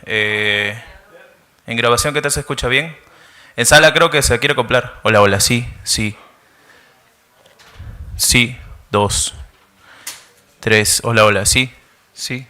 En grabación, ¿qué tal se escucha bien? En sala creo que se quiere acoplar. Hola, hola, sí, sí. Sí, dos, tres. Hola, hola, sí, sí.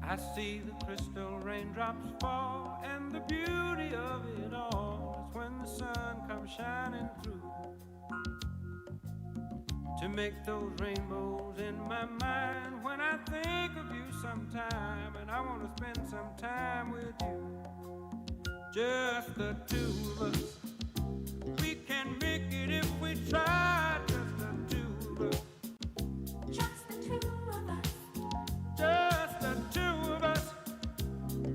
I see the crystal raindrops fall, and the beauty of it all is when the sun comes shining through to make those rainbows in my mind. When I think of you sometime, and I want to spend some time with you, just the two of us. We can make it if we try, just the two of us. Just the two of us. Just the two of us,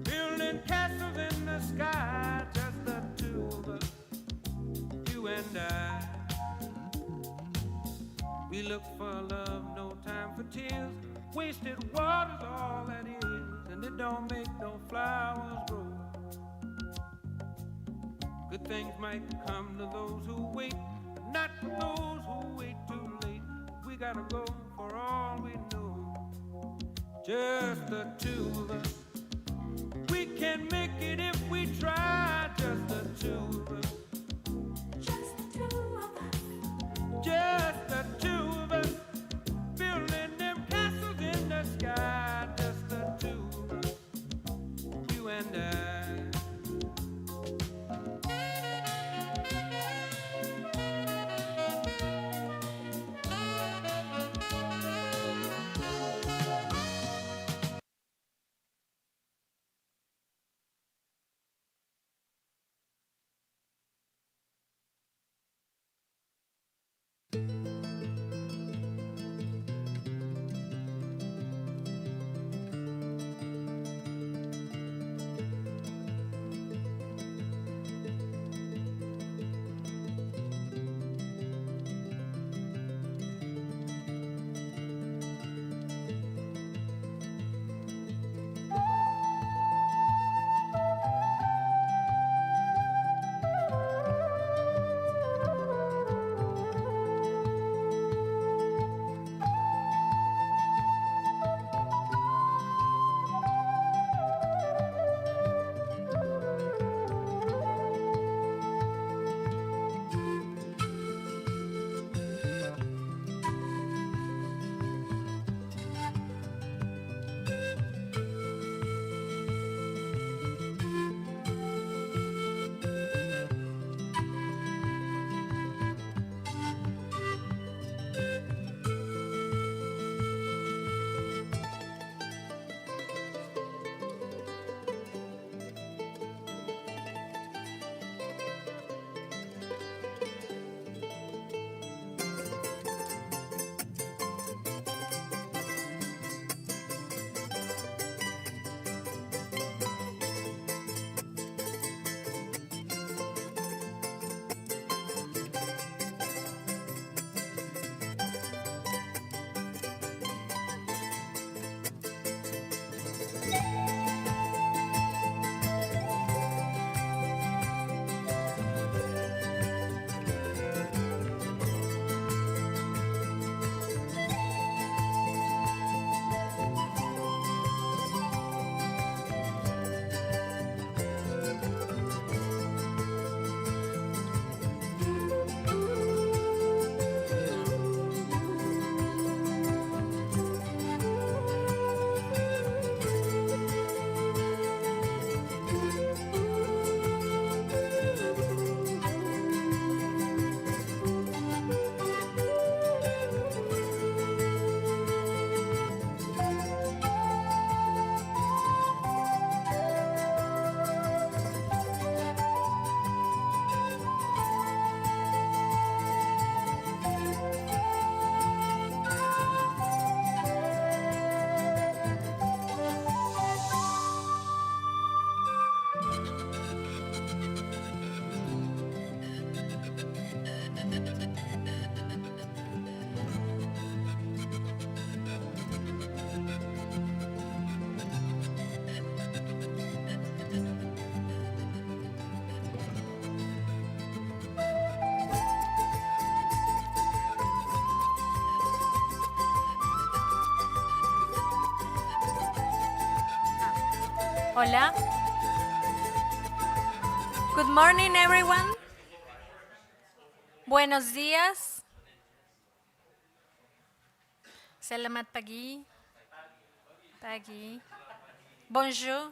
building castles in the sky. Just the two of us, you and I. We look for love, no time for tears. Wasted water's all that is, and it don't make no flowers grow. Good things might come to those who wait, but not for those who wait too late. We gotta go for all we know. Just the two of us. We can make it if we try. Just the two of us. Just the two of us. Just the two of us. Building them castles in the sky. Just the two of us. You and I. Hola. Good morning, everyone. Buenos días. Selamat pagi. Pagi. Bonjour.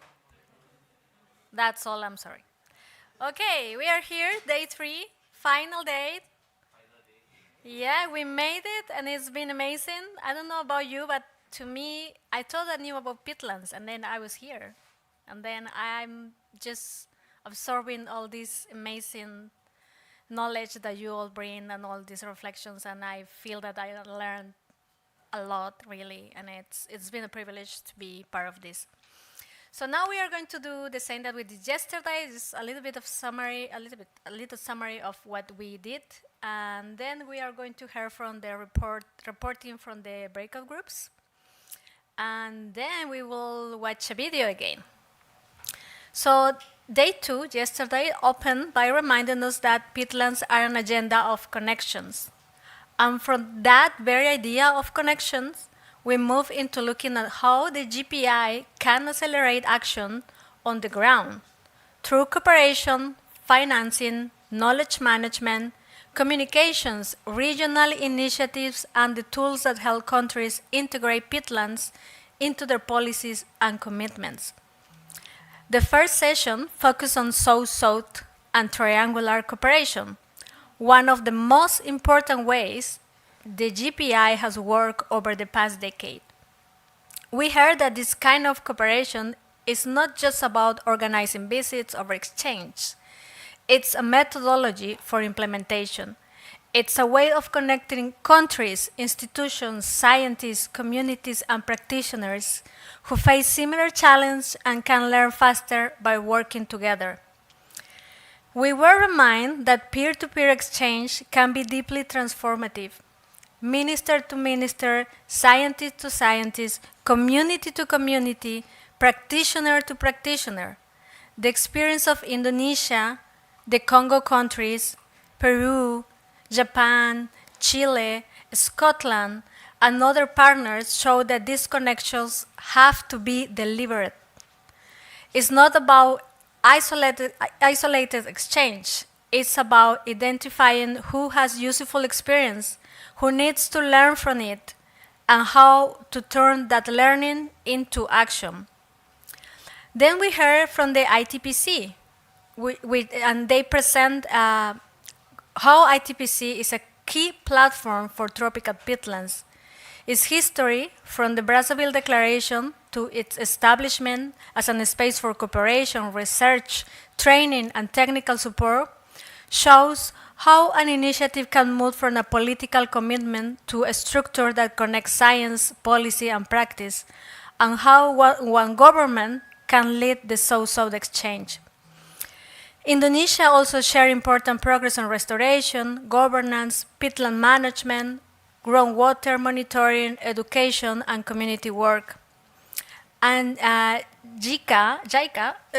That's all, I'm sorry. Okay, we are here, day 3, final day. Yeah, we made it and it's been amazing. I don't know about you, but to me, I thought I knew about peatlands and then I was here. And then I'm just absorbing all this amazing knowledge that you all bring and all these reflections, and I feel that I learned a lot, really, and it's been a privilege to be part of this. So now we are going to do the same that we did yesterday. Just a little bit of summary, a little summary of what we did, and then we are going to hear from the reporting from the breakout groups, and then we will watch a video again. So day 2, yesterday, opened by reminding us that peatlands are an agenda of connections. And from that very idea of connections, we move into looking at how the GPI can accelerate action on the ground through cooperation, financing, knowledge management, communications, regional initiatives, and the tools that help countries integrate peatlands into their policies and commitments. The first session focused on South-South and triangular cooperation, one of the most important ways the GPI has worked over the past decade. We heard that this kind of cooperation is not just about organizing visits or exchange. It's a methodology for implementation. It's a way of connecting countries, institutions, scientists, communities, and practitioners who face similar challenges and can learn faster by working together. We were reminded that peer-to-peer exchange can be deeply transformative. Minister to minister, scientist to scientist, community to community, practitioner to practitioner. The experience of Indonesia, the Congo countries, Peru, Japan, Chile, Scotland, and other partners show that these connections have to be deliberate. It's not about isolated exchange. It's about identifying who has useful experience, who needs to learn from it, and how to turn that learning into action. Then we heard from the ITPC, and they present how ITPC is a key platform for tropical peatlands. Its history, from the Brazzaville Declaration to its establishment as a space for cooperation, research, training, and technical support, shows how an initiative can move from a political commitment to a structure that connects science, policy, and practice, and how one government can lead the South-South exchange. Indonesia also shared important progress on restoration, governance, peatland management, groundwater monitoring, education, and community work. And JICA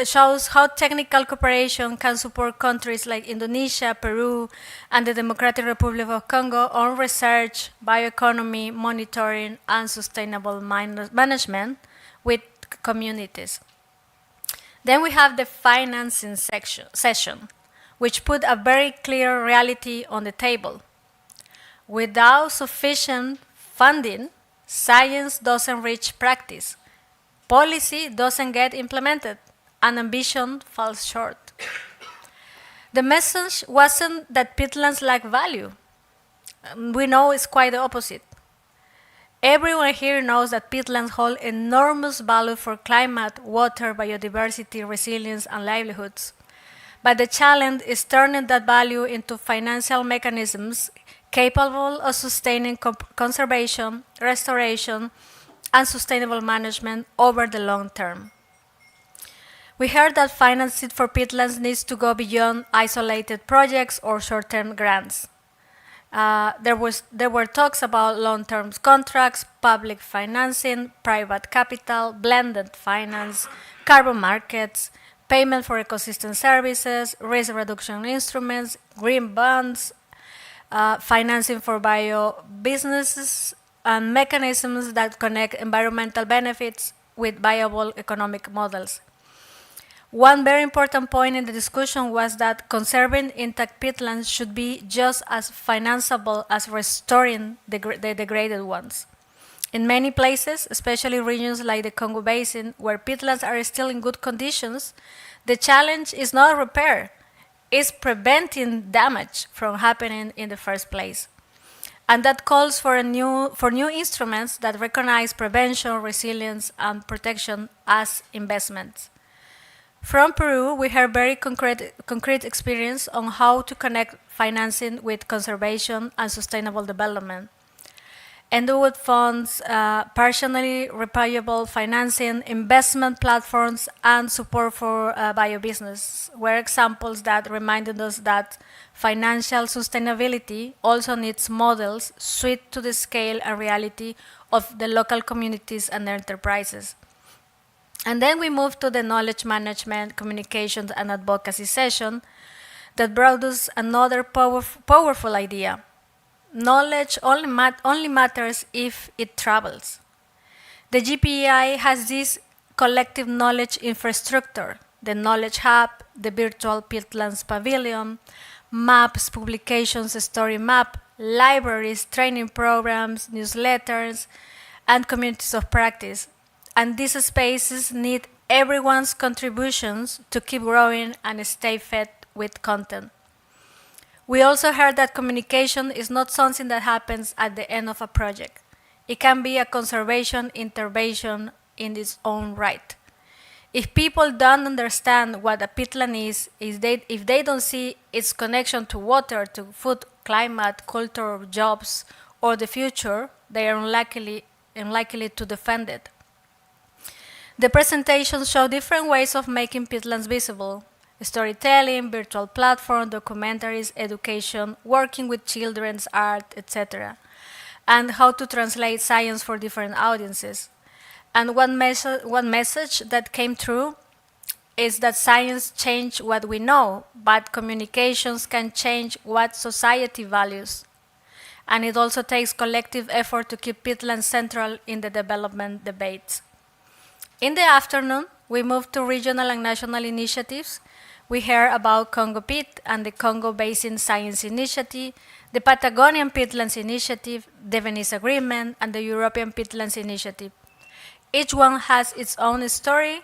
shows how technical cooperation can support countries like Indonesia, Peru, and the Democratic Republic of Congo on research, bioeconomy, monitoring, and sustainable management with communities. Then we have the financing session, which put a very clear reality on the table. Without sufficient funding, science doesn't reach practice. Policy doesn't get implemented, and ambition falls short. The message wasn't that peatlands lack value. We know it's quite the opposite. Everyone here knows that peatlands hold enormous value for climate, water, biodiversity, resilience, and livelihoods. But the challenge is turning that value into financial mechanisms capable of sustaining conservation, restoration, and sustainable management over the long term. We heard that financing for peatlands needs to go beyond isolated projects or short-term grants. There were talks about long-term contracts, public financing, private capital, blended finance, carbon markets, payment for ecosystem services, risk reduction instruments, green bonds, financing for bio businesses, and mechanisms that connect environmental benefits with viable economic models. One very important point in the discussion was that conserving intact peatlands should be just as financeable as restoring the degraded ones. In many places, especially regions like the Congo Basin, where peatlands are still in good conditions, the challenge is not repair, it's preventing damage from happening in the first place. And that calls for new instruments that recognize prevention, resilience, and protection as investments. From Peru, we heard very concrete experience on how to connect financing with conservation and sustainable development. Endowed funds, partially repayable financing, investment platforms, and support for biobusiness were examples that reminded us that financial sustainability also needs models suited to the scale and reality of the local communities and enterprises. And then we moved to the knowledge management, communications, and advocacy session that brought us another powerful idea. Knowledge only matters if it travels. The GPI has this collective knowledge infrastructure, the Knowledge Hub, the Virtual Peatlands Pavilion, maps, publications, story map, libraries, training programs, newsletters, and communities of practice. And these spaces need everyone's contributions to keep growing and stay fed with content. We also heard that communication is not something that happens at the end of a project. It can be a conservation intervention in its own right. If people don't understand what a peatland is, if they don't see its connection to water, to food, climate, culture, jobs, or the future, they are unlikely to defend it. The presentations show different ways of making peatlands visible: storytelling, virtual platform, documentaries, education, working with children's art, etc., and how to translate science for different audiences. And one message that came through is that science changes what we know, but communications can change what society values. And it also takes collective effort to keep peatlands central in the development debates. In the afternoon, we moved to regional and national initiatives. We heard about Congo Peat and the Congo Basin Science Initiative, the Patagonian Peatlands Initiative, the Venice Agreement, and the European Peatlands Initiative. Each one has its own story,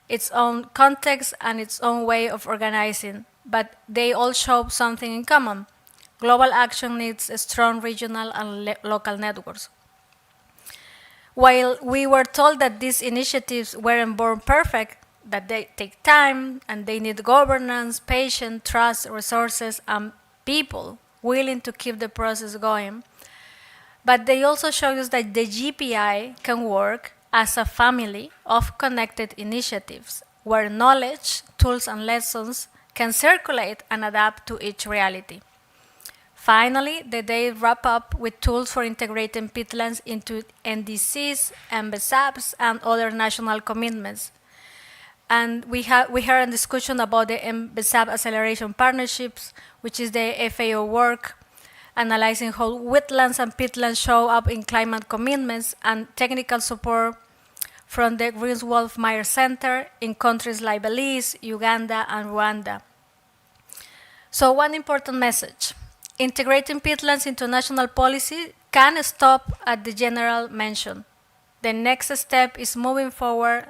its own context, and its own way of organizing, but they all show something in common. Global action needs strong regional and local networks. While we were told that these initiatives weren't born perfect, that they take time and they need governance, patience, trust, resources, and people willing to keep the process going, but they also show us that the GPI can work as a family of connected initiatives where knowledge, tools, and lessons can circulate and adapt to each reality. Finally, the day wrapped up with tools for integrating peatlands into NDCs, MBSAPs, and other national commitments. And we heard a discussion about the MBSAP acceleration partnerships, which is the FAO work, analyzing how wetlands and peatlands show up in climate commitments, and technical support from the Greenswolf-Meyer Center in countries like Belize, Uganda, and Rwanda. So one important message: integrating peatlands into national policy can stop at the general mention. The next step is moving forward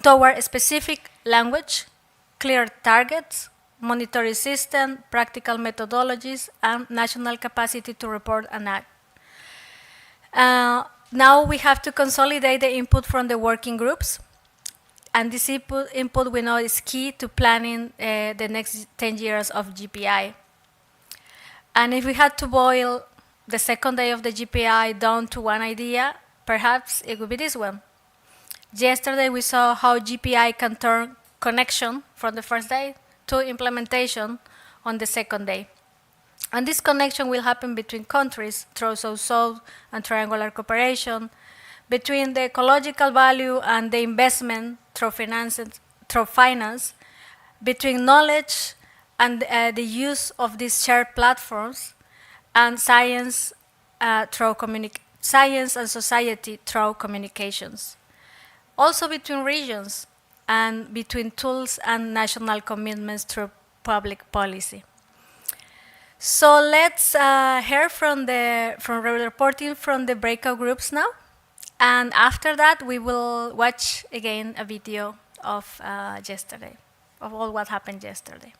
toward a specific language, clear targets, monitoring system, practical methodologies, and national capacity to report and act. Now we have to consolidate the input from the working groups, and this input we know is key to planning the next 10 years of GPI. And if we had to boil the second day of the GPI down to one idea, perhaps it would be this one. Yesterday we saw how GPI can turn connection from the first day to implementation on the second day. And this connection will happen between countries through South-South and triangular cooperation, between the ecological value and the investment through finance, between knowledge and the use of these shared platforms, and science and society through communications. Also between regions, and between tools and national commitments through public policy. So let's hear from reporting from the breakout groups now, and after that we will watch again a video of yesterday, of all what happened yesterday.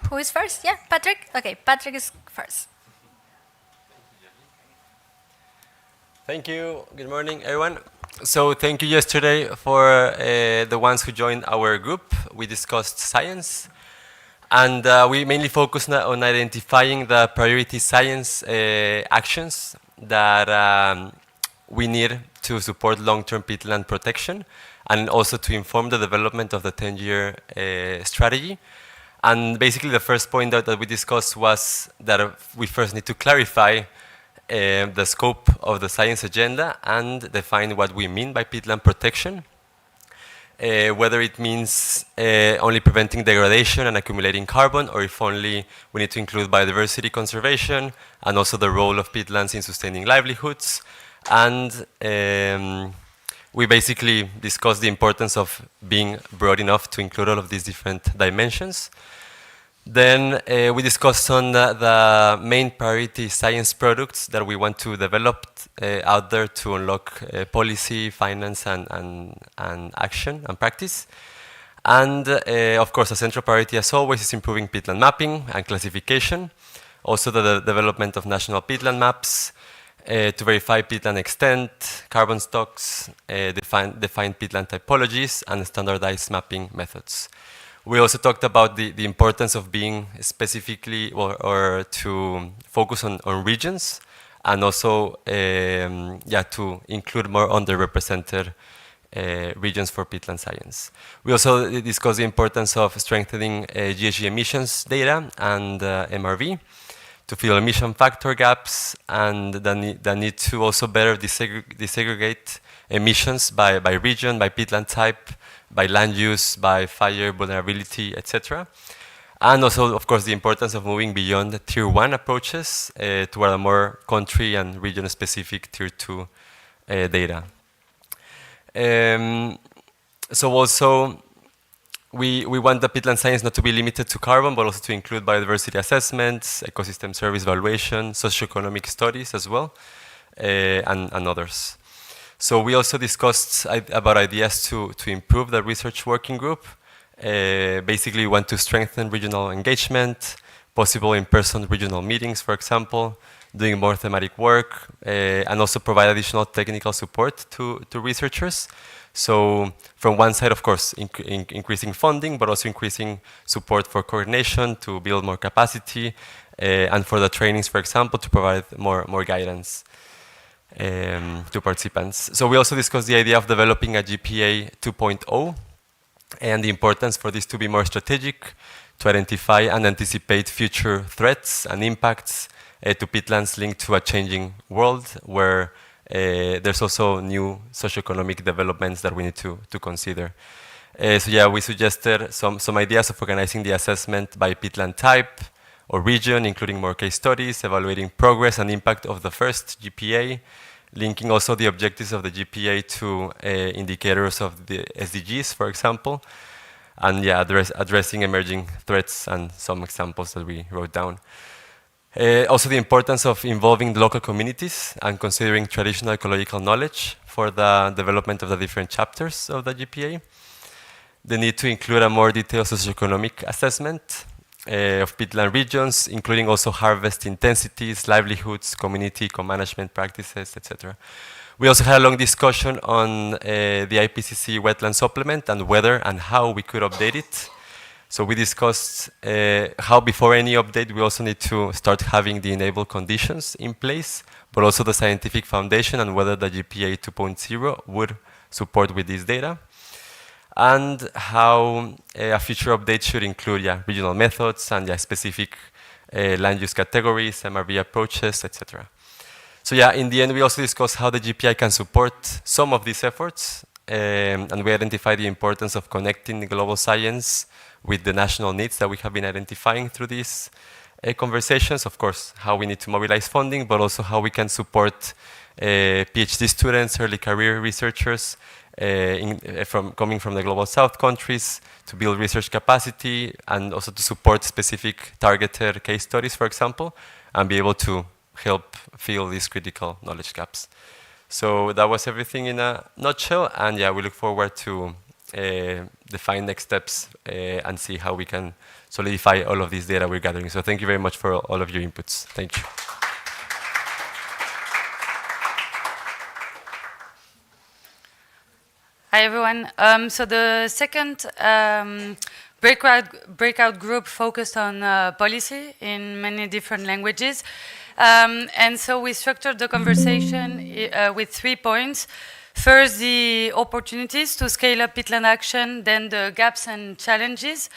Who is first? Yeah, Patrick? Okay, Patrick is first. Thank you. Good morning, everyone. So thank you yesterday for the ones who joined our group. We discussed science, and we mainly focused on identifying the priority science actions that we need to support long-term peatland protection, and also to inform the development of the 10-year strategy. And basically the first point that we discussed was that we first need to clarify the scope of the science agenda and define what we mean by peatland protection, whether it means only preventing degradation and accumulating carbon, or if only we need to include biodiversity conservation, and also the role of peatlands in sustaining livelihoods. And we basically discussed the importance of being broad enough to include all of these different dimensions. Then we discussed on the main priority science products that we want to develop out there to unlock policy, finance, and action and practice. And of course, a central priority, as always, is improving peatland mapping and classification. Also, the development of national peatland maps to verify peatland extent, carbon stocks, define peatland typologies, and standardized mapping methods. We also talked about the importance of being specifically or to focus on regions, and also to include more underrepresented regions for peatland science. We also discussed the importance of strengthening GHG emissions data and MRV to fill emission factor gaps, and the need to also better disaggregate emissions by region, by peatland type, by land use, by fire vulnerability, etc. And also, of course, the importance of moving beyond the Tier 1 approaches toward a more country and region-specific Tier 2 data. So also, we want the peatland science not to be limited to carbon, but also to include biodiversity assessments, ecosystem service evaluation, socioeconomic studies as well, and others. So we also discussed about ideas to improve the research working group. Basically, we want to strengthen regional engagement, possible in-person regional meetings, for example, doing more thematic work, and also provide additional technical support to researchers. So from one side, of course, increasing funding, but also increasing support for coordination to build more capacity, and for the trainings, for example, to provide more guidance to participants. So we also discussed the idea of developing a GPA 2.0 and the importance for this to be more strategic, to identify and anticipate future threats and impacts to peatlands linked to a changing world where there's also new socioeconomic developments that we need to consider. So yeah, we suggested some ideas of organizing the assessment by peatland type or region, including more case studies, evaluating progress and impact of the first GPA, linking also the objectives of the GPA to indicators of the SDGs, for example, and yeah, addressing emerging threats and some examples that we wrote down. Also the importance of involving the local communities and considering traditional ecological knowledge for the development of the different chapters of the GPA. The need to include a more detailed socioeconomic assessment of peatland regions, including also harvest intensities, livelihoods, community co-management practices, etc. We also had a long discussion on the IPCC wetland supplement and whether and how we could update it. So we discussed how before any update we also need to start having the enabled conditions in place, but also the scientific foundation and whether the GPA 2.0 would support with this data. And how a future update should include regional methods and specific land use categories, MRV approaches, etc. So in the end, we also discussed how the GPI can support some of these efforts, and we identified the importance of connecting the global science with the national needs that we have been identifying through this conversations, of course, how we need to mobilize funding, but also how we can support PhD students, early career researchers coming from the Global South countries to build research capacity and also to support specific targeted case studies, for example, and be able to help fill these critical knowledge gaps. So that was everything in a nutshell, and yeah, we look forward to define next steps and see how we can solidify all of this data we're gathering. So thank you very much for all of your inputs. Thank you. Hi everyone. So the second breakout group focused on policy in many different languages. And so we structured the conversation with 3 points. First, the opportunities to scale up peatland action, then the gaps and challenges,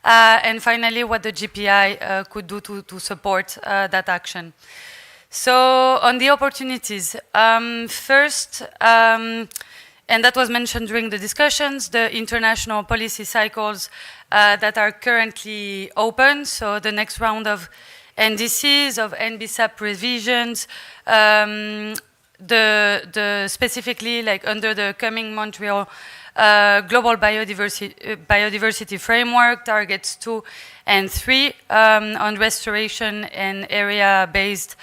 and finally what the GPI could do to support that action. So on the opportunities, first, and that was mentioned during the discussions, the international policy cycles that are currently open. So the next round of NDCs, of NBSAP revisions, the specifically like under the coming Montreal Global Biodiversity Framework, targets 2 and 3 on restoration and area-based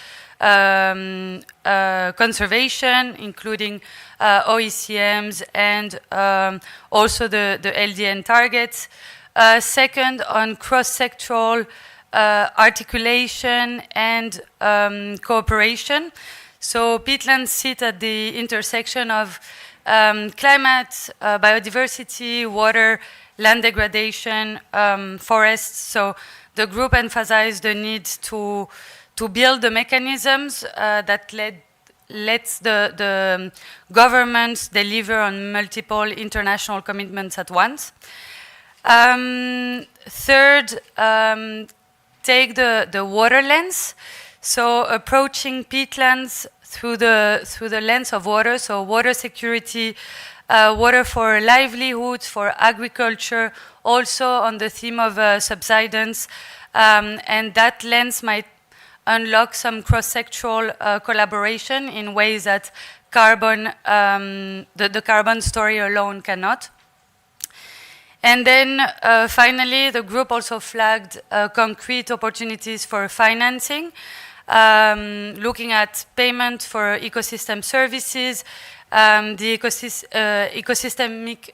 conservation, including OECMs and also the LDN targets. Second, on cross-sectoral articulation and cooperation. So peatlands sit at the intersection of climate, biodiversity, water, land degradation, forests. So the group emphasized the need to build the mechanisms that lets the governments deliver on multiple international commitments at once. Third, take the water lens. So approaching peatlands through the lens of water, so water security, water for livelihoods, for agriculture, also on the theme of subsidence, and that lens might unlock some cross-sectoral collaboration in ways that carbon, the carbon story alone cannot. And then finally, the group also flagged concrete opportunities for financing, looking at payment for ecosystem services, the ecosystemic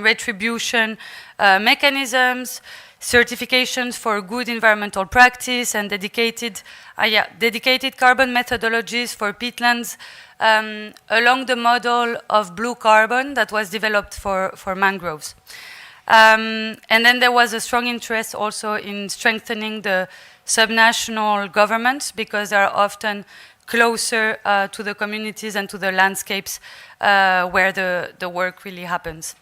retribution mechanisms, certifications for good environmental practice, and dedicated carbon methodologies for peatlands along the model of blue carbon that was developed for mangroves. And then there was a strong interest also in strengthening the subnational governments because they are often closer to the communities and to the landscapes where the work really happens.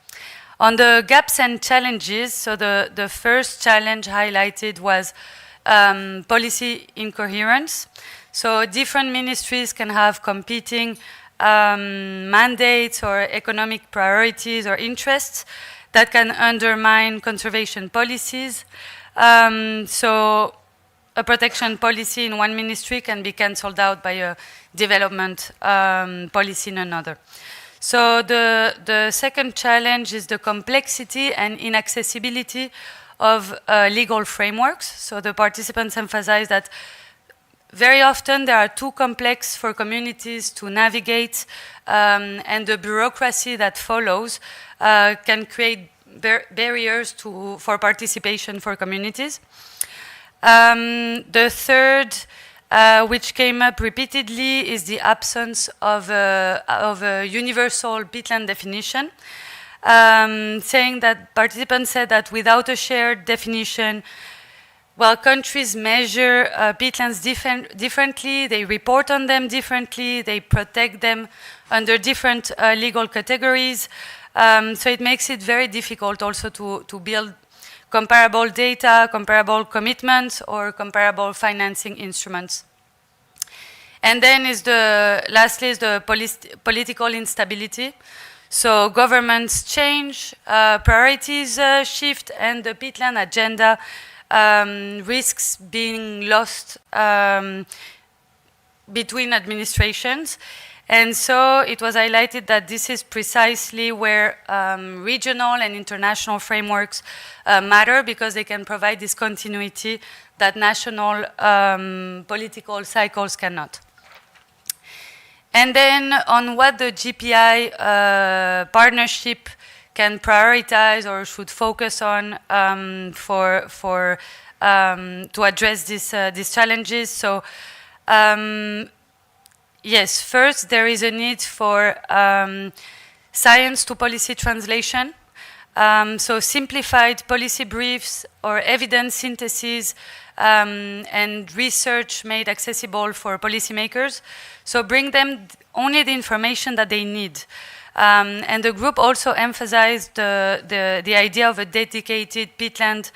On the gaps and challenges, so the first challenge highlighted was policy incoherence. So different ministries can have competing mandates or economic priorities or interests that can undermine conservation policies. So a protection policy in one ministry can be cancelled out by a development policy in another. So the second challenge is the complexity and inaccessibility of legal frameworks. So the participants emphasize that very often they are too complex for communities to navigate, and the bureaucracy that follows can create barriers for participation for communities. The third, which came up repeatedly, is the absence of a universal peatland definition, saying that participants said that without a shared definition, well, countries measure peatlands differently, they report on them differently, they protect them under different legal categories. So it makes it very difficult also to build comparable data, comparable commitments, or comparable financing instruments. And then lastly is the political instability. So governments change, priorities shift, and the peatland agenda risks being lost between administrations. And so it was highlighted that this is precisely where regional and international frameworks matter, because they can provide this continuity that national political cycles cannot. And then on what the GPI partnership can prioritize or should focus on to address these challenges. So yes, first there is a need for science to policy translation. So simplified policy briefs or evidence synthesis and research made accessible for policymakers. So bring them only the information that they need. And the group also emphasized the idea of a dedicated peatland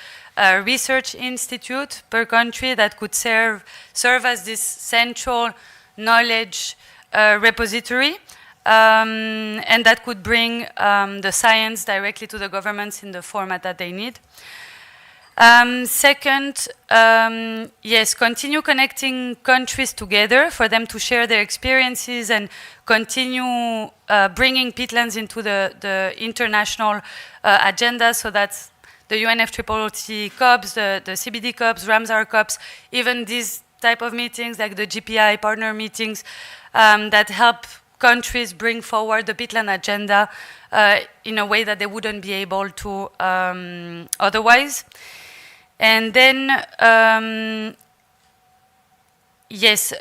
research institute per country that could serve as this central knowledge repository, and that could bring the science directly to the governments in the format that they need. Second, yes, continue connecting countries together for them to share their experiences and continue bringing peatlands into the international agenda, so that the UNFCCC COPs, the CBD COPs, Ramsar COPs, even these type of meetings like the GPI partner meetings that help countries bring forward the peatland agenda in a way that they wouldn't be able to otherwise. And then, yes,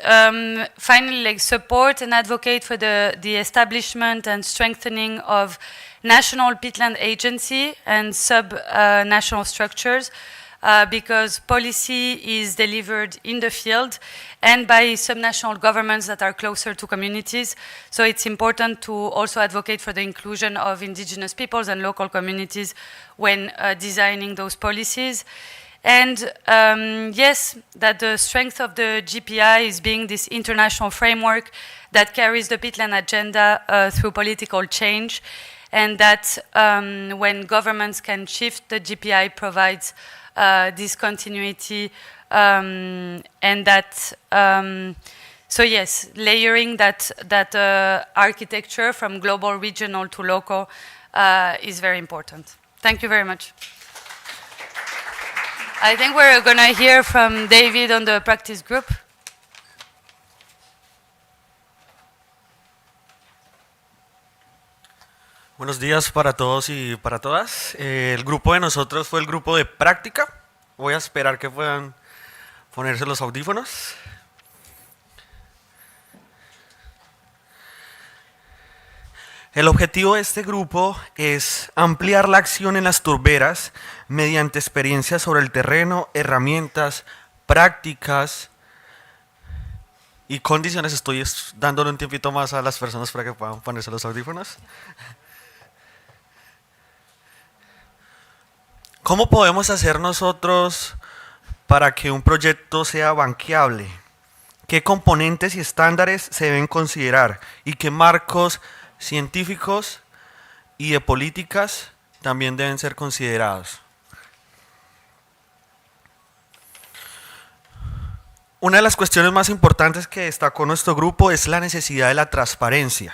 finally, like support and advocate for the establishment and strengthening of national peatland agency and sub-national structures, because policy is delivered in the field and by subnational governments that are closer to communities. So it's important to also advocate for the inclusion of indigenous peoples and local communities when designing those policies. And yes, that the strength of the GPI is being this international framework that carries the peatland agenda through political change, and that when governments can shift, the GPI provides this continuity, and that, so yes, layering that architecture from global, regional to local is very important. Thank you very much. I think we're going to hear from David on the practice group. Buenos días para todos y para todas. El grupo de nosotros fue el grupo de práctica. Voy a esperar que puedan ponerse los audífonos. El objetivo de este grupo es ampliar la acción en las turberas mediante experiencias sobre el terreno, herramientas, prácticas y condiciones. Estoy dándole un tiempito más a las personas para que puedan ponerse los audífonos. ¿Cómo podemos hacer nosotros para que un proyecto sea banqueable? ¿Qué componentes y estándares se deben considerar? ¿Y qué marcos científicos y de políticas también deben ser considerados? Una de las cuestiones más importantes que destacó nuestro grupo es la necesidad de la transparencia.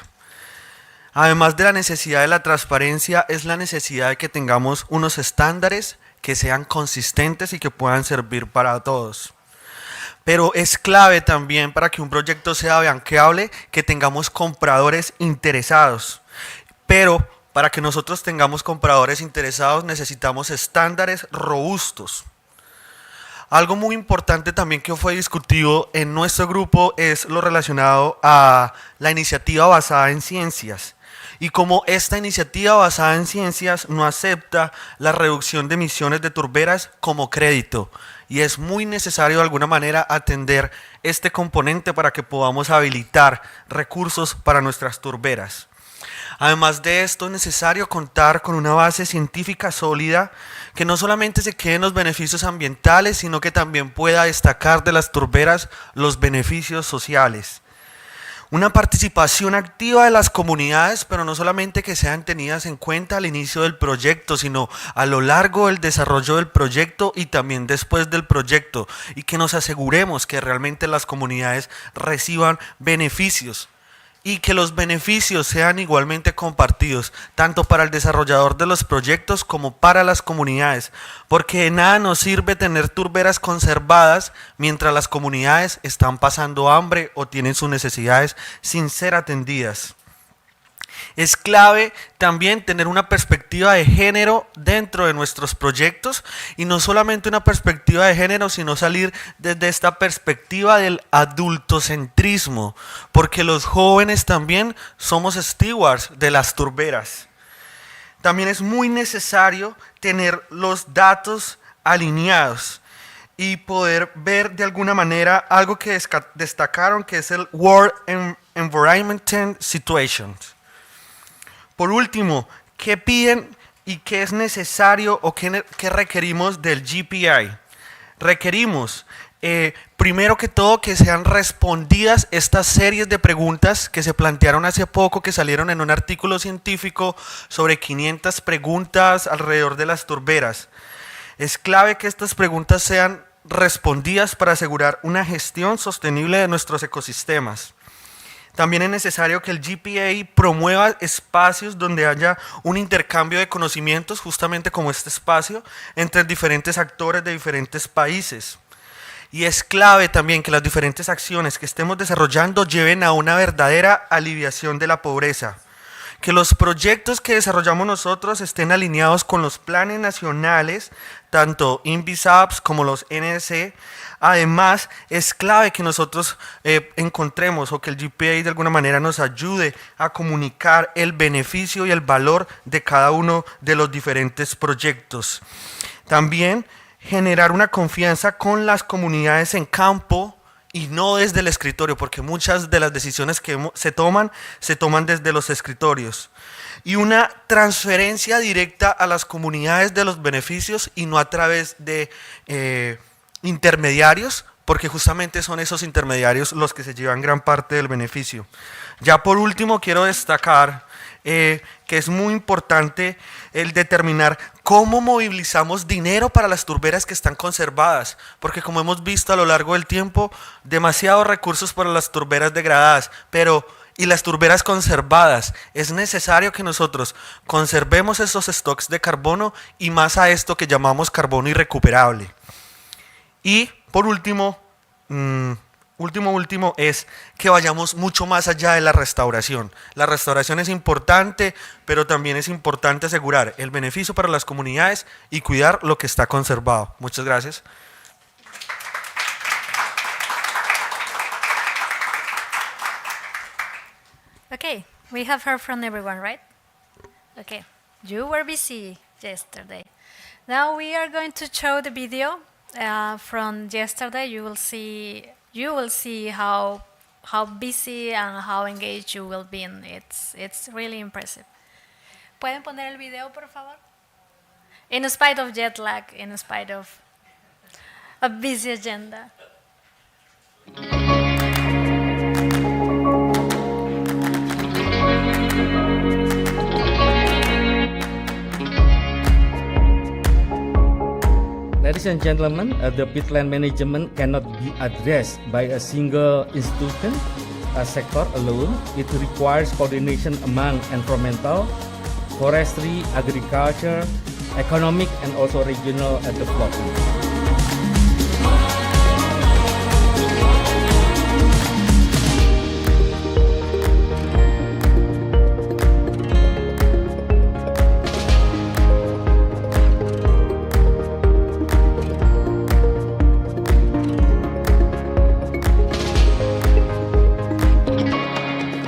Además de la necesidad de la transparencia, es la necesidad de que tengamos unos estándares que sean consistentes y que puedan servir para todos. Pero es clave también para que un proyecto sea banqueable que tengamos compradores interesados. Pero para que nosotros tengamos compradores interesados necesitamos estándares robustos. Algo muy importante también que fue discutido en nuestro grupo es lo relacionado a la iniciativa basada en ciencias. Y como esta iniciativa basada en ciencias no acepta la reducción de emisiones de turberas como crédito, y es muy necesario de alguna manera atender este componente para que podamos habilitar recursos para nuestras turberas. Además de esto, es necesario contar con una base científica sólida que no solamente se quede en los beneficios ambientales, sino que también pueda destacar de las turberas los beneficios sociales. Una participación activa de las comunidades, pero no solamente que sean tenidas en cuenta al inicio del proyecto, sino a lo largo del desarrollo del proyecto y también después del proyecto, y que nos aseguremos que realmente las comunidades reciban beneficios y que los beneficios sean igualmente compartidos, tanto para el desarrollador de los proyectos como para las comunidades, porque de nada nos sirve tener turberas conservadas mientras las comunidades están pasando hambre o tienen sus necesidades sin ser atendidas. Es clave también tener una perspectiva de género dentro de nuestros proyectos, y no solamente una perspectiva de género, sino salir desde esta perspectiva del adultocentrismo, porque los jóvenes también somos stewards de las turberas. También es muy necesario tener los datos alineados y poder ver de alguna manera algo que destacaron, que es el World Environment Situation. Por último, ¿qué piden y qué es necesario o qué requerimos del GPI? Requerimos, primero que todo, que sean respondidas estas series de preguntas que se plantearon hace poco, que salieron en un artículo científico sobre 500 preguntas alrededor de las turberas. Es clave que estas preguntas sean respondidas para asegurar una gestión sostenible de nuestros ecosistemas. También es necesario que el GPA promueva espacios donde haya un intercambio de conocimientos, justamente como este espacio, entre diferentes actores de diferentes países. Y es clave también que las diferentes acciones que estemos desarrollando lleven a una verdadera aliviación de la pobreza. Que los proyectos que desarrollamos nosotros estén alineados con los planes nacionales, tanto INVISAPS como los NDC. Además, es clave que nosotros encontremos, o que el GPA de alguna manera nos ayude a comunicar el beneficio y el valor de cada uno de los diferentes proyectos. También generar una confianza con las comunidades en campo y no desde el escritorio, porque muchas de las decisiones que se toman desde los escritorios. Y una transferencia directa a las comunidades de los beneficios y no a través de intermediarios, porque justamente son esos intermediarios los que se llevan gran parte del beneficio. Ya por último quiero destacar que es muy importante el determinar cómo movilizamos dinero para las turberas que están conservadas, porque como hemos visto a lo largo del tiempo, demasiados recursos para las turberas degradadas, y las turberas conservadas. Es necesario que nosotros conservemos esos stocks de carbono y más a esto que llamamos carbono irrecuperable. Y por último, es que vayamos mucho más allá de la restauración. La restauración es importante, pero también es importante asegurar el beneficio para las comunidades y cuidar lo que está conservado. Muchas gracias. Okay, we have heard from everyone, right? Okay, you were busy yesterday. Now we are going to show the video from yesterday. You will see how busy and how engaged you will be in it. It's really impressive. ¿Pueden poner el video, por favor? In spite of jet lag, in spite of a busy agenda. Ladies and gentlemen, the peatland management cannot be addressed by a single institution, a sector alone. It requires coordination among environmental, forestry, agriculture, economic, and also regional development.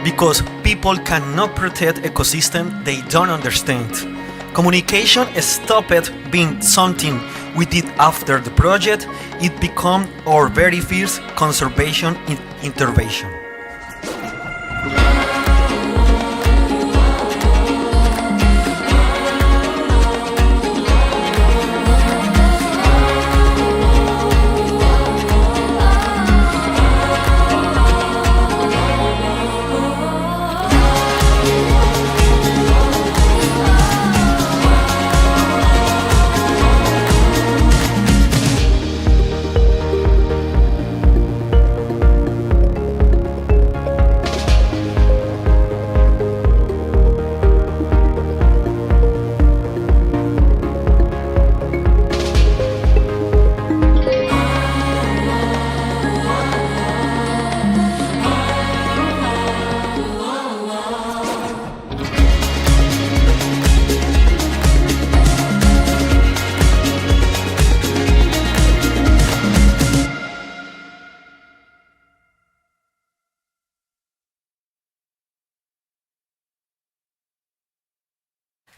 Because people cannot protect ecosystem they don't understand. Communication stopped being something we did after the project, it became our very first conservation intervention.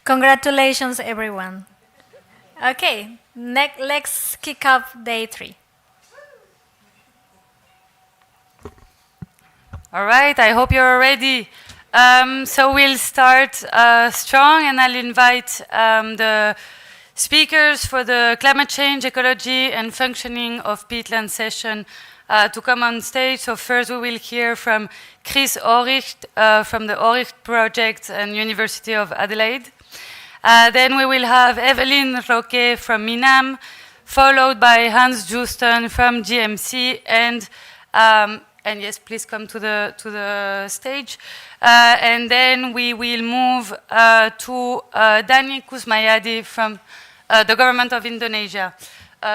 Congratulations, everyone. Okay, let's kick off day 3. All right, I hope you're ready. So we'll start strong, and I'll invite the speakers for the climate change, ecology, and functioning of peatland session to come on stage. So first we will hear from Chris Oricht from the Oricht Project and University of Adelaide. Then we will have Evelyn Roque from Minam, followed by Hans Juston from GMC, and yes, please come to the stage. And then we will move to Dani Kusmayadi from the government of Indonesia.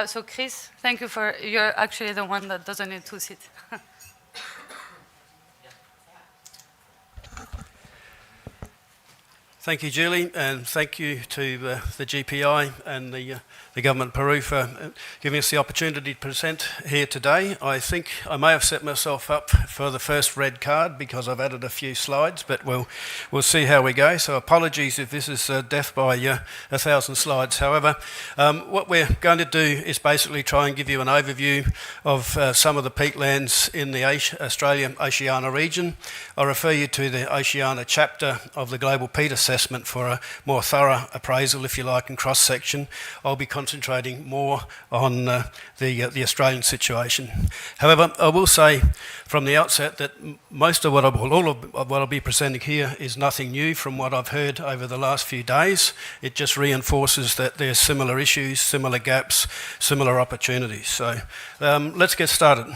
So Chris, thank you you're actually the one that doesn't need to sit. Thank you, Julie, and thank you to the GPI and the Government of Peru for giving us the opportunity to present here today. I think I may have set myself up for the first red card because I've added a few slides, but we'll see how we go. So apologies if this is death by 1,000 slides. However, what we're going to do is basically try and give you an overview of some of the peatlands in the Australia-Oceania region. I'll refer you to the Oceania chapter of the Global Peat Assessment for a more thorough appraisal, if you like, and cross-section. I'll be concentrating more on the Australian situation. However, I will say from the outset that most of all of what I'll be presenting here is nothing new from what I've heard over the last few days. It just reinforces that there's similar issues, similar gaps, similar opportunities. So let's get started.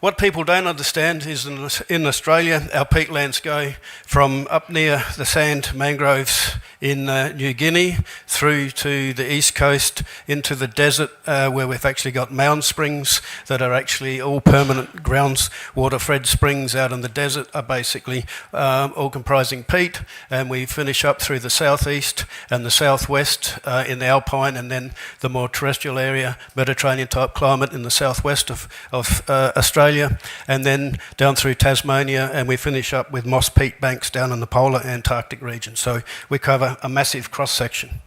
What people don't understand is in Australia, our peatlands go from up near the sand mangroves in New Guinea through to the east coast into the desert where we've actually got mound springs that are actually all permanent groundwater-fed springs out in the desert, are basically all comprising peat, and we finish up through the southeast and the southwest in the alpine, and then the more terrestrial area, Mediterranean type climate in the southwest of Australia, and then down through Tasmania, and we finish up with moss peat banks down in the polar Antarctic region. So we cover a massive cross-section.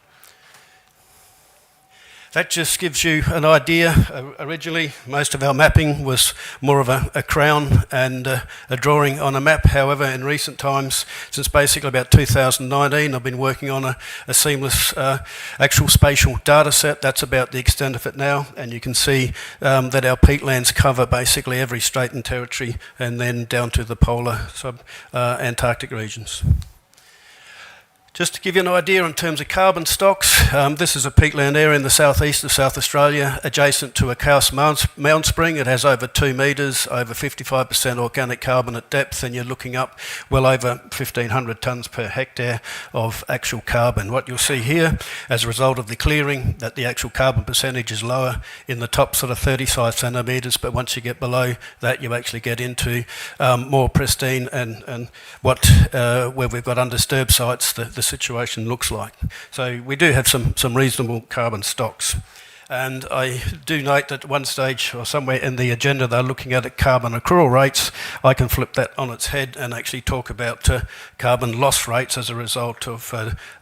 That just gives you an idea. Originally, most of our mapping was more of a crown and a drawing on a map. However, in recent times, since basically about 2019, I've been working on a seamless actual spatial data set. That's about the extent of it now. And you can see that our peatlands cover basically every state and territory, and then down to the polar Antarctic regions. Just to give you an idea in terms of carbon stocks, this is a peatland area in the southeast of South Australia, adjacent to a Kaus mound spring. It has over 2 metres, over 55% organic carbon at depth, and you're looking up well over 1,500 tonnes per hectare of actual carbon. What you'll see here, as a result of the clearing, that the actual carbon percentage is lower in the top sort of 35 centimetres, but once you get below that, you actually get into more pristine and what where we've got undisturbed sites, the situation looks like. So we do have some reasonable carbon stocks. And I do note that at one stage or somewhere in the agenda they're looking at carbon accrual rates. I can flip that on its head and actually talk about carbon loss rates as a result of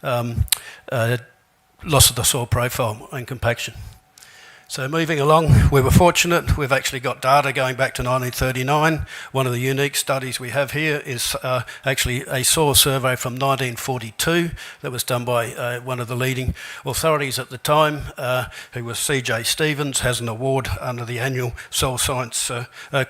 loss of the soil profile and compaction. So moving along, we were fortunate. We've actually got data going back to 1939. One of the unique studies we have here is actually a soil survey from 1942 that was done by one of the leading authorities at the time, who was C.J. Stevens, has an award under the annual Soil Science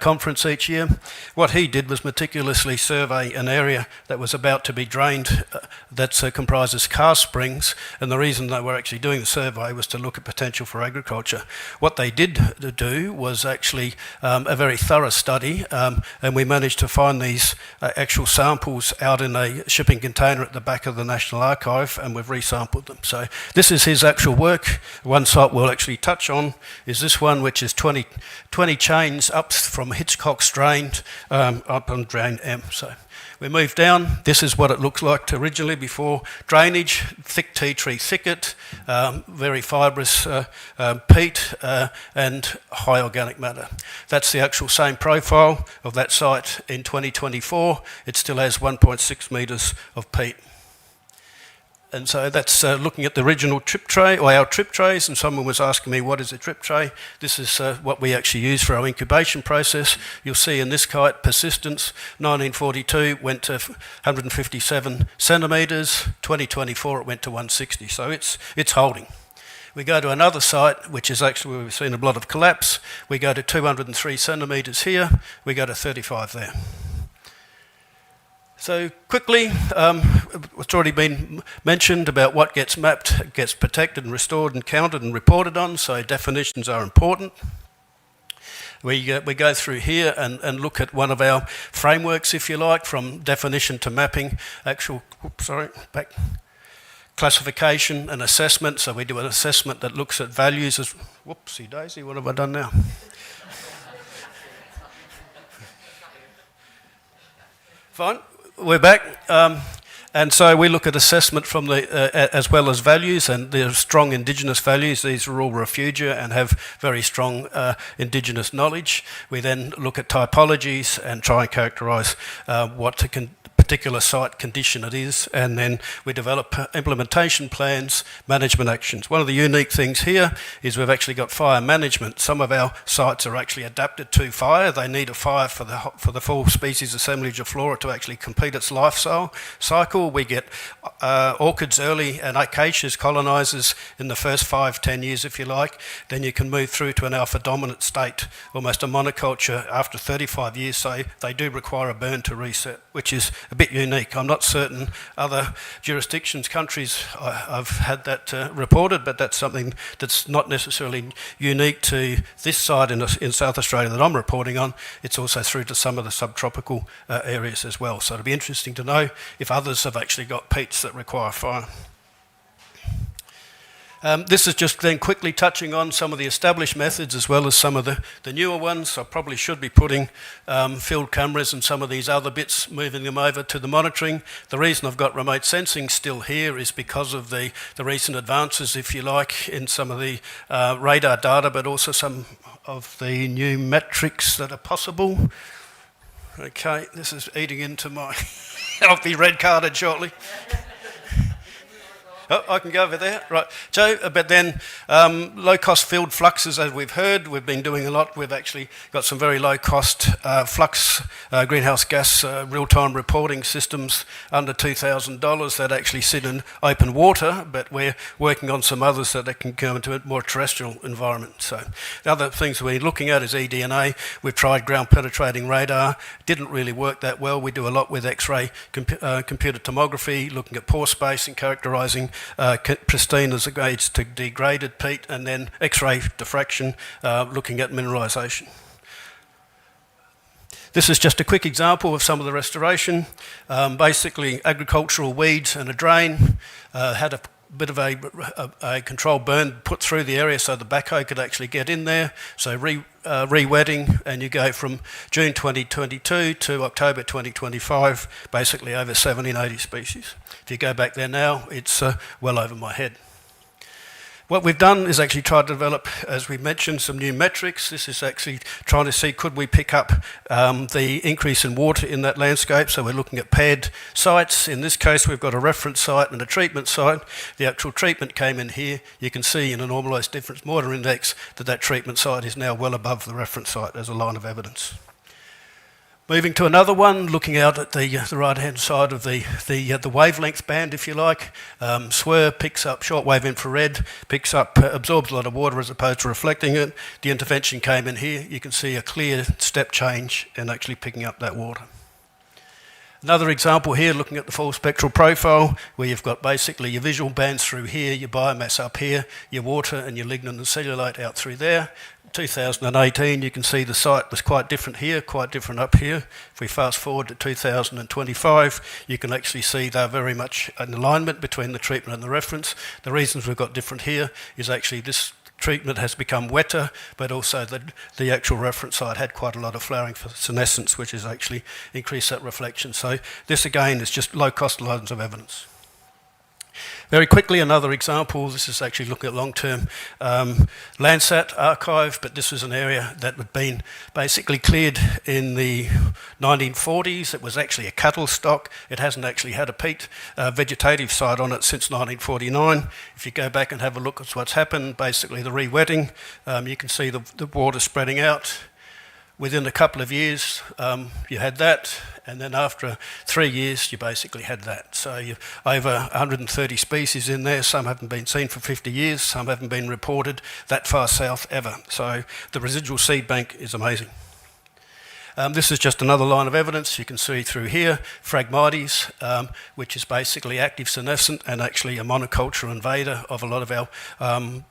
conference each year. What he did was meticulously survey an area that was about to be drained that comprises karst springs, and the reason they were actually doing the survey was to look at potential for agriculture. What they did do was actually a very thorough study, and we managed to find these actual samples out in a shipping container at the back of the National Archive, and we've resampled them. So this is his actual work. One site we'll actually touch on is this one, which is 20 chains up from Hitchcock's Drain up on Drain M. So We move down, this is what it looks like originally before drainage, thick tea tree thicket, very fibrous peat and high organic matter. That's the actual same profile of that site in 2024. It still has 1.6 metres of peat. And so that's looking at the original trip tray, or our trip trays, and someone was asking me, what is a trip tray? This is what we actually use for our incubation process. You'll see in this kite, persistence, 1942 went to 157 centimetres, 2024 it went to 160, so it's holding. We go to another site, which is actually where we've seen a lot of collapse. We go to 203 centimetres here, we go to 35 there. So quickly, it's already been mentioned about what gets mapped, gets protected and restored and counted and reported on, so definitions are important. We go through here and look at one of our frameworks, if you like, from definition to mapping, classification and assessment. So we do an assessment that looks at values as, whoopsie daisy, what have I done now? Fine. We're back, and so we look at assessment from the as well as values, and there's strong Indigenous values. These are all refugia and have very strong Indigenous knowledge. We then look at typologies and try and characterise what particular site condition it is, and then we develop implementation plans, management actions. One of the unique things here is we've actually got fire management. Some of our sites are actually adapted to fire. They need a fire for the full species assemblage of flora to actually complete its life cycle. We get orchids early and acacias, colonisers in the first 5-10 years, if you like. Then you can move through to an alpha dominant state, almost a monoculture after 35 years. So they do require a burn to reset, which is a bit unique. I'm not certain other jurisdictions, countries, I've had that reported, but that's something that's not necessarily unique to this site in South Australia that I'm reporting on. It's also through to some of the subtropical areas as well. So it'll be interesting to know if others have actually got peats that require fire. This is just then quickly touching on some of the established methods as well as some of the newer ones. I probably should be putting field cameras and some of these other bits, moving them over to the monitoring. The reason I've got remote sensing still here is because of the recent advances, if you like, in some of the radar data, but also some of the new metrics that are possible. Okay, this is eating into my... I'll be red carded shortly. Oh, I can go over there, right. So, but then low-cost field fluxes, as we've heard, we've been doing a lot. We've actually got some very low-cost flux greenhouse gas real-time reporting systems under $2,000 that actually sit in open water, but we're working on some others that can go into a more terrestrial environment. So the other things we're looking at is eDNA. We've tried ground-penetrating radar. Didn't really work that well. We do a lot with X-ray computer tomography, looking at pore space and characterising pristine as against to degraded peat, and then X-ray diffraction, looking at mineralisation. This is just a quick example of some of the restoration. Basically, agricultural weeds and a drain, had a bit of a controlled burn put through the area so the backhoe could actually get in there. So re-wetting, and you go from June 2022 to October 2025, basically over 70 and 80 species. If you go back there now, it's well over my head. What we've done is actually try to develop, as we mentioned, some new metrics. This is actually trying to see, could we pick up the increase in water in that landscape? So we're looking at paired sites. In this case, we've got a reference site and a treatment site. The actual treatment came in here. You can see in a normalised difference water index that treatment site is now well above the reference site as a line of evidence. Moving to another one, looking out at the right-hand side of the wavelength band, if you like. SWIR picks up shortwave infrared, absorbs a lot of water as opposed to reflecting it. The intervention came in here. You can see a clear step change in actually picking up that water. Another example here, looking at the full spectral profile, where you've got basically your visual bands through here, your biomass up here, your water and your lignin and cellulite out through there. 2018, you can see the site was quite different here, quite different up here. If we fast forward to 2025, you can actually see they're very much in alignment between the treatment and the reference. The reasons we've got different here is actually this treatment has become wetter, but also the actual reference site had quite a lot of flowering for senescence, which has actually increased that reflection. So this again is just low-cost lines of evidence. Very quickly, another example, this is actually looking at long-term Landsat archive, but this was an area that had been basically cleared in the 1940s. It was actually a cattle stock. It hasn't actually had a peat vegetative site on it since 1949. If you go back and have a look at what's happened, basically the re-wetting, you can see the water spreading out. Within a couple of years, you had that, and then after 3 years, you basically had that. So you've over 130 species in there. Some haven't been seen for 50 years. Some haven't been reported that far south ever. So the residual seed bank is amazing. This is just another line of evidence. You can see through here, Phragmites, which is basically active senescent and actually a monoculture invader of a lot of our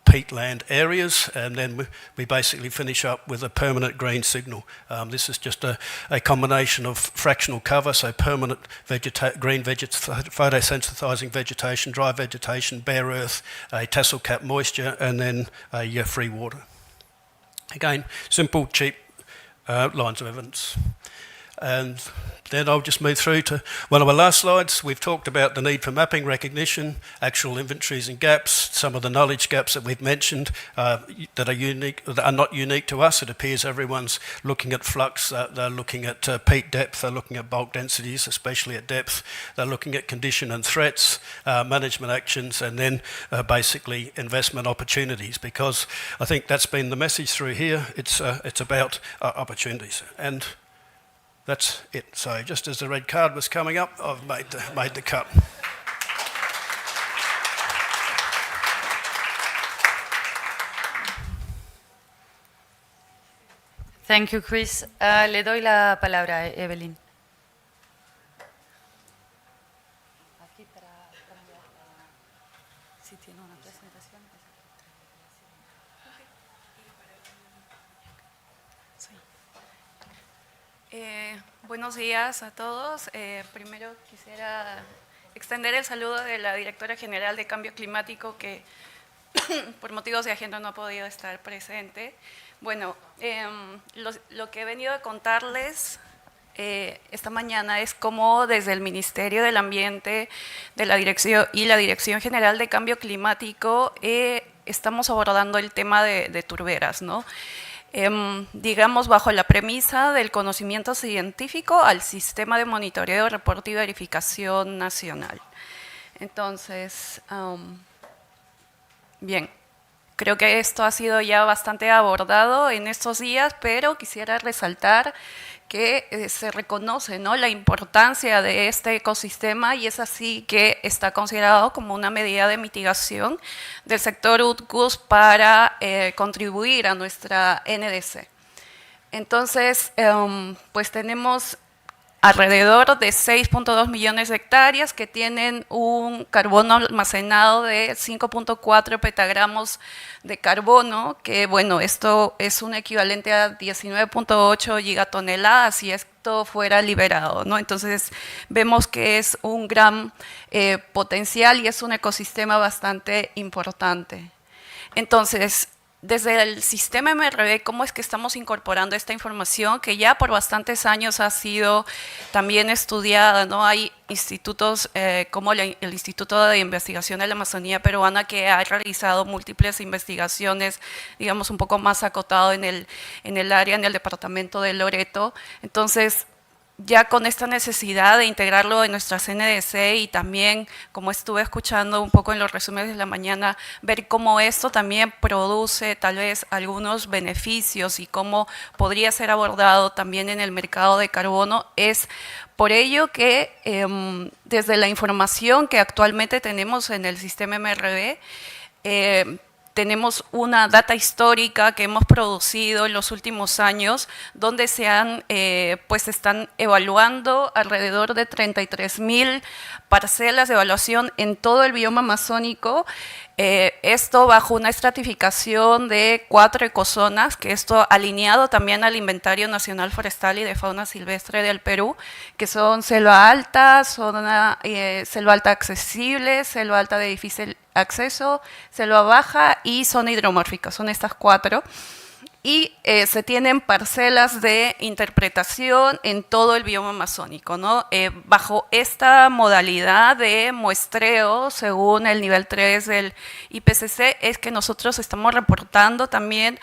peatland areas. And then we basically finish up with a permanent green signal. This is just a combination of fractional cover, so permanent green photosensitizing vegetation, dry vegetation, bare earth, a tassel cap moisture, and then a free water. Again, simple, cheap, lines of evidence. And then I'll just move through to one of our last slides. We've talked about the need for mapping, recognition, actual inventories and gaps, some of the knowledge gaps that we've mentioned that are unique, that are not unique to us. It appears everyone's looking at flux, they're looking at peat depth, they're looking at bulk densities, especially at depth, they're looking at condition and threats, management actions, and then basically investment opportunities, because I think that's been the message through here. It's about opportunities. And that's it. So just as the red card was coming up, I've made the cut. Thank you, Chris. Le doy la palabra a Evelyn. Buenos días a todos. Primero quisiera extender el saludo de la directora general de Cambio Climático, que por motivos de agenda no ha podido estar presente. Bueno, lo que he venido a contarles esta mañana es cómo desde el Ministerio del Ambiente de la Dirección y la Dirección General de Cambio Climático estamos abordando el tema de turberas, ¿no? Digamos, bajo la premisa del conocimiento científico al sistema de monitoreo, reporte y verificación nacional. Entonces, bien, creo que esto ha sido ya bastante abordado en estos días, pero quisiera resaltar que se reconoce, ¿no?, la importancia de este ecosistema, y es así que está considerado como una medida de mitigación del sector UTCUS para contribuir a nuestra NDC. Entonces, pues tenemos alrededor de 6.2 millones de hectáreas que tienen un carbono almacenado de 5.4 petagramos de carbono, que bueno, esto es un equivalente a 19.8 gigatoneladas si esto fuera liberado, ¿no? Entonces vemos que es un gran potencial y es un ecosistema bastante importante. Entonces, desde el sistema MRV, ¿cómo es que estamos incorporando esta información que ya por bastantes años ha sido también estudiada, ¿no? Hay institutos como el Instituto de Investigación de la Amazonía Peruana, que ha realizado múltiples investigaciones, digamos, un poco más acotado en el área, en el departamento de Loreto. Entonces, ya con esta necesidad de integrarlo en nuestra NDC, y también, como estuve escuchando un poco en los resúmenes de la mañana, ver cómo esto también produce tal vez algunos beneficios y cómo podría ser abordado también en el mercado de carbono, es por ello que desde la información que actualmente tenemos en el sistema MRV, tenemos una data histórica que hemos producido en los últimos años, donde se han, pues están evaluando alrededor de 33.000 parcelas de evaluación en todo el bioma amazónico. Esto bajo una estratificación de 4 ecozonas, que esto alineado también al Inventario Nacional Forestal y de Fauna Silvestre del Perú, que son selva alta, selva alta accesible, selva alta de difícil acceso, selva baja y zona hidromórfica. Son estas 4. Y se tienen parcelas de interpretación en todo el bioma amazónico, ¿no? Bajo esta modalidad de muestreo, según el nivel 3 del IPCC, es que nosotros estamos reportando también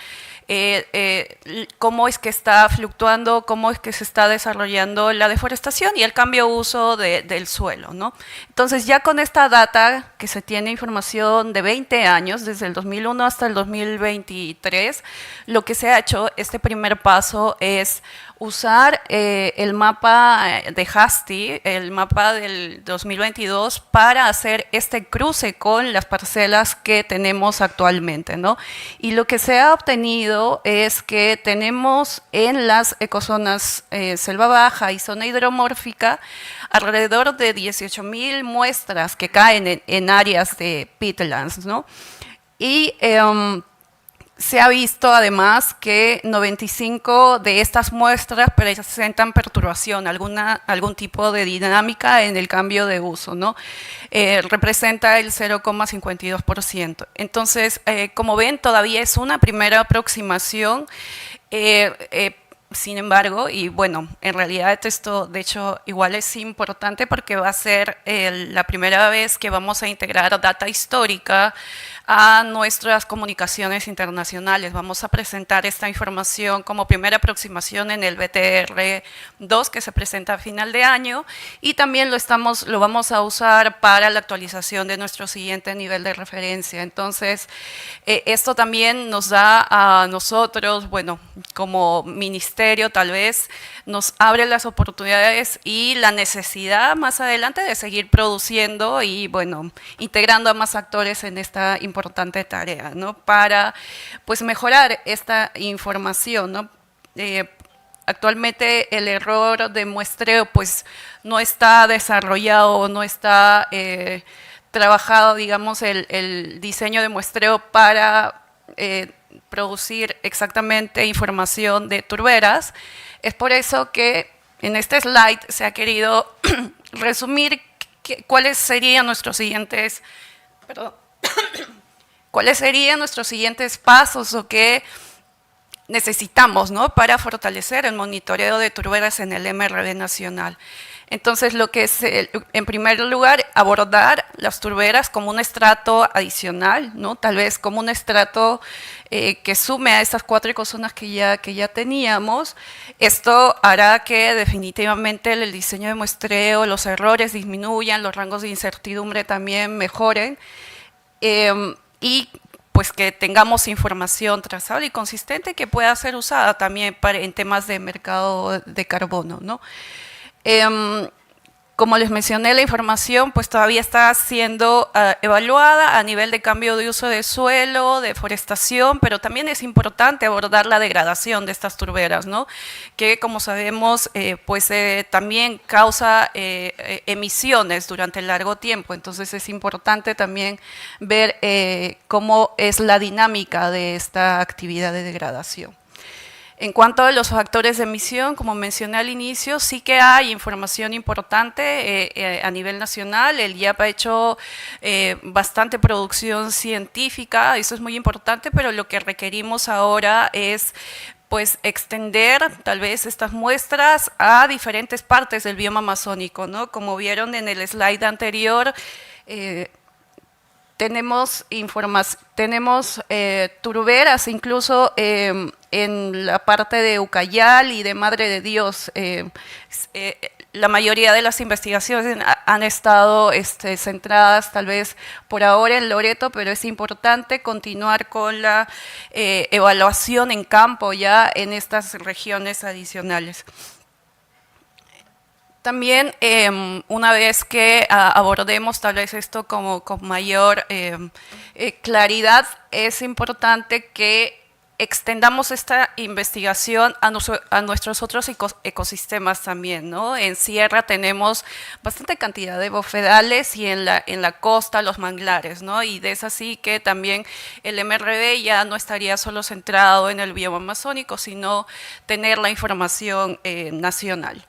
cómo es que está fluctuando, cómo es que se está desarrollando la deforestación y el cambio de uso del suelo, ¿no? Entonces, ya con esta data, que se tiene información de 20 años, desde el 2001 hasta el 2023, lo que se ha hecho, este primer paso es usar el mapa de Hasti, el mapa del 2022, para hacer este cruce con las parcelas que tenemos actualmente, ¿no? Y lo que se ha obtenido es que tenemos en las ecozonas selva baja y zona hidromórfica alrededor de 18.000 muestras que caen en áreas de peatlands, ¿no? Y se ha visto además que 95 de estas muestras presentan perturbación, algún tipo de dinámica en el cambio de uso, ¿no? Representa el 0,52%. Entonces, como ven, todavía es una primera aproximación. Sin embargo, y bueno, en realidad esto de hecho igual es importante porque va a ser la primera vez que vamos a integrar data histórica a nuestras comunicaciones internacionales. Vamos a presentar esta información como primera aproximación en el BTR2 que se presenta a final de año y también lo vamos a usar para la actualización de nuestro siguiente nivel de referencia. Entonces, esto también nos da a nosotros, bueno, como ministerio tal vez, nos abre las oportunidades y la necesidad más adelante de seguir produciendo y, bueno, integrando a más actores en esta importante tarea, ¿no? Para, pues, mejorar esta información, ¿no? Actualmente el error de muestreo, pues, no está desarrollado, no está trabajado, digamos, el diseño de muestreo para producir exactamente información de turberas. Es por eso que en este slide se ha querido resumir cuáles serían nuestros siguientes, cuáles serían nuestros siguientes pasos o qué necesitamos, ¿no?, para fortalecer el monitoreo de turberas en el MRV nacional. Entonces, lo que es, en primer lugar, abordar las turberas como un estrato adicional, ¿no? Tal vez como un estrato que sume a estas 4 ecozonas que ya teníamos. Esto hará que definitivamente el diseño de muestreo, los errores disminuyan, los rangos de incertidumbre también mejoren y pues que tengamos información trazable y consistente que pueda ser usada también en temas de mercado de carbono, ¿no? Como les mencioné, la información pues todavía está siendo evaluada a nivel de cambio de uso de suelo, deforestación, pero también es importante abordar la degradación de estas turberas, ¿no?, que como sabemos pues también causa emisiones durante largo tiempo. Entonces es importante también ver cómo es la dinámica de esta actividad de degradación. En cuanto a los factores de emisión, como mencioné al inicio, sí que hay información importante a nivel nacional. El IAP ha hecho bastante producción científica, eso es muy importante, pero lo que requerimos ahora es pues extender tal vez estas muestras a diferentes partes del bioma amazónico, ¿no? Como vieron en el slide anterior, tenemos turberas incluso en la parte de Ucayal y de Madre de Dios. La mayoría de las investigaciones han estado centradas tal vez por ahora en Loreto, pero es importante continuar con la evaluación en campo ya en estas regiones adicionales. También, una vez que abordemos tal vez esto con mayor claridad, es importante que extendamos esta investigación a nuestros otros ecosistemas también, ¿no? En sierra tenemos bastante cantidad de bofedales y en la costa los manglares, ¿no? Y es así que también el MRV ya no estaría solo centrado en el bioma amazónico, sino tener la información nacional.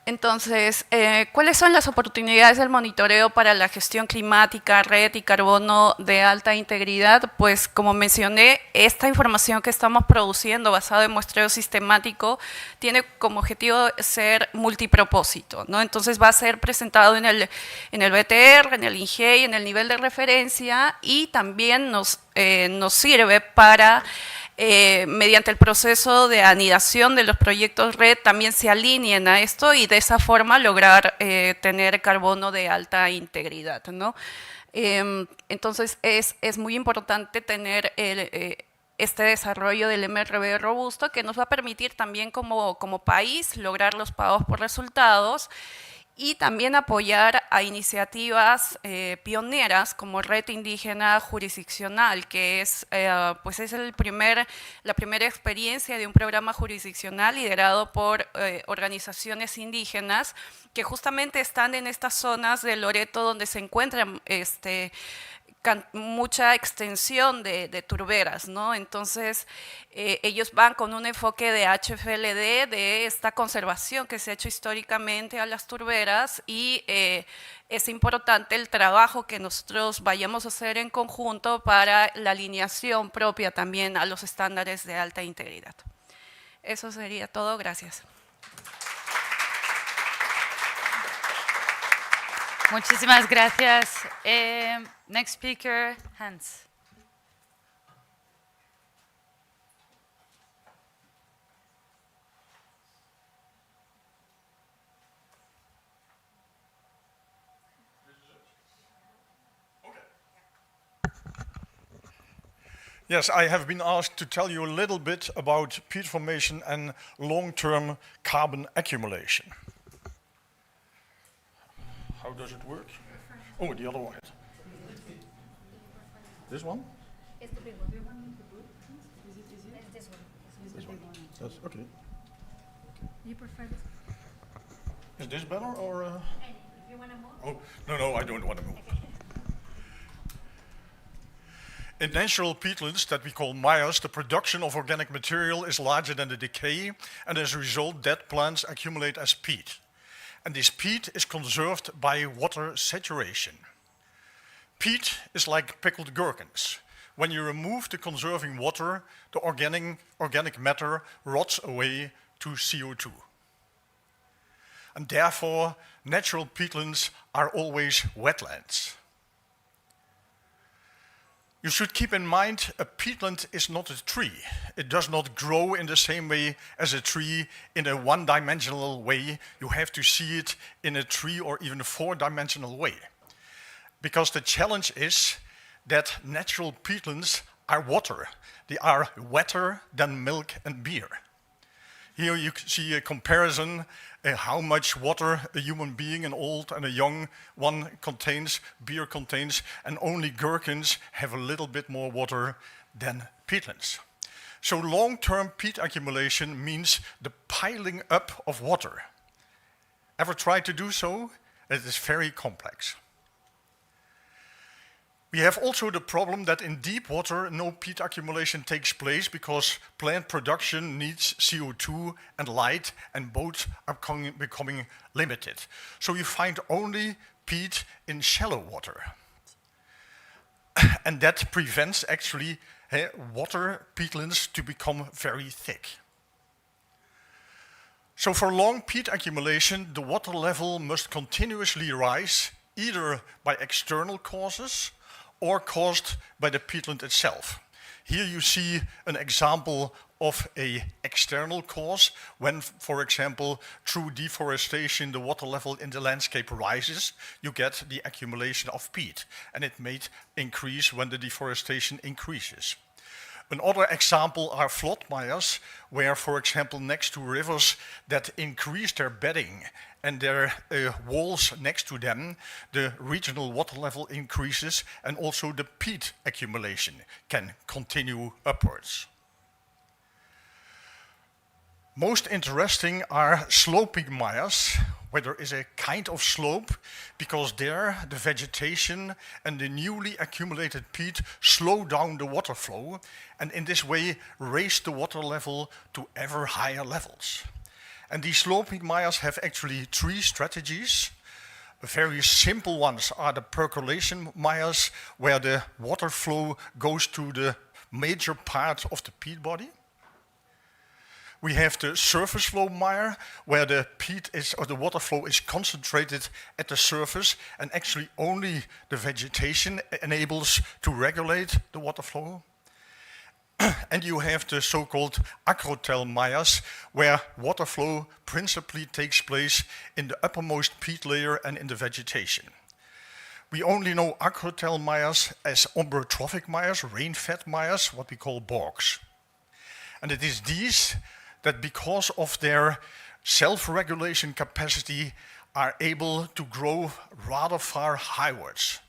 Entonces, ¿cuáles son las oportunidades del monitoreo para la gestión climática, red y carbono de alta integridad? Pues, como mencioné, esta información que estamos produciendo basada en muestreo sistemático tiene como objetivo ser multipropósito, ¿no? Entonces, va a ser presentado en el BTR, en el INGEI, en el nivel de referencia y también nos sirve para mediante el proceso de anidación de los proyectos red también se alineen a esto y de esa forma lograr tener carbono de alta integridad, ¿no? Entonces es muy importante tener este desarrollo del MRV robusto que nos va a permitir también como país lograr los pagos por resultados y también apoyar a iniciativas pioneras como Red Indígena Jurisdiccional, que es la primera experiencia de un programa jurisdiccional liderado por organizaciones indígenas que justamente están en estas zonas de Loreto donde se encuentran mucha extensión de turberas, ¿no? Entonces, ellos van con un enfoque de HFLD, de esta conservación que se ha hecho históricamente a las turberas y es importante el trabajo que nosotros vayamos a hacer en conjunto para la alineación propia también a los estándares de alta integridad. Eso sería todo, gracias. Muchísimas gracias. Next speaker, Hans. Yes, I have been asked to tell you a little bit about peat formation and long-term carbon accumulation. How does it work? Oh, the other one. This one? It's the big one. Do you want me to do it? This one. This one. That's okay. You prefer this? Is this better or? If you want to move. Oh, no, I don't want to move. In natural peatlands that we call mayas, the production of organic material is larger than the decay, and as a result, dead plants accumulate as peat. And this peat is conserved by water saturation. Peat is like pickled gherkins. When you remove the conserving water, the organic matter rots away to CO2. And therefore, natural peatlands are always wetlands. You should keep in mind a peatland is not a tree. It does not grow in the same way as a tree in a one-dimensional way. You have to see it in a three or even four-dimensional way. Because the challenge is that natural peatlands are water. They are wetter than milk and beer. Here you see a comparison how much water a human being, an old and a young one contains, beer contains, and only gherkins have a little bit more water than peatlands. So long-term peat accumulation means the piling up of water. Ever tried to do so? It is very complex. We have also the problem that in deep water, no peat accumulation takes place because plant production needs CO2 and light, and both are becoming limited. So you find only peat in shallow water. And that prevents actually water peatlands to become very thick. So for long peat accumulation, the water level must continuously rise, either by external causes or caused by the peatland itself. Here you see an example of an external cause when, for example, through deforestation, the water level in the landscape rises, you get the accumulation of peat, and it may increase when the deforestation increases. Another example are flood mares, where, for example, next to rivers that increase their bedding and their walls next to them, the regional water level increases and also the peat accumulation can continue upwards. Most interesting are sloping mares, where there is a kind of slope, because there the vegetation and the newly accumulated peat slow down the water flow and in this way raise the water level to ever higher levels. And these sloping mares have actually three strategies. Very simple ones are the percolation mares, where the water flow goes to the major part of the peat body. We have the surface flow mire, where the peat is, or the water flow is concentrated at the surface, and actually only the vegetation enables to regulate the water flow. And you have the so-called acrotel mares, where water flow principally takes place in the uppermost peat layer and in the vegetation. We only know acrotel mares as ombrotrophic mares, rain-fed mares, what we call bogs. And it is these that, because of their self-regulation capacity, are able to grow rather far highwards.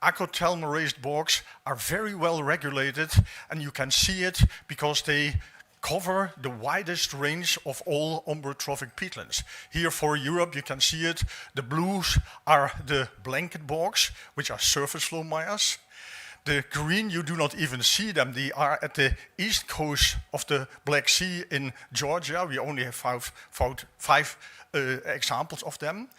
Acrotel raised bogs are very well regulated, and you can see it because they cover the widest range of all ombrotrophic peatlands. Here for Europe, you can see it. The blues are the blanket bogs, which are surface flow mares. The green, you do not even see them. They are at the east coast of the Black Sea in Georgia. We only have found five examples of them.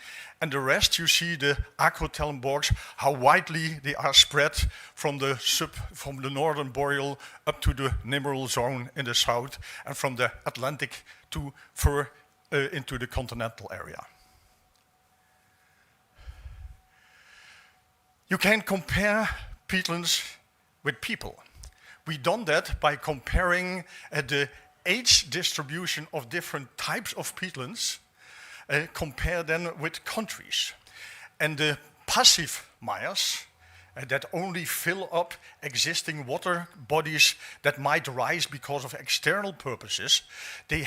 And the rest, you see the acrotel bogs, how widely they are spread from the northern boreal up to the Nimeral zone in the south, and from the Atlantic to fur into the continental area. You can compare peatlands with people. We've done that by comparing the age distribution of different types of peatlands, compare them with countries. And the passive mares that only fill up existing water bodies that might rise because of external purposes, they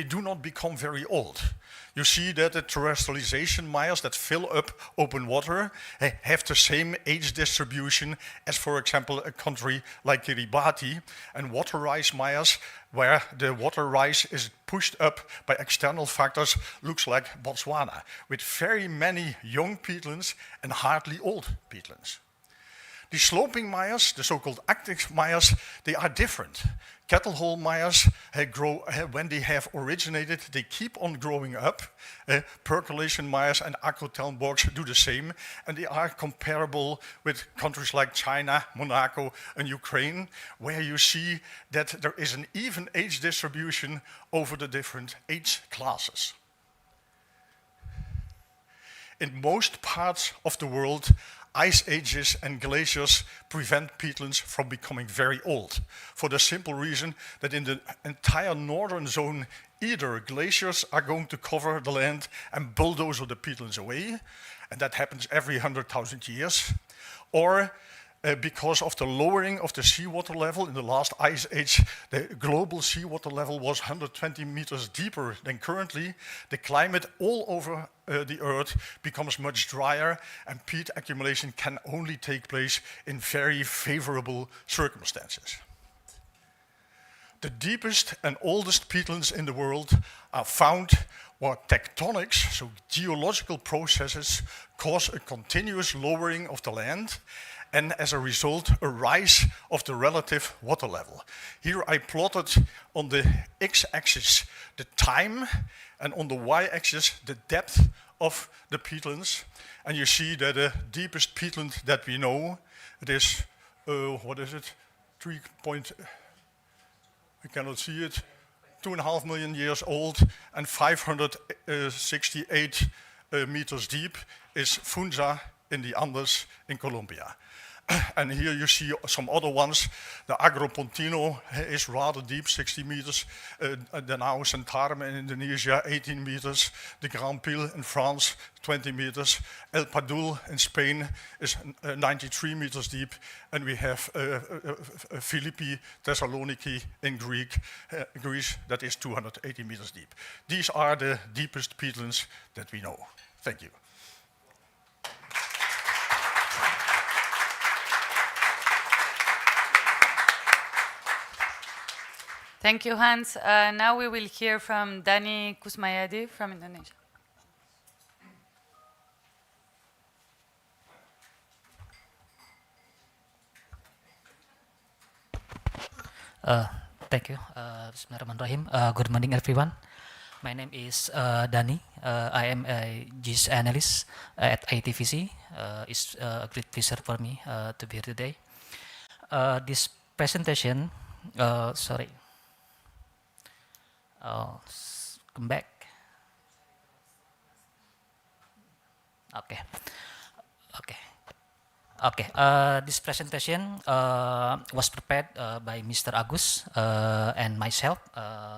do not become very old. You see that the terrestrialization mares that fill up open water have the same age distribution as, for example, a country like Kiribati, and water rise mares, where the water rise is pushed up by external factors, looks like Botswana, with very many young peatlands and hardly old peatlands. The sloping mares, the so-called active mares, they are different. Cattle hole mares grow, when they have originated, they keep on growing up. Percolation mares and acrotel bogs do the same, and they are comparable with countries like China, Monaco, and Ukraine, where you see that there is an even age distribution over the different age classes. In most parts of the world, ice ages and glaciers prevent peatlands from becoming very old, for the simple reason that in the entire northern zone, either glaciers are going to cover the land and bulldoze the peatlands away, and that happens every 100,000 years, or because of the lowering of the seawater level in the last ice age, the global seawater level was 120 meters deeper than currently. The climate all over the Earth becomes much drier, and peat accumulation can only take place in very favorable circumstances. The deepest and oldest peatlands in the world are found where tectonics, so geological processes, cause a continuous lowering of the land, and as a result, a rise of the relative water level. Here I plotted on the x-axis the time, and on the y-axis the depth of the peatlands. And you see that the deepest peatland that we know, it is, what is it, I cannot see it, 2.5 million years old and 568 meters deep, is Funza in the Andes in Colombia. And here you see some other ones. The Agropontino is rather deep, 60 meters. The Nao Centarme in Indonesia, 18 meters. The Grand Pile in France, 20 meters. El Padul in Spain is 93 meters deep. And we have Philippi, Thessaloniki in Greece, that is 280 meters deep. These are the deepest peatlands that we know. Thank you. Thank you, Hans. Now we will hear from Dani Kusmayadi from Indonesia. Thank you. Bismillahirrahmanirrahim. Good morning, everyone. My name is Dani. I am a GIS analyst at ITVC. It's a great pleasure for me to be here today. This presentation, sorry. Come back. Okay. This presentation was prepared by Mr. Agus and myself.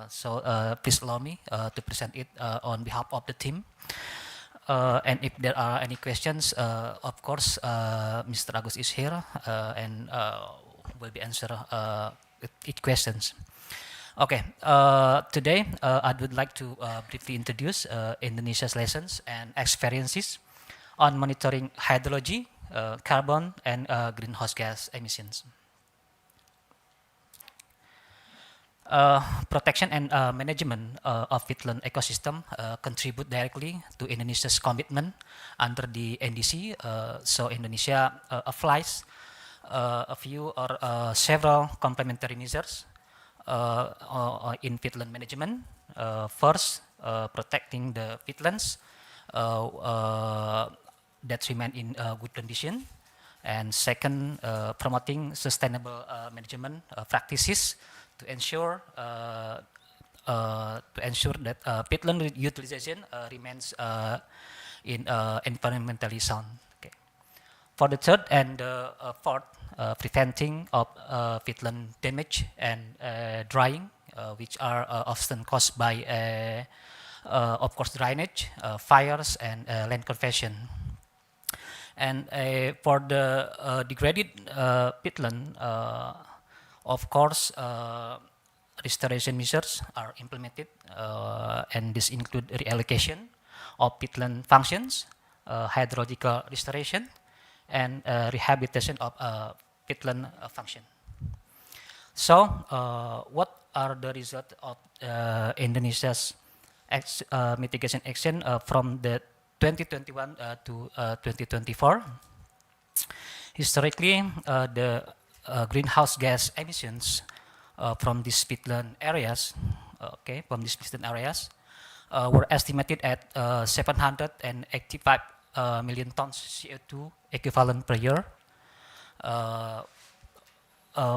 So please allow me to present it on behalf of the team. And if there are any questions, of course, Mr. Agus is here and will be answer each questions. Okay, today I would like to briefly introduce Indonesia's lessons and experiences on monitoring hydrology, carbon, and greenhouse gas emissions. Protection and management of wetland ecosystem contribute directly to Indonesia's commitment under the NDC. So Indonesia applies a few or several complementary measures in wetland management. First, protecting the wetlands that remain in good condition, and second, promoting sustainable management practices to ensure that wetland utilization remains in environmentally sound. Okay. For the third and fourth, preventing of wetland damage and drying, which are often caused by, of course, drainage, fires, and land conversion. And for the degraded wetland, of course, restoration measures are implemented, and this include reallocation of wetland functions, hydrological restoration, and rehabilitation of wetland function. So, what are the results of Indonesia's mitigation action from the 2021 to 2024? Historically, the greenhouse gas emissions from these wetland areas, were estimated at 785 million tons CO2 equivalent per year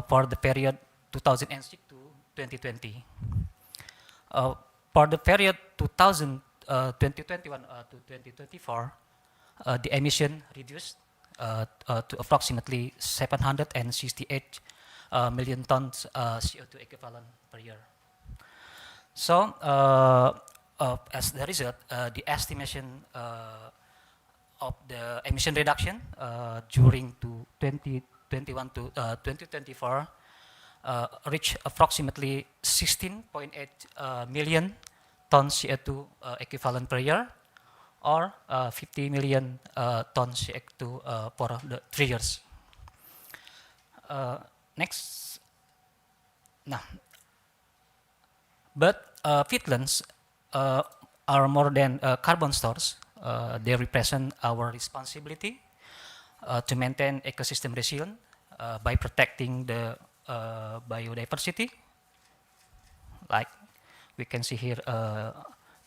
for the period 2006 to 2020. For the period 2021 to 2024, the emission reduced to approximately 768 million tons CO2 equivalent per year. So, as the result, the estimation of the emission reduction during 2021 to 2024 reached approximately 16.8 million tons CO2 equivalent per year, or 50 million tons CO2 for the 3 years. Next. Now, but wetlands are more than carbon stores. They represent our responsibility to maintain ecosystem resilience by protecting the biodiversity. Like we can see here,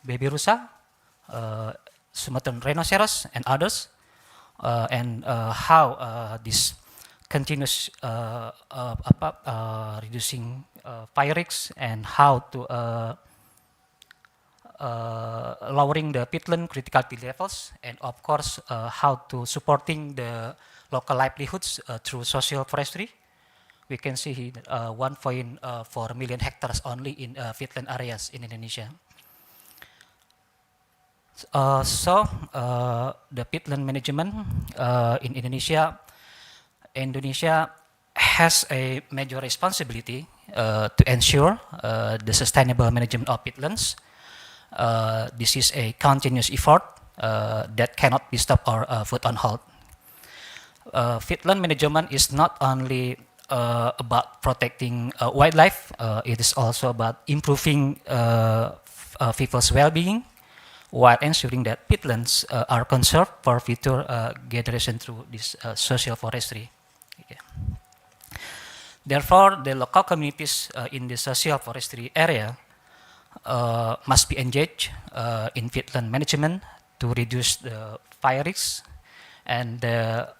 baby rusa, Sumatran rhinoceros, and others, and how this continuous reducing fire risks, and how to lowering the peatland criticality levels, and of course how to supporting the local livelihoods through social forestry. We can see here 1.4 million hectares only in peatland areas in Indonesia. The peatland management in Indonesia has a major responsibility to ensure the sustainable management of peatlands. This is a continuous effort that cannot be stopped or put on hold. Peatland management is not only about protecting wildlife, it is also about improving people's well-being, while ensuring that peatlands are conserved for future generation through this social forestry. Okay. Therefore, the local communities in the social forestry area must be engaged in peatland management to reduce the fire risks and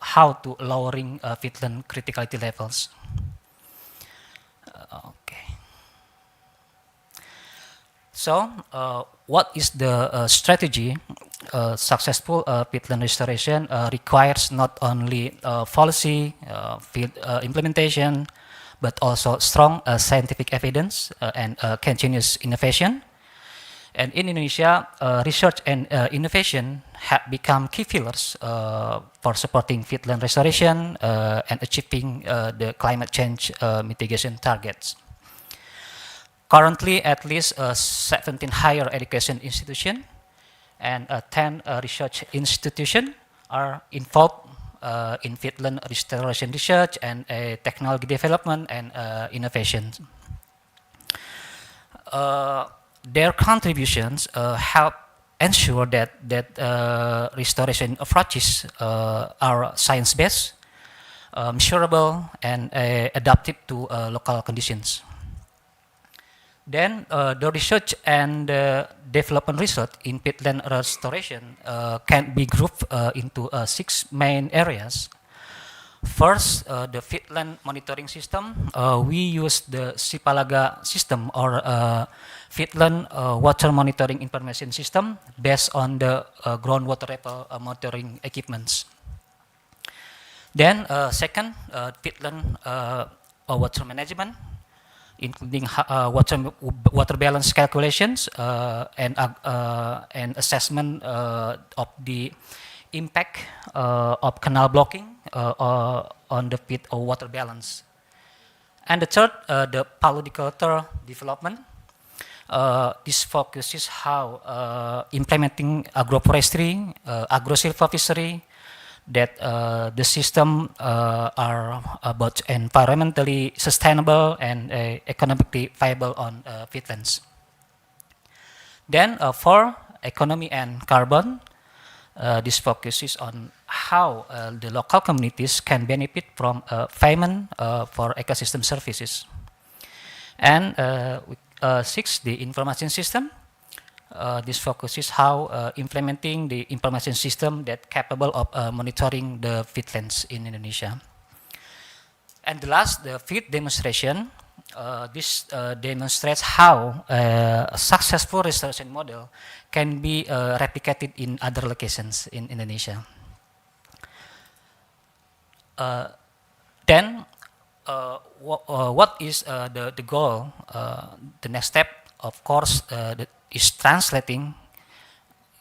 how to lowering peatland criticality levels. So, what is the strategy? Successful peatland restoration requires not only policy, field implementation, but also strong scientific evidence and continuous innovation. And in Indonesia, research and innovation have become key pillars for supporting peatland restoration and achieving the climate change mitigation targets. Currently, at least 17 higher education institutions and 10 research institutions are involved in peatland restoration research and technology development and innovation. Their contributions help ensure that restoration approaches are science-based, measurable, and adaptive to local conditions. Then the research and development research in peatland restoration can be grouped into 6 main areas. First, the peatland monitoring system. We use the Sipalaga system or peatland water monitoring information system based on the groundwater level monitoring equipments. Then second, peatland water management, including water balance calculations and assessment of the impact of canal blocking on the peat or water balance. And the third, the polyculture development. This focuses how implementing agroforestry, agrosilvofishery, that the system are both environmentally sustainable and economically viable on peatlands. Then for economy and carbon, this focuses on how the local communities can benefit from payment for ecosystem services. And six, the information system. This focuses how implementing the information system that capable of monitoring the peatlands in Indonesia. And the last, the field demonstration. This demonstrates how a successful restoration model can be replicated in other locations in Indonesia. Then, what is the goal? The next step, of course, is translating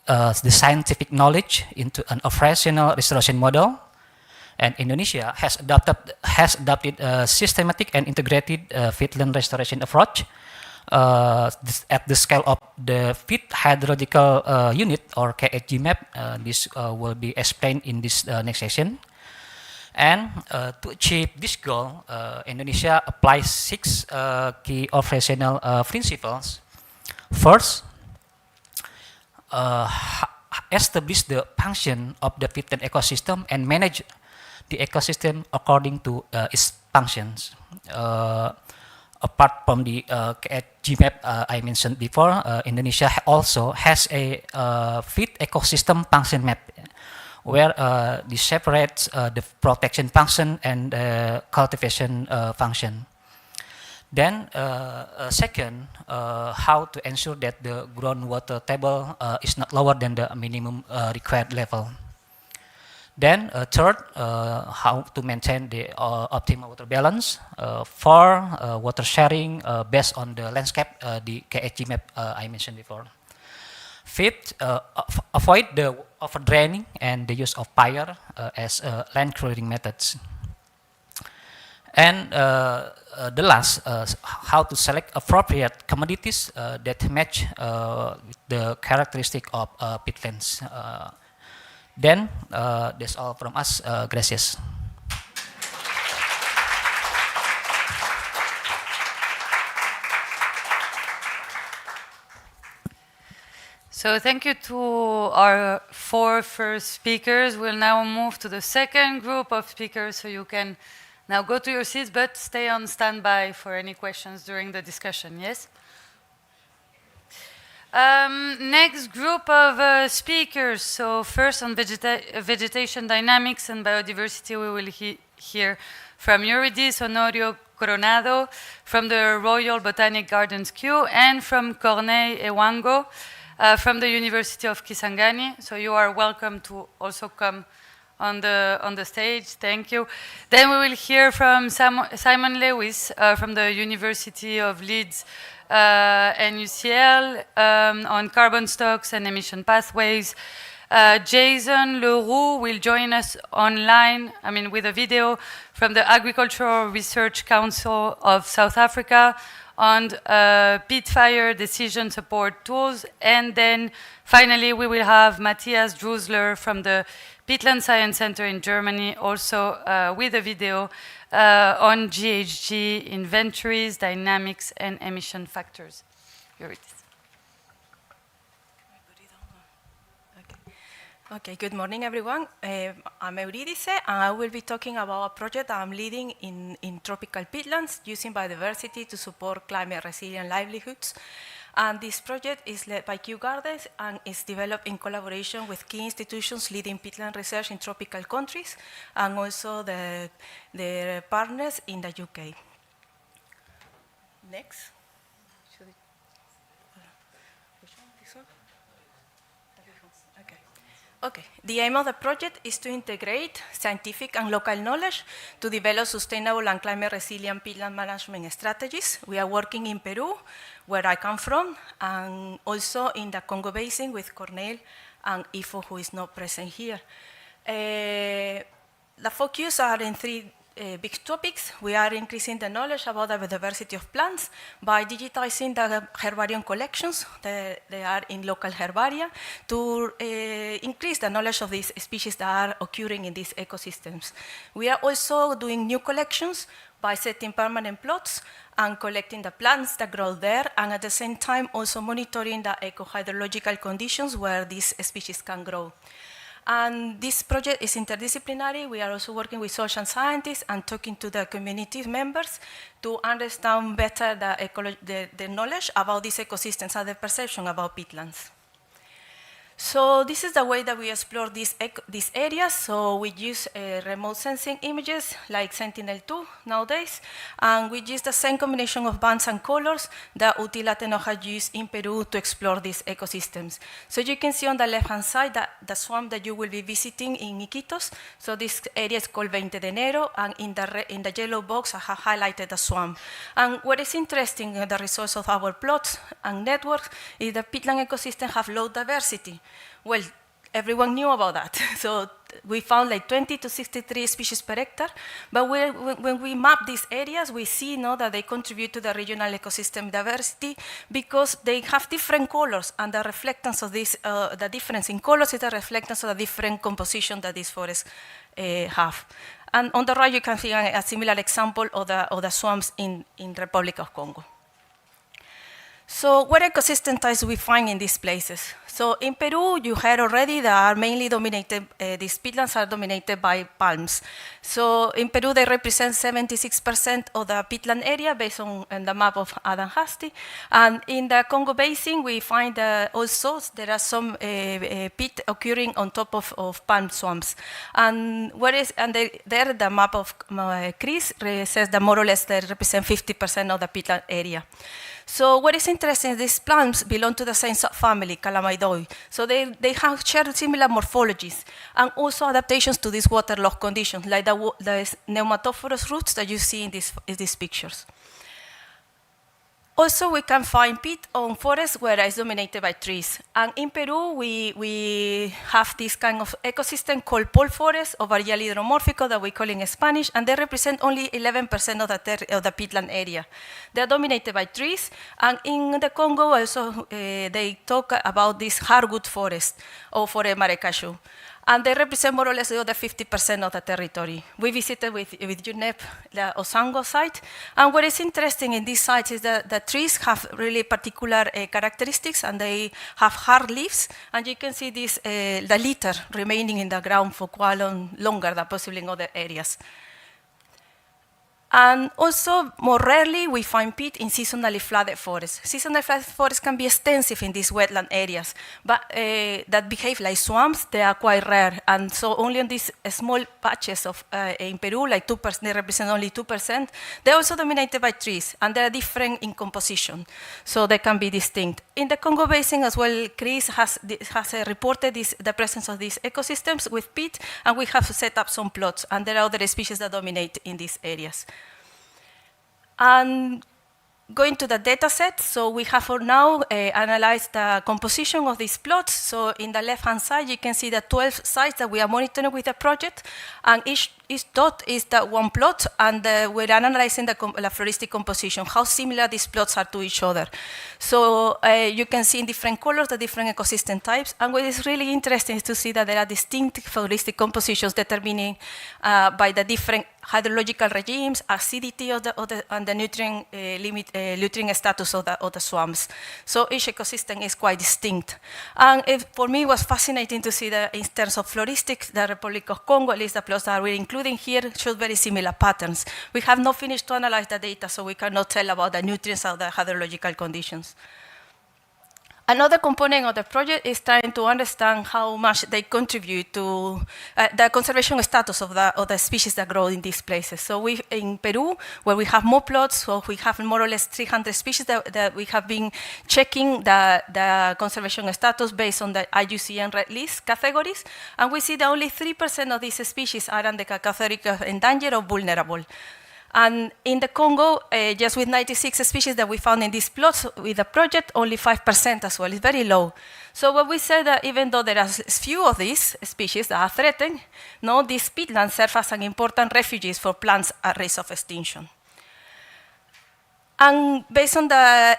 the scientific knowledge into an operational restoration model. And Indonesia has adopted a systematic and integrated peatland restoration approach at the scale of the peat hydrological unit or KHG map. This will be explained in this next session. And to achieve this goal, Indonesia applies 6 key operational principles. First, establish the function of the peatland ecosystem and manage the ecosystem according to its functions. Apart from the KHG map I mentioned before, Indonesia also has a peat ecosystem function map, where this separates the protection function and the cultivation function. Then, second, how to ensure that the groundwater table is not lower than the minimum required level. Then, third, how to maintain the optimal water balance. For water sharing based on the landscape, the KHG map I mentioned before. Fifth, avoid the over-draining and the use of fire as land clearing methods. And the last, how to select appropriate commodities that match with the characteristic of peatlands. Then, that's all from us. Gracias. So thank you to our 4 first speakers. We'll now move to the second group of speakers, so you can now go to your seats, but stay on standby for any questions during the discussion, yes? Next group of speakers. So first on vegetation dynamics and biodiversity, we will hear from Eurydice Honorio Coronado from the Royal Botanic Gardens Kew and from Corneille Ewango from the University of Kisangani. So you are welcome to also come on the stage. Thank you. Then we will hear from Simon Lewis from the University of Leeds and UCL on carbon stocks and emission pathways. Jason Leroux will join us online, with a video from the Agricultural Research Council of South Africa on peat fire decision support tools. And then finally we will have Matthias Drusler from the Peatland Science Center in Germany, also with a video on GHG inventories, dynamics, and emission factors. Eurydice. Okay, good morning, everyone. I'm Eurydice, and I will be talking about a project I'm leading in tropical peatlands using biodiversity to support climate-resilient livelihoods. And this project is led by Kew Gardens and is developed in collaboration with key institutions leading peatland research in tropical countries and also the partners in the UK. Next. Okay. The aim of the project is to integrate scientific and local knowledge to develop sustainable and climate-resilient peatland management strategies. We are working in Peru, where I come from, and also in the Congo Basin with Corneille and Ifo, who is not present here. The focus are in 3 big topics. We are increasing the knowledge about the diversity of plants by digitizing the herbarium collections that they are in local herbaria to increase the knowledge of these species that are occurring in these ecosystems. We are also doing new collections by setting permanent plots and collecting the plants that grow there, and at the same time also monitoring the eco-hydrological conditions where these species can grow. And this project is interdisciplinary. We are also working with social scientists and talking to the community members to understand better the knowledge about these ecosystems and the perception about peatlands. So this is the way that we explore these areas. So we use remote sensing images like Sentinel-2 nowadays, and we use the same combination of bands and colors that Utila Tenoja used in Peru to explore these ecosystems. So you can see on the left-hand side that the swamp that you will be visiting in Iquitos. So this area is called 20 de Enero, and in the yellow box I have highlighted the swamp. And what is interesting, the results of our plots and networks, is that peatland ecosystems have low diversity. Well, everyone knew about that. So we found like 20 to 63 species per hectare. But when we map these areas, we see that they contribute to the regional ecosystem diversity because they have different colors, and the reflectance of this, the difference in colors is the reflectance of the different composition that these forests have. And on the right, you can see a similar example of the swamps in Republic of Congo. So what ecosystem types we find in these places? So in Peru, you heard already that are mainly dominated, these peatlands are dominated by palms. So in Peru, they represent 76% of the peatland area based on the map of Adam Hastie. And in the Congo Basin, we find also there are some peat occurring on top of palm swamps. And there the map of Chris says that more or less they represent 50% of the peatland area. So what is interesting, these plants belong to the same subfamily, Calamaidoe. So they have shared similar morphologies and also adaptations to these waterlogged conditions, like the pneumatophorous roots that you see in these pictures. Also, we can find peat on forests where it's dominated by trees. And in Peru, we have this kind of ecosystem called pole forests or Barrial hydromórfico that we call in Spanish, and they represent only 11% of the peatland area. They are dominated by trees, and in the Congo also they talk about this hardwood forest or forest maracaju. And they represent more or less the other 50% of the territory. We visited with UNEP the Osango site, and what is interesting in these sites is that the trees have really particular characteristics, and they have hard leaves, and you can see this, the litter remaining in the ground for quite longer than possibly in other areas. And also, more rarely, we find peat in seasonally flooded forests. Seasonally flooded forests can be extensive in these wetland areas, but that behave like swamps, they are quite rare. And so only in these small patches of, in Peru, like 2%, they represent only 2%. They're also dominated by trees, and they're different in composition, so they can be distinct. In the Congo Basin as well, Chris has reported the presence of these ecosystems with peat, and we have set up some plots, and there are other species that dominate in these areas. And going to the data set, so we have for now analyzed the composition of these plots. So in the left-hand side, you can see the 12 sites that we are monitoring with the project, and each dot is that one plot, and we're analyzing the floristic composition, how similar these plots are to each other. So you can see in different colors the different ecosystem types, and what is really interesting is to see that there are distinct floristic compositions determining by the different hydrological regimes, acidity and the nutrient status of the swamps. So each ecosystem is quite distinct. And for me, it was fascinating to see that in terms of floristics, the Republic of Congo, at least the plots that we're including here, showed very similar patterns. We have not finished to analyze the data, so we cannot tell about the nutrients or the hydrological conditions. Another component of the project is trying to understand how much they contribute to the conservation status of the species that grow in these places. So in Peru, where we have more plots, so we have more or less 300 species that we have been checking the conservation status based on the IUCN Red List categories, and we see that only 3% of these species are under the category of endangered or vulnerable. And in the Congo, just with 96 species that we found in these plots with the project, only 5% as well. It's very low. So what we said that even though there are few of these species that are threatened, these peatlands serve as an important refuges for plants at risk of extinction. And based on the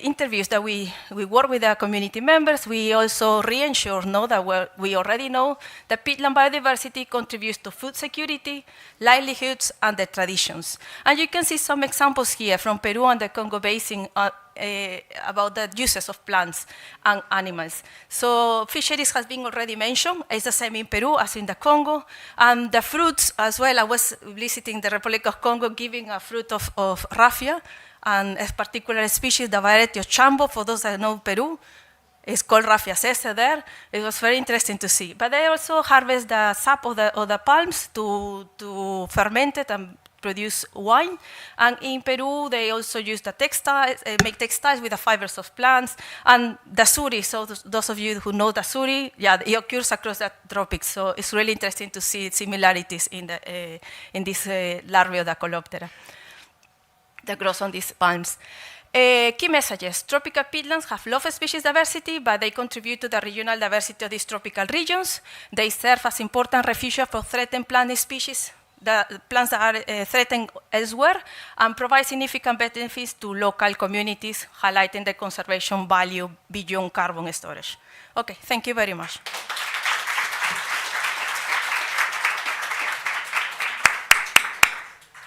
interviews that we work with the community members, we also reassure that we already know that peatland biodiversity contributes to food security, livelihoods, and the traditions. And you can see some examples here from Peru and the Congo Basin about the uses of plants and animals. So fisheries has been already mentioned. It's the same in Peru as in the Congo. And the fruits as well. I was visiting the Republic of Congo giving a fruit of raffia, and a particular species, the variety of chambo, for those that know Peru. It's called raffia sese there. It was very interesting to see. But they also harvest the sap of the palms to ferment it and produce wine. And in Peru, they also use the textiles, make textiles with the fibers of plants. And dasuri, so those of you who know dasuri, it occurs across the tropics. So it's really interesting to see similarities in this larvae of the Coloptera that grows on these palms. Key messages. Tropical peatlands have low species diversity, but they contribute to the regional diversity of these tropical regions. They serve as important refuge for threatened plant species, the plants that are threatened elsewhere, and provide significant benefits to local communities, highlighting the conservation value beyond carbon storage. Okay, thank you very much.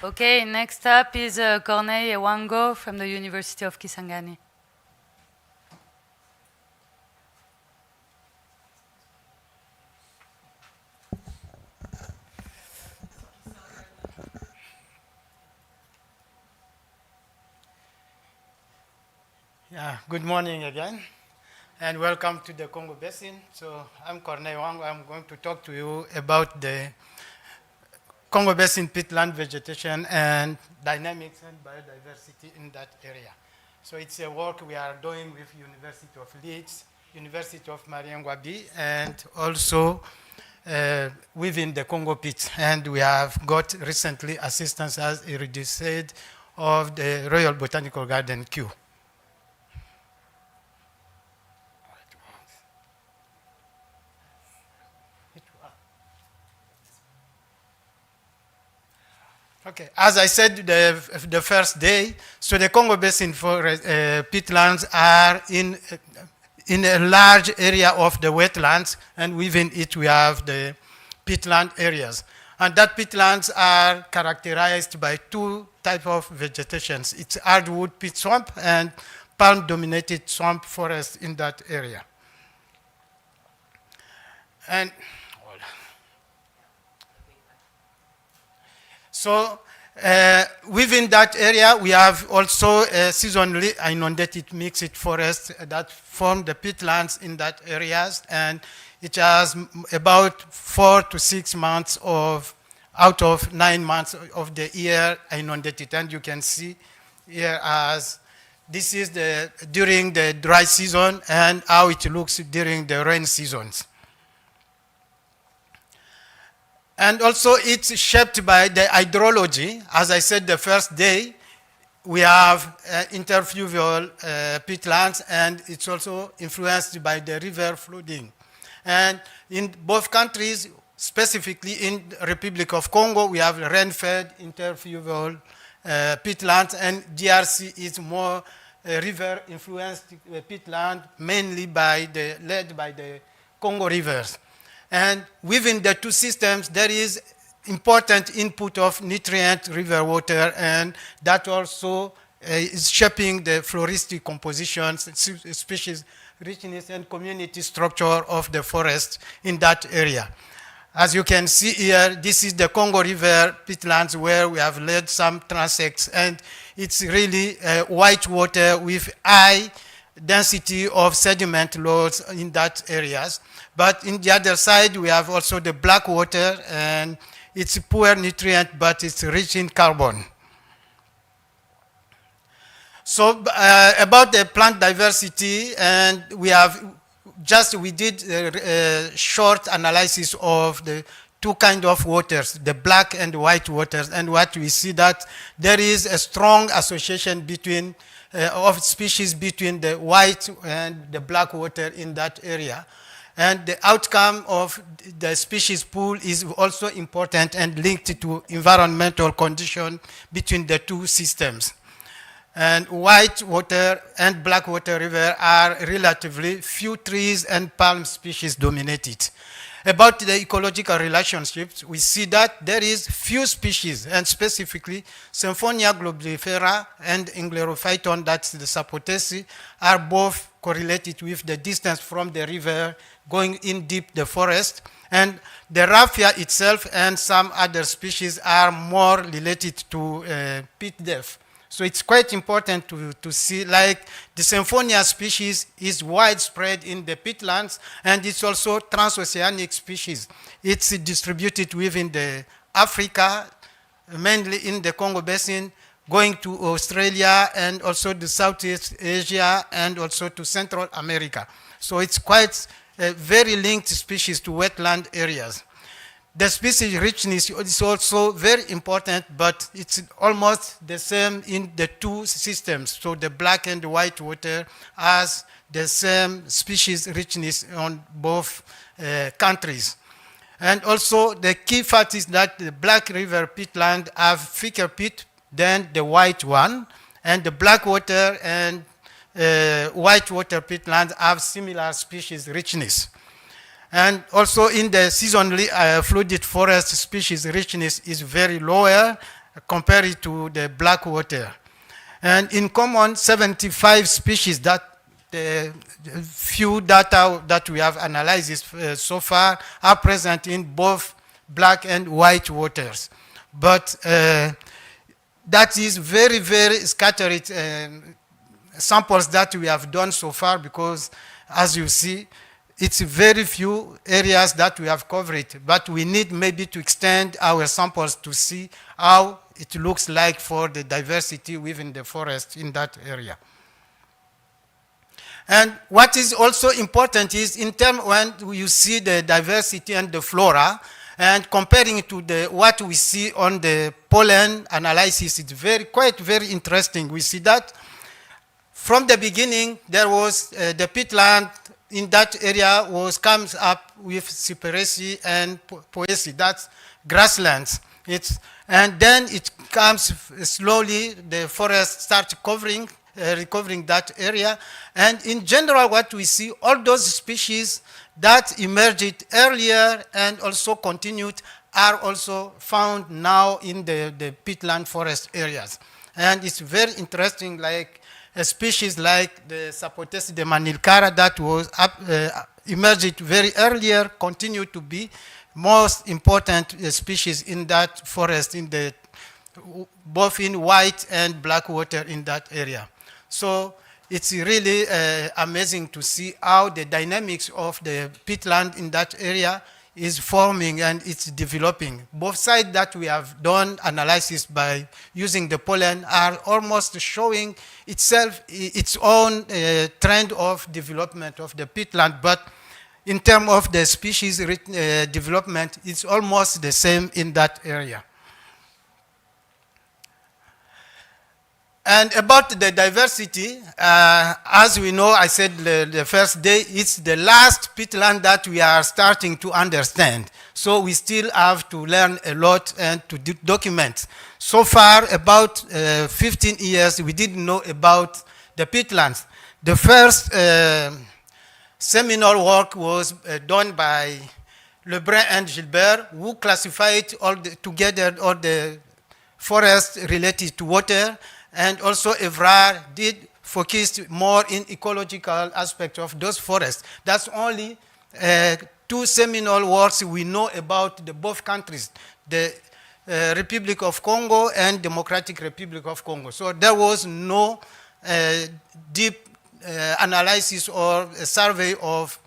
Okay, next up is Corneille Ewango from the University of Kisangani. Yeah, good morning again, and welcome to the Congo Basin. So I'm Corneille Wang. I'm going to talk to you about the Congo Basin peatland vegetation and dynamics and biodiversity in that area. So it's a work we are doing with University of Leeds, University of Mariangwabi, and also within the Congo pit. And we have got recently assistance, as Iridis said, of the Royal Botanical Garden Kew. Okay, as I said the first day, so the Congo Basin forest peatlands are in a large area of the wetlands, and within it we have the peatland areas. And that peatlands are characterized by two types of vegetations. It's hardwood peat swamp and palm-dominated swamp forest in that area. And so within that area, we have also seasonally inundated mixed forests that form the peatlands in that areas, and it has about 4 to 6 months out of 9 months of the year inundated. And you can see here as this is during the dry season and how it looks during the rain seasons. And also it's shaped by the hydrology. As I said the first day, we have interfluvial peatlands, and it's also influenced by the river flooding. And in both countries, specifically in the Republic of Congo, we have rain-fed interfluvial peatlands, and DRC is more river-influenced peatland, mainly led by the Congo rivers. And within the two systems, there is important input of nutrient river water, and that also is shaping the floristic compositions, species richness, and community structure of the forest in that area. As you can see here, this is the Congo River peatlands where we have laid some transects, and it's really white water with high density of sediment loads in that areas. But in the other side, we have also the black water, and it's poor nutrient, but it's rich in carbon. So about the plant diversity, and we did a short analysis of the two kinds of waters, the black and white waters, and what we see that there is a strong association between of species between the white and the black water in that area. And the outcome of the species pool is also important and linked to environmental condition between the two systems. And white water and black water river are relatively few trees and palm species dominated. About the ecological relationships, we see that there is few species, and specifically Symphonia globulifera and Inglerophyton, that's the Sapotesi, are both correlated with the distance from the river going in deep the forest. And the raffia itself and some other species are more related to peat depth. So it's quite important to see, like the Symphonia species is widespread in the peatlands, and it's also transoceanic species. It's distributed within the Africa, mainly in the Congo Basin, going to Australia and also the Southeast Asia and also to Central America. So it's quite a very linked species to wetland areas. The species richness is also very important, but it's almost the same in the two systems. So the black and the white water has the same species richness on both countries. And also the key fact is that the black river peatland have thicker peat than the white one, and the black water and white water peatlands have similar species richness. And also in the seasonally flooded forest, species richness is very lower, compared to the black water. And in common, 75 species that the few data that we have analyzed so far are present in both black and white waters. But that is very, very scattered samples that we have done so far, because as you see, it's very few areas that we have covered, but we need maybe to extend our samples to see how it looks like for the diversity within the forest in that area. And what is also important is in terms when you see the diversity and the flora, and comparing it to what we see on the pollen analysis, it's quite very interesting. We see that from the beginning, there was the peatland in that area comes up with cyperaceae and poaceae, that's grasslands. And then it comes slowly, the forest starts recovering that area. And in general, what we see, all those species that emerged earlier and also continued are also found now in the peatland forest areas. And it's very interesting, like a species like the Sapotacea de Manilcara that was emerged very earlier, continue to be most important species in that forest, both in white and black water in that area. So it's really amazing to see how the dynamics of the peatland in that area is forming and it's developing. Both sides that we have done analysis by using the pollen are almost showing itself its own trend of development of the peatland, but in terms of the species development, it's almost the same in that area. And about the diversity, as we know, I said the first day, it's the last peatland that we are starting to understand. So we still have to learn a lot and to document. So far, about 15 years, we didn't know about the peatlands. The first seminal work was done by Lebrun and Gilbert, who classified together all the forests related to water. And also Evrard did focus more in ecological aspects of those forests. That's only two seminal works we know about both countries, the Republic of Congo and Democratic Republic of Congo. So there was no deep analysis or a survey of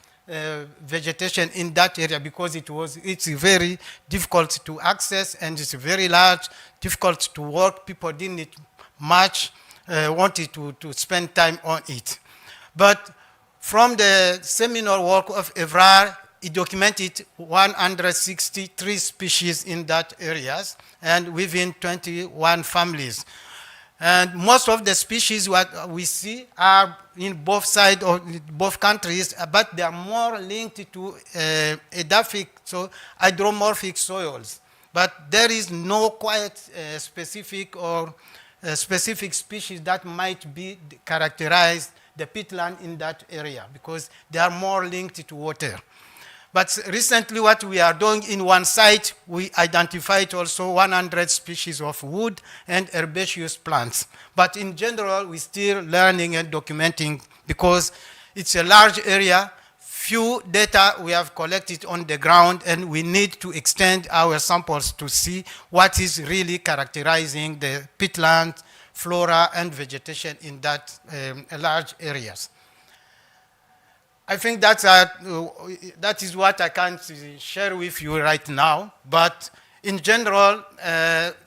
vegetation in that area, because it's very difficult to access and it's very large, difficult to work. People didn't much wanted to spend time on it. But from the seminal work of Evrard, he documented 163 species in that areas and within 21 families. And most of the species what we see are in both sides of both countries, but they are more linked to edaphic, so hydromorphic soils. But there is no quite specific or specific species that might be characterize the peatland in that area, because they are more linked to water. But recently what we are doing in one site, we identified also 100 species of wood and herbaceous plants. But in general, we're still learning and documenting, because it's a large area, few data we have collected on the ground, and we need to extend our samples to see what is really characterizing the peatland, flora, and vegetation in that large areas. I think that is what I can share with you right now. But in general,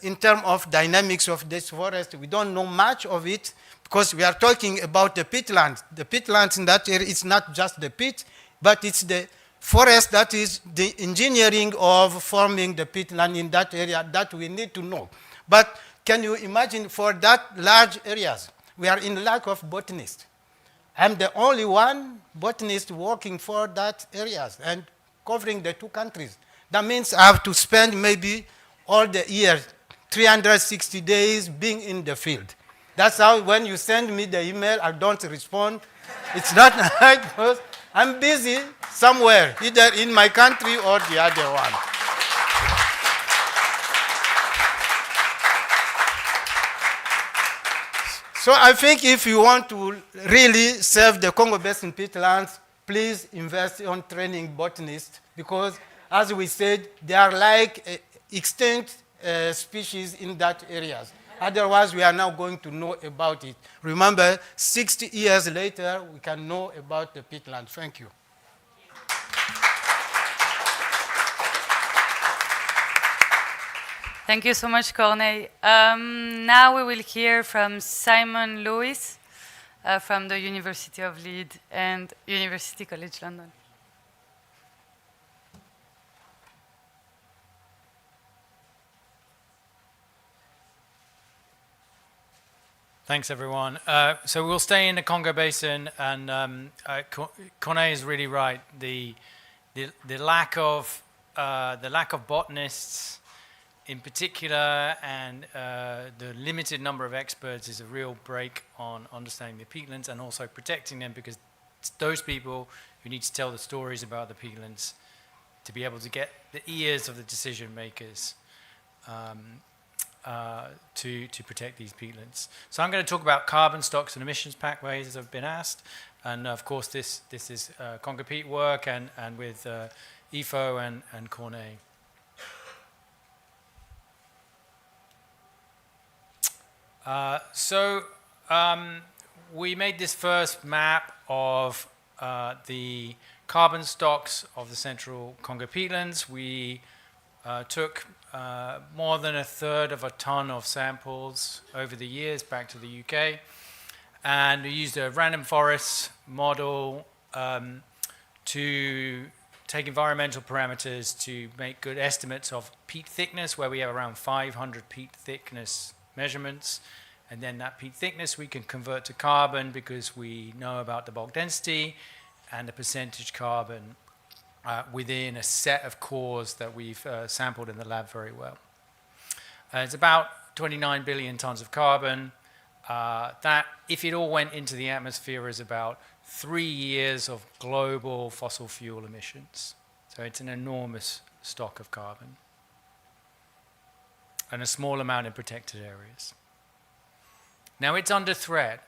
in terms of dynamics of this forest, we don't know much of it, because we are talking about the peatland. The peatlands in that area, it's not just the peat, but it's the forest that is the engineering of forming the peatland in that area that we need to know. But can you imagine, for that large areas, we are in lack of botanists. I'm the only one botanist working for that areas and covering the two countries. That means I have to spend maybe all the year, 360 days being in the field. That's how when you send me the email, I don't respond. It's not right, because I'm busy somewhere, either in my country or the other one. So I think if you want to really serve the Congo Basin peatlands, please invest on training botanists because, as we said, they are like extinct species in that areas. Otherwise, we are now going to know about it. Remember, 60 years later, we can know about the peatland. Thank you. Thank you so much, Corneille. Now we will hear from Simon Lewis from the University of Leeds and University College London. Thanks, everyone. So we'll stay in the Congo Basin, and Corneille is really right. The lack of botanists, in particular, and the limited number of experts is a real break on understanding the peatlands and also protecting them, because it's those people who need to tell the stories about the peatlands to be able to get the ears of the decision makers to protect these peatlands. So I'm going to talk about carbon stocks and emissions pathways, as I've been asked, and of course this is Congo Peat work and with IFO and Corneille. We made this first map of the carbon stocks of the central Congo peatlands. We took more than a third of a ton of samples over the years back to the UK, and we used a random forest model to take environmental parameters to make good estimates of peat thickness, where we have around 500 peat thickness measurements, and then that peat thickness we can convert to carbon because we know about the bulk density and the percentage carbon within a set of cores that we've sampled in the lab very well. It's about 29 billion tons of carbon. That, if it all went into the atmosphere, is about 3 years of global fossil fuel emissions. So it's an enormous stock of carbon, and a small amount in protected areas. Now it's under threat.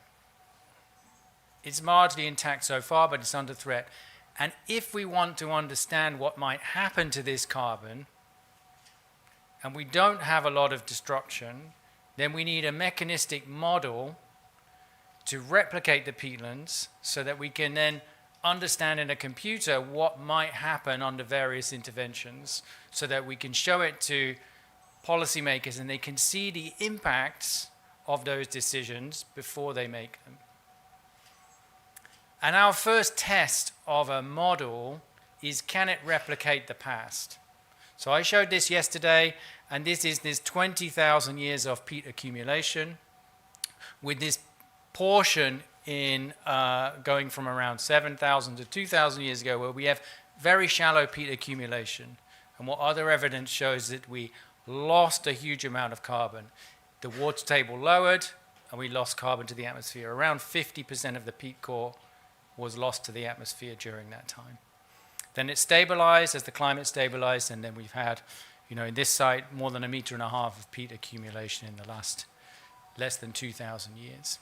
It's largely intact so far, but it's under threat. And if we want to understand what might happen to this carbon, and we don't have a lot of destruction, then we need a mechanistic model to replicate the peatlands so that we can then understand in a computer what might happen under various interventions, so that we can show it to policymakers and they can see the impacts of those decisions before they make them. And our first test of a model is, can it replicate the past? So I showed this yesterday, and this is 20,000 years of peat accumulation, with this portion in going from around 7,000 to 2,000 years ago, where we have very shallow peat accumulation. And what other evidence shows that we lost a huge amount of carbon. The water table lowered, and we lost carbon to the atmosphere. Around 50% of the peat core was lost to the atmosphere during that time. Then it stabilized as the climate stabilized, and then we've had, in this site, more than 1.5 meters of peat accumulation in the last less than 2,000 years.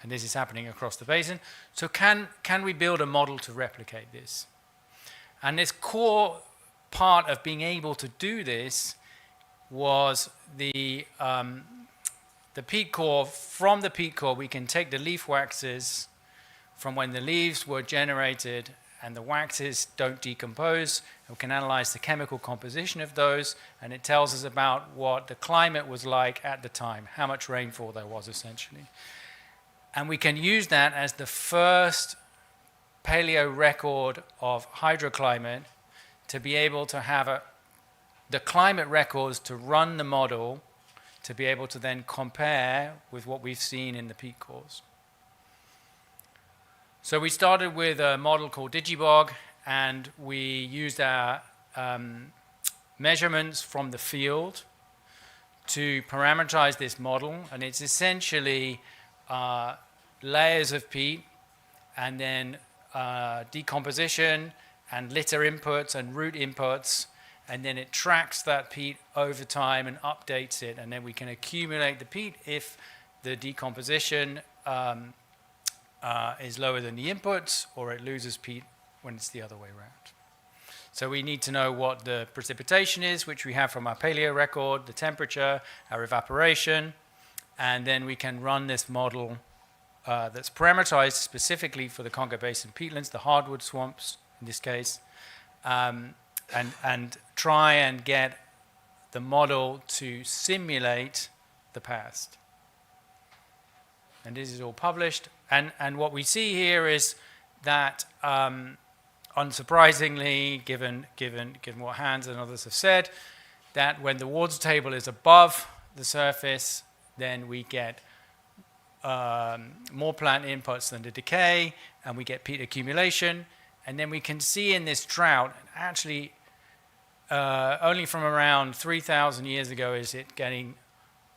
And this is happening across the basin. So can we build a model to replicate this? And this core part of being able to do this was the peat core. From the peat core, we can take the leaf waxes from when the leaves were generated and the waxes don't decompose. We can analyze the chemical composition of those, and it tells us about what the climate was like at the time, how much rainfall there was essentially. And we can use that as the first paleo record of hydroclimate to be able to have the climate records to run the model, to be able to then compare with what we've seen in the peat cores. So we started with a model called Digibog, and we used our measurements from the field to parameterize this model. And it's essentially layers of peat, and then decomposition and litter inputs and root inputs, and then it tracks that peat over time and updates it, and then we can accumulate the peat if the decomposition is lower than the inputs, or it loses peat when it's the other way around. So we need to know what the precipitation is, which we have from our paleo record, the temperature, our evaporation, and then we can run this model that's parameterized specifically for the Congo Basin peatlands, the hardwood swamps in this case, and try and get the model to simulate the past. And this is all published. And what we see here is that, unsurprisingly, given what Hans and others have said, that when the water table is above the surface, then we get more plant inputs than the decay, and we get peat accumulation. And then we can see in this drought, actually, only from around 3,000 years ago is it getting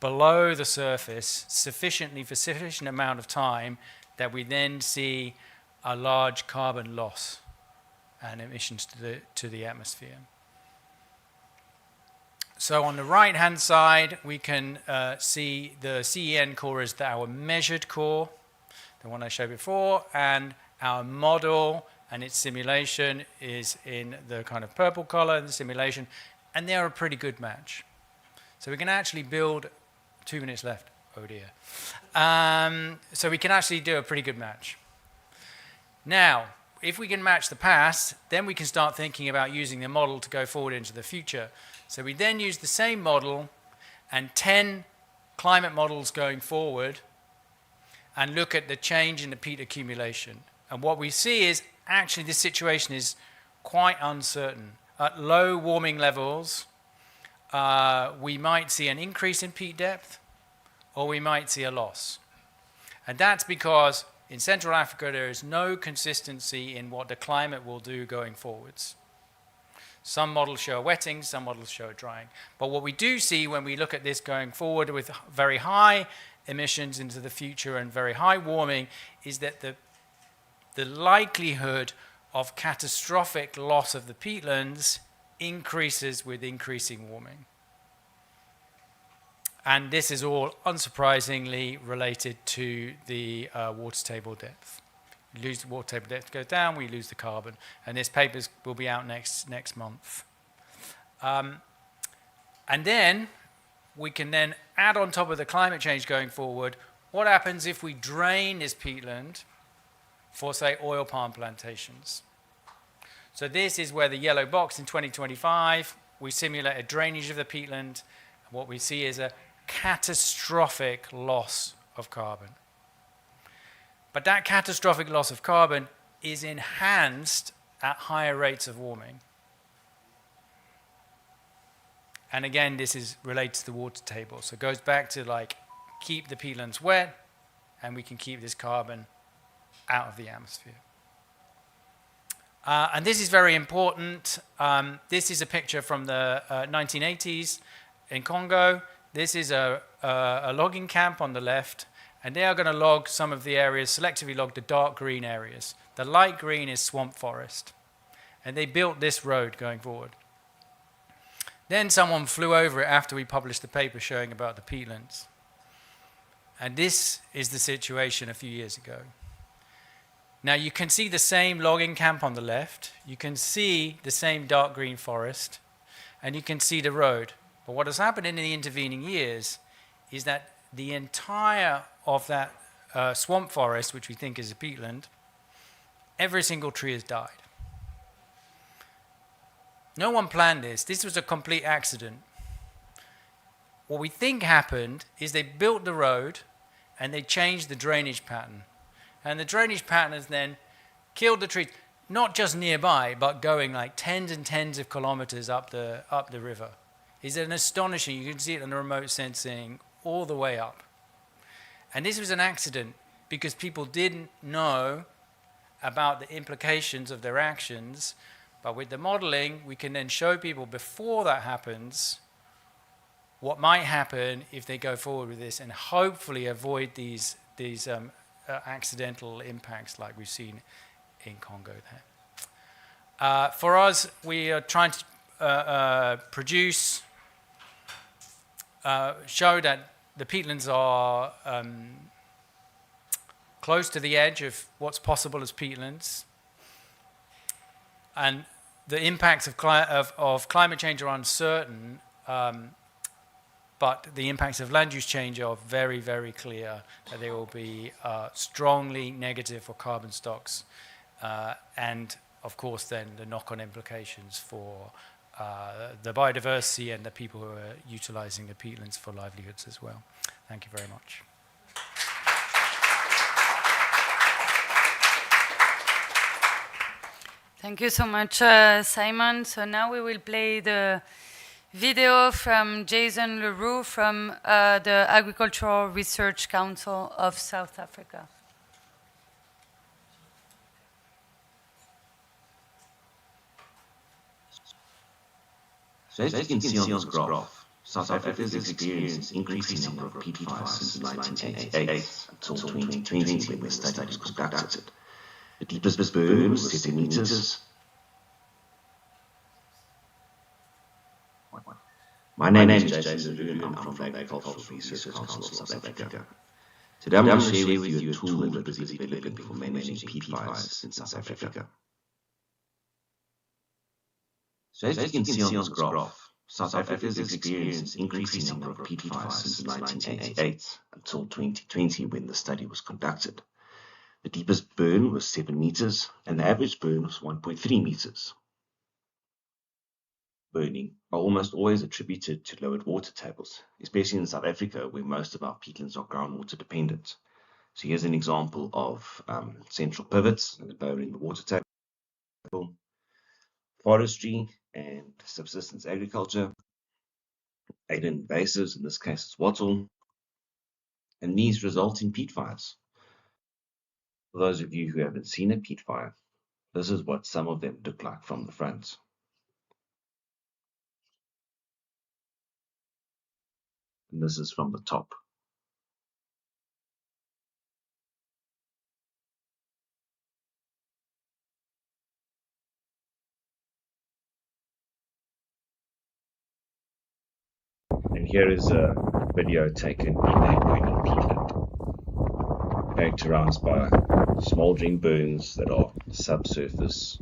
below the surface sufficiently for sufficient amount of time that we then see a large carbon loss and emissions to the atmosphere. So on the right-hand side, we can see the CEN core is our measured core, the one I showed before, and our model and its simulation is in the kind of purple color in the simulation, and they're a pretty good match. So we can actually build, 2 minutes left, oh dear. So we can actually do a pretty good match. Now, if we can match the past, then we can start thinking about using the model to go forward into the future. So we then use the same model and 10 climate models going forward and look at the change in the peat accumulation. And what we see is actually this situation is quite uncertain. At low warming levels, we might see an increase in peat depth, or we might see a loss. And that's because in Central Africa there is no consistency in what the climate will do going forwards. Some models show a wetting, some models show a drying. But what we do see when we look at this going forward with very high emissions into the future and very high warming is that the likelihood of catastrophic loss of the peatlands increases with increasing warming. And this is all unsurprisingly related to the water table depth. You lose the water table depth goes down, we lose the carbon. And this paper will be out next month. And then we can then add on top of the climate change going forward, what happens if we drain this peatland for, say, oil palm plantations? So this is where the yellow box in 2025, we simulate a drainage of the peatland. What we see is a catastrophic loss of carbon. But that catastrophic loss of carbon is enhanced at higher rates of warming. And again, this is related to the water table. So it goes back to like keep the peatlands wet and we can keep this carbon out of the atmosphere. And this is very important. This is a picture from the 1980s in Congo. This is a logging camp on the left, and they are going to log some of the areas, selectively log the dark green areas. The light green is swamp forest. And they built this road going forward. Then someone flew over it after we published the paper showing about the peatlands. And this is the situation a few years ago. Now you can see the same logging camp on the left, you can see the same dark green forest, and you can see the road. But what has happened in the intervening years is that the entire of that swamp forest, which we think is a peatland, every single tree has died. No one planned this. This was a complete accident. What we think happened is they built the road and they changed the drainage pattern. And the drainage pattern has then killed the trees, not just nearby, but going like tens and tens of kilometers up the river. It's an astonishing, you can see it in the remote sensing all the way up. And this was an accident because people didn't know about the implications of their actions. But with the modeling, we can then show people before that happens what might happen if they go forward with this and hopefully avoid these accidental impacts like we've seen in Congo there. For us, we are trying to produce, show that the peatlands are close to the edge of what's possible as peatlands, and the impacts of climate change are uncertain, but the impacts of land use change are very, very clear, that they will be strongly negative for carbon stocks, and of course then the knock-on implications for the biodiversity and the people who are utilizing the peatlands for livelihoods as well. Thank you very much. Thank you so much, Simon. So now we will play the video from Jason Leroux from the Agricultural Research Council of South Africa. So as you can see on this graph, South Africa has experienced an increasing number of peat fires since 1988 until 2020 when the study was conducted. The deepest burn was 7 meters. My name is Jason Leroux and I'm from the Agricultural Research Council of South Africa. Today I'm going to share with you a tool that was developed for managing peat fires in South Africa. So as you can see on this graph, South Africa has experienced an increasing number of peat fires since 1988 until 2020 when the study was conducted. The deepest burn was 7 meters and the average burn was 1.3 meters. Burning are almost always attributed to lowered water tables, especially in South Africa where most of our peatlands are groundwater dependent. So here's an example of central pivots and lowering the water table, forestry and subsistence agriculture, aid invasives, in this case it's wattle, and these result in peat fires. For those of you who haven't seen a peat fire, this is what some of them look like from the front. And this is from the top. And here is a video taken in a burning peatland, characterized by smoldering burns that are subsurface.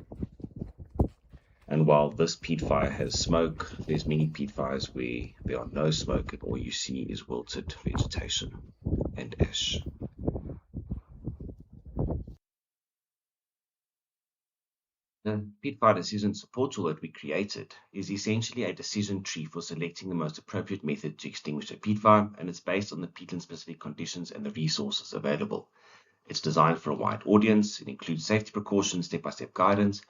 And while this peat fire has smoke, there's many peat fires where there are no smoke and all you see is wilted vegetation and ash. The peat fire decision support tool that we created is essentially a decision tree for selecting the most appropriate method to extinguish a peat fire, and it's based on the peatland specific conditions and the resources available. It's designed for a wide audience, it includes safety precautions, step-by-step guidance,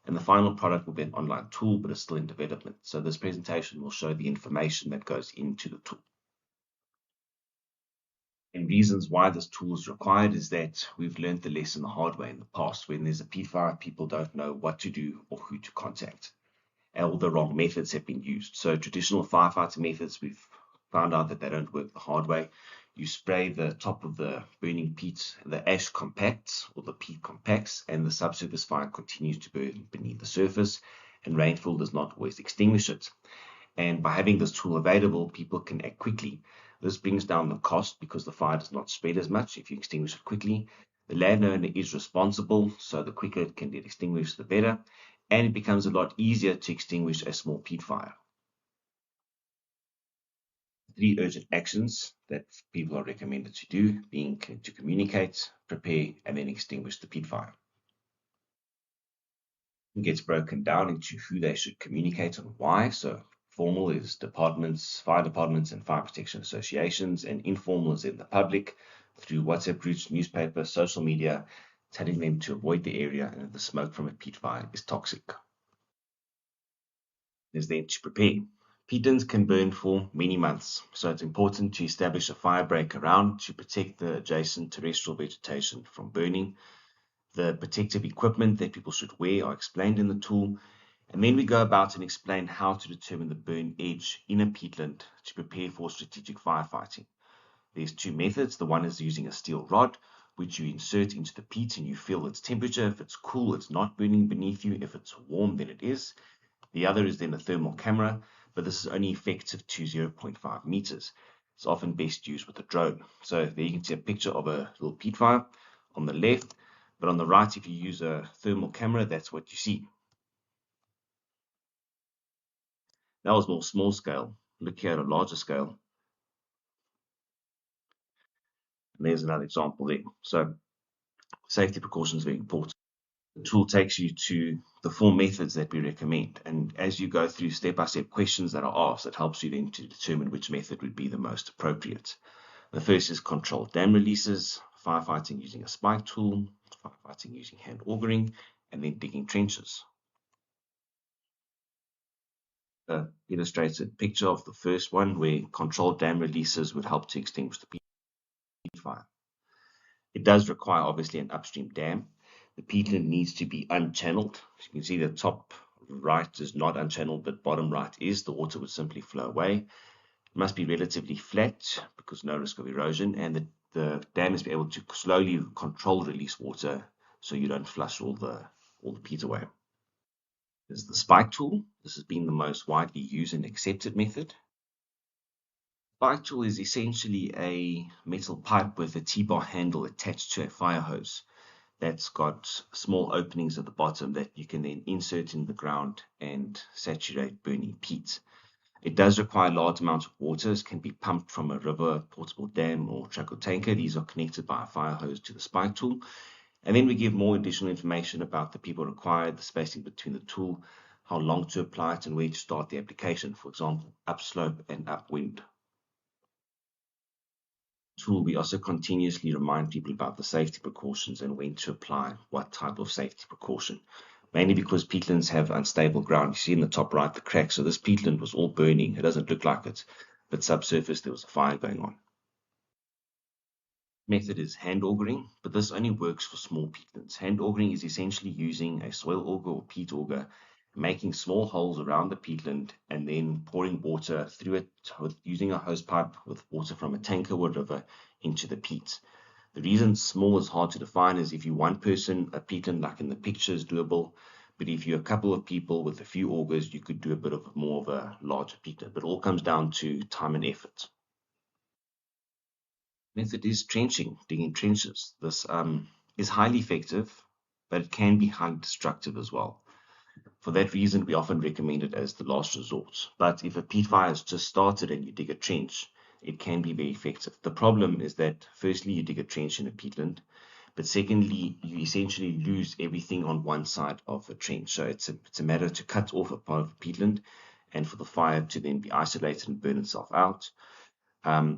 and the final product will be an online tool, but it's still in development. So this presentation will show the information that goes into the tool. And reasons why this tool is required is that we've learned the lesson the hard way in the past. When there's a peat fire, people don't know what to do or who to contact. All the wrong methods have been used. So traditional firefighting methods, we've found out that they don't work the hard way. You spray the top of the burning peat, the ash compacts or the peat compacts, and the subsurface fire continues to burn beneath the surface, and rainfall does not always extinguish it. And by having this tool available, people can act quickly. This brings down the cost because the fire does not spread as much if you extinguish it quickly. The landowner is responsible, so the quicker it can get extinguished, the better. And it becomes a lot easier to extinguish a small peat fire. 3 urgent actions that people are recommended to do, being to communicate, prepare, and then extinguish the peat fire. It gets broken down into who they should communicate and why. So formal is departments, fire departments, and fire protection associations, and informal is in the public through WhatsApp groups, newspaper, social media, telling them to avoid the area and that the smoke from a peat fire is toxic. There's then to prepare. Peatlands can burn for many months, so it's important to establish a fire break around to protect the adjacent terrestrial vegetation from burning. The protective equipment that people should wear are explained in the tool, and then we go about and explain how to determine the burn edge in a peatland to prepare for strategic firefighting. There's 2 methods. The one is using a steel rod, which you insert into the peat and you feel its temperature. If it's cool, it's not burning beneath you. If it's warm, then it is. The other is then a thermal camera, but this is only effective to 0.5 meters. It's often best used with a drone. So there you can see a picture of a little peat fire on the left, but on the right, if you use a thermal camera, that's what you see. That was more small scale. Look here at a larger scale. And there's another example there. So safety precautions are very important. The tool takes you to the 4 methods that we recommend. And as you go through step-by-step questions that are asked, it helps you then to determine which method would be the most appropriate. The first is controlled dam releases, firefighting using a spike tool, firefighting using hand augering, and then digging trenches. Illustrated picture of the first one where controlled dam releases would help to extinguish the peat fire. It does require obviously an upstream dam. The peatland needs to be unchanneled. As you can see, the top right is not unchanneled, but bottom right is. The water would simply flow away. It must be relatively flat because no risk of erosion, and the dam must be able to slowly control release water so you don't flush all the peat away. This is the spike tool. This has been the most widely used and accepted method. Spike tool is essentially a metal pipe with a T-bar handle attached to a fire hose that's got small openings at the bottom that you can then insert in the ground and saturate burning peat. It does require large amounts of water. It can be pumped from a river, portable dam, or truck or tanker. These are connected by a fire hose to the spike tool. And then we give more additional information about the people required, the spacing between the tool, how long to apply it, and where to start the application. For example, upslope and upwind. Tool, we also continuously remind people about the safety precautions and when to apply what type of safety precaution. Mainly because peatlands have unstable ground. You see in the top right the crack. So this peatland was all burning. It doesn't look like it, but subsurface there was a fire going on. Method is hand augering, but this only works for small peatlands. Hand augering is essentially using a soil auger or peat auger, making small holes around the peatland and then pouring water through it using a hose pipe with water from a tanker or river into the peat. The reason small is hard to define is if you're one person, a peatland like in the picture is doable, but if you're a couple of people with a few augers, you could do a bit of more of a larger peatland. But it all comes down to time and effort. Method is trenching, digging trenches. This is highly effective, but it can be highly destructive as well. For that reason, we often recommend it as the last resort. But if a peat fire has just started and you dig a trench, it can be very effective. The problem is that firstly, you dig a trench in a peatland, but secondly, you essentially lose everything on one side of a trench. So it's a matter to cut off a part of a peatland and for the fire to then be isolated and burn itself out.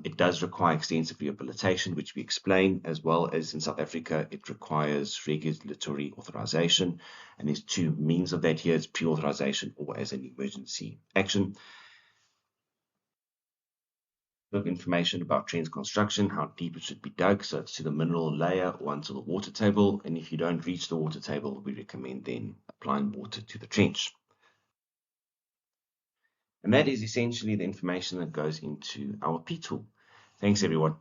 It does require extensive rehabilitation, which we explain, as well as in South Africa, it requires regulatory authorization. And there's 2 means of that here. It's pre-authorization or as an emergency action. Information about trench construction, how deep it should be dug, so it's to the mineral layer or onto the water table, and if you don't reach the water table, we recommend then applying water to the trench. And that is essentially the information that goes into our peat tool. Thanks everyone.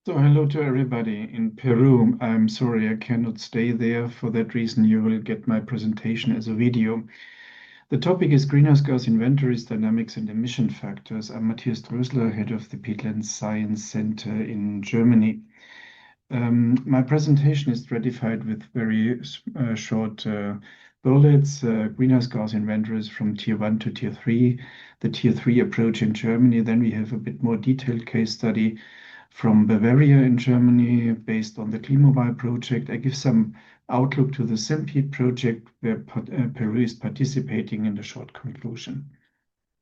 So hello to everybody in Peru. I'm sorry I cannot stay there. For that reason, you will get my presentation as a video. The topic is greenhouse gas inventories, dynamics and emission factors. I'm Matthias Drösler, head of the Peatland Science Center in Germany. My presentation is stratified with very short bullets, greenhouse gas inventories from Tier 1 to Tier 3, the Tier 3 approach in Germany. Then we have a bit more detailed case study from Bavaria in Germany based on the Klimobile project. I give some outlook to the SEMPEAT project where Peru is participating in the short conclusion.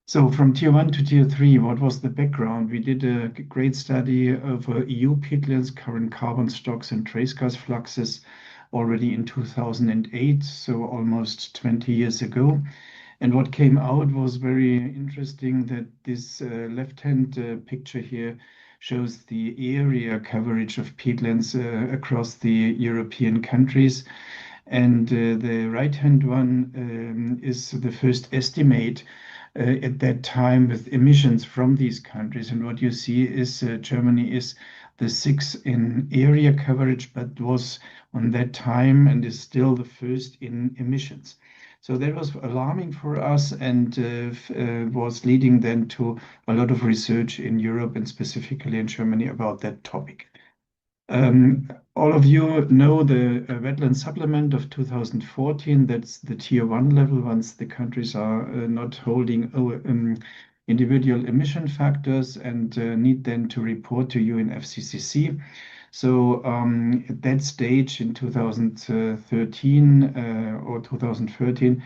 So from Tier 1 to Tier 3, what was the background? We did a great study of EU peatlands, current carbon stocks and trace gas fluxes already in 2008, so almost 20 years ago. And what came out was very interesting that this left-hand picture here shows the area coverage of peatlands across the European countries. And the right-hand one is the first estimate at that time with emissions from these countries. And what you see is Germany is the sixth in area coverage, but was on that time and is still the first in emissions. So that was alarming for us and was leading then to a lot of research in Europe and specifically in Germany about that topic. All of you know the wetland supplement of 2014. That's the tier 1 level once the countries are not holding individual emission factors and need then to report to UNFCCC. So at that stage in 2013 or 2013,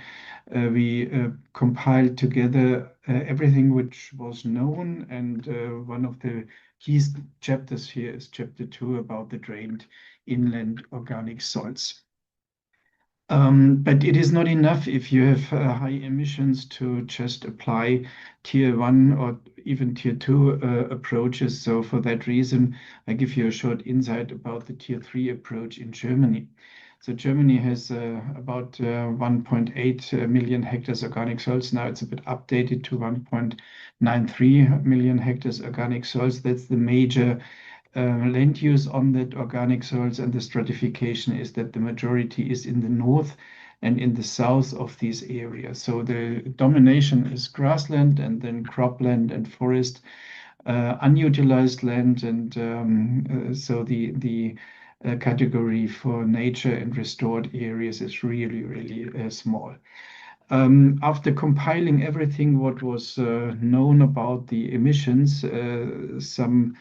we compiled together everything which was known, and one of the key chapters here is chapter 2 about the drained inland organic soils. But it is not enough if you have high emissions to just apply tier 1 or even tier 2 approaches. So for that reason, I give you a short insight about the tier 3 approach in Germany. So Germany has about 1.8 million hectares organic soils. Now it's a bit updated to 1.93 million hectares organic soils. That's the major land use on that organic soils, and the stratification is that the majority is in the north and in the south of these areas. So the domination is grassland and then cropland and forest, unutilized land, and so the category for nature and restored areas is really small. After compiling everything what was known about the emissions, some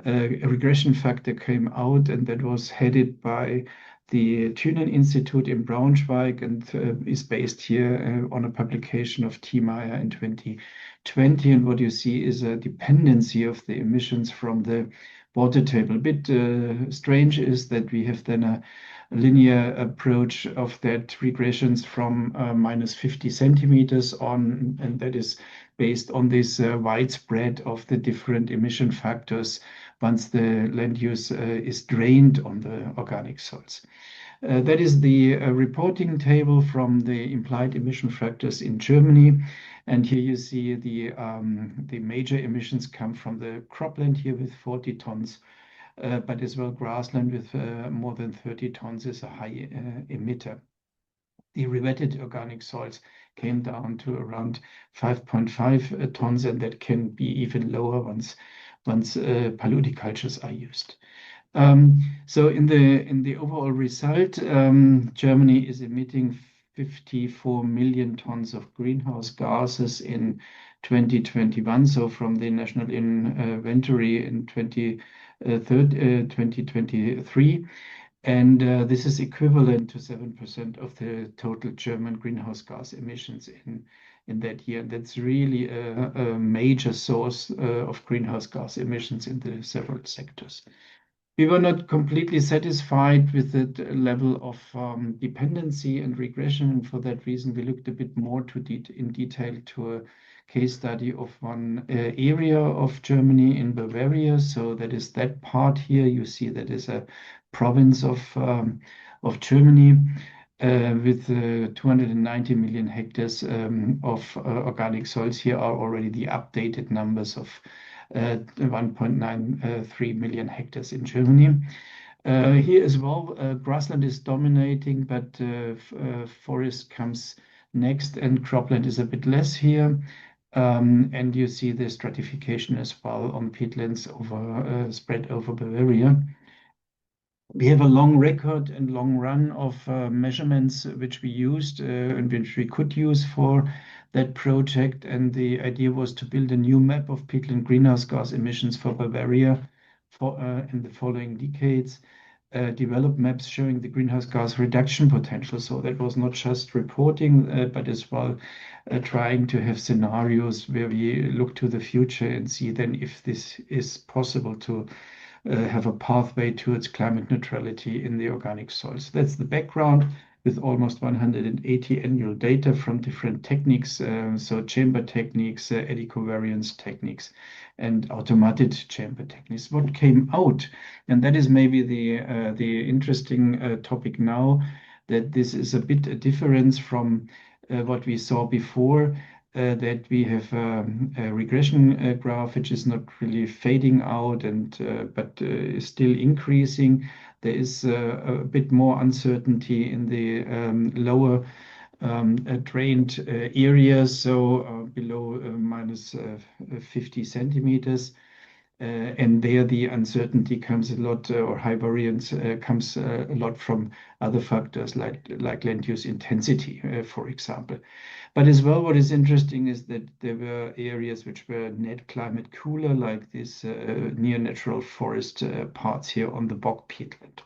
regression factor came out, and that was headed by the Thünen Institute in Braunschweig and is based here on a publication of T. Meyer in 2020. And what you see is a dependency of the emissions from the water table. A bit strange is that we have then a linear approach of that regressions from minus 50 centimeters on, and that is based on this widespread of the different emission factors once the land use is drained on the organic soils. That is the reporting table from the implied emission factors in Germany. And here you see the major emissions come from the cropland here with 40 tons, but as well grassland with more than 30 tons is a high emitter. The rewetted organic soils came down to around 5.5 tons, and that can be even lower once paludicultures are used. So in the overall result, Germany is emitting 54 million tons of greenhouse gases in 2021. So from the national inventory in 2023. And this is equivalent to 7% of the total German greenhouse gas emissions in that year. And that's really a major source of greenhouse gas emissions in the several sectors. We were not completely satisfied with that level of dependency and regression, and for that reason we looked a bit more in detail to a case study of one area of Germany in Bavaria. So that is that part here. You see that is a province of Germany with 290 million hectares of organic soils. Here are already the updated numbers of 1.93 million hectares in Germany. Here as well, grassland is dominating, but forest comes next, and cropland is a bit less here. And you see the stratification as well on peatlands spread over Bavaria. We have a long record and long run of measurements which we used and which we could use for that project. And the idea was to build a new map of peatland greenhouse gas emissions for Bavaria in the following decades, develop maps showing the greenhouse gas reduction potential. So that was not just reporting, but as well trying to have scenarios where we look to the future and see then if this is possible to have a pathway towards climate neutrality in the organic soils. That's the background. with almost 180 annual data from different techniques, so chamber techniques, eddy covariance techniques, and automated chamber techniques. What came out, and that is maybe the interesting topic now, that this is a bit a difference from what we saw before, that we have a regression graph which is not really fading out and but is still increasing. There is a bit more uncertainty in the lower drained areas, so below minus 50 centimeters. And there the uncertainty comes a lot, or high variance comes a lot from other factors like land use intensity, for example. But as well, what is interesting is that there were areas which were net climate cooler, like this near natural forest parts here on the bog peatland.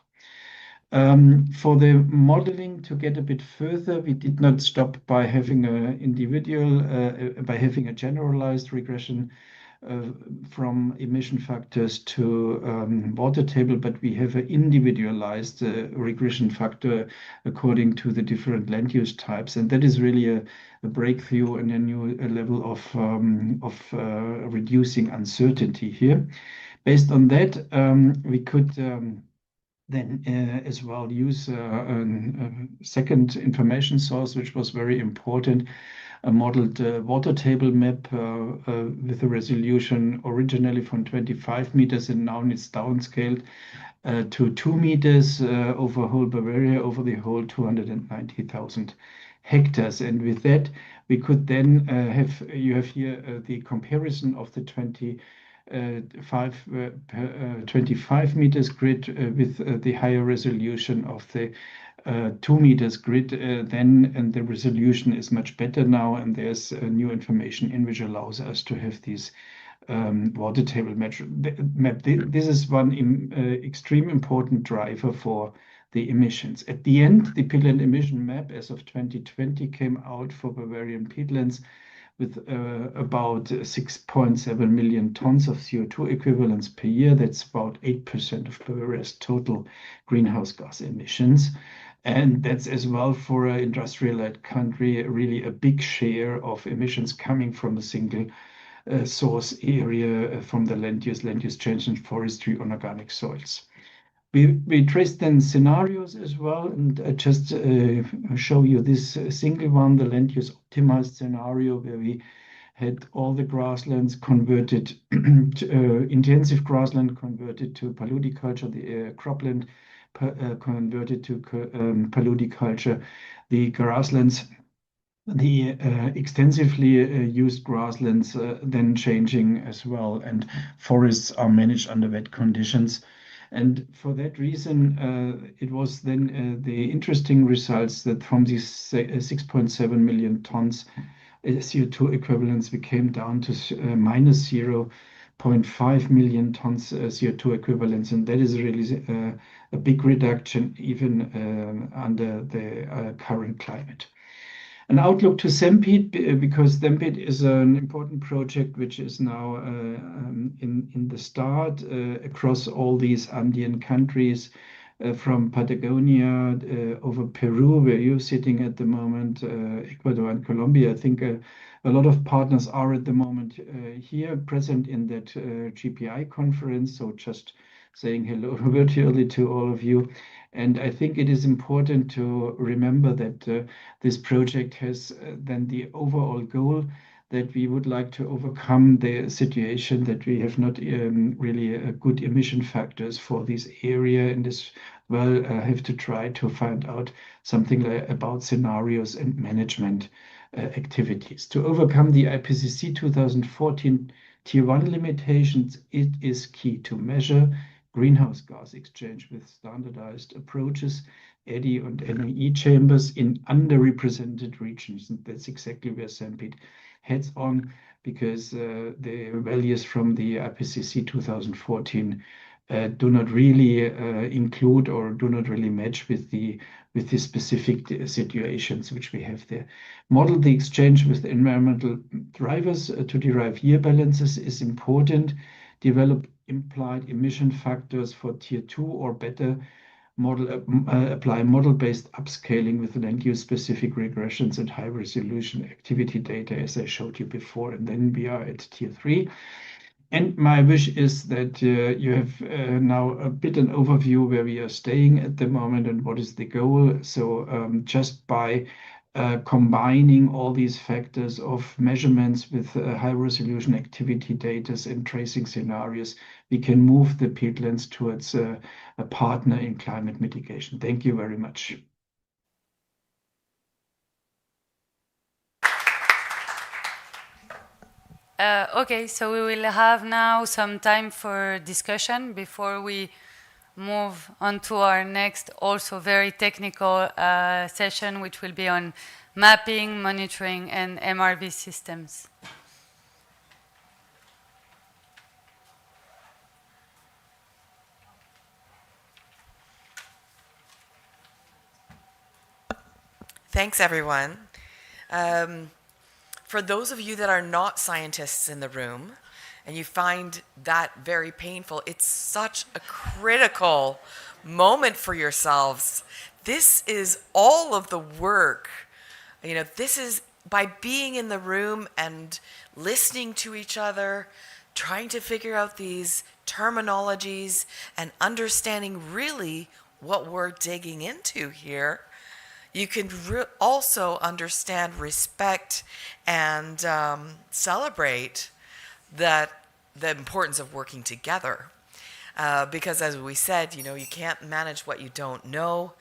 For the modeling, to get a bit further, we did not stop by having a generalized regression from emission factors to water table, but we have an individualized regression factor according to the different land use types, and that is really a breakthrough and a new level of reducing uncertainty here. Based on that, we could then as well use a second information source, which was very important, a modeled water table map with a resolution originally from 25 meters, and now it's downscaled to 2 meters over whole Bavaria, over the whole 290,000 hectares. And with that, we could then you have here the comparison of the 25 meters grid with the higher resolution of the 2 meters grid then, and the resolution is much better now, and there's new information in which allows us to have these water table map. This is one extreme important driver for the emissions. At the end, the peatland emission map as of 2020 came out for Bavarian peatlands with about 6.7 million tons of CO2 equivalents per year. That's about 8% of Bavaria's total greenhouse gas emissions. And that's as well for an industrialized country, really a big share of emissions coming from a single source area from the land use change and forestry on organic soils. We traced then scenarios as well, and I just show you this single one, the land use optimized scenario, where we had all the grasslands converted, intensive grassland converted to paludiculture, the cropland converted to paludiculture, the grasslands, the extensively used grasslands then changing as well, and forests are managed under wet conditions. And for that reason, it was then the interesting results that from these 6.7 million tons CO2 equivalents, we came down to minus 0.5 million tons CO2 equivalents, and that is really a big reduction even under the current climate. An outlook to SEMPEAT, because SEMPEAT is an important project which is now in the start across all these Andean countries, from Patagonia over Peru, where you're sitting at the moment, Ecuador and Colombia. I think a lot of partners are at the moment here present in that GPI conference, so just saying hello virtually to all of you. And I think it is important to remember that this project has then the overall goal that we would like to overcome the situation that we have not really good emission factors for this area, and as well have to try to find out something about scenarios and management activities. To overcome the IPCC 2014 Tier 1 limitations, it is key to measure greenhouse gas exchange with standardized approaches, eddy and NEE chambers in underrepresented regions. And that's exactly where SEMPEAT heads on, because the values from the IPCC 2014 do not really include or do not really match with the specific situations which we have there. Model the exchange with environmental drivers to derive year balances is important. Develop implied emission factors for Tier 2 or better apply model-based upscaling with land use-specific regressions and high-resolution activity data, as I showed you before. And then we are at tier 3. And my wish is that you have now a bit an overview where we are staying at the moment and what is the goal. So just by combining all these factors of measurements with high-resolution activity data and tracing scenarios, we can move the peatlands towards a partner in climate mitigation. Thank you very much. Okay, so we will have now some time for discussion before we move on to our next, also very technical session, which will be on mapping, monitoring, and MRV systems. Thanks, everyone. For those of you that are not scientists in the room, and you find that very painful, it's such a critical moment for yourselves. This is all of the work. You know, this is by being in the room and listening to each other, trying to figure out these terminologies and understanding really what we're digging into here. You can also understand, respect, and celebrate the importance of working together. Because as we said, you know, you can't manage what you don't know,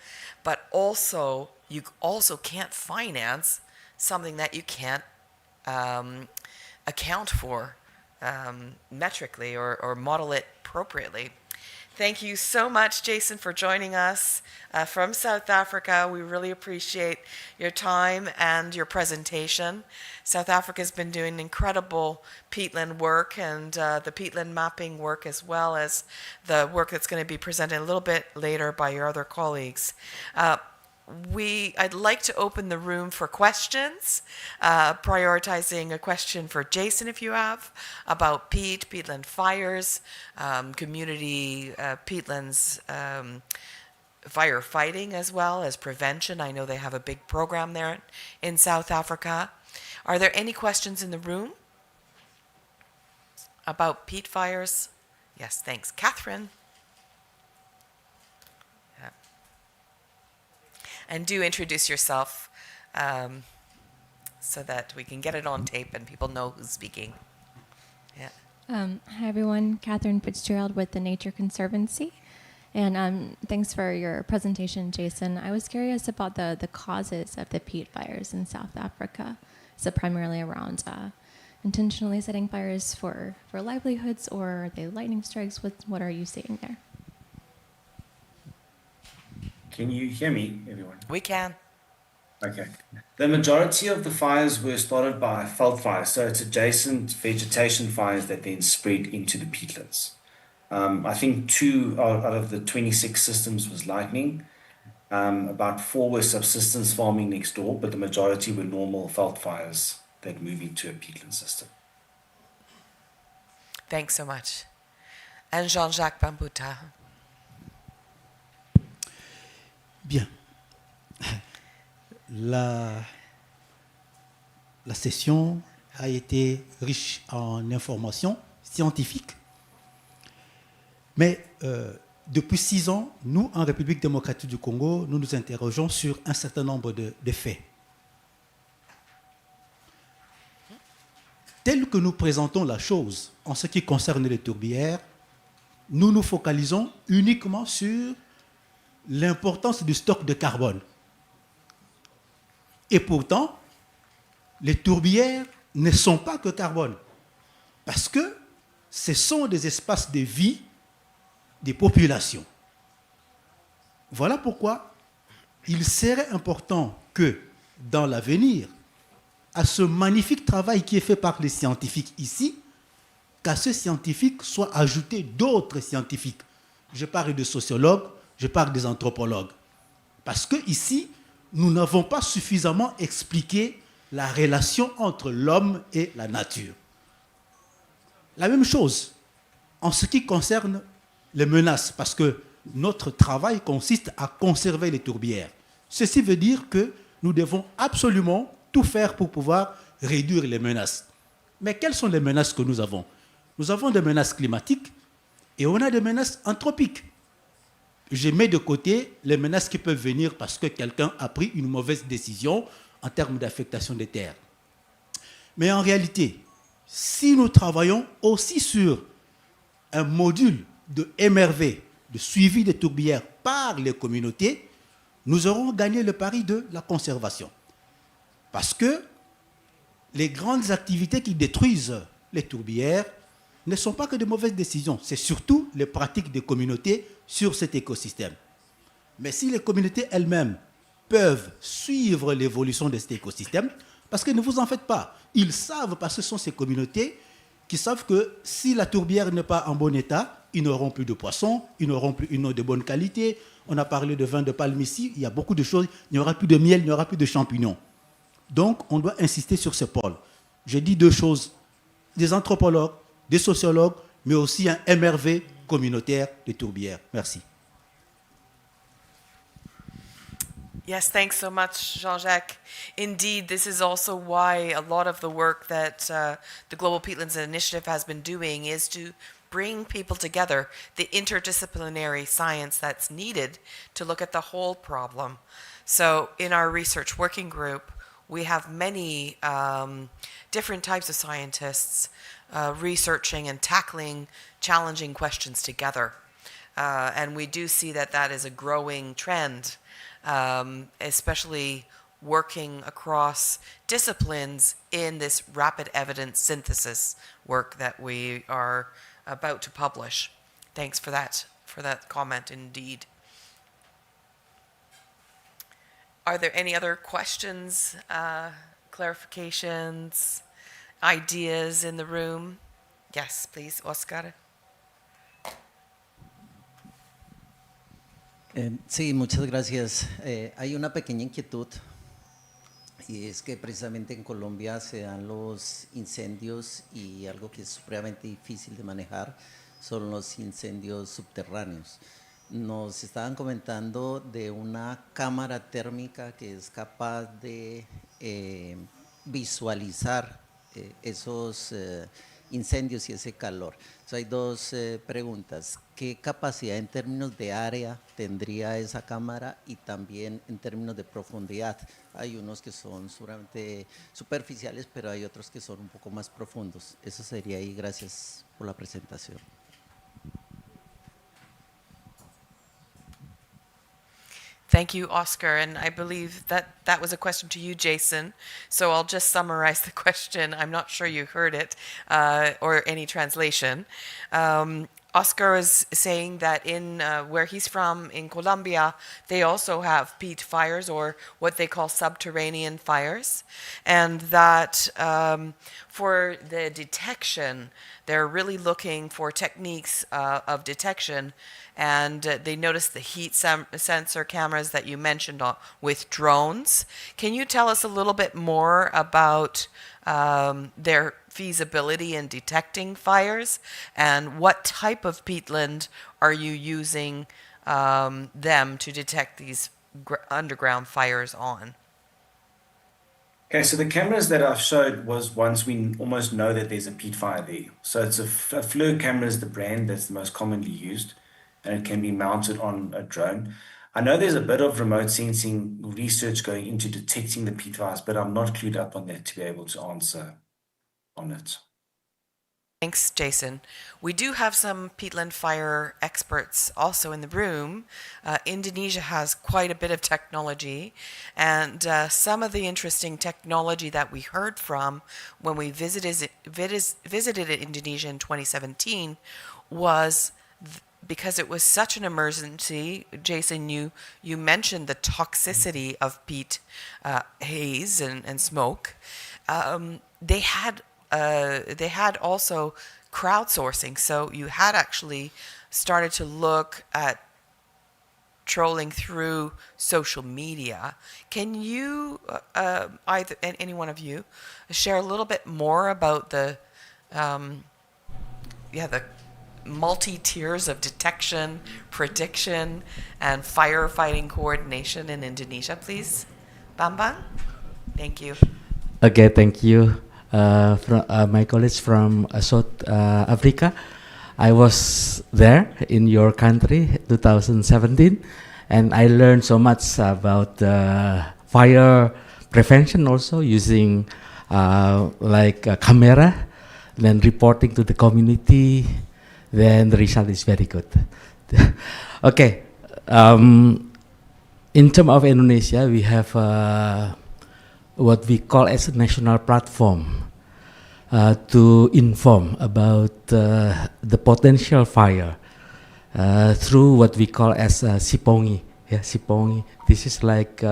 but also you also can't finance something that you can't account for metrically or model it appropriately. Thank you so much, Jason, for joining us from South Africa. We really appreciate your time and your presentation. South Africa has been doing incredible peatland work and the peatland mapping work, as well as the work that's going to be presented a little bit later by your other colleagues. I'd like to open the room for questions, prioritizing a question for Jason, if you have, about peatland fires, community peatlands firefighting, as well as prevention. I know they have a big program there in South Africa. Are there any questions in the room about peat fires? Yes, thanks. Catherine? And do introduce yourself so that we can get it on tape and people know who's speaking. Yeah. Hi, everyone. Catherine Fitzgerald with the Nature Conservancy. And thanks for your presentation, Jason. I was curious about the causes of the peat fires in South Africa. Is it primarily around intentionally setting fires for livelihoods, or are they lightning strikes? What are you seeing there? Can you hear me, everyone? We can. Okay. The majority of the fires were started by veld fires, so it's adjacent vegetation fires that then spread into the peatlands. I think 2 out of the 26 systems was lightning. About 4 were subsistence farming next door, but the majority were normal veld fires that move into a peatland system. Thanks so much. And Jean-Jacques Bambuta. Bien. La session a été riche en informations scientifiques, mais depuis 6 ans, nous, en République démocratique du Congo, nous nous interrogeons sur un certain nombre de faits. Tel que nous présentons la chose en ce qui concerne les tourbières, nous nous focalisons uniquement sur l'importance du stock de carbone. Et pourtant, les tourbières ne sont pas que carbone, parce que ce sont des espaces de vie des populations. Voilà pourquoi il serait important que, dans l'avenir, à ce magnifique travail qui est fait par les scientifiques ici, qu'à ce scientifique soient ajoutés d'autres scientifiques. Je parle de sociologues, je parle des anthropologues. Parce qu'ici, nous n'avons pas suffisamment expliqué la relation entre l'homme et la nature. La même chose en ce qui concerne les menaces, parce que notre travail consiste à conserver les tourbières. Ceci veut dire que nous devons absolument tout faire pour pouvoir réduire les menaces. Mais quelles sont les menaces que nous avons? Nous avons des menaces climatiques et on a des menaces anthropiques. Je mets de côté les menaces qui peuvent venir parce que quelqu'un a pris une mauvaise décision en termes d'affectation des terres. Mais en réalité, si nous travaillons aussi sur un module de MRV, de suivi des tourbières par les communautés, nous aurons gagné le pari de la conservation. Parce que les grandes activités qui détruisent les tourbières ne sont pas que de mauvaises décisions, c'est surtout les pratiques des communautés sur cet écosystème. Mais si les communautés elles-mêmes peuvent suivre l'évolution de cet écosystème, parce que ne vous en faites pas, ils savent, parce que ce sont ces communautés qui savent que si la tourbière n'est pas en bon état, ils n'auront plus de poissons, ils n'auront plus une eau de bonne qualité. On a parlé de vin de palme ici, il y a beaucoup de choses, il n'y aura plus de miel, il n'y aura plus de champignons. Donc, on doit insister sur ce pôle. J'ai dit deux choses, des anthropologues, des sociologues, mais aussi un MRV communautaire de tourbières. Merci. Yes, thanks so much, Jean-Jacques. Indeed, this is also why a lot of the work that the Global Peatlands Initiative has been doing is to bring people together, the interdisciplinary science that's needed to look at the whole problem. So in our research working group, we have many different types of scientists researching and tackling challenging questions together. And we do see that that is a growing trend, especially working across disciplines in this rapid evidence synthesis work that we are about to publish. Thanks for that comment indeed. Are there any other questions, clarifications, ideas in the room? Yes, please, Oscar. Sí, muchas gracias. Hay una pequeña inquietud y es que precisamente en Colombia se dan los incendios y algo que es supremamente difícil de manejar son los incendios subterráneos. Nos estaban comentando de una cámara térmica que es capaz de visualizar esos incendios y ese calor. Entonces hay dos preguntas. ¿Qué capacidad en términos de área tendría esa cámara y también en términos de profundidad? Hay unos que son seguramente superficiales, pero hay otros que son un poco más profundos. Eso sería ahí. Gracias por la presentación. Thank you, Oscar. And I believe that was a question to you, Jason. So I'll just summarize the question. I'm not sure you heard it or any translation. Oscar is saying that in where he's from, in Colombia, they also have peat fires or what they call subterranean fires. And that for the detection, they're really looking for techniques of detection. And they noticed the heat sensor cameras that you mentioned with drones. Can you tell us a little bit more about their feasibility in detecting fires and what type of peatland are you using them to detect these underground fires on? Okay, so the cameras that I've showed was once we almost know that there's a peat fire there. So it's a FLIR camera is the brand that's the most commonly used, and it can be mounted on a drone. I know there's a bit of remote sensing research going into detecting the peat fires, but I'm not clued up on that to be able to answer on it. Thanks, Jason. We do have some peatland fire experts also in the room. Indonesia has quite a bit of technology, and some of the interesting technology that we heard from when we visited Indonesia in 2017 was because it was such an emergency. Jason, you mentioned the toxicity of peat haze and smoke. They had also crowdsourcing, so you had actually started to look at trolling through social media. Can you, any one of you, share a little bit more about the multi-tiers of detection, prediction, and firefighting coordination in Indonesia, please? Bambang? Thank you. Okay, thank you. My colleagues from South Africa. I was there in your country, 2017, and I learned so much about fire prevention also using like a camera, then reporting to the community, then the result is very good. Okay, in terms of Indonesia, we have what we call as a national platform to inform about the potential fire through what we call as Sipongi. Yeah, Sipongi. This is like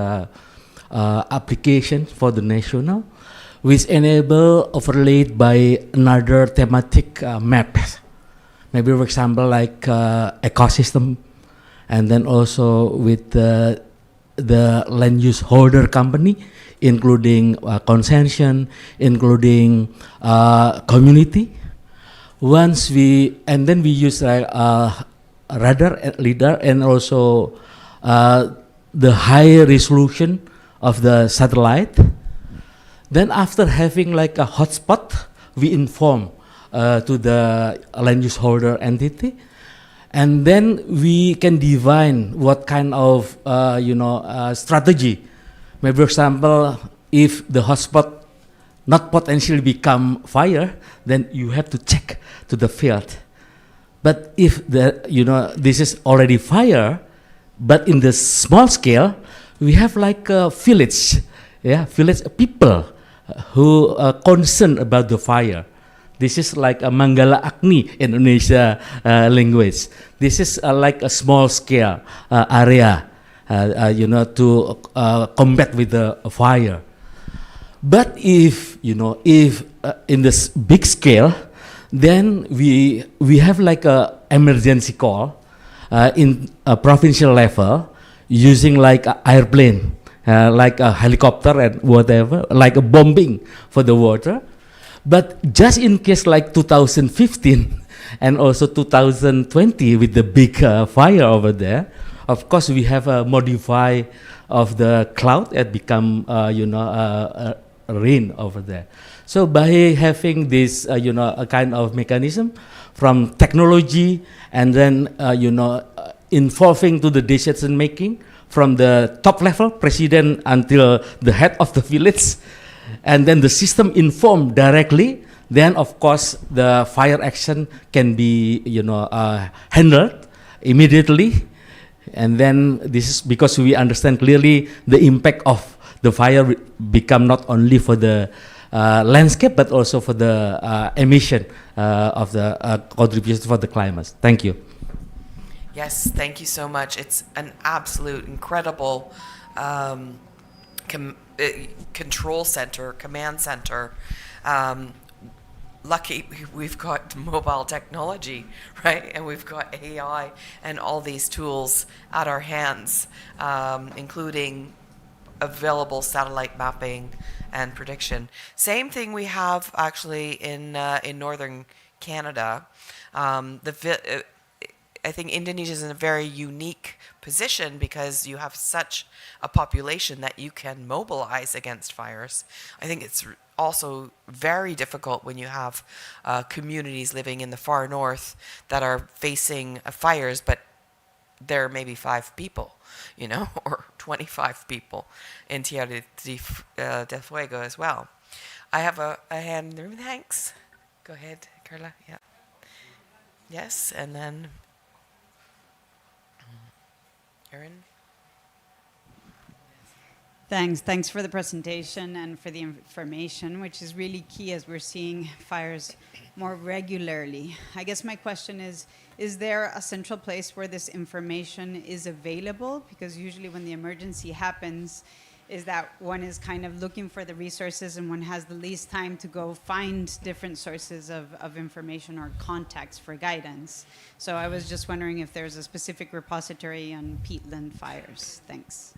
application for the national, which enable overlaid by another thematic map. Maybe, for example, like ecosystem, and then also with the land use holder company, including consensus, including community. Once we, and then we use radar, lidar, and also the high resolution of the satellite. Then after having like a hotspot, we inform to the land use holder entity, and then we can define what kind of strategy. Maybe, for example, if the hotspot not potentially become fire, then you have to check to the field. But if this is already fire, but in the small scale, we have like a village, village people who are concerned about the fire. This is like a Manggala Agni Indonesia language. This is like a small scale area, to combat with the fire. But if in this big scale, then we have like a emergency call in a provincial level using like an airplane, like a helicopter and whatever, like a bombing for the water. But just in case like 2015 and also 2020 with the big fire over there, of course we have a modify of the cloud and become rain over there. So by having this a kind of mechanism from technology, and then involving to the decision making from the top level, president until the head of the village, and then the system informed directly, then of course the fire action can be handled immediately. And then this is because we understand clearly the impact of the fire become not only for the landscape, but also for the emission of the contribution for the climate. Thank you. Yes, thank you so much. It's an absolute incredible control center, command center. Lucky we've got mobile technology, right? And we've got AI and all these tools at our hands, including available satellite mapping and prediction. Same thing we have actually in northern Canada. I think Indonesia is in a very unique position because you have such a population that you can mobilize against fires. I think it's also very difficult when you have communities living in the far north that are facing fires, but there are maybe 5 people, or 25 people in Tierra del Fuego as well. I have a hand in the room. Thanks. Go ahead, Carla. Yeah. Yes, and then Erin. Thanks for the presentation and for the information, which is really key as we're seeing fires more regularly. I guess my question is there a central place where this information is available? Because usually when the emergency happens, is that one is kind of looking for the resources and one has the least time to go find different sources of information or contacts for guidance. So I was just wondering if there's a specific repository on peatland fires. Thanks.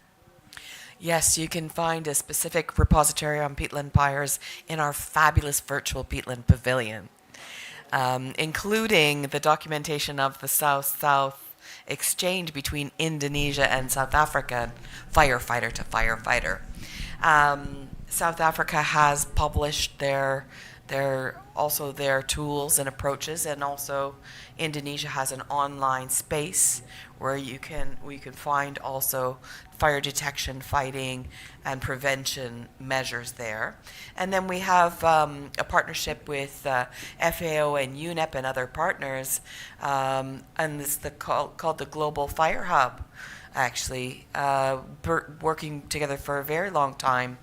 Yes, you can find a specific repository on peatland fires in our fabulous virtual peatland pavilion. including the documentation of the South-South exchange between Indonesia and South Africa, firefighter to firefighter. South Africa has published their tools and approaches, and also Indonesia has an online space where we can find also fire detection, fighting, and prevention measures there. And then we have a partnership with FAO and UNEP and other partners, and it's called the Global Fire Hub, actually, working together for a very long time,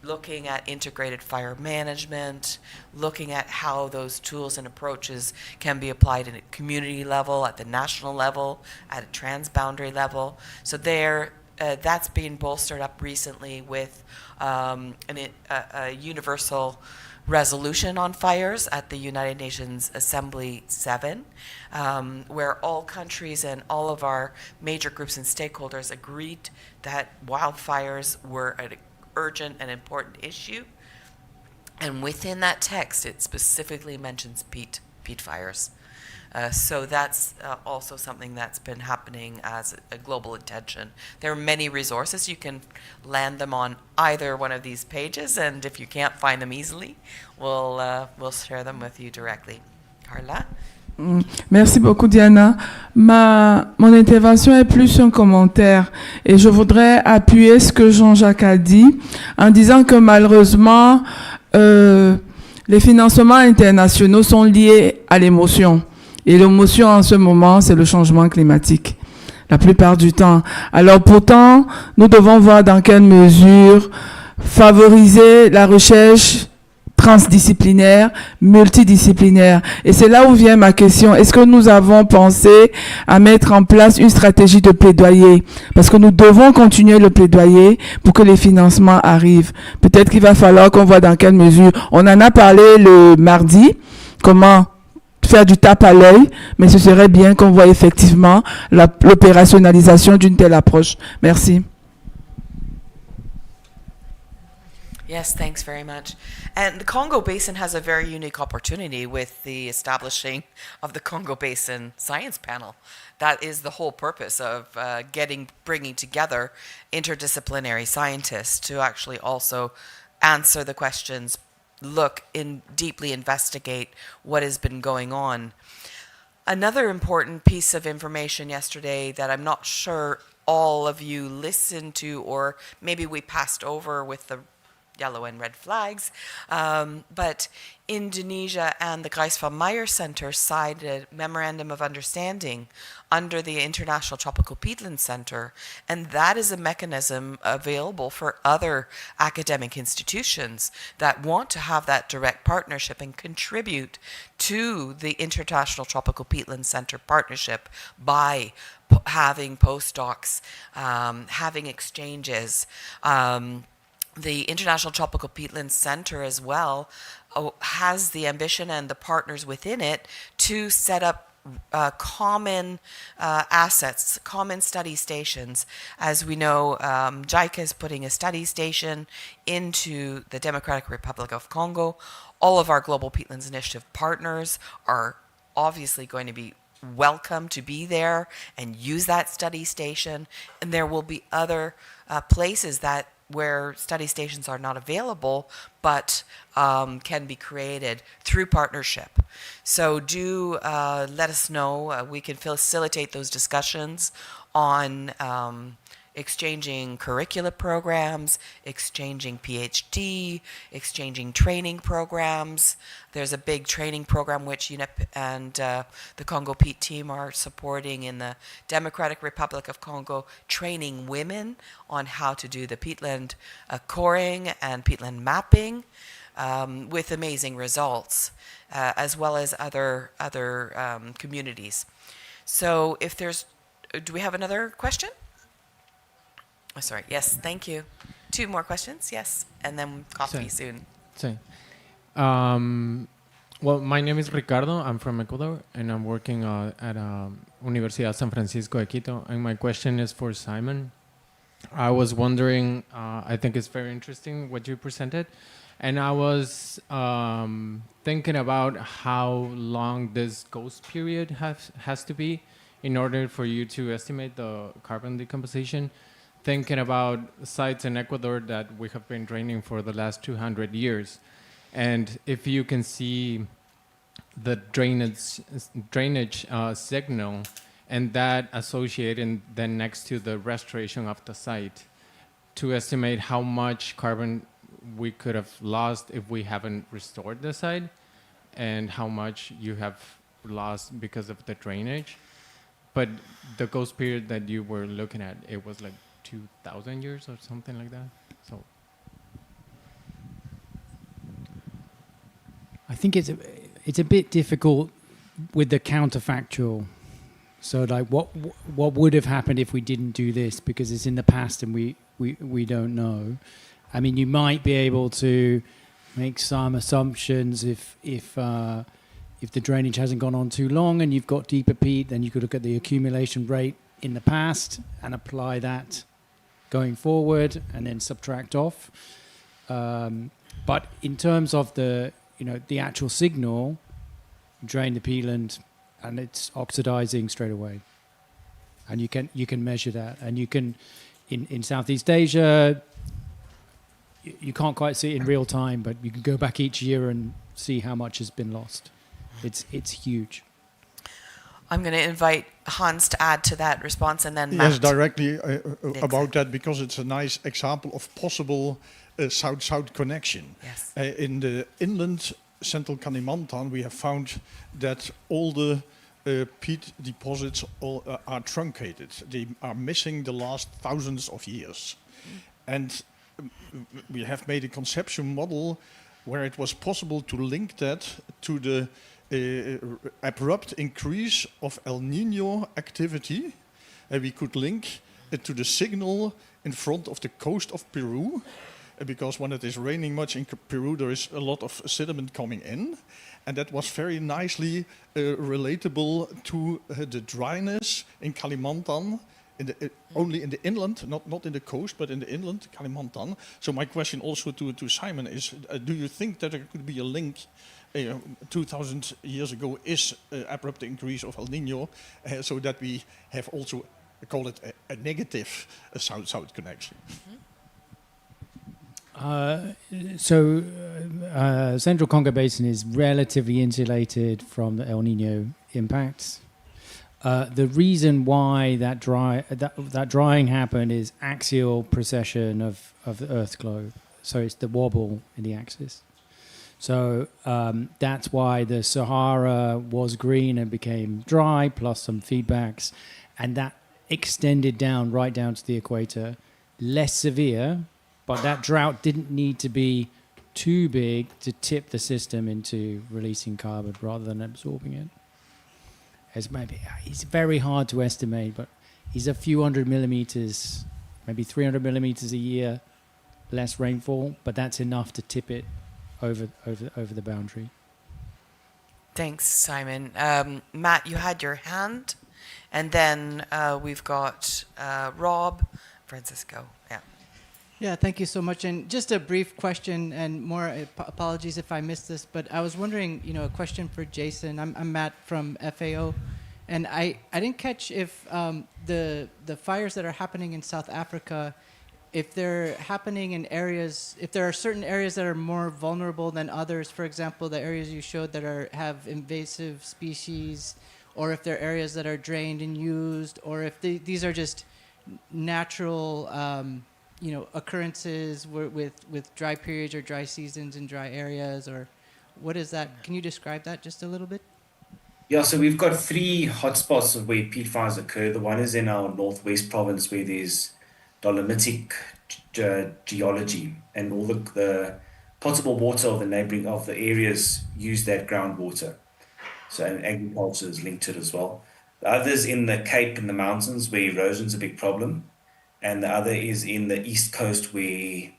looking at integrated fire management, looking at how those tools and approaches can be applied at a community level, at the national level, at a transboundary level. So that's been bolstered up recently with a universal resolution on fires at the United Nations Assembly 7, where all countries and all of our major groups and stakeholders agreed that wildfires were an urgent and important issue. And within that text, it specifically mentions peat fires. So that's also something that's been happening as a global intention. There are many resources. You can land them on either one of these pages, and if you can't find them easily, we'll share them with you directly. Carla? Merci beaucoup, Diana. Mon intervention est plus un commentaire et je voudrais appuyer ce que Jean-Jacques a dit en disant que malheureusement, les financements internationaux sont liés à l'émotion. Et l'émotion en ce moment, c'est le changement climatique, la plupart du temps. Alors pourtant, nous devons voir dans quelle mesure favoriser la recherche transdisciplinaire, multidisciplinaire. Et c'est là où vient ma question. Est-ce que nous avons pensé à mettre en place une stratégie de plaidoyer? Parce que nous devons continuer le plaidoyer pour que les financements arrivent. Peut-être qu'il va falloir qu'on voit dans quelle mesure. On en a parlé le mardi, comment faire du tape à l'œil, mais ce serait bien qu'on voit effectivement l'opérationnalisation d'une telle approche. Merci. Yes, thanks very much. And the Congo Basin has a very unique opportunity with the establishing of the Congo Basin Science Panel. That is the whole purpose of bringing together interdisciplinary scientists to actually also answer the questions, deeply investigate what has been going on. Another important piece of information yesterday that I'm not sure all of you listened to, or maybe we passed over with the yellow and red flags, but Indonesia and the Greifswald Meyer Center signed a memorandum of understanding under the International Tropical Peatland Center, and that is a mechanism available for other academic institutions that want to have that direct partnership and contribute to the International Tropical Peatland Center partnership by having postdocs, having exchanges. The International Tropical Peatland Center as well has the ambition and the partners within it to set up common assets, common study stations. As we know, JICA is putting a study station into the Democratic Republic of Congo. All of our Global Peatlands Initiative partners are obviously going to be welcome to be there and use that study station. And there will be other places where study stations are not available, but can be created through partnership. So do let us know. We can facilitate those discussions on exchanging curricula programs, exchanging PhD, exchanging training programs. There's a big training program which UNEP and the Congo Peat team are supporting in the Democratic Republic of Congo, training women on how to do the peatland coring and peatland mapping with amazing results, as well as other communities. So if do we have another question? Oh, sorry. Yes, thank you. 2 more questions, yes, and then coffee soon. Well, my name is Ricardo. I'm from Ecuador, and I'm working at Universidad San Francisco de Quito. And my question is for Simon. I was wondering, I think it's very interesting what you presented. And I was thinking about how long this ghost period has to be in order for you to estimate the carbon decomposition. Thinking about sites in Ecuador that we have been draining for the last 200 years. And if you can see the drainage signal and that associated then next to the restoration of the site to estimate how much carbon we could have lost if we haven't restored the site and how much you have lost because of the drainage. But the ghost period that you were looking at, it was like 2,000 years or something like that. So I think it's a bit difficult with the counterfactual. So like what would have happened if we didn't do this, because it's in the past and we don't know. I mean, you might be able to make some assumptions if the drainage hasn't gone on too long and you've got deeper peat, then you could look at the accumulation rate in the past and apply that going forward and then subtract off. But in terms of the actual signal, drain the peatland and it's oxidizing straight away. And you can measure that. And you can, in Southeast Asia, you can't quite see it in real time, but you can go back each year and see how much has been lost. It's huge. I'm going to invite Hans to add to that response, and then Matt. Yes, directly about that, because it's a nice example of possible south-south connection. Yes. In the inland central Kalimantan, we have found that all the peat deposits are truncated. They are missing the last thousands of years. And we have made a conception model where it was possible to link that to the abrupt increase of El Nino activity. We could link it to the signal in front of the coast of Peru, because when it is raining much in Peru, there is a lot of sediment coming in. And that was very nicely relatable to the dryness in Kalimantan, only in the inland, not in the coast, but in the inland, Kalimantan. So my question also to Simon is, do you think that there could be a link 2,000 years ago is abrupt increase of El Nino, so that we have also, call it a negative south-south connection? Central Congo Basin is relatively insulated from the El Nino impacts. The reason why that drying happened is axial precession of the Earth's globe. So it's the wobble in the axis. So that's why the Sahara was green and became dry, plus some feedbacks, and that extended down right down to the equator. Less severe, but that drought didn't need to be too big to tip the system into releasing carbon rather than absorbing it. It's very hard to estimate, but it's a few hundred millimeters, maybe 300 millimeters a year less rainfall, but that's enough to tip it over the boundary. Thanks, Simon. Matt, you had your hand, and then we've got Rob, Francisco. Yeah. Yeah, thank you so much. And just a brief question, and more apologies if I missed this, but I was wondering, a question for Jason. I'm Matt from FAO, and I didn't catch if the fires that are happening in South Africa, if they're happening in areas, if there are certain areas that are more vulnerable than others, for example, the areas you showed that have invasive species, or if they're areas that are drained and used, or if these are just natural occurrences with dry periods or dry seasons in dry areas, or what is that? Can you describe that just a little bit? Yeah, so we've got 3 hotspots of where peat fires occur. The one is in our northwest province, where there's dolomitic geology, and all the potable water of the areas use that groundwater. So agriculture is linked to it as well. The others in the Cape and the mountains, where erosion's a big problem. And the other is in the east coast, where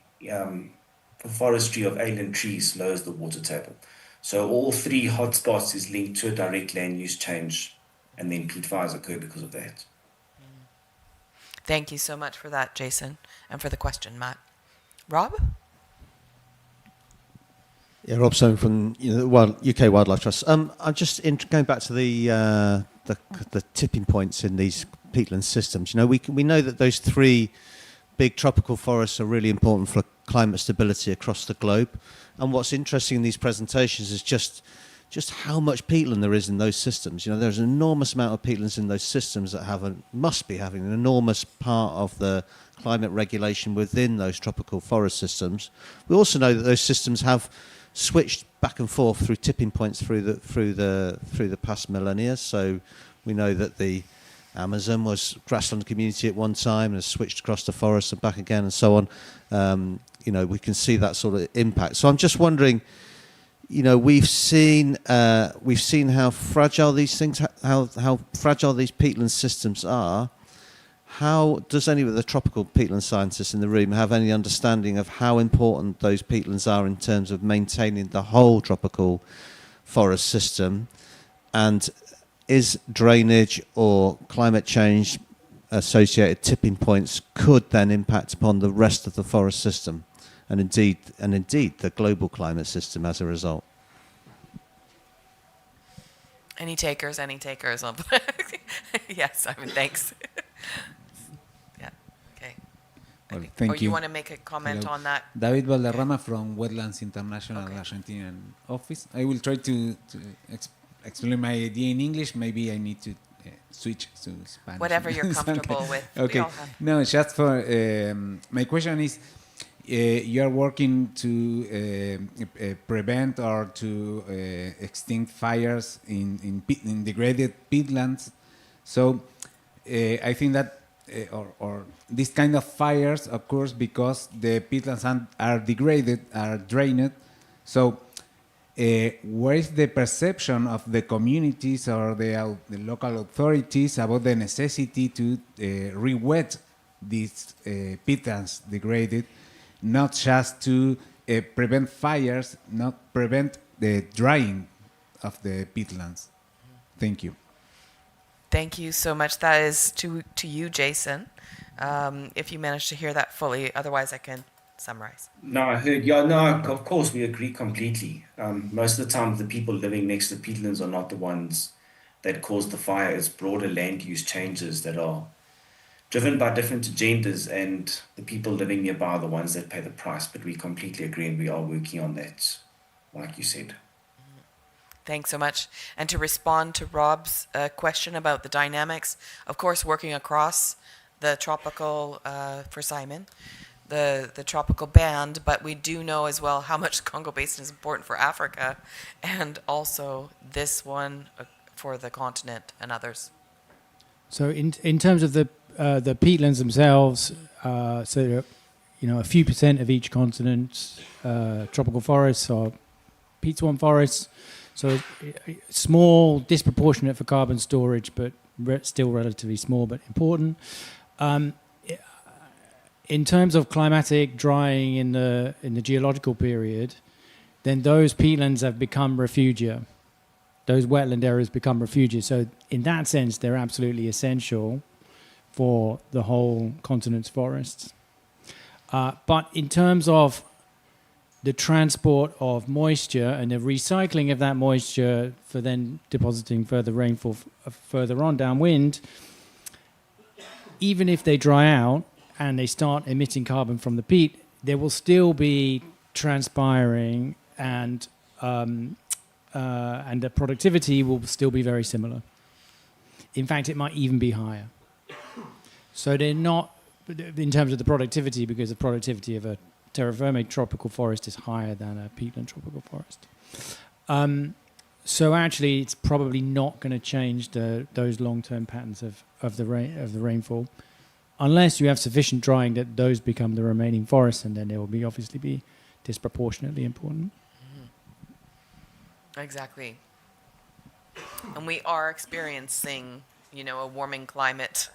forestry of alien trees lowers the water table. So all 3 hotspots is linked to a direct land use change, and then peat fires occur because of that. Thank you so much for that, Jason, and for the question, Matt. Rob? Yeah, Rob Soane from UK Wildlife Trust. I'm just going back to the tipping points in these peatland systems. We know that those 3 big tropical forests are really important for climate stability across the globe. And what's interesting in these presentations is just how much peatland there is in those systems. There's an enormous amount of peatlands in those systems that must be having an enormous part of the climate regulation within those tropical forest systems. We also know that those systems have switched back and forth through tipping points through the past millennia. So we know that the Amazon was grassland community at one time and has switched across to forest and back again and so on. We can see that sort of impact. So I'm just wondering, we've seen how fragile these things, how fragile these peatland systems are. How does any of the tropical peatland scientists in the room have any understanding of how important those peatlands are in terms of maintaining the whole tropical forest system? And is drainage or climate change associated tipping points could then impact upon the rest of the forest system and indeed the global climate system as a result? Any takers? Yes, thanks. Yeah, okay. Well, thank you. You want to make a comment on that? David Valderrama from Wetlands International Argentinian office. I will try to explain my idea in English. Maybe I need to switch to Spanish. Whatever you're comfortable with. Okay. No, just for my question is, you are working to prevent or to extinct fires in degraded peatlands. So I think that or this kind of fires occurs because the peatlands are degraded, are drained. So where is the perception of the communities or the local authorities about the necessity to re-wet these peatlands degraded, not just to prevent fires, not prevent the drying of the peatlands? Thank you. Thank you so much. That is to you, Jason. If you managed to hear that fully, otherwise I can summarize. No, I heard. Yeah, no, of course we agree completely. Most of the time, the people living next to peatlands are not the ones that cause the fire. It's broader land use changes that are driven by different agendas, and the people living nearby are the ones that pay the price. But we completely agree, and we are working on that, like you said. Thanks so much. And to respond to Rob's question about the dynamics, of course, working across the tropical, for Simon, the tropical band, but we do know as well how much the Congo Basin is important for Africa, and also this one for the continent and others. So in terms of the peatlands themselves, so a few percent of each continent's tropical forests are peat swamp forests. So small, disproportionate for carbon storage, but still relatively small, but important. In terms of climatic drying in the geological period, then those peatlands have become refugia. Those wetland areas become refugia. So in that sense, they're absolutely essential for the whole continent's forests. But in terms of the transport of moisture and the recycling of that moisture for then depositing further rainfall further on downwind, even if they dry out and they start emitting carbon from the peat, there will still be transpiring, and the productivity will still be very similar. In fact, it might even be higher. So they're not, in terms of the productivity, because the productivity of a terra-firma tropical forest is higher than a peatland tropical forest. So actually, it's probably not going to change those long-term patterns of the rainfall, unless you have sufficient drying that those become the remaining forests, and then they will obviously be disproportionately important. Exactly. And we are experiencing, a warming climate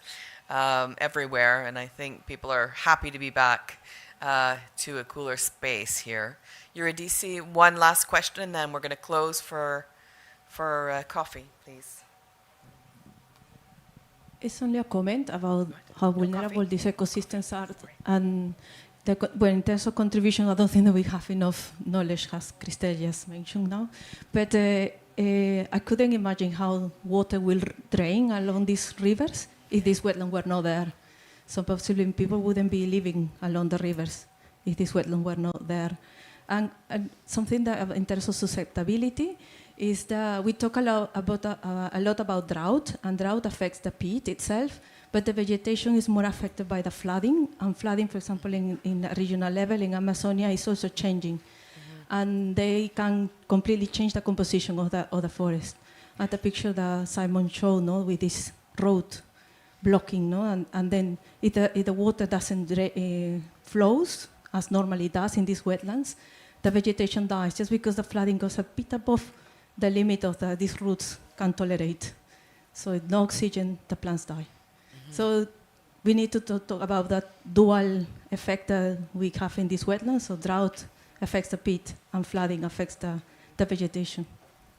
everywhere, and I think people are happy to be back to a cooler space here. Eurydice, one last question, and then we're going to close for coffee, please. It's only a comment about how vulnerable these ecosystems are, and well, in terms of contribution, I don't think that we have enough knowledge, as Christelle just mentioned now. But I couldn't imagine how water will drain along these rivers if these wetlands were not there. So possibly people wouldn't be living along the rivers if these wetlands were not there. And something that in terms of susceptibility is that we talk a lot about drought, and drought affects the peat itself, but the vegetation is more affected by the flooding. And flooding, for example, in a regional level in Amazonia is also changing. And they can completely change the composition of the forest. At the picture that Simon showed, no, with this road blocking, no, and then if the water doesn't flows as normally does in these wetlands, the vegetation dies just because the flooding goes a bit above the limit of these roots can tolerate. So with no oxygen, the plants die. So we need to talk about that dual effect that we have in these wetlands. So drought affects the peat and flooding affects the vegetation.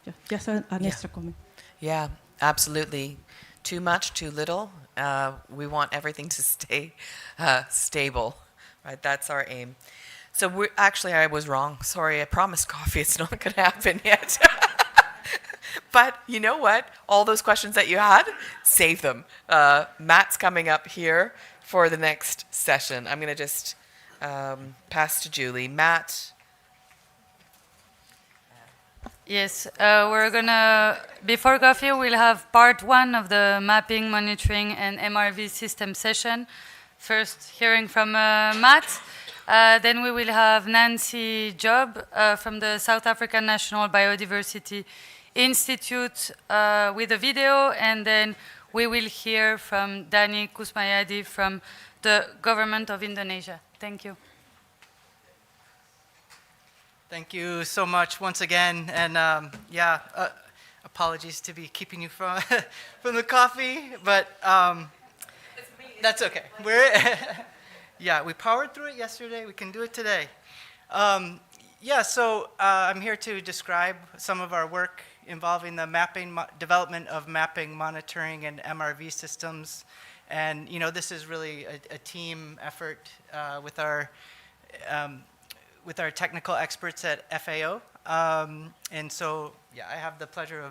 Yeah, just an extra comment. Yeah, absolutely. Too much, too little. We want everything to stay stable, right? That's our aim. So actually, I was wrong. Sorry, I promised coffee. It's not going to happen yet. But you know what? All those questions that you had, save them. Matt's coming up here for the next session. I'm going to just pass to Julie. Matt. Yes, we're gonna, before coffee, we'll have part 1 of the mapping, monitoring, and MRV system session. First, hearing from Matt. Then we will have Nancy Job from the South African National Biodiversity Institute with a video, and then we will hear from Dani Kusmayadi from the government of Indonesia. Thank you. Thank you so much once again, and apologies to be keeping you from from the coffee, but that's okay. We powered through it yesterday. We can do it today. So I'm here to describe some of our work involving the development of mapping, monitoring, and MRV systems, and this is really a team effort with our technical experts at FAO. And so, I have the pleasure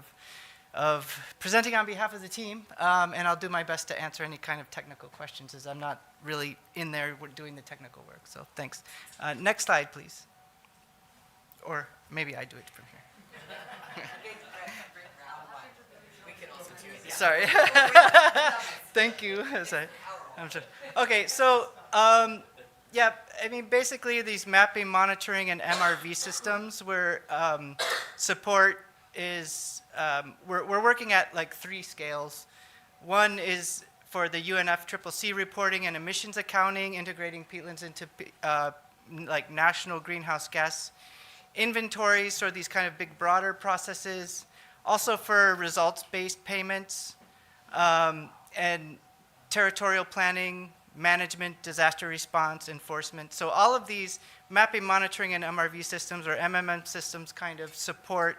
of presenting on behalf of the team, and I'll do my best to answer any kind of technical questions, as I'm not really in there doing the technical work. So thanks. Next slide, please. Or maybe I do it from here. Sorry. Thank you. Okay, so basically these mapping, monitoring, and MRV systems where support is, we're working at like 3 scales. One is for the UNFCCC reporting and emissions accounting, integrating peatlands into like national greenhouse gas inventories, or these kind of big broader processes. Also for results-based payments and territorial planning, management, disaster response, enforcement. So all of these mapping, monitoring, and MRV systems, or MMM systems, kind of support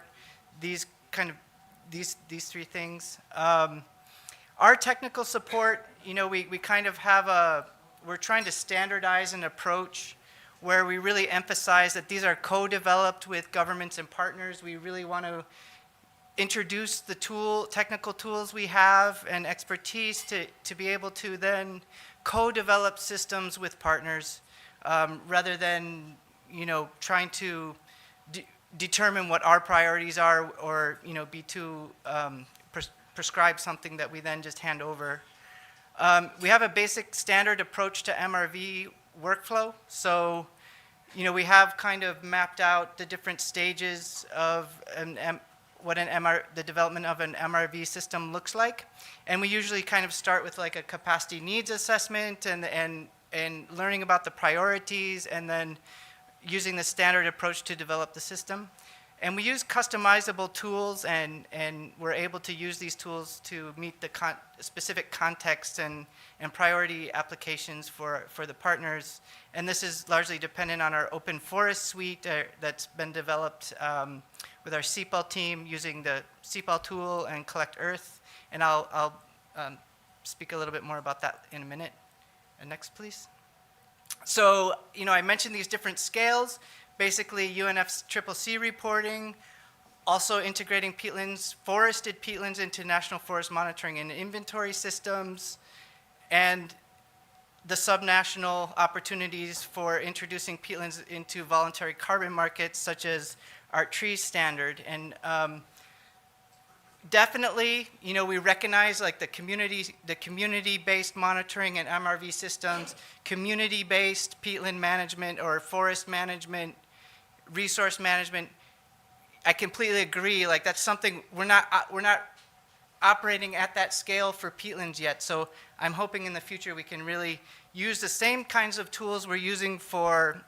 these 3 things. Our technical support, we kind of have we're trying to standardize an approach where we really emphasize that these are co-developed with governments and partners. We really want to introduce the technical tools we have and expertise to be able to then co-develop systems with partners, rather than trying to determine what our priorities are, or be too prescribe something that we then just hand over. We have a basic standard approach to MRV workflow. So we have kind of mapped out the different stages of what the development of an MRV system looks like. And we usually kind of start with like a capacity needs assessment and learning about the priorities, and then using the standard approach to develop the system. And we use customizable tools, and we're able to use these tools to meet the specific context and priority applications for the partners. And this is largely dependent on our open forest suite that's been developed with our CPAL team using the CPAL tool and Collect Earth. And I'll speak a little bit more about that in a minute. Next, please. So, I mentioned these different scales, basically UNFCCC reporting, also integrating peatlands, forested peatlands into national forest monitoring and inventory systems, and the subnational opportunities for introducing peatlands into voluntary carbon markets, such as our tree standard. And definitely, we recognize like the community-based monitoring and MRV systems, community-based peatland management or forest management, resource management. I completely agree. Like that's something we're not operating at that scale for peatlands yet. So I'm hoping in the future we can really use the same kinds of tools we're using for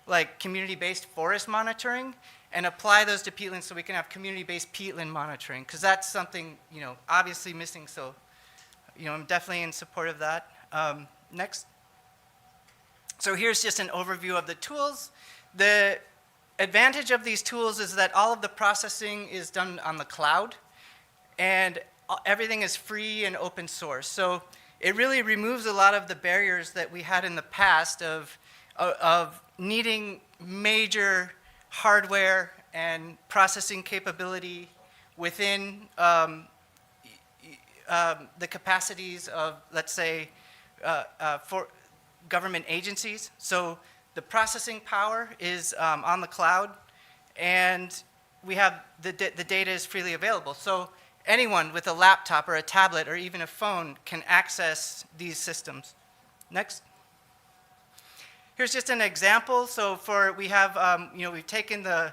like community-based forest monitoring and apply those to peatlands so we can have community-based peatland monitoring, because that's something, obviously missing. So, I'm definitely in support of that. Next. So here's just an overview of the tools. The advantage of these tools is that all of the processing is done on the cloud, and everything is free and open source. So it really removes a lot of the barriers that we had in the past of needing major hardware and processing capability within the capacities of, let's say, for government agencies. So the processing power is on the cloud, and we have the data is freely available. So anyone with a laptop or a tablet or even a phone can access these systems. Next. Here's just an example. So we have, we've taken the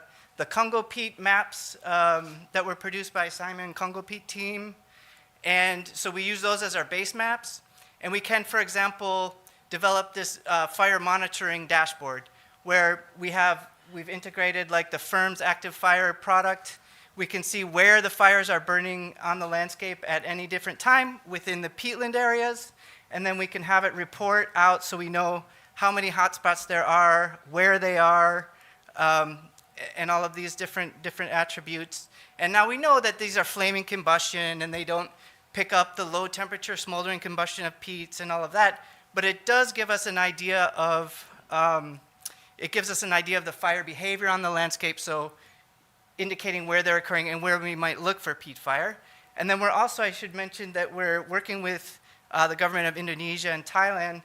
Congo peat maps that were produced by Simon Congo peat team, and so we use those as our base maps, and we can, for example, develop this fire monitoring dashboard where we've integrated like the firm's active fire product. We can see where the fires are burning on the landscape at any different time within the peatland areas, and then we can have it report out so we know how many hotspots there are, where they are, and all of these different attributes. And now we know that these are flaming combustion and they don't pick up the low temperature smoldering combustion of peats and all of that, but it does give us an idea of, the fire behavior on the landscape, so indicating where they're occurring and where we might look for peat fire. And then I should mention that we're working with the government of Indonesia and Thailand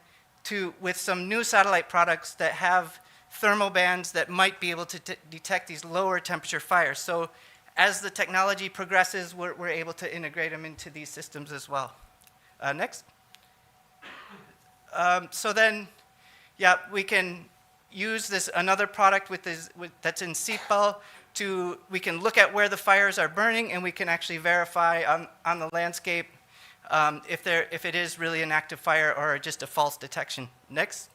with some new satellite products that have thermal bands that might be able to detect these lower temperature fires. So as the technology progresses, we're able to integrate them into these systems as well. Next. So then, we can use another product that's in CPL we can look at where the fires are burning, and we can actually verify on the landscape if it is really an active fire or just a false detection. Next.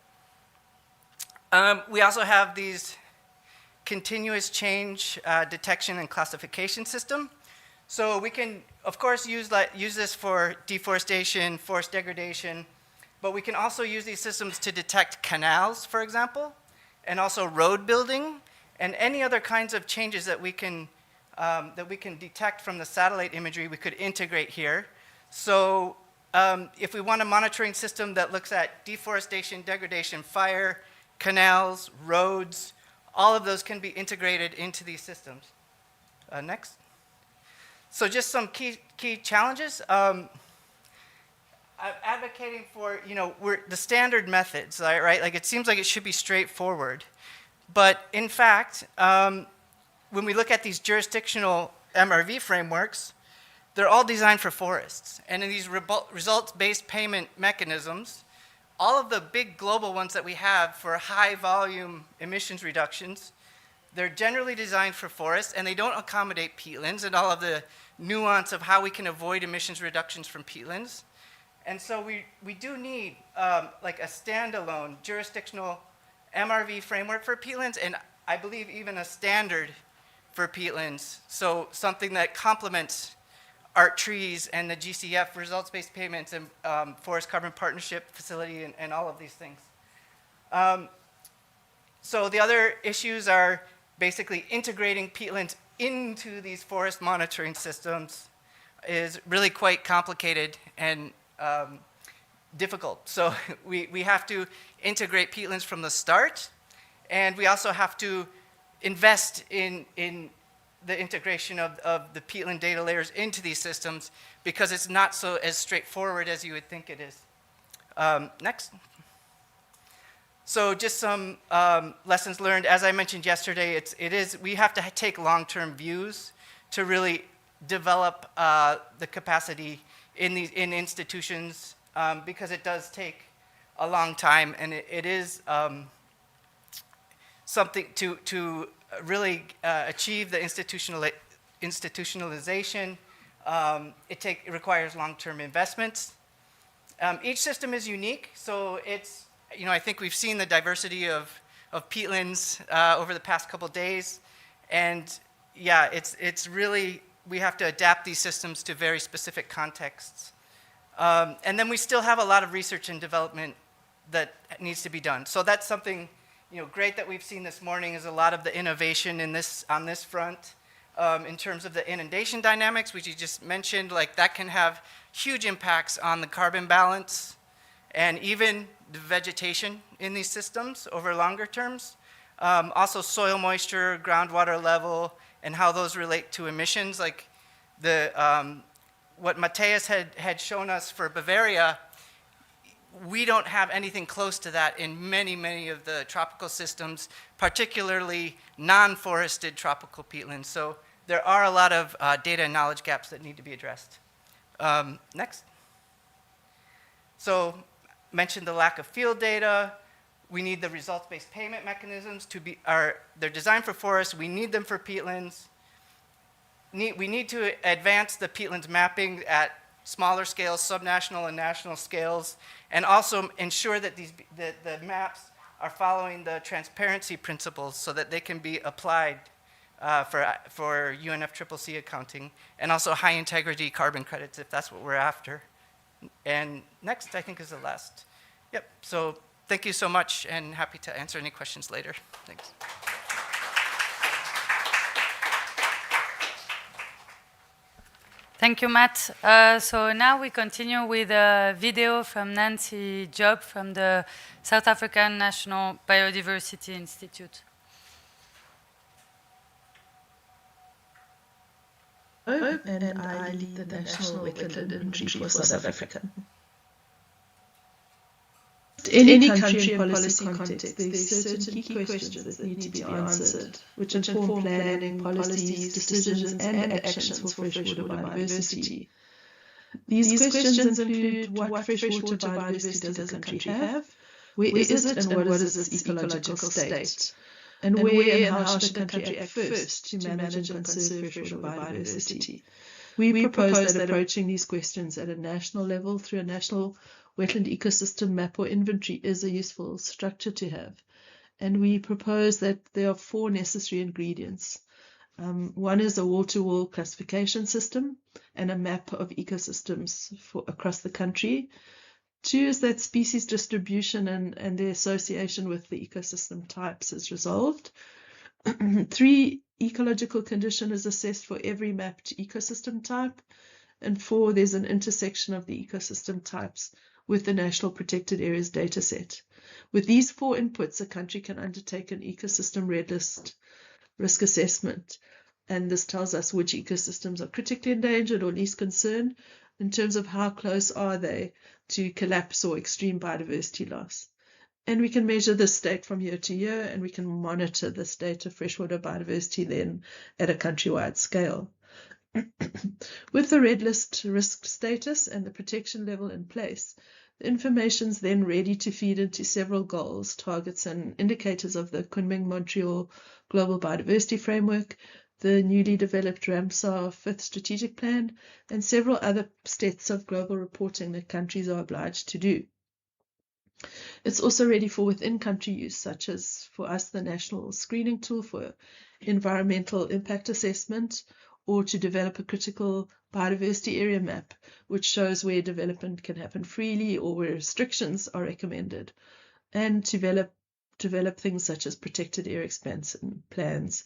We also have these continuous change detection and classification system. So we can, of course, use this for deforestation, forest degradation, but we can also use these systems to detect canals, for example, and also road building, and any other kinds of changes that we can detect from the satellite imagery, we could integrate here. So if we want a monitoring system that looks at deforestation, degradation, fire, canals, roads, all of those can be integrated into these systems. Next. So just some key challenges. I'm advocating for, the standard methods, right? Like it seems like it should be straightforward. But in fact, when we look at these jurisdictional MRV frameworks, they're all designed for forests. And in these results-based payment mechanisms, all of the big global ones that we have for high volume emissions reductions, they're generally designed for forests, and they don't accommodate peatlands and all of the nuance of how we can avoid emissions reductions from peatlands. And so we do need like a standalone jurisdictional MRV framework for peatlands, and I believe even a standard for peatlands. So something that complements art trees and the GCF results-based payments and forest carbon partnership facility and all of these things. So the other issues are basically integrating peatlands into these forest monitoring systems is really quite complicated and difficult. So we have to integrate peatlands from the start, and we also have to invest in the integration of the peatland data layers into these systems, because it's not so as straightforward as you would think it is. Next. So just some lessons learned. As I mentioned yesterday, we have to take long-term views to really develop the capacity in institutions, because it does take a long time, and it is something to really achieve the institutionalization. It requires long-term investments. Each system is unique, so it's, I think we've seen the diversity of peatlands over the past couple days, and yeah, it's really, we have to adapt these systems to very specific contexts. And then we still have a lot of research and development that needs to be done. So that's something, great that we've seen this morning, is a lot of the innovation on this front. In terms of the inundation dynamics, which you just mentioned, like that can have huge impacts on the carbon balance and even the vegetation in these systems over longer terms. Also soil moisture, groundwater level, and how those relate to emissions. Like what Matthias had shown us for Bavaria, we don't have anything close to that in many, many of the tropical systems, particularly non-forested tropical peatlands. So there are a lot of data and knowledge gaps that need to be addressed. Next. So mentioned the lack of field data. We need the results-based payment mechanisms they're designed for forests. We need them for peatlands. We need to advance the peatlands mapping at smaller scales, subnational and national scales, and also ensure that the maps are following the transparency principles so that they can be applied for UNFCCC accounting, and also high integrity carbon credits if that's what we're after. And next, I think, is the last. Yep, so thank you so much, and happy to answer any questions later. Thanks. Thank you, Matt. So now we continue with a video from Nancy Job from the South African National Biodiversity Institute. And I lead the National Wetland Inventory for South Africa. In any country and policy context, there are certain key questions that need to be answered, which inform planning, policies, decisions, and actions for freshwater biodiversity. These questions include what freshwater biodiversity does a country have, where is it, and what is its ecological state, and where and how should a country act first to manage and conserve freshwater biodiversity. We propose that approaching these questions at a national level through a national wetland ecosystem map or inventory is a useful structure to have. And we propose that there are 4 necessary ingredients. One is a wall-to-wall classification system and a map of ecosystems across the country. 2 is that species distribution and the association with the ecosystem types is resolved. 3, ecological condition is assessed for every mapped ecosystem type. And 4, there's an intersection of the ecosystem types with the National Protected Areas dataset. With these 4 inputs, a country can undertake an ecosystem red list risk assessment. And this tells us which ecosystems are critically endangered or least concern in terms of how close are they to collapse or extreme biodiversity loss. And we can measure this state from year to year, and we can monitor the state of freshwater biodiversity then at a countrywide scale. With the red list risk status and the protection level in place, the information is then ready to feed into several goals, targets, and indicators of the Kunming-Montreal Global Biodiversity Framework, the newly developed Ramsar 5th Strategic Plan, and several other sets of global reporting that countries are obliged to do. It's also ready for within-country use, such as for us the national screening tool for environmental impact assessment, or to develop a critical biodiversity area map, which shows where development can happen freely or where restrictions are recommended, and develop things such as protected area expansion plans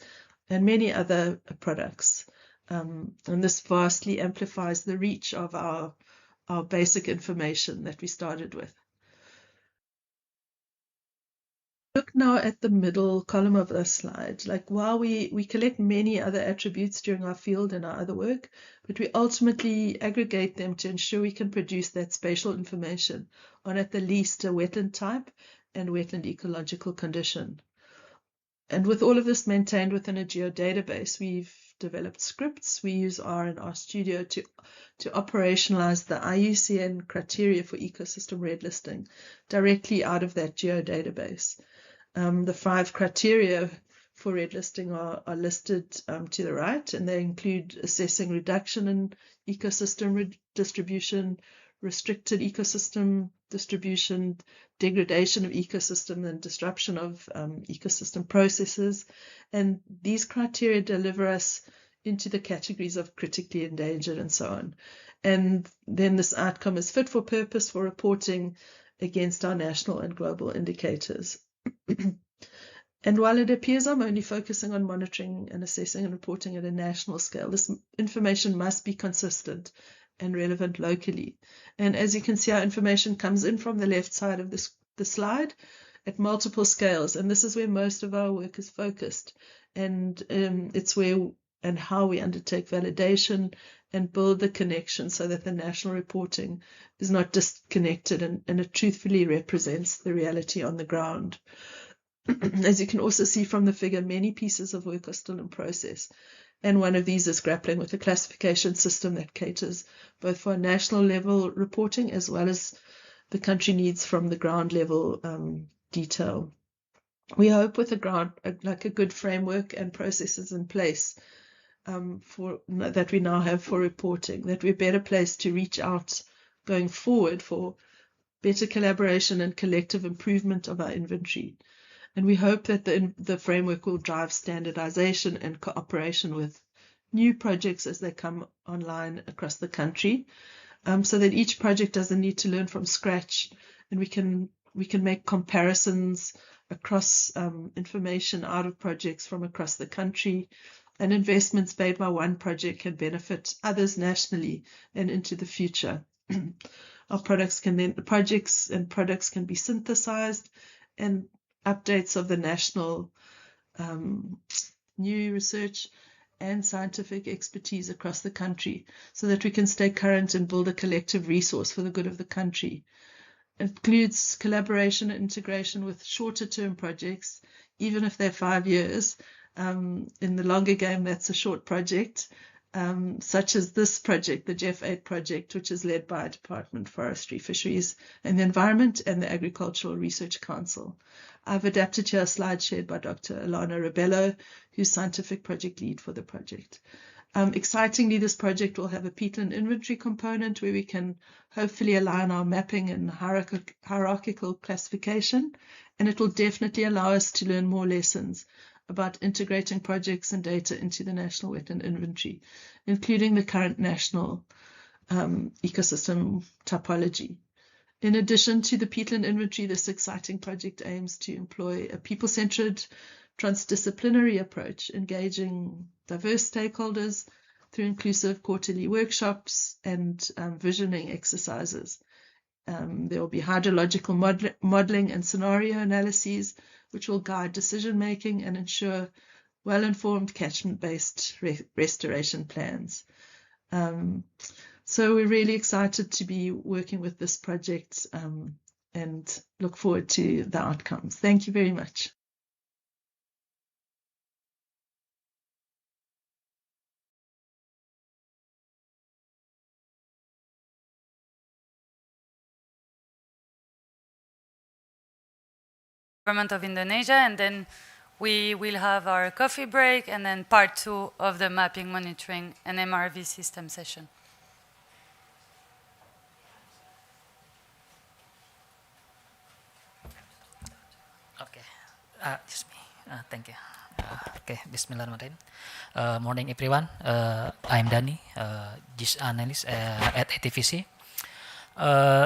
and many other products. And this vastly amplifies the reach of our basic information that we started with. Look now at the middle column of this slide. Like, while we collect many other attributes during our field and our other work, but we ultimately aggregate them to ensure we can produce that spatial information on at the least a wetland type and wetland ecological condition. And with all of this maintained within a geodatabase, we've developed scripts. We use R and RStudio to operationalize the IUCN criteria for ecosystem red listing directly out of that geodatabase. The 5 criteria for red listing are listed to the right, and they include assessing reduction in ecosystem distribution, restricted ecosystem distribution, degradation of ecosystem, and disruption of ecosystem processes. And these criteria deliver us into the categories of critically endangered and so on. And then this outcome is fit for purpose for reporting against our national and global indicators. And while it appears I'm only focusing on monitoring and assessing and reporting at a national scale, this information must be consistent and relevant locally. And as you can see, our information comes in from the left side of the slide at multiple scales, and this is where most of our work is focused. And it's where and how we undertake validation and build the connection so that the national reporting is not disconnected and it truthfully represents the reality on the ground. As you can also see from the figure, many pieces of work are still in process. And one of these is grappling with a classification system that caters both for national level reporting as well as the country needs from the ground level detail. We hope with a good framework and processes in place that we now have for reporting, that we're better placed to reach out going forward for better collaboration and collective improvement of our inventory. And we hope that the framework will drive standardization and cooperation with new projects as they come online across the country, so that each project doesn't need to learn from scratch, and we can make comparisons across information out of projects from across the country, and investments made by one project can benefit others nationally and into the future. Our projects can be synthesized, and updates of the national new research and scientific expertise across the country so that we can stay current and build a collective resource for the good of the country. It includes collaboration and integration with shorter term projects, even if they're 5 years. In the longer game, that's a short project, such as this project, the Jeff 8 project, which is led by Department of Forestry, Fisheries and the Environment and the Agricultural Research Council. I've adapted here a slide shared by Dr. Alana Rebello, who's scientific project lead for the project. Excitingly, this project will have a peatland inventory component where we can hopefully align our mapping and hierarchical classification, and it will definitely allow us to learn more lessons about integrating projects and data into the national wetland inventory, including the current national ecosystem topology. In addition to the peatland inventory, this exciting project aims to employ a people-centered, transdisciplinary approach, engaging diverse stakeholders through inclusive quarterly workshops and visioning exercises. There will be hydrological modeling and scenario analyses, which will guide decision-making and ensure well-informed catchment-based restoration plans. So we're really excited to be working with this project and look forward to the outcomes. Thank you very much. Government of Indonesia, and then we will have our coffee break and then part 2 of the mapping, monitoring and MRV system session. Okay, just me. Thank you. Okay, Bismillahirrahmanirrahim. Morning, everyone. I'm Dani, GIS analyst at ATVC.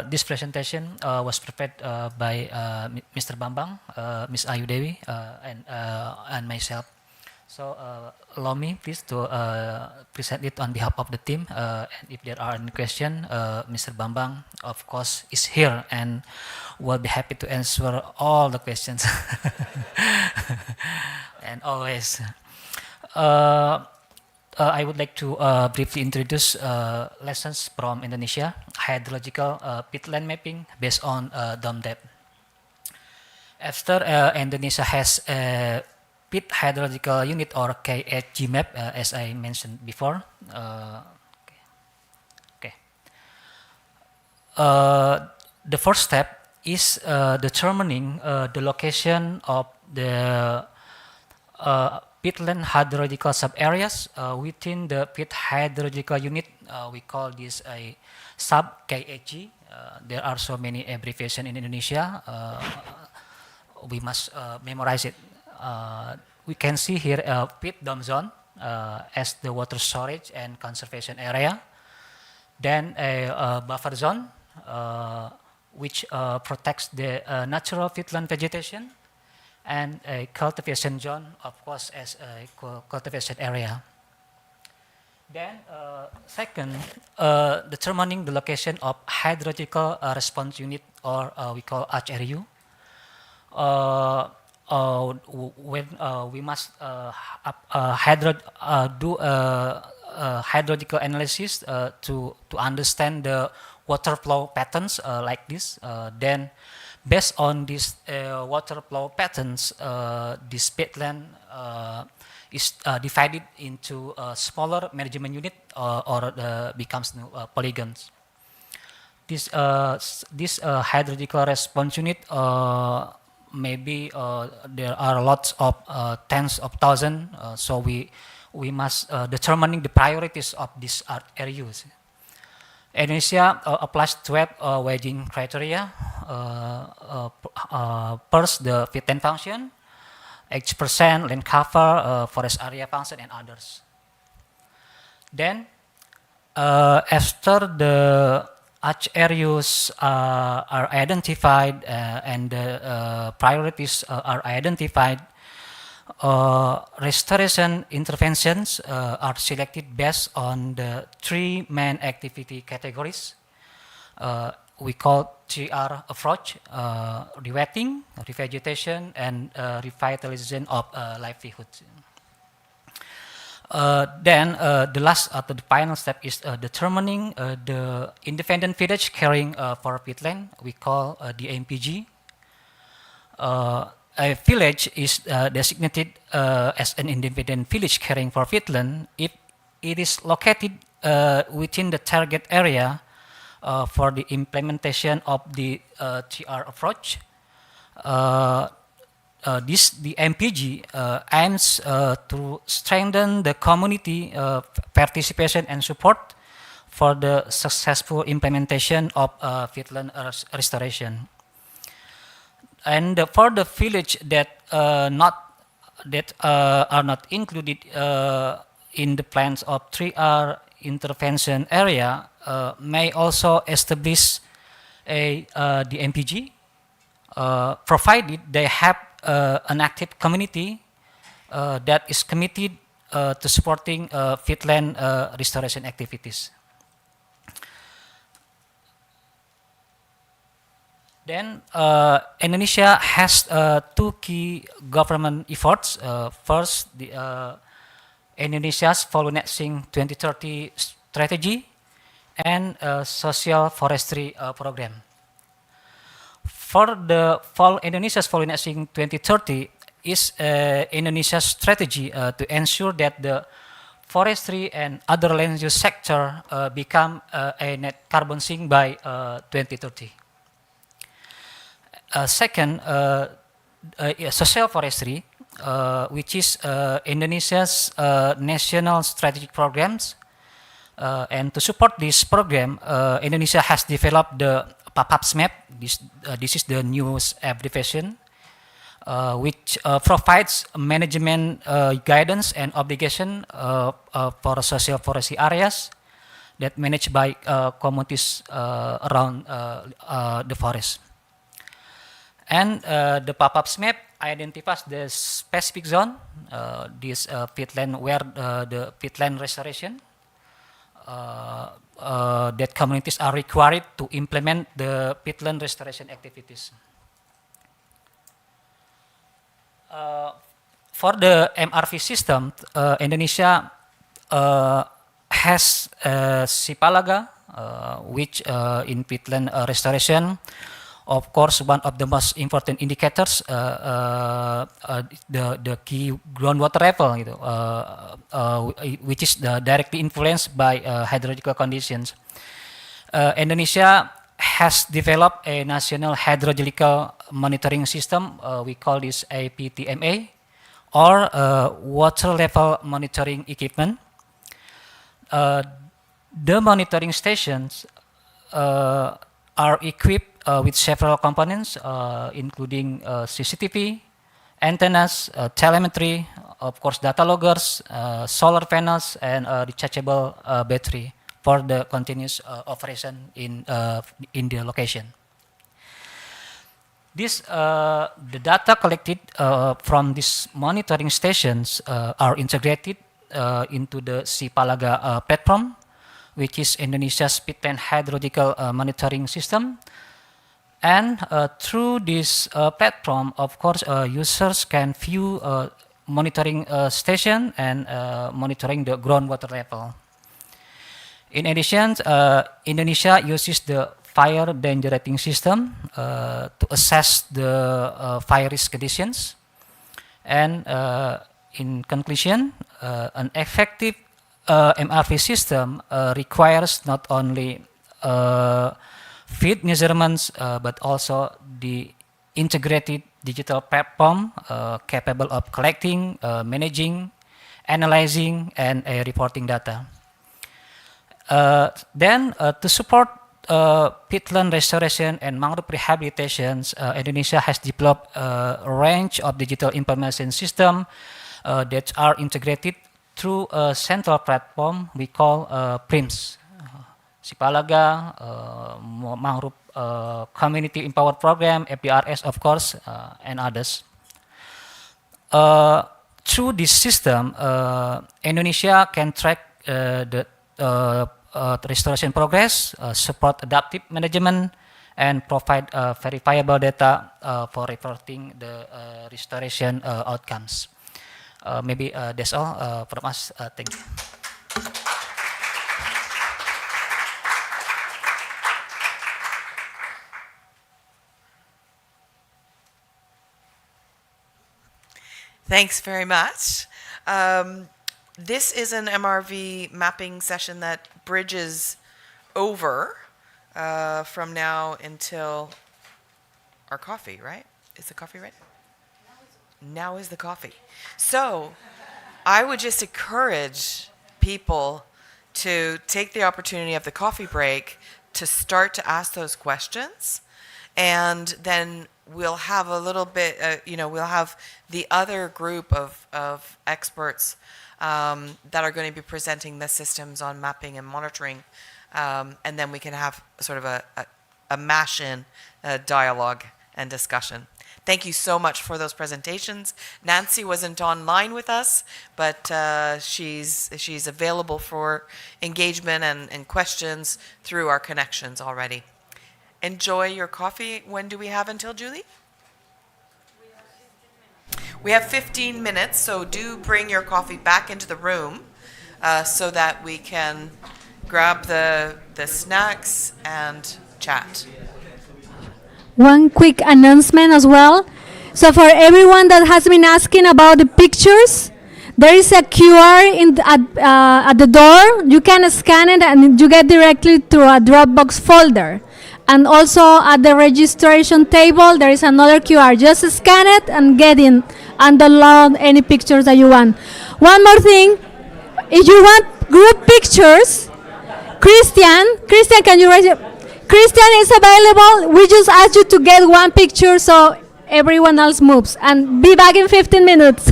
This presentation was prepared by Mr. Bambang, Ms. Ayu Dewi, and myself. So allow me please to present it on behalf of the team. And if there are any questions, Mr. Bambang, of course, is here and will be happy to answer all the questions. And always. I would like to briefly introduce lessons from Indonesia, hydrological peatland mapping based on dome depth. After Indonesia has a peat hydrological unit or KHG map, as I mentioned before. The first step is determining the location of the peatland hydrological sub-areas within the peat hydrological unit. We call this a sub-KHG. There are so many abbreviations in Indonesia. We must memorize it. We can see here a peat dome zone as the water storage and conservation area. Then a buffer zone, which protects the natural peatland vegetation. And a cultivation zone, of course, as a cultivation area. Then, second, determining the location of hydrological response unit, or we call HRU. When we must do hydrological analysis to understand the water flow patterns like this, then based on these water flow patterns, this peatland is divided into smaller management unit or becomes polygons. This hydrological response unit, maybe there are lots of tens of thousands, so we must determining the priorities of these areas. Indonesia applies 12 weighting criteria. First, the peatland function, H%, land cover, forest area function, and others. Then, after the H areas are identified and the priorities are identified, restoration interventions are selected based on the three main activity categories. We call 3R approach: rewetting, revegetation, and revitalization of livelihoods. Then the last, the final step is determining the independent village caring for peatland. We call the MPG. A village is designated as an independent village caring for peatland if it is located within the target area for the implementation of the 3R approach. The MPG aims to strengthen the community participation and support for the successful implementation of peatland restoration. And for the village that are not included in the plans of 3R intervention area, may also establish the MPG, provided they have an active community that is committed to supporting peatland restoration activities. Then Indonesia has two key government efforts. First, the Indonesia's Fall Netting 2030 strategy and social forestry program. For the Indonesia's Fall Netting 2030 is Indonesia's strategy to ensure that the forestry and other land use sector become a net carbon sink by 2030. Second, social forestry, which is Indonesia's national strategic programs. And to support this program, Indonesia has developed the PAPAPS map. This is the newest abbreviation, which provides management guidance and obligation for social forestry areas that managed by communities around the forest. And the PAPAPS map identifies the specific zone, this peatland where the peatland restoration that communities are required to implement the peatland restoration activities. For the MRV system, Indonesia has Sipalaga, which in peatland restoration, of course, one of the most important indicators, the key groundwater level, which is directly influenced by hydrological conditions. Indonesia has developed a national hydrological monitoring system. We call this APTMA, or water level monitoring equipment. The monitoring stations are equipped with several components, including CCTV, antennas, telemetry, of course data loggers, solar panels, and rechargeable battery for the continuous operation in the location. The data collected from these monitoring stations are integrated into the Sipalaga platform, which is Indonesia's peatland hydrological monitoring system. And through this platform, of course, users can view monitoring station and monitoring the groundwater level. In addition, Indonesia uses the fire danger rating system to assess the fire risk conditions. And in conclusion, an effective MRV system requires not only field measurements, but also the integrated digital platform capable of collecting, managing, analyzing, and reporting data. Then, to support peatland restoration and mangrove rehabilitations, Indonesia has developed a range of digital information systems that are integrated through a central platform we call PRIMS. Sipalaga, Mangrove Community Empowered Program, APRS, of course, and others. Through this system, Indonesia can track the restoration progress, support adaptive management, and provide verifiable data for reporting the restoration outcomes. Maybe that's all from us. Thank you. Thanks very much. This is an MRV mapping session that bridges over from now until our coffee, right? Is the coffee ready? Now is the coffee. So I would just encourage people to take the opportunity of the coffee break to start to ask those questions, and then we'll have a little bit, we'll have the other group of experts that are going to be presenting the systems on mapping and monitoring, and then we can have sort of a mash-in dialogue and discussion. Thank you so much for those presentations. Nancy wasn't online with us, but she's available for engagement and questions through our connections already. Enjoy your coffee. When do we have until, Julie? We have 15 minutes, so do bring your coffee back into the room so that we can grab the snacks and chat. One quick announcement as well. So for everyone that has been asking about the pictures, there is a QR at the door. You can scan it and you get directly to a Dropbox folder. And also at the registration table, there is another QR. Just scan it and get in and download any pictures that you want. One more thing, if you want group pictures, Christian, can you raise your... Christian is available. We just ask you to get one picture so everyone else moves. And be back in 15 minutes.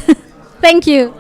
Thank you.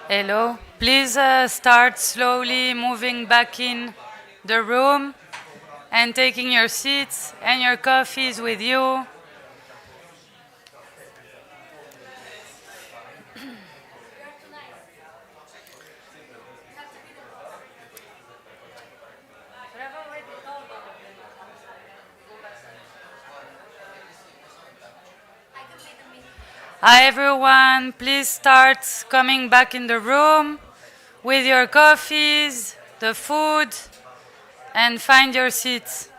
Hello. Please start slowly moving back in the room and taking your seats and your coffees with you. Hi everyone, please start coming back in the room with your coffees, the food, and find your seats.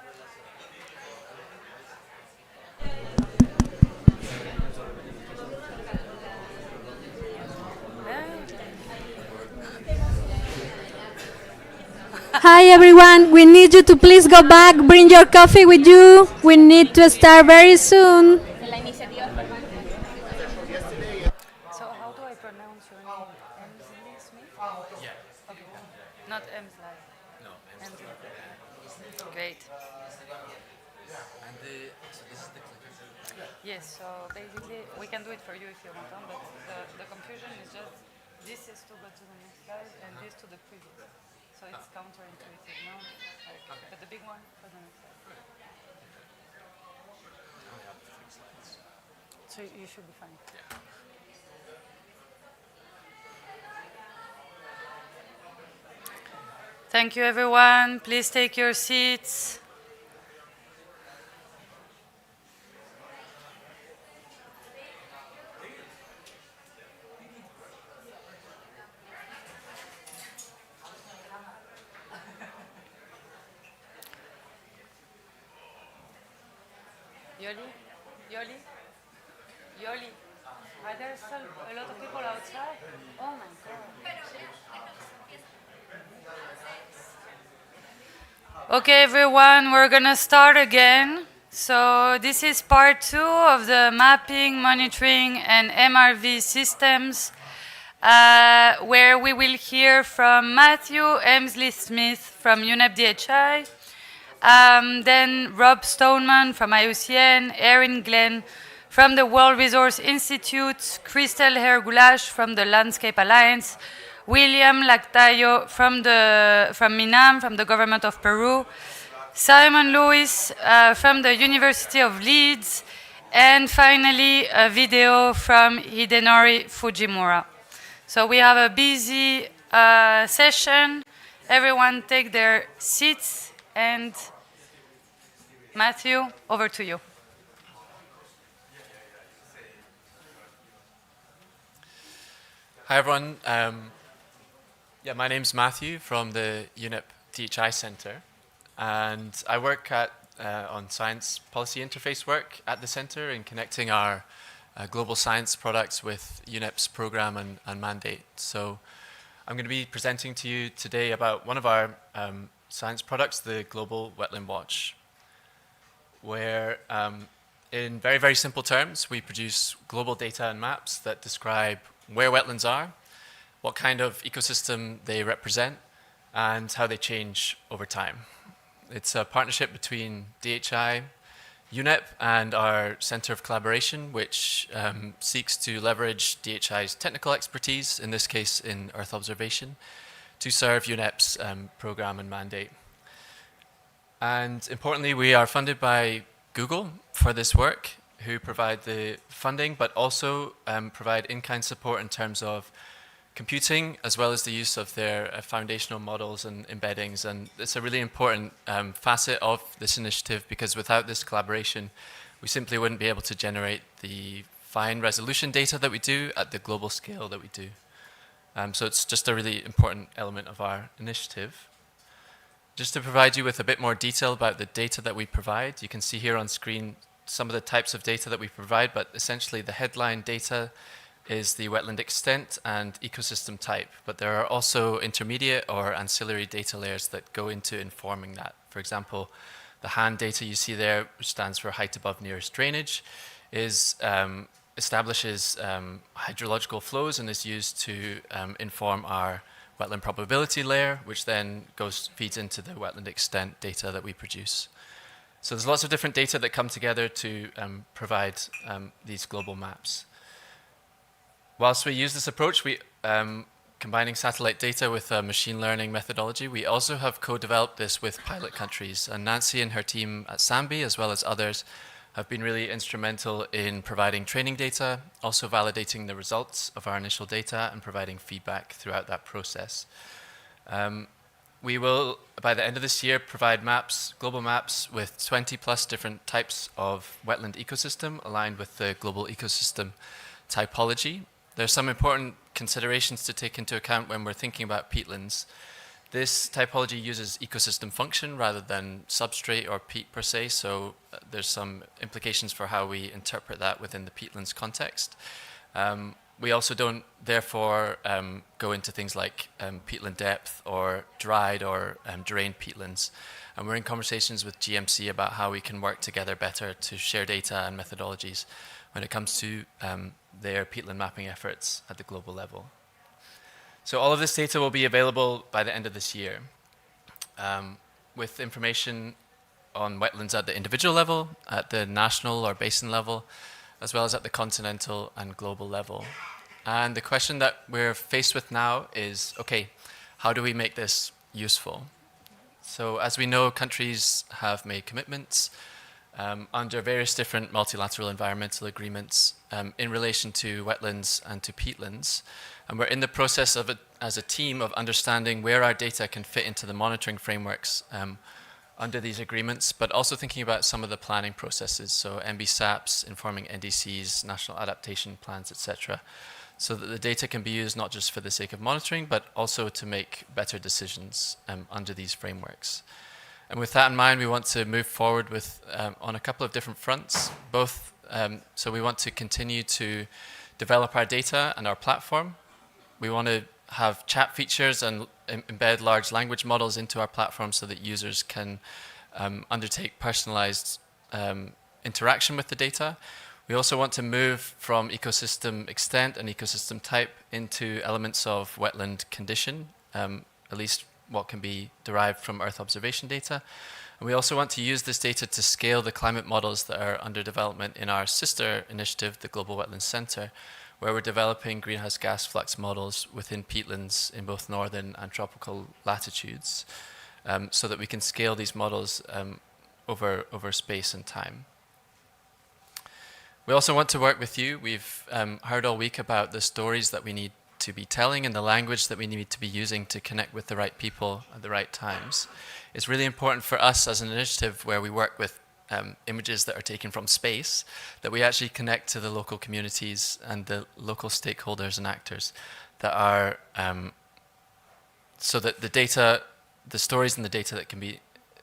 Hi everyone, we need you to please go back, bring your coffee with you. We need to start very soon. So how do I pronounce your name? Emsley Smith? Yeah. Okay. Not Emsley. No, Emsley. Great. And so this is the clicker. Yes, so basically we can do it for you if you want, but the confusion is just this is to go to the next slide and this to the previous. So it's counterintuitive, no? Like, okay. But the big one for the next slide. So you should be fine. Yeah. Thank you, everyone. Please take your seats. Yoli? Yoli? Yoli? Are there still a lot of people outside? Oh my God. Okay, everyone, we're gonna start again. So this is part 2 of the mapping, monitoring, and MRV systems, where we will hear from Matthew Emsley-Smith from UNEP DHI, then Rob Stoneman from IUCN, Erin Glenn from the World Resource Institute, Christelle Hergulash from the Landscape Alliance, William Lactayo from MINAM, from the government of Peru, Simon Lewis from the University of Leeds, and finally a video from Hidenori Fujimura. So we have a busy session. Everyone take their seats, and Matthew, over to you. Hi everyone. My name's Matthew from the UNEP DHI Centre, and I work on science policy interface work at the Centre in connecting our global science products with UNEP's program and mandate. So I'm going to be presenting to you today about one of our science products, the Global Wetland Watch, where in very, very simple terms, we produce global data and maps that describe where wetlands are, what kind of ecosystem they represent, and how they change over time. It's a partnership between DHI, UNEP, and our Centre of Collaboration, which seeks to leverage DHI's technical expertise, in this case in Earth observation, to serve UNEP's program and mandate. And importantly, we are funded by Google for this work, who provide the funding, but also provide in-kind support in terms of computing, as well as the use of their foundational models and embeddings. And it's a really important facet of this initiative, because without this collaboration, we simply wouldn't be able to generate the fine resolution data that we do at the global scale that we do. So it's just a really important element of our initiative. Just to provide you with a bit more detail about the data that we provide, you can see here on screen some of the types of data that we provide, but essentially the headline data is the wetland extent and ecosystem type, but there are also intermediate or ancillary data layers that go into informing that. For example, the hand data you see there, which stands for height above nearest drainage, establishes hydrological flows and is used to inform our wetland probability layer, which then feeds into the wetland extent data that we produce. So there's lots of different data that come together to provide these global maps. Whilst we use this approach, we combining satellite data with a machine learning methodology. We also have co-developed this with pilot countries, and Nancy and her team at Sambi, as well as others, have been really instrumental in providing training data, also validating the results of our initial data and providing feedback throughout that process. We will, by the end of this year, provide maps, global maps with 20 plus different types of wetland ecosystem aligned with the global ecosystem typology. There's some important considerations to take into account when we're thinking about peatlands. This typology uses ecosystem function rather than substrate or peat per se, so there's some implications for how we interpret that within the peatlands context. We also don't, therefore, go into things like peatland depth or dried or drained peatlands. And we're in conversations with GMC about how we can work together better to share data and methodologies when it comes to their peatland mapping efforts at the global level. So all of this data will be available by the end of this year, with information on wetlands at the individual level, at the national or basin level, as well as at the continental and global level. And the question that we're faced with now is, okay, how do we make this useful? So as we know, countries have made commitments under various different multilateral environmental agreements in relation to wetlands and to peatlands. And we're in the process of, as a team, of understanding where our data can fit into the monitoring frameworks under these agreements, but also thinking about some of the planning processes, so MBSAPs, informing NDCs, national adaptation plans, etc., so that the data can be used not just for the sake of monitoring, but also to make better decisions under these frameworks. And with that in mind, we want to move forward with on a couple of different fronts, both, so we want to continue to develop our data and our platform. We want to have chat features and embed large language models into our platform so that users can undertake personalized interaction with the data. We also want to move from ecosystem extent and ecosystem type into elements of wetland condition, at least what can be derived from Earth observation data. And we also want to use this data to scale the climate models that are under development in our sister initiative, the Global Wetlands Center, where we're developing greenhouse gas flux models within peatlands in both northern and tropical latitudes, so that we can scale these models over space and time. We also want to work with you. We've heard all week about the stories that we need to be telling and the language that we need to be using to connect with the right people at the right times. It's really important for us as an initiative where we work with images that are taken from space, that we actually connect to the local communities and the local stakeholders and actors that are, so that the data, the stories and the data that can be,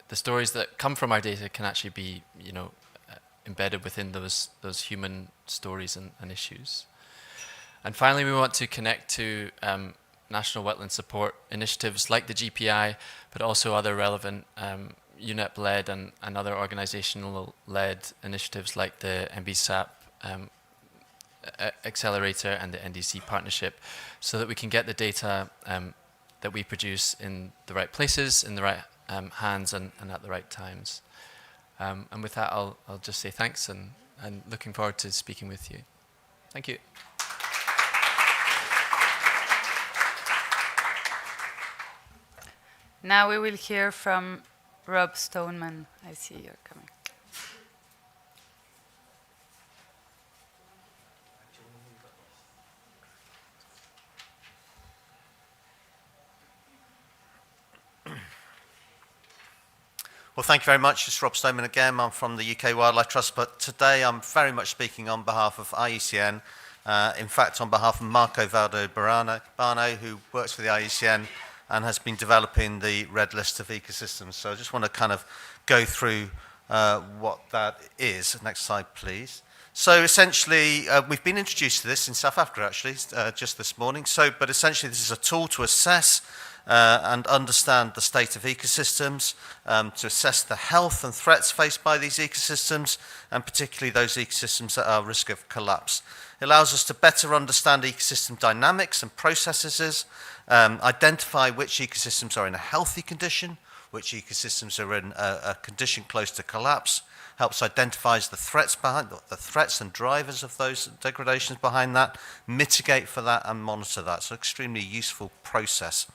the stories that come from our data can actually be, you know, embedded within those human stories and issues. And finally, we want to connect to national wetland support initiatives like the GPI, but also other relevant UNEP-led and other organizational-led initiatives like the MBSAP Accelerator and the NDC partnership, so that we can get the data that we produce in the right places, in the right hands, and at the right times. And with that, I'll just say thanks and looking forward to speaking with you. Thank you. Now we will hear from Rob Stoneman. I see you're coming. Well, thank you very much. It's Rob Stoneman again. I'm from the UK Wildlife Trust, but today I'm very much speaking on behalf of IUCN, in fact on behalf of Marco Valdo-Barano, who works for the IUCN and has been developing the Red List of Ecosystems. So I just want to kind of go through what that is. Next slide, please. So essentially, we've been introduced to this in South Africa, actually, just this morning. But essentially, this is a tool to assess and understand the state of ecosystems, to assess the health and threats faced by these ecosystems, and particularly those ecosystems that are at risk of collapse. It allows us to better understand ecosystem dynamics and processes, identify which ecosystems are in a healthy condition, which ecosystems are in a condition close to collapse, helps identify the threats behind the threats and drivers of those degradations behind that, mitigate for that and monitor that. So extremely useful process.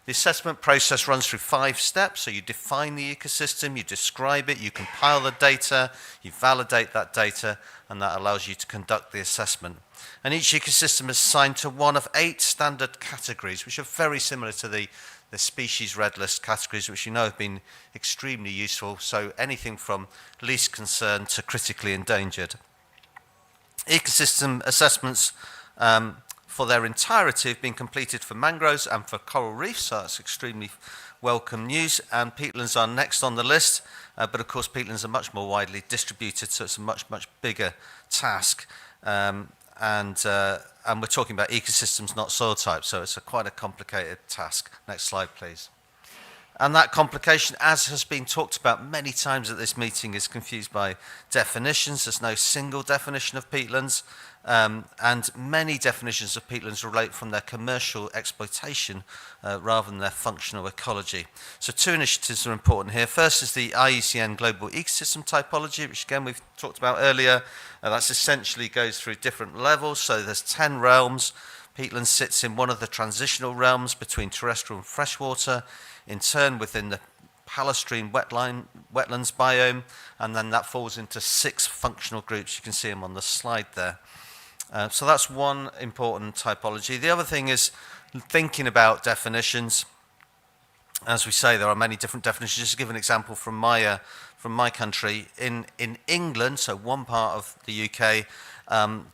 The assessment process runs through 5 steps. So you define the ecosystem, you describe it, you compile the data, you validate that data, and that allows you to conduct the assessment. And each ecosystem is assigned to one of 8 standard categories, which are very similar to the species red list categories, which you know have been extremely useful. So anything from least concern to critically endangered. Ecosystem assessments for their entirety have been completed for mangroves and for coral reefs, so that's extremely welcome news. And peatlands are next on the list, but of course peatlands are much more widely distributed, so it's a much bigger task. And we're talking about ecosystems, not soil types, so it's quite a complicated task. Next slide, please. And that complication, as has been talked about many times at this meeting, is confused by definitions. There's no single definition of peatlands, and many definitions of peatlands relate from their commercial exploitation rather than their functional ecology. So 2 initiatives are important here. First is the IUCN Global Ecosystem Typology, which again we've talked about earlier. That's essentially goes through different levels. So there's 10 realms. Peatland sits in one of the transitional realms between terrestrial and freshwater, in turn within the Palestrine wetlands biome, and then that falls into 6 functional groups. You can see them on the slide there. So that's one important typology. The other thing is thinking about definitions. As we say, there are many different definitions. Just to give an example from my country, in England, so one part of the UK,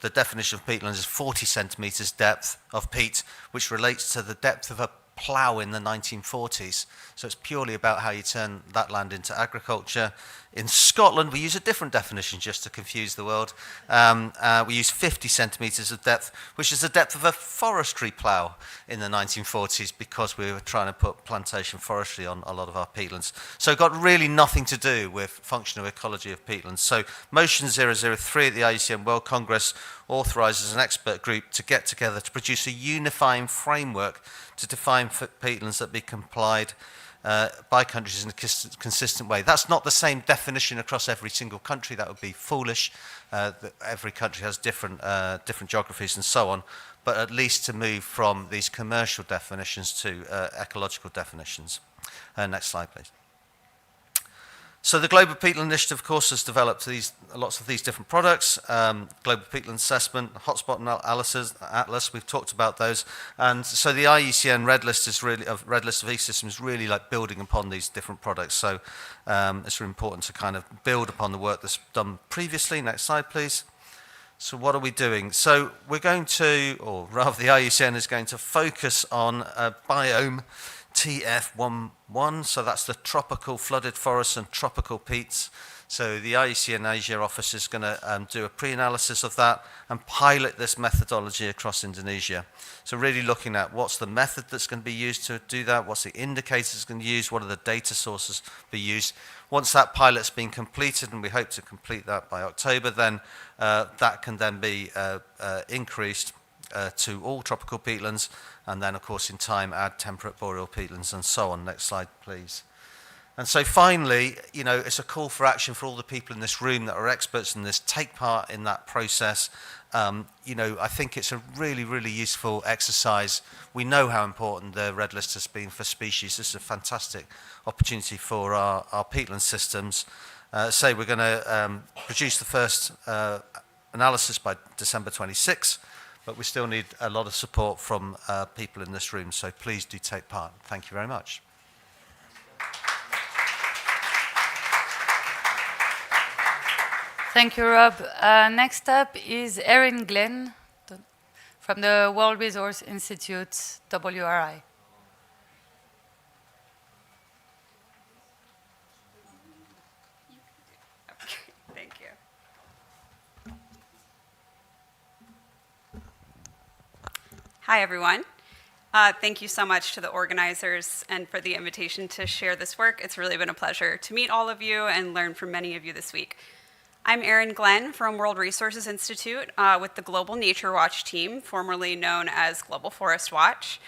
the definition of peatlands is 40 centimetres depth of peat, which relates to the depth of a plough in the 1940s. So it's purely about how you turn that land into agriculture. In Scotland, we use a different definition just to confuse the world. We use 50 centimetres of depth, which is the depth of a forestry plough in the 1940s, because we were trying to put plantation forestry on a lot of our peatlands. So it got really nothing to do with functional ecology of peatlands. So Motion 003 at the IUCN World Congress authorises an expert group to get together to produce a unifying framework to define peatlands that be complied by countries in a consistent way. That's not the same definition across every single country. That would be foolish. Every country has different geographies and so on, but at least to move from these commercial definitions to ecological definitions. Next slide, please. So the Global Peatland Initiative, of course, has developed lots of these different products. Global Peatland Assessment, Hotspot Analysis, Atlas, we've talked about those. And so the IUCN Red List of ecosystems is really like building upon these different products. So it's really important to kind of build upon the work that's done previously. Next slide, please. So what are we doing? So we're going to, or rather the IUCN is going to focus on biome TF11, so that's the tropical flooded forests and tropical peats. So the IUCN Asia office is going to do a pre-analysis of that and pilot this methodology across Indonesia. So really looking at what's the method that's going to be used to do that, what's the indicators going to use, what are the data sources be used. Once that pilot's been completed, and we hope to complete that by October, then that can then be increased to all tropical peatlands, and then of course in time add temperate boreal peatlands and so on. Next slide, please. And so finally, you know, it's a call for action for all the people in this room that are experts in this. Take part in that process. You know, I think it's a really, really useful exercise. We know how important the Red List has been for species. This is a fantastic opportunity for our peatland systems. Say we're going to produce the first analysis by December 26, but we still need a lot of support from people in this room, so please do take part. Thank you very much. Thank you, Rob. Next up is Erin Glenn from the World Resource Institute, WRI. Thank you. Hi, everyone. Thank you so much to the organizers and for the invitation to share this work. It's really been a pleasure to meet all of you and learn from many of you this week. I'm Erin Glenn from World Resources Institute with the Global Nature Watch team, formerly known as Global Forest Watch.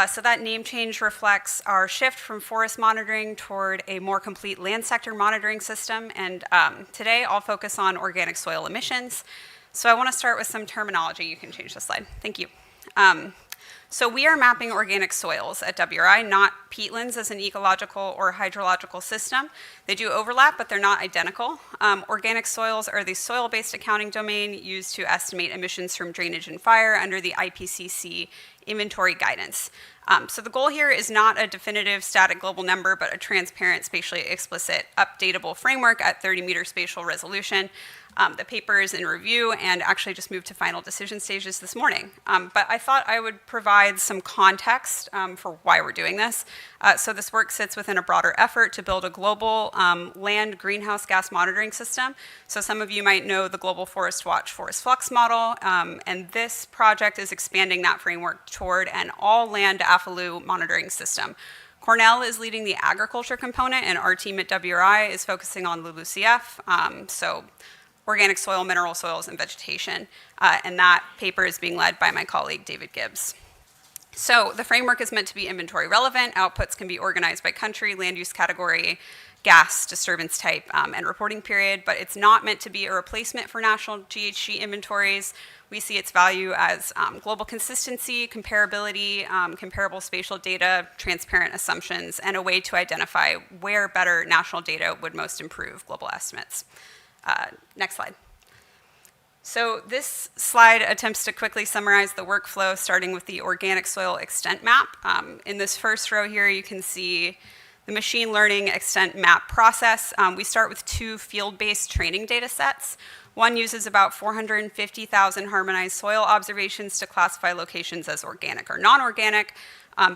So that name change reflects our shift from forest monitoring toward a more complete land sector monitoring system. And today I'll focus on organic soil emissions. So I want to start with some terminology. You can change the slide. Thank you. So we are mapping organic soils at WRI, not peatlands as an ecological or hydrological system. They do overlap, but they're not identical. Organic soils are the soil-based accounting domain used to estimate emissions from drainage and fire under the IPCC inventory guidance. So the goal here is not a definitive static global number, but a transparent, spatially explicit, updatable framework at 30-meter spatial resolution. The paper is in review and actually just moved to final decision stages this morning. But I thought I would provide some context for why we're doing this. So this work sits within a broader effort to build a global land greenhouse gas monitoring system. So some of you might know the Global Forest Watch Forest Flux model, and this project is expanding that framework toward an all-land AFLU monitoring system. Cornell is leading the agriculture component, and our team at WRI is focusing on LULUCF. So organic soil, mineral soils, and vegetation. And that paper is being led by my colleague, David Gibbs. So the framework is meant to be inventory relevant. Outputs can be organized by country, land use category, gas, disturbance type, and reporting period, but it's not meant to be a replacement for national GHG inventories. We see its value as global consistency, comparability, comparable spatial data, transparent assumptions, and a way to identify where better national data would most improve global estimates. Next slide. So this slide attempts to quickly summarize the workflow, starting with the organic soil extent map. In this first row here, you can see the machine learning extent map process. We start with 2 field-based training data sets. One uses about 450,000 harmonized soil observations to classify locations as organic or non-organic,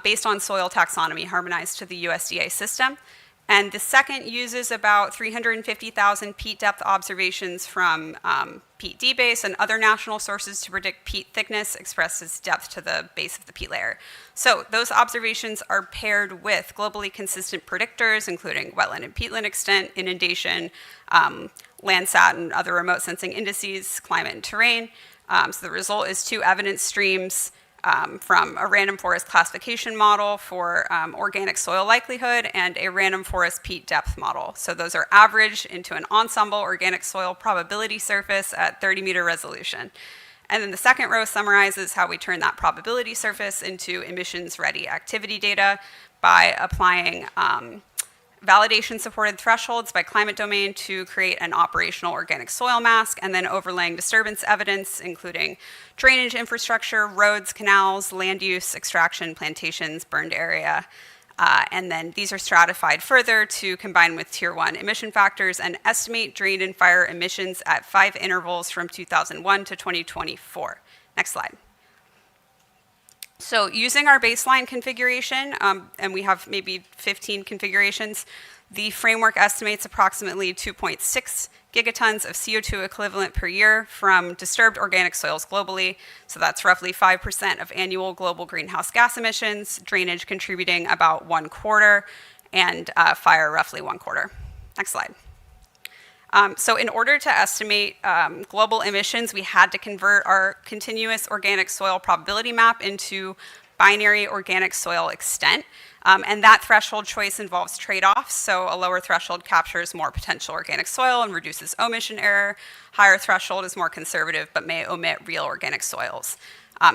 based on soil taxonomy harmonized to the USDA system. And the second uses about 350,000 peat depth observations from peat D-base and other national sources to predict peat thickness expressed as depth to the base of the peat layer. So those observations are paired with globally consistent predictors, including wetland and peatland extent, inundation, Landsat and other remote sensing indices, climate and terrain. So the result is 2 evidence streams from a random forest classification model for organic soil likelihood and a random forest peat depth model. So those are averaged into an ensemble organic soil probability surface at 30-meter resolution. And then the second row summarizes how we turn that probability surface into emissions-ready activity data by applying validation-supported thresholds by climate domain to create an operational organic soil mask, and then overlaying disturbance evidence, including drainage infrastructure, roads, canals, land use, extraction, plantations, burned area. And then these are stratified further to combine with Tier 1 emission factors and estimate drain and fire emissions at 5 intervals from 2001 to 2024. Next slide. So using our baseline configuration, and we have maybe 15 configurations, the framework estimates approximately 2.6 gigatons of CO2 equivalent per year from disturbed organic soils globally. So that's roughly 5% of annual global greenhouse gas emissions, drainage contributing about 1/4, and fire roughly 1/4. Next slide. So in order to estimate global emissions, we had to convert our continuous organic soil probability map into binary organic soil extent. And that threshold choice involves trade-offs. So a lower threshold captures more potential organic soil and reduces omission error. Higher threshold is more conservative but may omit real organic soils.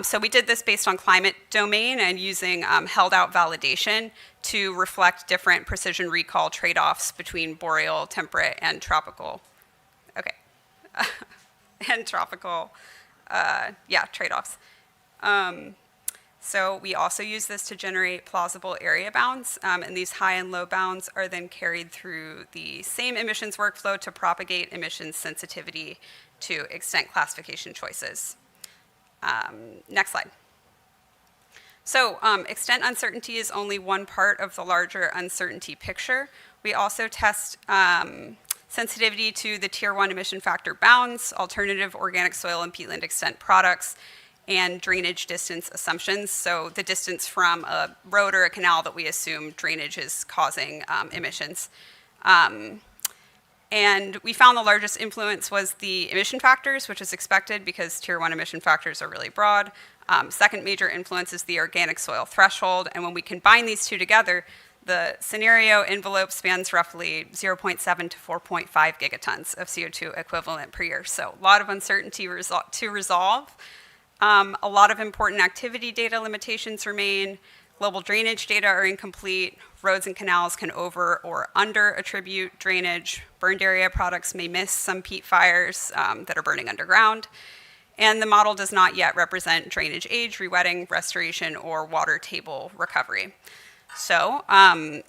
So we did this based on climate domain and using held out validation to reflect different precision recall trade-offs between boreal, temperate, and tropical. Okay. And tropical, trade-offs. So we also use this to generate plausible area bounds, and these high and low bounds are then carried through the same emissions workflow to propagate emissions sensitivity to extent classification choices. Next slide. So extent uncertainty is only one part of the larger uncertainty picture. We also test sensitivity to the Tier 1 emission factor bounds, alternative organic soil and peatland extent products, and drainage distance assumptions. So the distance from a road or a canal that we assume drainage is causing emissions. And we found the largest influence was the emission factors, which is expected because Tier 1 emission factors are really broad. Second major influence is the organic soil threshold, and when we combine these two together, the scenario envelope spans roughly 0.7 to 4.5 gigatons of CO2 equivalent per year. So a lot of uncertainty to resolve. A lot of important activity data limitations remain. Global drainage data are incomplete. Roads and canals can over or under attribute drainage. Burned area products may miss some peat fires that are burning underground. And the model does not yet represent drainage age, rewetting, restoration, or water table recovery. So,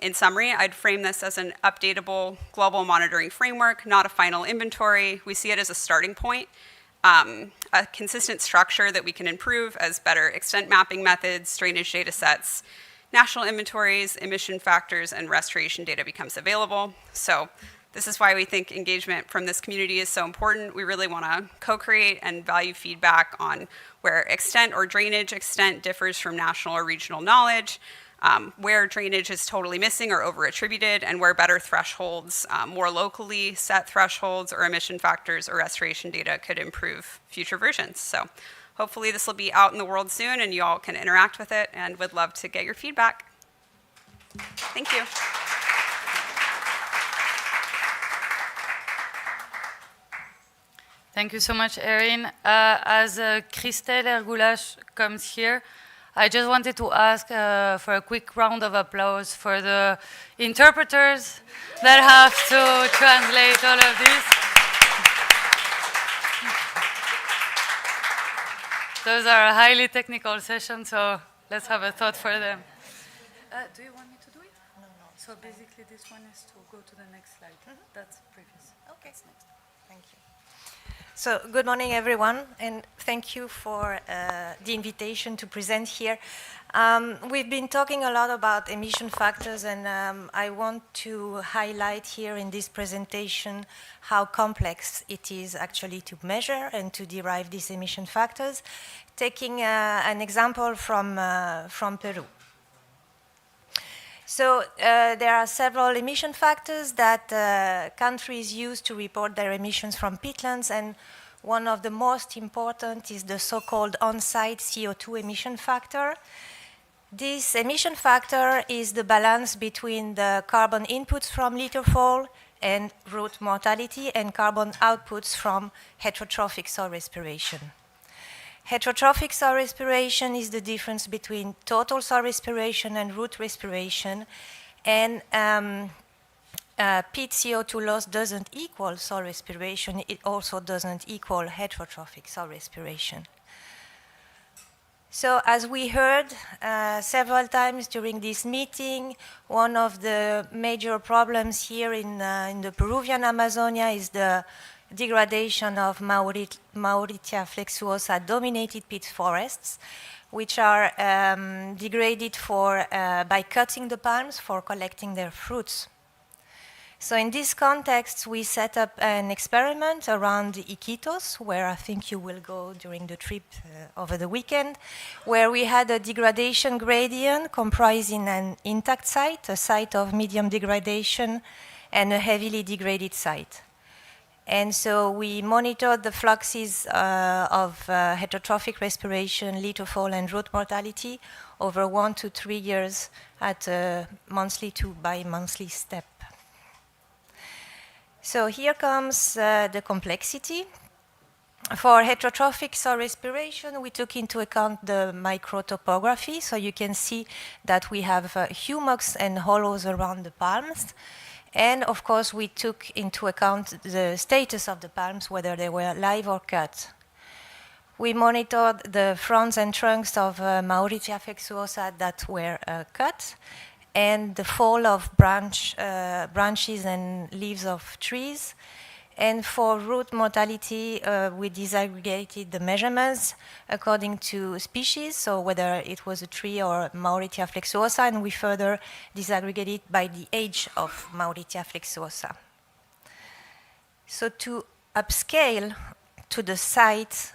in summary, I'd frame this as an updatable global monitoring framework, not a final inventory. We see it as a starting point, a consistent structure that we can improve as better extent mapping methods, drainage data sets, national inventories, emission factors, and restoration data becomes available. So this is why we think engagement from this community is so important. We really want to co-create and value feedback on where extent or drainage extent differs from national or regional knowledge, where drainage is totally missing or over-attributed, and where better thresholds, more locally set thresholds or emission factors or restoration data could improve future versions. So hopefully this will be out in the world soon and you all can interact with it, and would love to get your feedback. Thank you. Thank you so much, Erin. As Christelle Ergoulache comes here, I just wanted to ask for a quick round of applause for the interpreters that have to translate all of this. Those are highly technical sessions, so let's have a thought for them. Do you want me to do it? No. So basically this one is to go to the next slide. That's previous. Okay. That's next. Thank you. So good morning, everyone, and thank you for the invitation to present here. We've been talking a lot about emission factors, and I want to highlight here in this presentation how complex it is actually to measure and to derive these emission factors, taking an example from Peru. So there are several emission factors that countries use to report their emissions from peatlands, and one of the most important is the so-called on-site CO2 emission factor. This emission factor is the balance between the carbon inputs from litter fall and root mortality and carbon outputs from heterotrophic soil respiration. Heterotrophic soil respiration is the difference between total soil respiration and root respiration, and peat CO2 loss doesn't equal soil respiration, it also doesn't equal heterotrophic soil respiration. So as we heard several times during this meeting, one of the major problems here in the Peruvian Amazonia is the degradation of Mauritia flexuosa dominated peat forests, which are degraded by cutting the palms for collecting their fruits. So in this context, we set up an experiment around Iquitos, where I think you will go during the trip over the weekend, where we had a degradation gradient comprising an intact site, a site of medium degradation, and a heavily degraded site. And so we monitored the fluxes of heterotrophic respiration, litter fall, and root mortality over 1 to 3 years at a monthly to bi-monthly step. So here comes the complexity. For heterotrophic soil respiration, we took into account the microtopography. So you can see that we have hummocks and hollows around the palms. And of course, we took into account the status of the palms, whether they were live or cut. We monitored the fronds and trunks of Mauritia flexuosa that were cut, and the fall of branches and leaves of trees. And for root mortality, we disaggregated the measurements according to species, so whether it was a tree or Mauritia flexuosa, and we further disaggregated by the age of Mauritia flexuosa. So to upscale to the site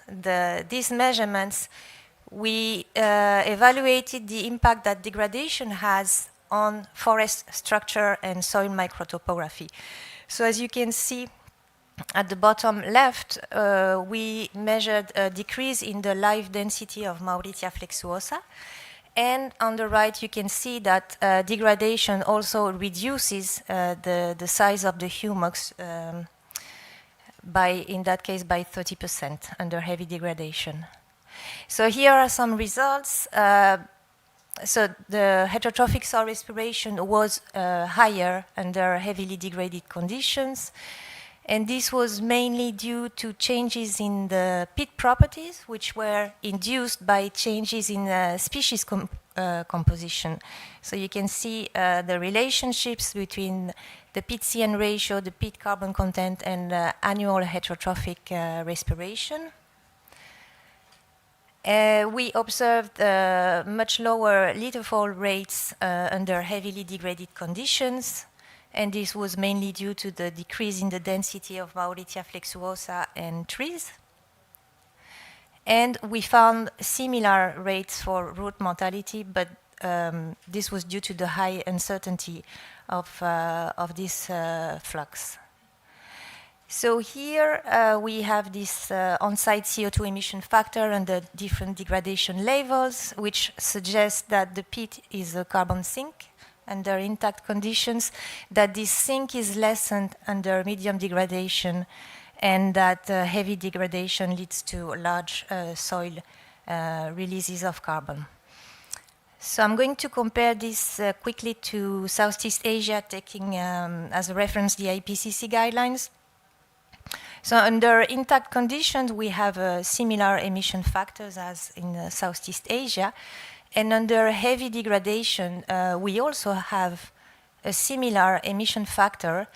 these measurements, we evaluated the impact that degradation has on forest structure and soil microtopography. So as you can see at the bottom left, we measured a decrease in the life density of Mauritia flexuosa. And on the right, you can see that degradation also reduces the size of the humus in that case, by 30% under heavy degradation. So here are some results. So the heterotrophic soil respiration was higher under heavily degraded conditions. And this was mainly due to changes in the peat properties, which were induced by changes in species composition. So you can see the relationships between the peat-CN ratio, the peat carbon content, and annual heterotrophic respiration. We observed much lower litterfall rates under heavily degraded conditions. And this was mainly due to the decrease in the density of Mauritia flexuosa and trees. And we found similar rates for root mortality, but this was due to the high uncertainty of this flux. So here we have this on-site CO2 emission factor and the different degradation levels, which suggests that the peat is a carbon sink under intact conditions, that this sink is lessened under medium degradation, and that heavy degradation leads to large soil releases of carbon. So I'm going to compare this quickly to Southeast Asia, taking as a reference the IPCC guidelines. So under intact conditions, we have similar emission factors as in Southeast Asia. And under heavy degradation, we also have a similar emission factor,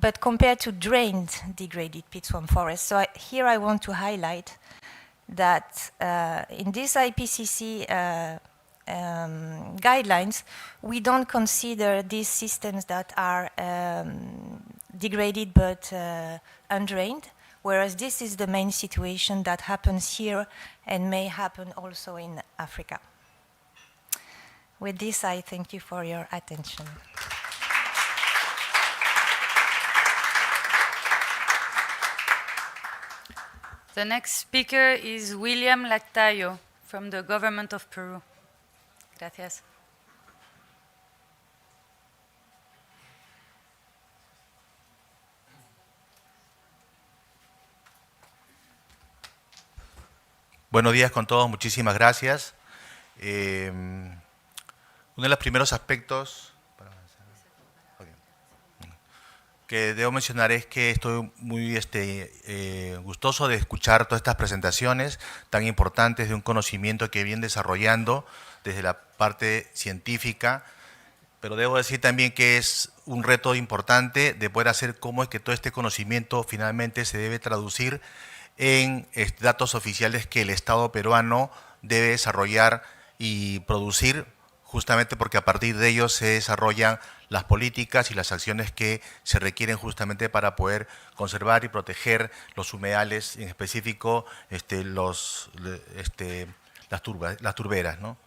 but compared to drained degraded peat swamp forests. So here I want to highlight that in this IPCC guidelines, we don't consider these systems that are degraded but undrained, whereas this is the main situation that happens here and may happen also in Africa. With this, I thank you for your attention. The next speaker is William Lactayo from the government of Peru. Gracias. Buenos días con todos, muchísimas gracias. Uno de los primeros aspectos que debo mencionar es que estoy muy gustoso de escuchar todas estas presentaciones tan importantes de un conocimiento que vienen desarrollando desde la parte científica, pero debo decir también que es un reto importante de poder hacer cómo es que todo este conocimiento finalmente se debe traducir en datos oficiales que el Estado peruano debe desarrollar y producir, justamente porque a partir de ellos se desarrollan las políticas y las acciones que se requieren justamente para poder conservar y proteger los humedales, en específico las turberas, ¿no?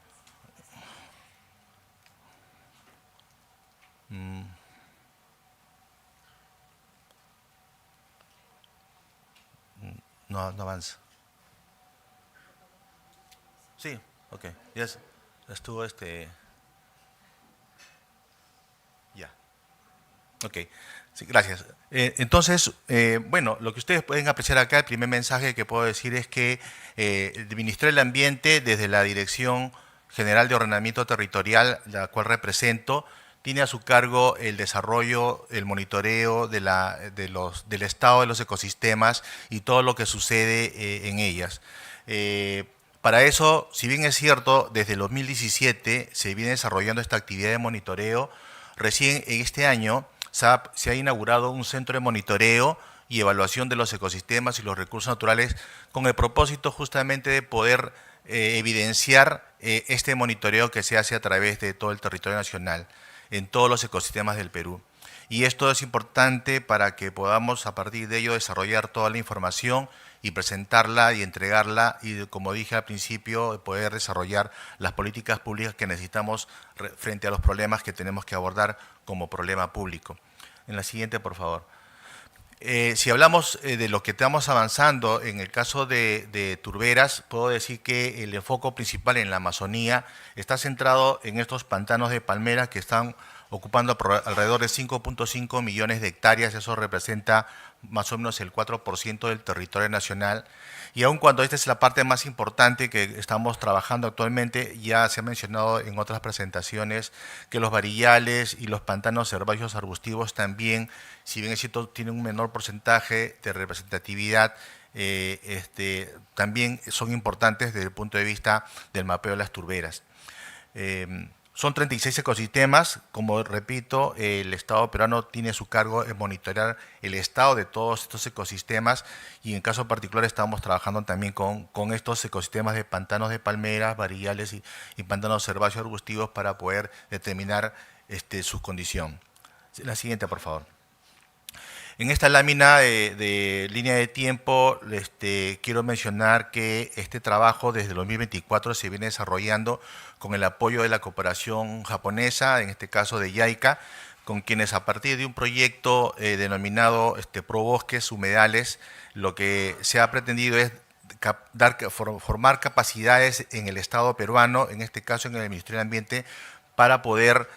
No avanza. Sí, ok. Yes. Estuvo ya. Ok. Sí, gracias. Entonces, bueno, lo que ustedes pueden apreciar acá, el primer mensaje que puedo decir es que el Ministerio del Ambiente, desde la Dirección General de Ordenamiento Territorial, la cual represento, tiene a su cargo el desarrollo, el monitoreo del estado de los ecosistemas y todo lo que sucede en ellas. Para eso, si bien es cierto, desde el 2017 se viene desarrollando esta actividad de monitoreo, recién en este año se ha inaugurado un centro de monitoreo y evaluación de los ecosistemas y los recursos naturales con el propósito justamente de poder evidenciar este monitoreo que se hace a través de todo el territorio nacional, en todos los ecosistemas del Perú. Y esto es importante para que podamos a partir de ello desarrollar toda la información y presentarla y entregarla y, como dije al principio, poder desarrollar las políticas públicas que necesitamos frente a los problemas que tenemos que abordar como problema público. En la siguiente, por favor. Si hablamos de lo que estamos avanzando, en el caso de Turberas, puedo decir que el enfoque principal en la Amazonía está centrado en estos pantanos de palmeras que están ocupando alrededor de 5.5 millones de hectáreas. Eso representa más o menos el 4% del territorio nacional. Y aun cuando esta es la parte más importante que estamos trabajando actualmente, ya se ha mencionado en otras presentaciones que los varillales y los pantanos herbáceos arbustivos también, si bien es cierto, tienen un menor porcentaje de representatividad, también son importantes desde el punto de vista del mapeo de las turberas. Son 36 ecosistemas, como repito, el Estado peruano tiene a su cargo en monitorear el estado de todos estos ecosistemas y en caso particular estamos trabajando también con estos ecosistemas de pantanos de palmeras, varillales y pantanos herbáceos arbustivos para poder determinar su condición. La siguiente, por favor. En esta lámina de línea de tiempo quiero mencionar que este trabajo desde el 2024 se viene desarrollando con el apoyo de la cooperación japonesa, en este caso de JICA, con quienes a partir de un proyecto denominado Probosques Humedales, lo que se ha pretendido es formar capacidades en el Estado peruano, en este caso en el Ministerio del Ambiente, para poder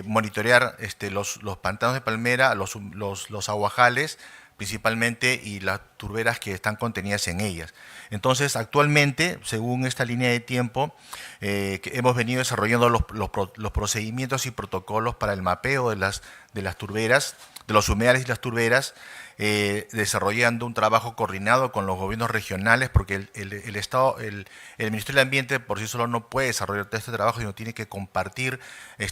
monitorear los pantanos de palmera, los aguajales principalmente y las turberas que están contenidas en ellas. Entonces, actualmente, según esta línea de tiempo, que hemos venido desarrollando los procedimientos y protocolos para el mapeo de las turberas, de los humedales y las turberas, desarrollando un trabajo coordinado con los gobiernos regionales, porque el Estado, el Ministerio del Ambiente por sí solo no puede desarrollar todo este trabajo, sino tiene que compartir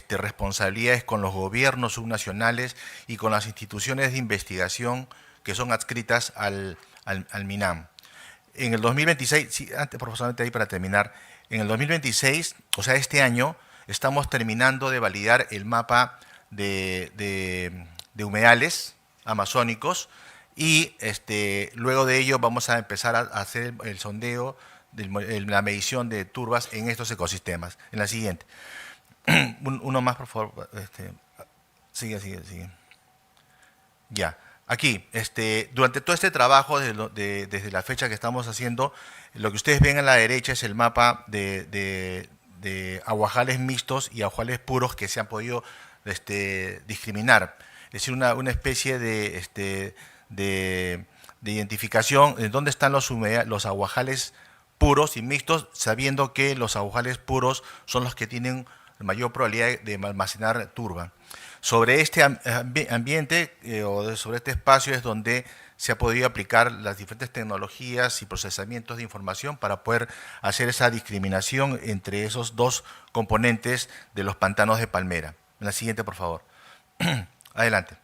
responsabilidades con los gobiernos subnacionales y con las instituciones de investigación que son adscritas al MINAM. En el 2026, sí, antes, por favor, ahí para terminar, en el 2026, o sea, este año, estamos terminando de validar el mapa de humedales amazónicos y luego de ello vamos a empezar a hacer el sondeo, la medición de turbas en estos ecosistemas. En la siguiente. Uno más, por favor. Sigue. Ya. Aquí, durante todo este trabajo, desde la fecha que estamos haciendo, lo que ustedes ven a la derecha es el mapa de aguajales mixtos y aguajales puros que se han podido discriminar. Es decir, una especie de identificación de dónde están los aguajales puros y mixtos, sabiendo que los aguajales puros son los que tienen mayor probabilidad de almacenar turba. Sobre este ambiente o sobre este espacio es donde se ha podido aplicar las diferentes tecnologías y procesamientos de información para poder hacer esa discriminación entre esos dos componentes de los pantanos de palmera. En la siguiente, por favor. Adelante.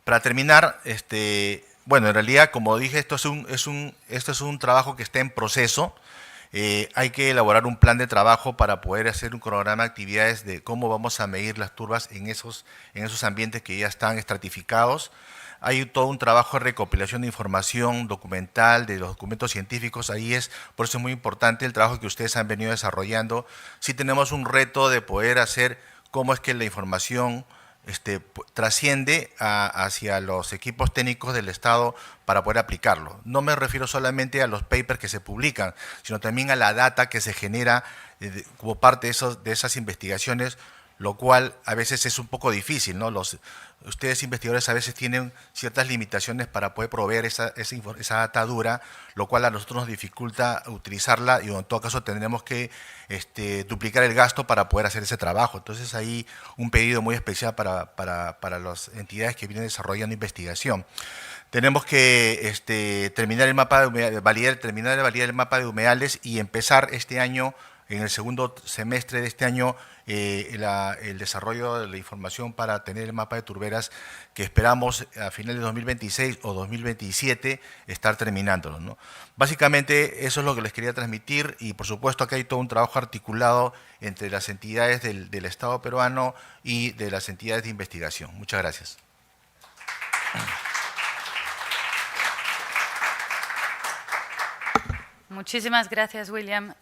Para terminar, bueno, en realidad, como dije, esto es un trabajo que está en proceso. Hay que elaborar un plan de trabajo para poder hacer un cronograma de actividades de cómo vamos a medir las turbas en esos ambientes que ya están estratificados. Hay todo un trabajo de recopilación de información documental, de los documentos científicos. Por eso es muy importante el trabajo que ustedes han venido desarrollando. Sí tenemos un reto de poder hacer cómo es que la información trasciende hacia los equipos técnicos del Estado para poder aplicarlo. No me refiero solamente a los papers que se publican, sino también a la data que se genera como parte de esas investigaciones, lo cual a veces es un poco difícil, ¿no? Ustedes investigadores a veces tienen ciertas limitaciones para poder proveer esa data dura, lo cual a nosotros nos dificulta utilizarla y en todo caso tendremos que duplicar el gasto para poder hacer ese trabajo. Entonces ahí un pedido muy especial para las entidades que vienen desarrollando investigación. Tenemos que terminar de validar el mapa de humedales y empezar este año, en el segundo semestre de este año, el desarrollo de la información para tener el mapa de turberas que esperamos a finales de 2026 o 2027 estar terminándolo, ¿no? Básicamente eso es lo que les quería transmitir y por supuesto acá hay todo un trabajo articulado entre las entidades del Estado peruano y de las entidades de investigación. Muchas gracias. Muchísimas gracias, William.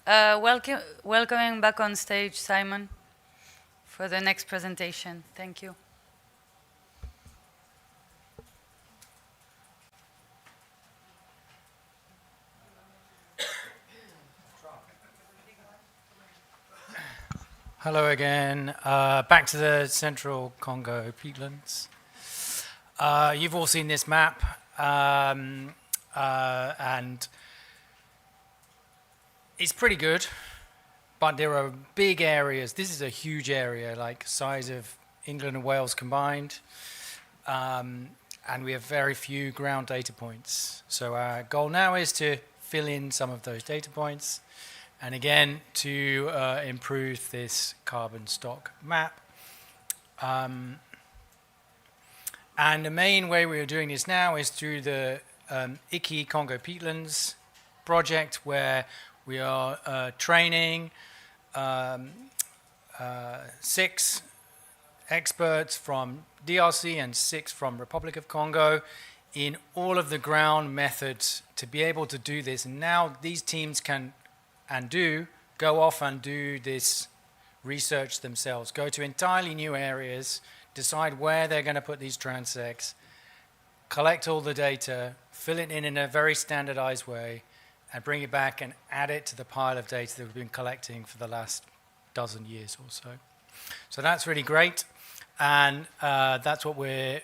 Welcoming back on stage, Simon, for the next presentation. Thank you. Hello again. Back to the central Congo peatlands. You've all seen this map, and it's pretty good, but there are big areas. This is a huge area, like size of England and Wales combined, and we have very few ground data points. So our goal now is to fill in some of those data points, and again, to improve this carbon stock map. And the main way we are doing this now is through the ICI Congo Peatlands project, where we are training 6 experts from DRC and 6 from Republic of Congo in all of the ground methods to be able to do this. And now these teams can and do go off and do this research themselves, go to entirely new areas, decide where they're going to put these transects, collect all the data, fill it in a very standardized way, and bring it back and add it to the pile of data that we've been collecting for the last dozen years or so. So that's really great, and that's what we're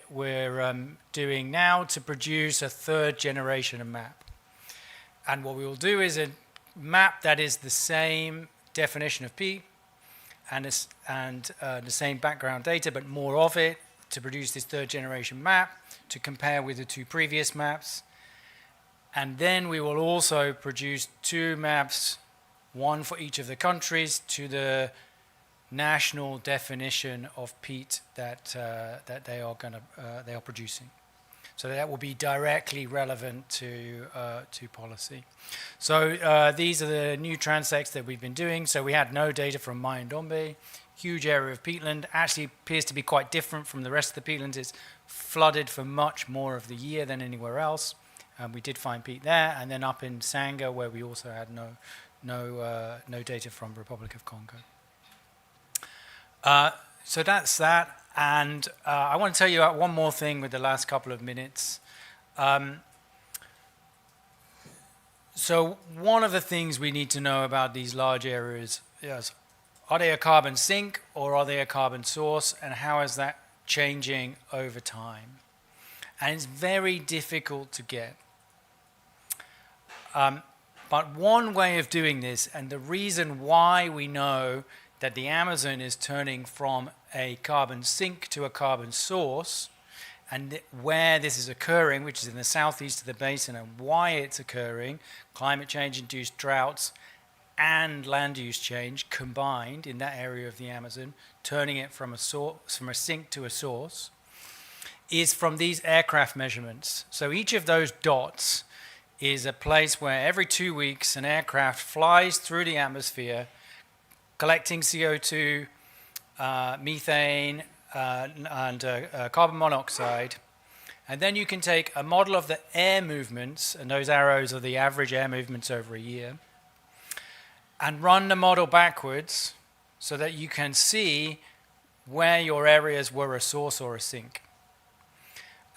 doing now to produce a 3rd generation of map. And what we will do is a map that is the same definition of peat and the same background data, but more of it, to produce this 3rd generation map to compare with the 2 previous maps. And then we will also produce 2 maps, one for each of the countries, to the national definition of peat that they are producing. So that will be directly relevant to policy. So these are the new transects that we've been doing. So we had no data from Mai-Ndombe, huge area of peatland. Actually appears to be quite different from the rest of the peatlands. It's flooded for much more of the year than anywhere else. We did find peat there, and then up in Sanga, where we also had no data from Republic of Congo. So that's that. And I want to tell you one more thing with the last couple of minutes. So one of the things we need to know about these large areas is, are they a carbon sink or are they a carbon source, and how is that changing over time? And it's very difficult to get. But one way of doing this, and the reason why we know that the Amazon is turning from a carbon sink to a carbon source, and where this is occurring, which is in the southeast of the basin, and why it's occurring, climate change-induced droughts and land use change combined in that area of the Amazon, turning it from a sink to a source, is from these aircraft measurements. So each of those dots is a place where every 2 weeks an aircraft flies through the atmosphere, collecting CO2, methane, and carbon monoxide. And then you can take a model of the air movements, and those arrows are the average air movements over a year, and run the model backwards so that you can see where your areas were a source or a sink.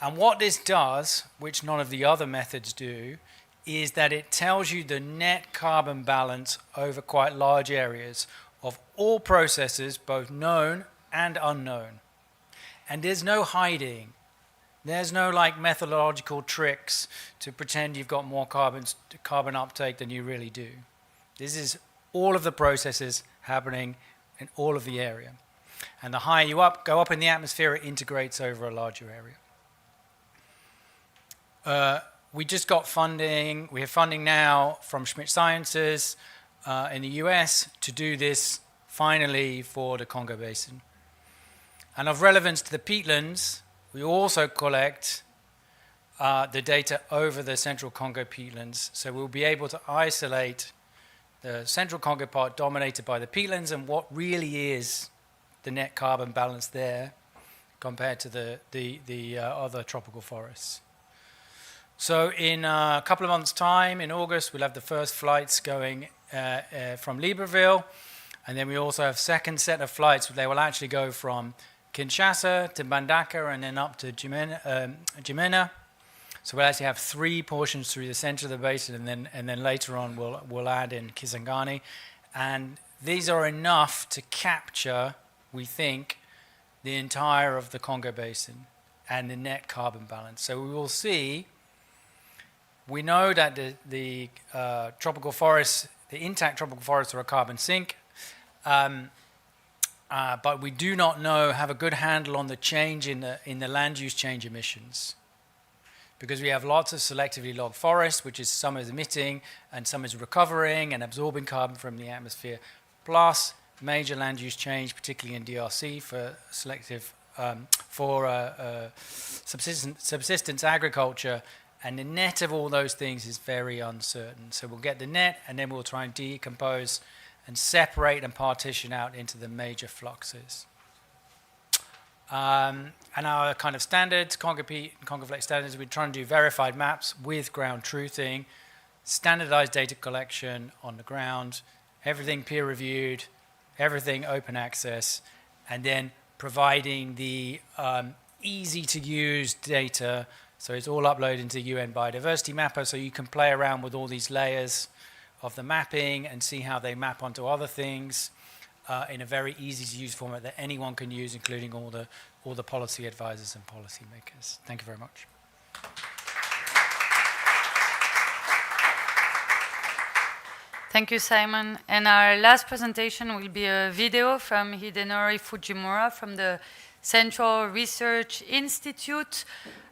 And what this does, which none of the other methods do, is that it tells you the net carbon balance over quite large areas of all processes, both known and unknown. And there's no hiding. There's no like methodological tricks to pretend you've got more carbon uptake than you really do. This is all of the processes happening in all of the area. And the higher you go up in the atmosphere, it integrates over a larger area. We just got funding. We have funding now from Schmidt Sciences in the US to do this finally for the Congo Basin. And of relevance to the peatlands, we also collect the data over the central Congo peatlands. So we'll be able to isolate the central Congo part dominated by the peatlands and what really is the net carbon balance there compared to the other tropical forests. So in a couple of months' time, in August, we'll have the first flights going from Libreville. And then we also have second set of flights. They will actually go from Kinshasa to Mbandaka and then up to Jimena. So we'll actually have 3 portions through the center of the basin, and then later on we'll add in Kisangani. And these are enough to capture, we think, the entire of the Congo Basin and the net carbon balance. So we will see, we know that the tropical forests, the intact tropical forests are a carbon sink, but we do not have a good handle on the change in the land use change emissions. Because we have lots of selectively logged forests, which is some is emitting and some is recovering and absorbing carbon from the atmosphere, plus major land use change, particularly in DRC for selective, subsistence agriculture, and the net of all those things is very uncertain. So we'll get the net and then we'll try and decompose and separate and partition out into the major fluxes. And our kind of standards, Congo Peat and Congo Flex standards, we're trying to do verified maps with ground truthing, standardized data collection on the ground, everything peer reviewed, everything open access, and then providing the easy to use data. So it's all uploaded into UN Biodiversity Mapper, so you can play around with all these layers of the mapping and see how they map onto other things. In a very easy to use format that anyone can use, including all the policy advisors and policy makers. Thank you very much. Thank you, Simon. And our last presentation will be a video from Hidenori Fujimura from the Central Research Institute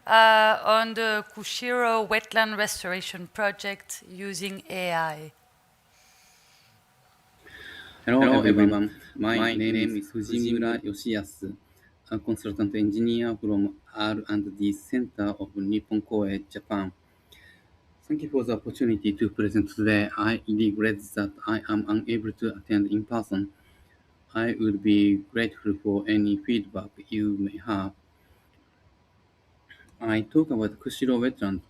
on the Kushiro Wetland Restoration Project using AI. Hello everyone, my name is Fujimura Yoshiyasu, a consultant engineer from R&D Center of Nippon Koei, Japan. Thank you for the opportunity to present today. I regret that I am unable to attend in person. I would be grateful for any feedback you may have. I talk about Kushiro Wetland,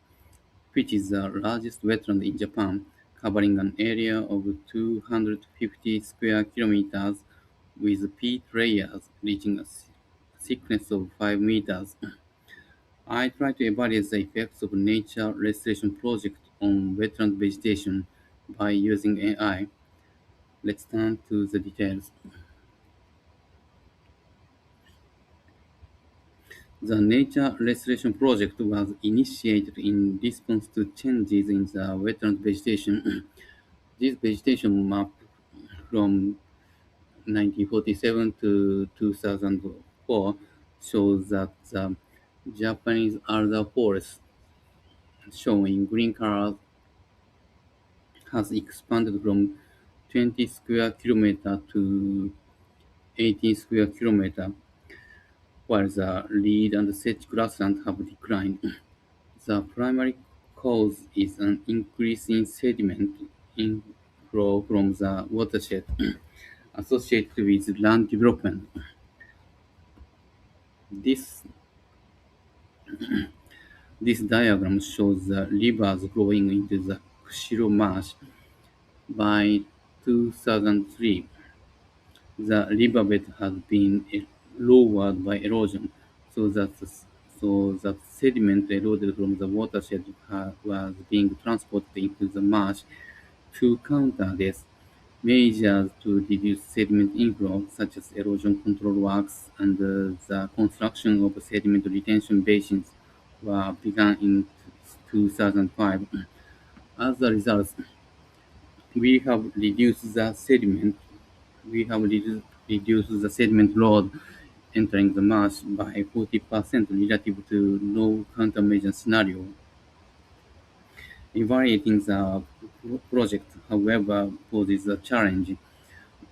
which is the largest wetland in Japan, covering an area of 250 square kilometers with peat layers reaching a thickness of 5 meters. I try to evaluate the effects of nature restoration project on wetland vegetation by using AI. Let's turn to the details. The nature restoration project was initiated in response to changes in the wetland vegetation. This vegetation map from 1947 to 2004 shows that the Japanese alder forest, shown in green color, has expanded from 20 square kilometer to 18 square kilometer, while the reed and sedge grassland have declined. The primary cause is an increase in sediment inflow from the watershed associated with land development. This diagram shows the rivers flowing into the Kushiro Marsh. By 2003, the riverbed has been lowered by erosion, so that sediment eroded from the watershed was being transported into the marsh. To counter this, measures to reduce sediment inflow, such as erosion control works and the construction of sediment retention basins, were begun in 2005. As a result, we have reduced the sediment load entering the marsh by 40% relative to no countermeasure scenario. Evaluating the project, however, poses a challenge.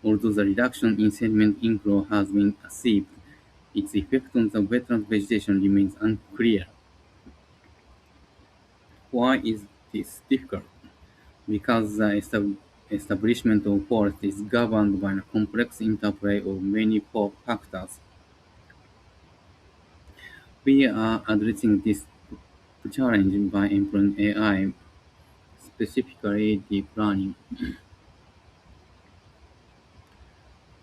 Although the reduction in sediment inflow has been achieved, its effect on the wetland vegetation remains unclear. Why is this difficult? Because the establishment of forest is governed by a complex interplay of many factors. We are addressing this challenge by employing AI, specifically deep learning.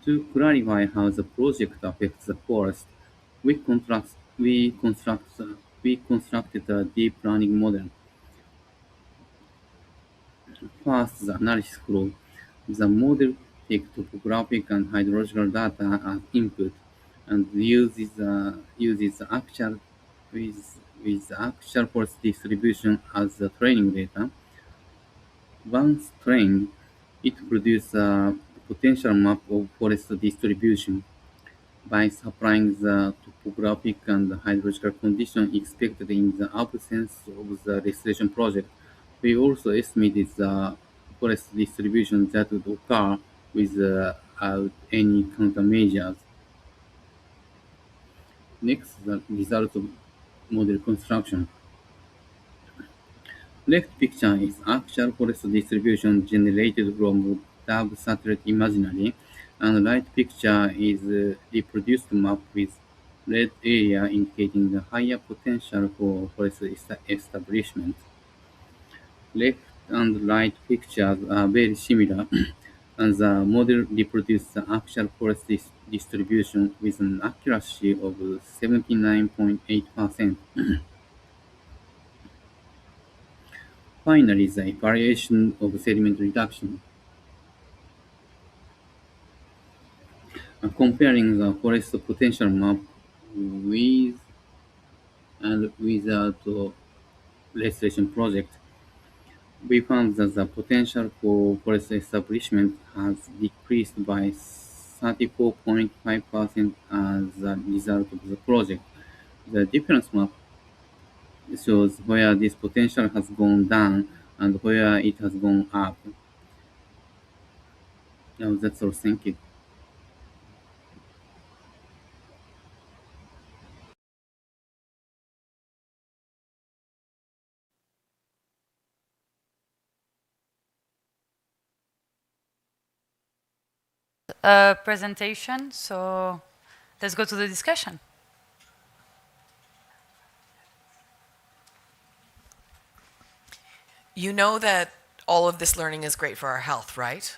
To clarify how the project affects the forest, we constructed a deep learning model. First, the analysis flow. The model take topographic and hydrological data as input and uses actual with actual forest distribution as the training data. Once trained, it produces a potential map of forest distribution by supplying the topographic and hydrological conditions expected in the absence of the restoration project. We also estimated the forest distribution that would occur without any countermeasures. Next, the result of model construction. Left picture is actual forest distribution generated from Dove satellite imagery, and right picture is a reproduced map with red area indicating the higher potential for forest establishment. Left and right pictures are very similar, and the model reproduced the actual forest distribution with an accuracy of 79.8%. Finally, the evaluation of sediment reduction. Comparing the forest potential map with and without restoration project, we found that the potential for forest establishment has decreased by 34.5% as a result of the project. The difference map shows where this potential has gone down and where it has gone up. Now that's all. Thank you. Presentation, so let's go to the discussion. You know that all of this learning is great for our health, right?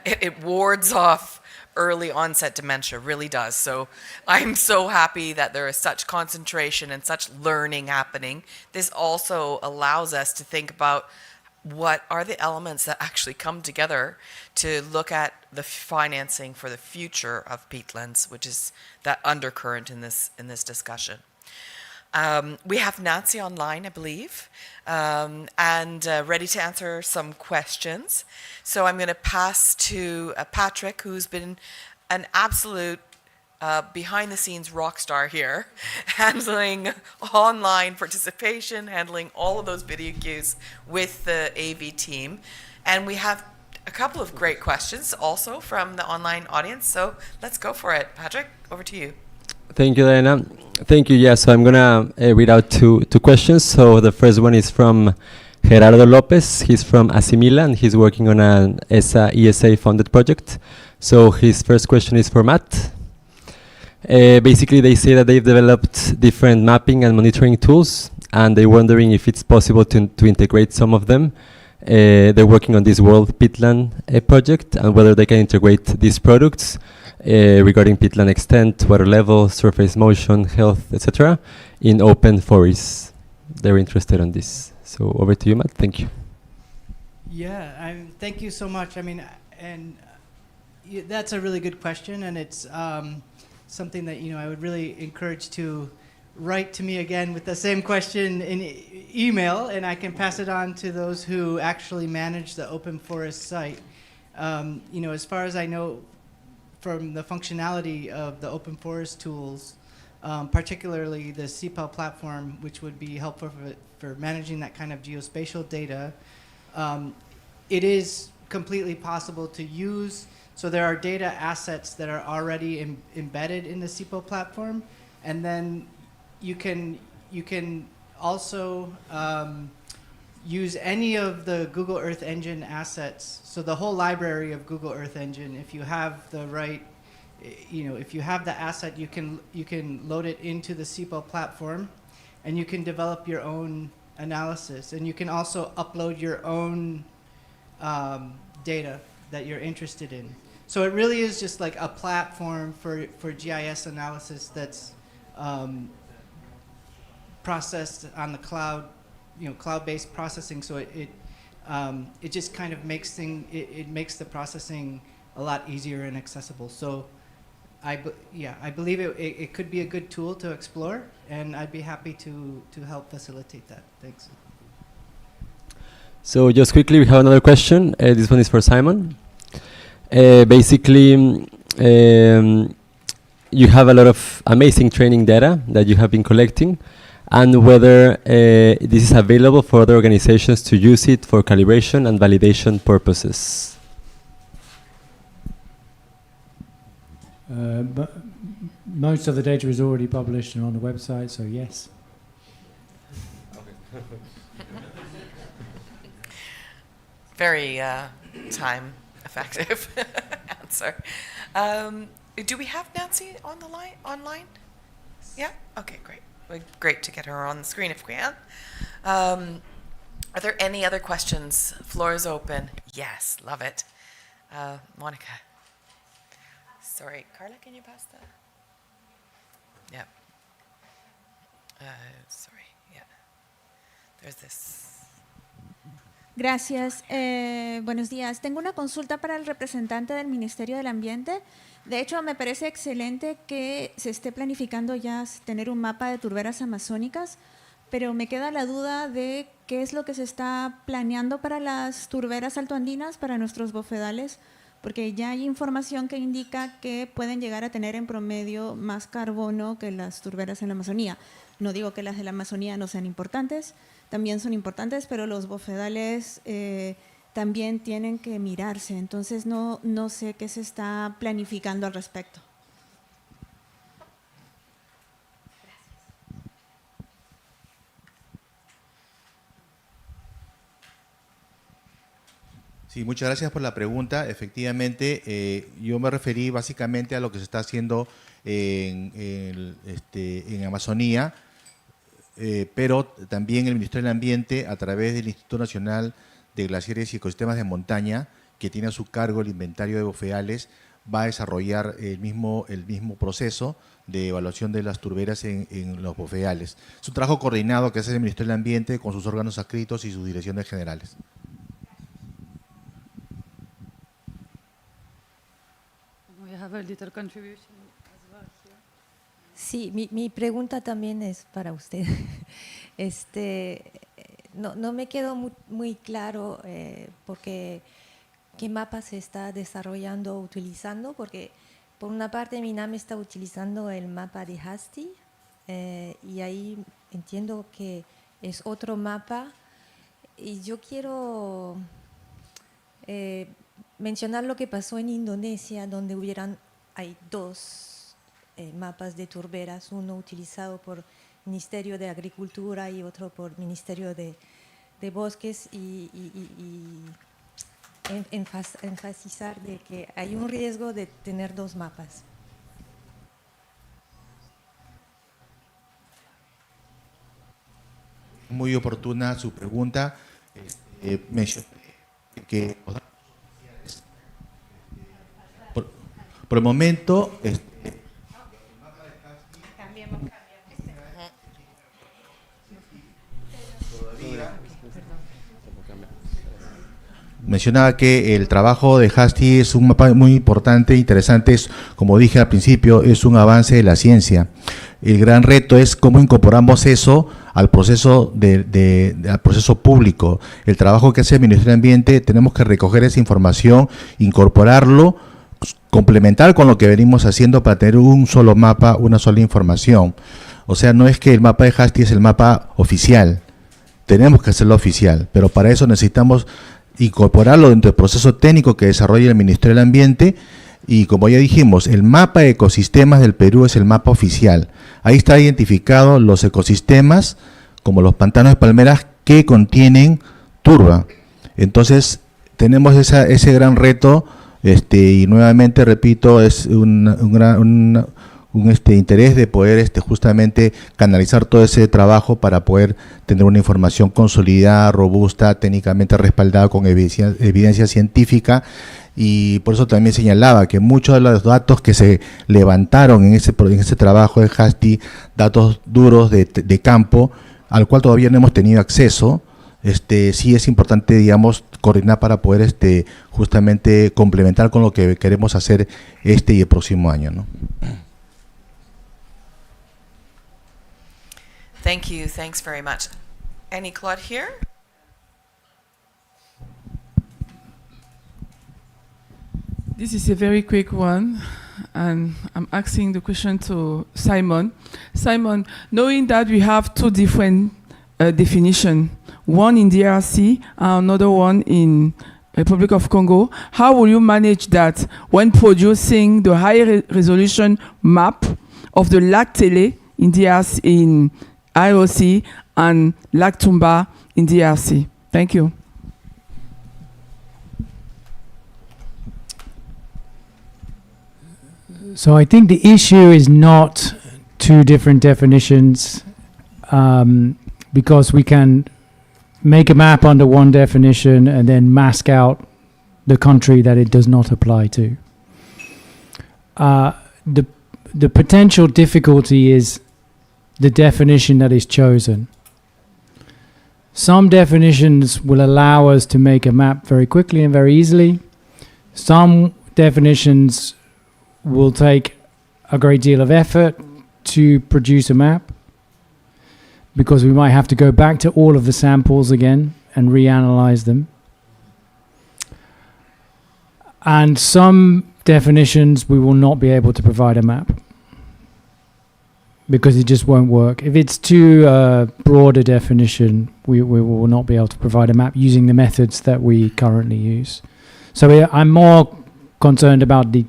It wards off early onset dementia, really does. So I'm so happy that there is such concentration and such learning happening. This also allows us to think about what are the elements that actually come together to look at the financing for the future of peatlands, which is that undercurrent in this discussion. We have Nancy online, I believe, and ready to answer some questions. So I'm going to pass to Patrick, who's been an absolute behind-the-scenes rock star here, handling online participation, handling all of those video cues with the AV team. And we have a couple of great questions also from the online audience. So let's go for it. Patrick, over to you. Thank you, Diana. Thank you. Yes, so I'm going to read out two questions. So the first one is from Gerardo Lopez. He's from Asimila, and he's working on an ESA-funded project. So his first question is for Matt. Basically, they say that they've developed different mapping and monitoring tools, and they're wondering if it's possible to integrate some of them. They're working on this World Peatland project, and whether they can integrate these products regarding peatland extent, water level, surface motion, health, etc., in open forests. They're interested in this. So over to you, Matt. Thank you. Yeah, thank you so much. I mean, and that's a really good question, and it's something that I would really encourage to write to me again with the same question in email, and I can pass it on to those who actually manage the open forest site. As far as I know, from the functionality of the open forest tools, particularly the CPEL platform, which would be helpful for managing that kind of geospatial data, it is completely possible to use. So there are data assets that are already embedded in the CPEL platform, and then you can also use any of the Google Earth Engine assets. So the whole library of Google Earth Engine, if you have the right, if you have the asset, you can load it into the CPEL platform, and you can develop your own analysis, and you can also upload your own data that you're interested in. So it really is just like a platform for GIS analysis that's processed on the cloud, cloud-based processing. So it just kind of makes the processing a lot easier and accessible. So I believe it could be a good tool to explore, and I'd be happy to help facilitate that. Thanks. So just quickly, we have another question. This one is for Simon. Basically, you have a lot of amazing training data that you have been collecting, and whether this is available for other organizations to use it for calibration and validation purposes. But most of the data is already published and on the website, so yes. Very time effective answer. Do we have Nancy on the line online? Yeah? Okay, great. Great to get her on the screen if we can. Are there any other questions? Floor is open. Yes, love it. Monica. Sorry, Carla, can you pass that? Yeah. Sorry, yeah. There's this. Gracias. Buenos días. Tengo una consulta para el representante del Ministerio del Ambiente. De hecho, me parece excelente que se esté planificando ya tener un mapa de turberas amazónicas, pero me queda la duda de qué es lo que se está planeando para las turberas altoandinas, para nuestros bofedales, porque ya hay información que indica que pueden llegar a tener en promedio más carbono que las turberas en la Amazonía. No digo que las de la Amazonía no sean importantes, también son importantes, pero los bofedales también tienen que mirarse. Entonces no sé qué se está planificando al respecto. Sí, muchas gracias por la pregunta. Efectivamente, yo me referí básicamente a lo que se está haciendo en Amazonía, pero también el Ministerio del Ambiente, a través del Instituto Nacional de Glaciares y Ecosistemas de Montaña, que tiene a su cargo el inventario de bofedales, va a desarrollar el mismo proceso de evaluación de las turberas en los bofedales. Es un trabajo coordinado que hace el Ministerio del Ambiente con sus órganos adscritos y sus direcciones generales. Sí, mi pregunta también es para usted. No me quedó muy claro porque qué mapa se está desarrollando o utilizando, porque por una parte MINAM está utilizando el mapa de Hasti y ahí entiendo que es otro mapa, y yo quiero mencionar lo que pasó en Indonesia, donde hay dos mapas de turberas, uno utilizado por Ministerio de Agricultura y otro por Ministerio de Bosques, y enfatizar de que hay un riesgo de tener dos mapas. Muy oportuna su pregunta. Mencioné que por el momento mencionaba que el trabajo de Hasti es un mapa muy importante, interesante, como dije al principio, es un avance de la ciencia. El gran reto es cómo incorporamos eso al proceso al proceso público. El trabajo que hace el Ministerio del Ambiente, tenemos que recoger esa información, incorporarlo, complementar con lo que venimos haciendo para tener un solo mapa, una sola información. O sea, no es que el mapa de Hasti es el mapa oficial, tenemos que hacerlo oficial, pero para eso necesitamos incorporarlo dentro del proceso técnico que desarrolla el Ministerio del Ambiente. Y como ya dijimos, el mapa de ecosistemas del Perú es el mapa oficial. Ahí está identificado los ecosistemas, como los pantanos de palmeras, que contienen turba. Entonces, tenemos ese gran reto, y nuevamente, repito, es un interés de poder justamente canalizar todo ese trabajo para poder tener una información consolidada, robusta, técnicamente respaldada con evidencia científica. Y por eso también señalaba que muchos de los datos que se levantaron en ese trabajo de Hasti, datos duros de campo, al cual todavía no hemos tenido acceso, sí es importante, digamos, coordinar para poder justamente complementar con lo que queremos hacer y el próximo año, ¿no? Thank you. Thanks very much. Any Claude here? This is a very quick one, and I'm asking the question to Simon. Simon, knowing that we have two different definitions, one in DRC and another one in Republic of Congo, how will you manage that when producing the high resolution map of the Lac Télé in DRC, in IOC, and Lac Tumba in DRC? Thank you. So I think the issue is not two different definitions, because we can make a map under one definition and then mask out the country that it does not apply to. The potential difficulty is the definition that is chosen. Some definitions will allow us to make a map very quickly and very easily. Some definitions will take a great deal of effort to produce a map, because we might have to go back to all of the samples again and reanalyze them. And some definitions we will not be able to provide a map, because it just won't work. If it's too broad a definition, we will not be able to provide a map using the methods that we currently use. So I'm more concerned about the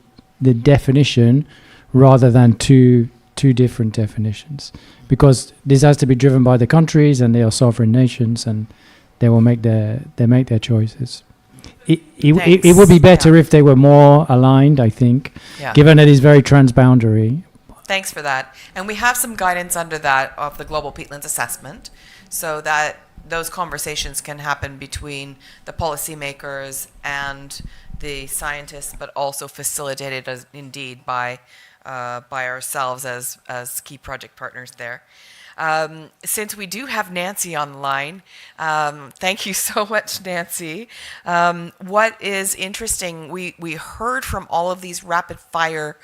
definition rather than two different definitions, because this has to be driven by the countries, and they are sovereign nations, and they will make their choices. It would be better if they were more aligned, I think, given that it's very transboundary. Thanks for that. And we have some guidance under that of the Global Peatlands Assessment, so that those conversations can happen between the policymakers and the scientists, but also facilitated indeed by ourselves as key project partners there. Since we do have Nancy online, thank you so much, Nancy. What is interesting, we heard from all of these rapid fire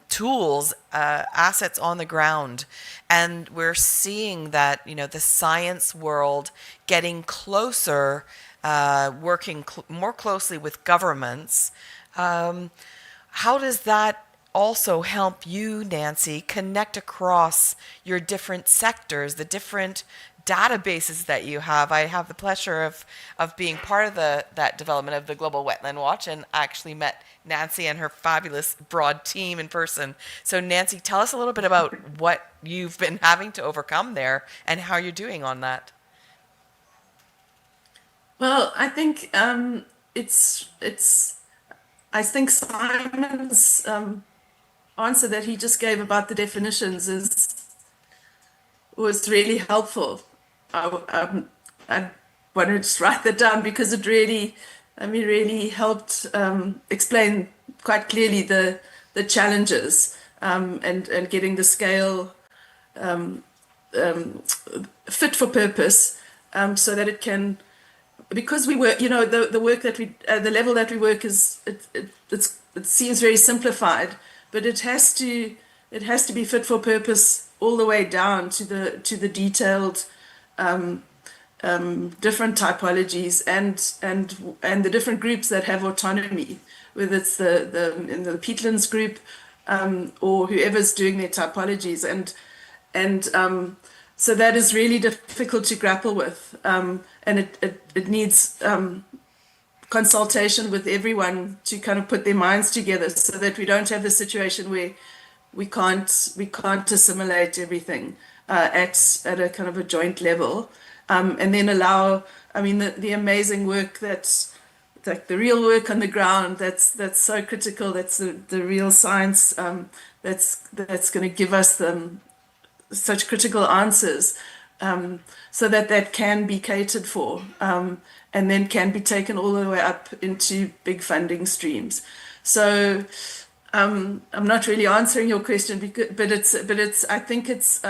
tools, assets on the ground, and we're seeing that, the science world getting closer, working more closely with governments. How does that also help you, Nancy, connect across your different sectors, the different databases that you have? I have the pleasure of being part of that development of the Global Wetland Watch, and actually met Nancy and her fabulous broad team in person. So Nancy, tell us a little bit about what you've been having to overcome there and how you're doing on that. Well, I think I think Simon's answer that he just gave about the definitions was really helpful. I want to just write that down, because it really helped explain quite clearly the challenges and getting the scale fit for purpose, so that it can. Because we work, the work that the level that we work is, it seems very simplified, but it has to be fit for purpose all the way down to the detailed different typologies and the different groups that have autonomy, whether it's the peatlands group or whoever's doing their typologies, and so that is really difficult to grapple with, and it needs consultation with everyone to kind of put their minds together, so that we don't have the situation where we can't assimilate everything at a kind of a joint level, and then allow. I mean, the amazing work that's like the real work on the ground. That's so critical. That's the real science. That's going to give us such critical answers, so that can be catered for, and then can be taken all the way up into big funding streams. So I'm not really answering your question, but it's I think it's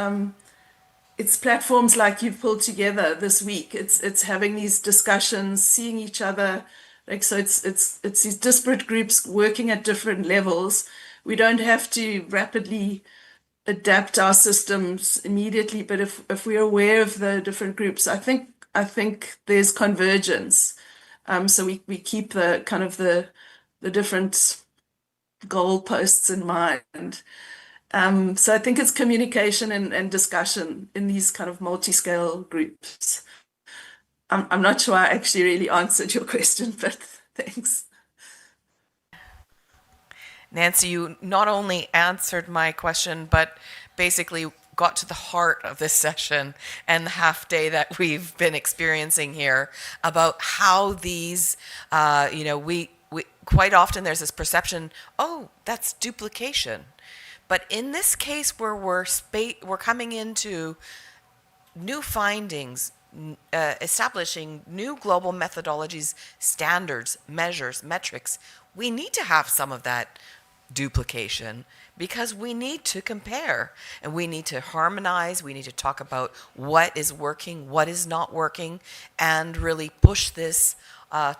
it's platforms like you've pulled together this week. It's having these discussions, seeing each other. Like, so it's these disparate groups working at different levels. We don't have to rapidly adapt our systems immediately, but if we're aware of the different groups, I think there's convergence. So we keep the kind of the different goalposts in mind. So I think it's communication and discussion in these kind of multi-scale groups. I'm not sure I actually really answered your question, but thanks. Nancy, you not only answered my question, but basically got to the heart of this session and the half day that we've been experiencing here about how these, we quite often there's this perception, oh, that's duplication. But in this case where we're coming into new findings, establishing new global methodologies, standards, measures, metrics, we need to have some of that duplication because we need to compare and we need to harmonize, we need to talk about what is working, what is not working, and really push this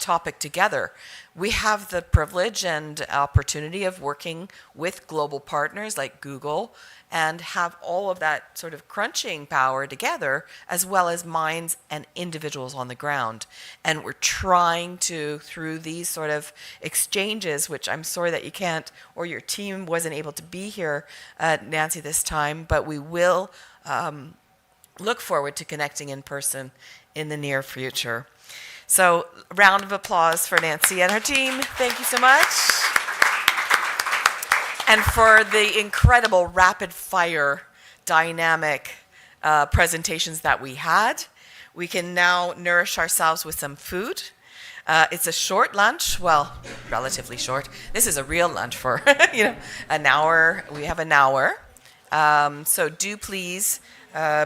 topic together. We have the privilege and opportunity of working with global partners like Google and have all of that sort of crunching power together, as well as minds and individuals on the ground. And we're trying to, through these sort of exchanges, which I'm sorry that you can't, or your team wasn't able to be here, Nancy, this time, but we will look forward to connecting in person in the near future. So, round of applause for Nancy and her team. Thank you so much. And for the incredible rapid fire dynamic presentations that we had. We can now nourish ourselves with some food. It's a short lunch, well, relatively short. This is a real lunch for, an hour. We have an hour. So do please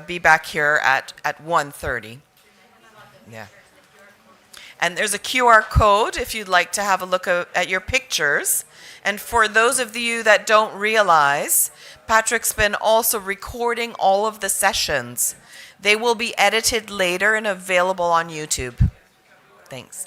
be back here at 1:30. Yeah. And there's a QR code if you'd like to have a look at your pictures. And for those of you that don't realize, Patrick's been also recording all of the sessions. They will be edited later and available on YouTube. Thanks.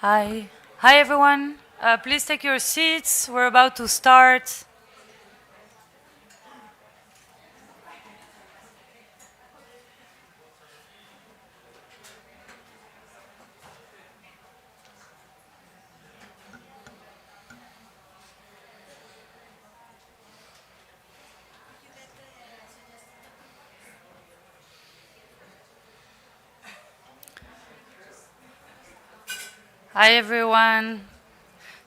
Hi. Hi, everyone. Please take your seats. We're about to start. Hi, everyone.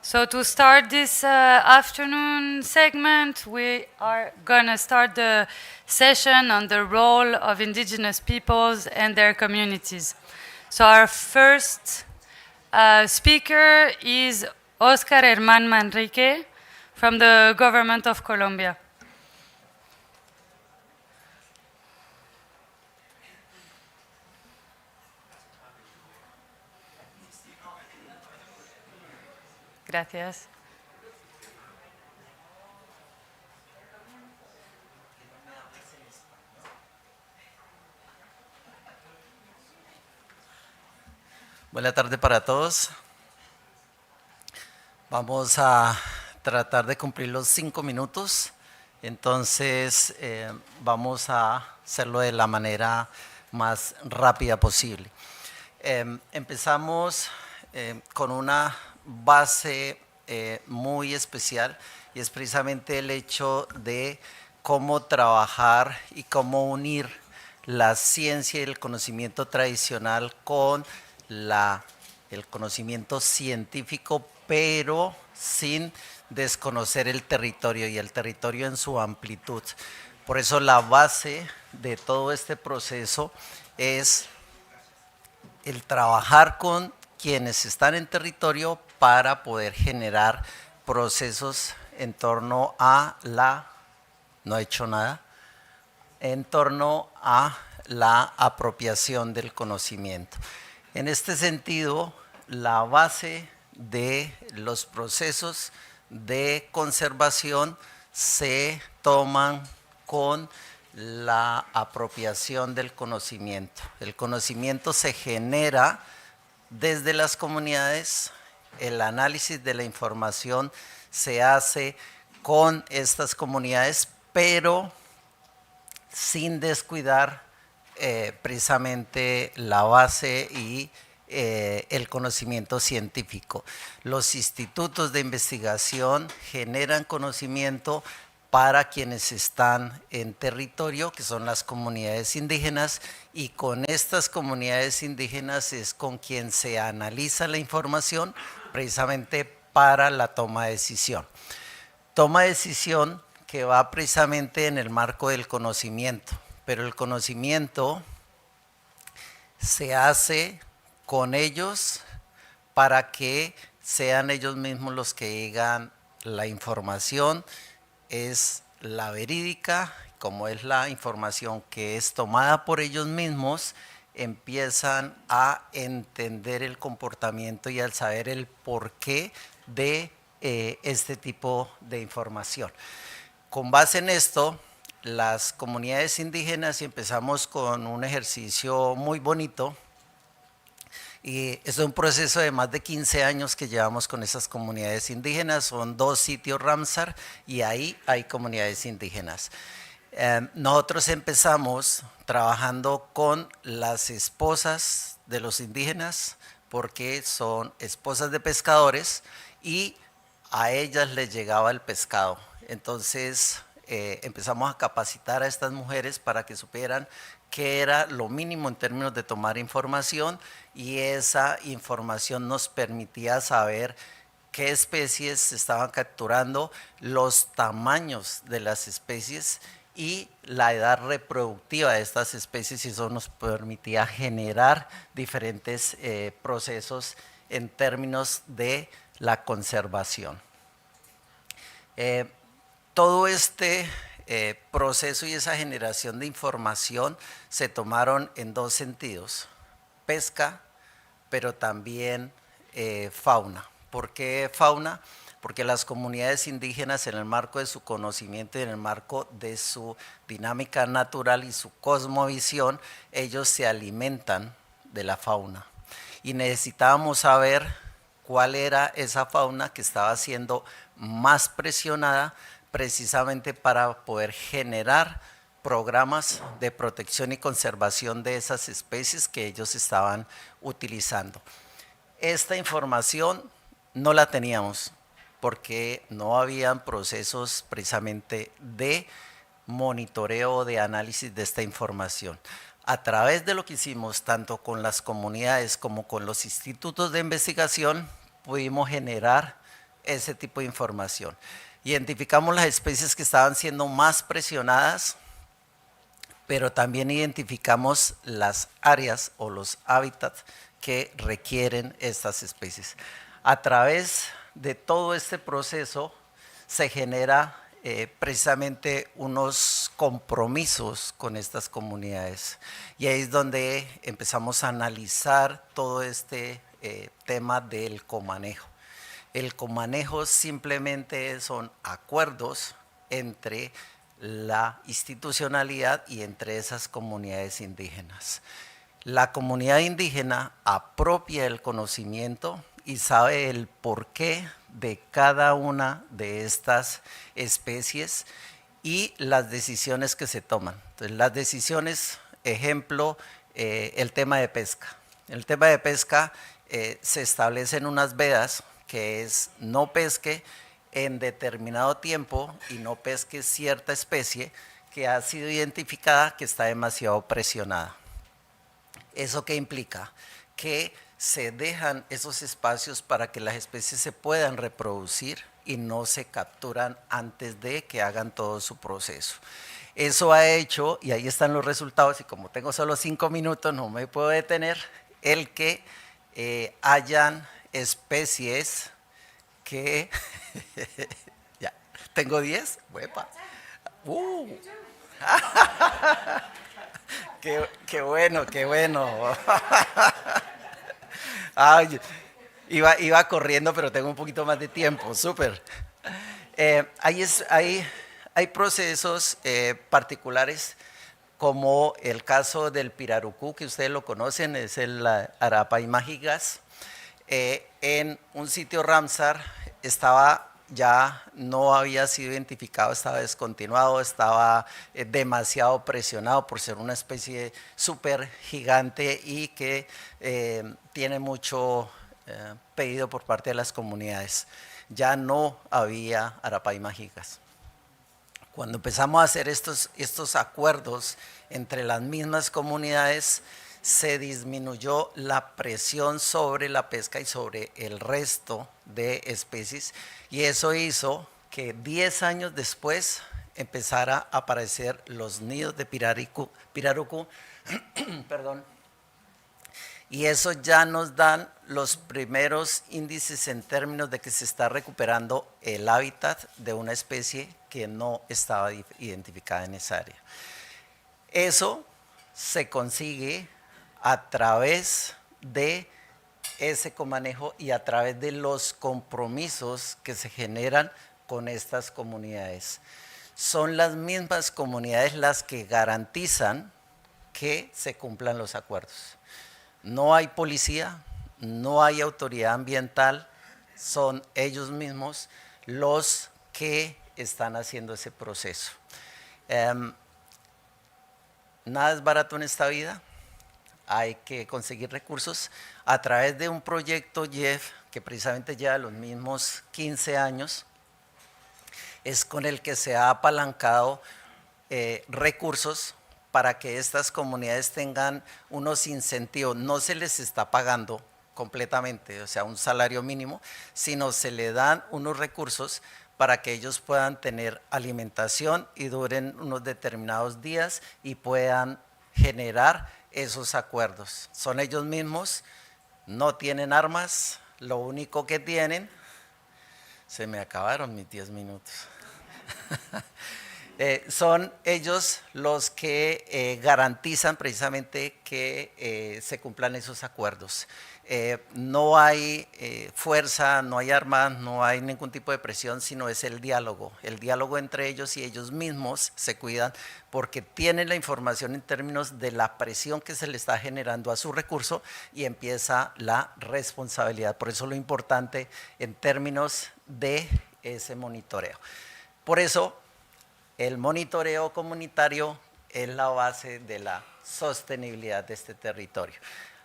So to start this afternoon segment, we are going to start the session on the role of indigenous peoples and their communities. So our first speaker is Oscar Herman Manrique from the government of Colombia. Gracias. Buenas tardes para todos. Vamos a tratar de cumplir los 5 minutos, entonces vamos a hacerlo de la manera más rápida posible. Empezamos con una base muy especial y es precisamente el hecho de cómo trabajar y cómo unir la ciencia y el conocimiento tradicional con el conocimiento científico, pero sin desconocer el territorio y el territorio en su amplitud. Por eso la base de todo este proceso es el trabajar con quienes están en territorio para poder generar procesos en torno a en torno a la apropiación del conocimiento. En este sentido, la base de los procesos de conservación se toman con la apropiación del conocimiento. El conocimiento se genera desde las comunidades, el análisis de la información se hace con estas comunidades, pero sin descuidar precisamente la base y el conocimiento científico. Los institutos de investigación generan conocimiento para quienes están en territorio, que son las comunidades indígenas, y con estas comunidades indígenas es con quien se analiza la información precisamente para la toma de decisión. Toma de decisión que va precisamente en el marco del conocimiento, pero el conocimiento se hace con ellos para que sean ellos mismos los que digan la información es la verídica, como es la información que es tomada por ellos mismos, empiezan a entender el comportamiento y al saber el porqué de este tipo de información. Con base en esto, las comunidades indígenas, y empezamos con un ejercicio muy bonito, y es un proceso de más de 15 años que llevamos con esas comunidades indígenas, son 2 sitios Ramsar y ahí hay comunidades indígenas. Nosotros empezamos trabajando con las esposas de los indígenas porque son esposas de pescadores y a ellas les llegaba el pescado. Entonces empezamos a capacitar a estas mujeres para que supieran qué era lo mínimo en términos de tomar información, y esa información nos permitía saber qué especies se estaban capturando, los tamaños de las especies y la edad reproductiva de estas especies, y eso nos permitía generar diferentes procesos en términos de la conservación. Todo este proceso y esa generación de información se tomaron en 2 sentidos: pesca, pero también fauna. ¿Por qué fauna? Porque las comunidades indígenas, en el marco de su conocimiento y en el marco de su dinámica natural y su cosmovisión, ellos se alimentan de la fauna. Y necesitábamos saber cuál era esa fauna que estaba siendo más presionada precisamente para poder generar programas de protección y conservación de esas especies que ellos estaban utilizando. Esta información no la teníamos porque no habían procesos precisamente de monitoreo o de análisis de esta información. A través de lo que hicimos, tanto con las comunidades como con los institutos de investigación, pudimos generar ese tipo de información. Identificamos las especies que estaban siendo más presionadas, pero también identificamos las áreas o los hábitats que requieren estas especies. A través de todo este proceso se genera precisamente unos compromisos con estas comunidades, y ahí es donde empezamos a analizar todo este tema del comanejo. El comanejo simplemente son acuerdos entre la institucionalidad y entre esas comunidades indígenas. La comunidad indígena apropia el conocimiento y sabe el porqué de cada una de estas especies y las decisiones que se toman. Entonces, las decisiones, ejemplo, el tema de pesca. El tema de pesca se establecen unas vedas que es no pesque en determinado tiempo y no pesque cierta especie que ha sido identificada que está demasiado presionada. ¿Eso qué implica? Que se dejan esos espacios para que las especies se puedan reproducir y no se capturan antes de que hagan todo su proceso. Eso ha hecho, y ahí están los resultados, y como tengo solo 5 minutos no me puedo detener, el que hayan especies que, ya, tengo 10, ¡huepa! Qué bueno, qué bueno. Ay, iba corriendo, pero tengo un poquito más de tiempo, súper. Hay procesos particulares, como el caso del pirarucú, que ustedes lo conocen, es el Arapaimajigas. En un sitio Ramsar ya no había sido identificado, estaba descontinuado, estaba demasiado presionado por ser una especie súper gigante y que tiene mucho pedido por parte de las comunidades. Ya no había Arapaimajigas. Cuando empezamos a hacer estos acuerdos entre las mismas comunidades, se disminuyó la presión sobre la pesca y sobre el resto de especies, y eso hizo que 10 años después empezara a aparecer los nidos de pirarucú, perdón, y eso ya nos dan los primeros índices en términos de que se está recuperando el hábitat de una especie que no estaba identificada en esa área. Eso se consigue a través de ese comanejo y a través de los compromisos que se generan con estas comunidades. Son las mismas comunidades las que garantizan que se cumplan los acuerdos. No hay policía, no hay autoridad ambiental, son ellos mismos los que están haciendo ese proceso. Nada es barato en esta vida. Hay que conseguir recursos a través de un proyecto Jeff que precisamente lleva los mismos 15 años, es con el que se ha apalancado recursos para que estas comunidades tengan unos incentivos. No se les está pagando completamente, o sea, un salario mínimo, sino se le dan unos recursos para que ellos puedan tener alimentación y duren unos determinados días y puedan generar esos acuerdos. Son ellos mismos, no tienen armas, lo único que tienen, se me acabaron mis 10 minutos. Son ellos los que garantizan precisamente que se cumplan esos acuerdos. No hay fuerza, no hay armas, no hay ningún tipo de presión, sino es el diálogo entre ellos, y ellos mismos se cuidan porque tienen la información en términos de la presión que se le está generando a su recurso, y empieza la responsabilidad. Por eso lo importante en términos de ese monitoreo. Por eso el monitoreo comunitario es la base de la sostenibilidad de este territorio.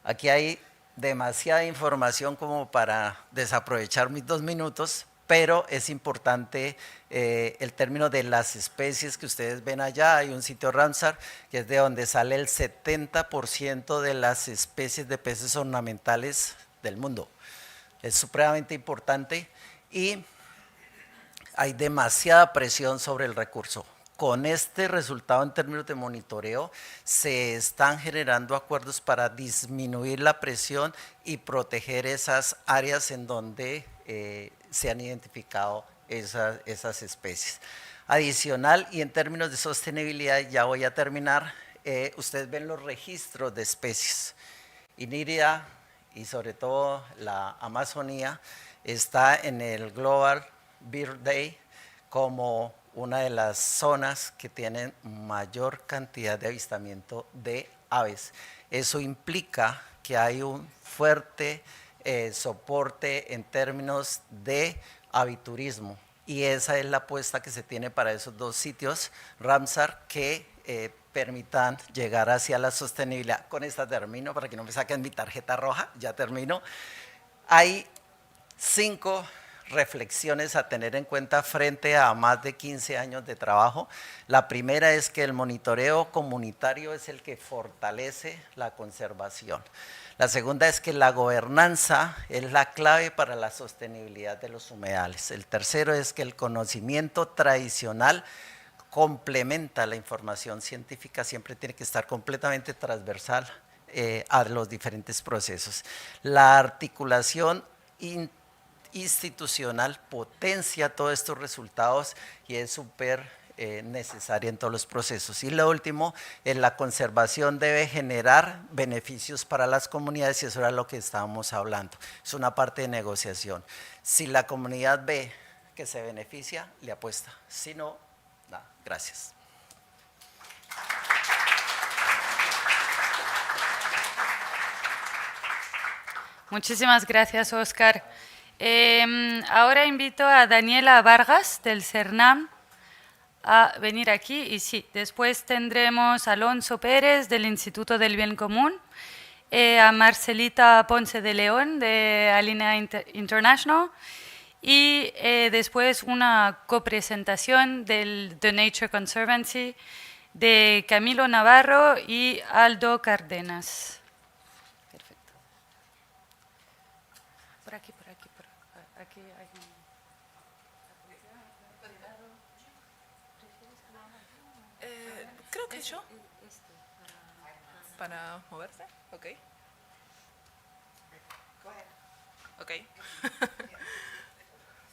Aquí hay demasiada información como para desaprovechar mis 2 minutos, pero es importante el término de las especies que ustedes ven allá. Hay un sitio Ramsar, que es de donde sale el 70% de las especies de peces ornamentales del mundo. Es supremamente importante y hay demasiada presión sobre el recurso. Con este resultado en términos de monitoreo se están generando acuerdos para disminuir la presión y proteger esas áreas en donde se han identificado esas especies. Adicional, y en términos de sostenibilidad, ya voy a terminar, ustedes ven los registros de especies. INIRIA y sobre todo la Amazonía está en el Global Bird Day como una de las zonas que tienen mayor cantidad de avistamiento de aves. Eso implica que hay un fuerte soporte en términos de aviturismo, y esa es la apuesta que se tiene para esos 2 sitios Ramsar que permitan llegar hacia la sostenibilidad. Con esta termino para que no me saquen mi tarjeta roja, ya termino. Hay 5 reflexiones a tener en cuenta frente a más de 15 años de trabajo. La primera es que el monitoreo comunitario es el que fortalece la conservación. La segunda es que la gobernanza es la clave para la sostenibilidad de los humedales. El tercero es que el conocimiento tradicional complementa la información científica, siempre tiene que estar completamente transversal a los diferentes procesos. La articulación institucional potencia todos estos resultados y es súper necesaria en todos los procesos. Y lo último, la conservación debe generar beneficios para las comunidades, y eso era lo que estábamos hablando. Es una parte de negociación. Si la comunidad ve que se beneficia, le apuesta. Si no, nada. Gracias. Muchísimas gracias, Oscar. Ahora invito a Daniela Vargas del CERNAM a venir aquí, y sí, después tendremos a Alonso Pérez del Instituto del Bien Común, a Marcelita Ponce de León de Alinea International, y después una copresentación del The Nature Conservancy de Camilo Navarro y Aldo Cárdenas. Perfecto. Por aquí, por aquí, por aquí hay... Creo que yo. Para moverse, ok. Ok.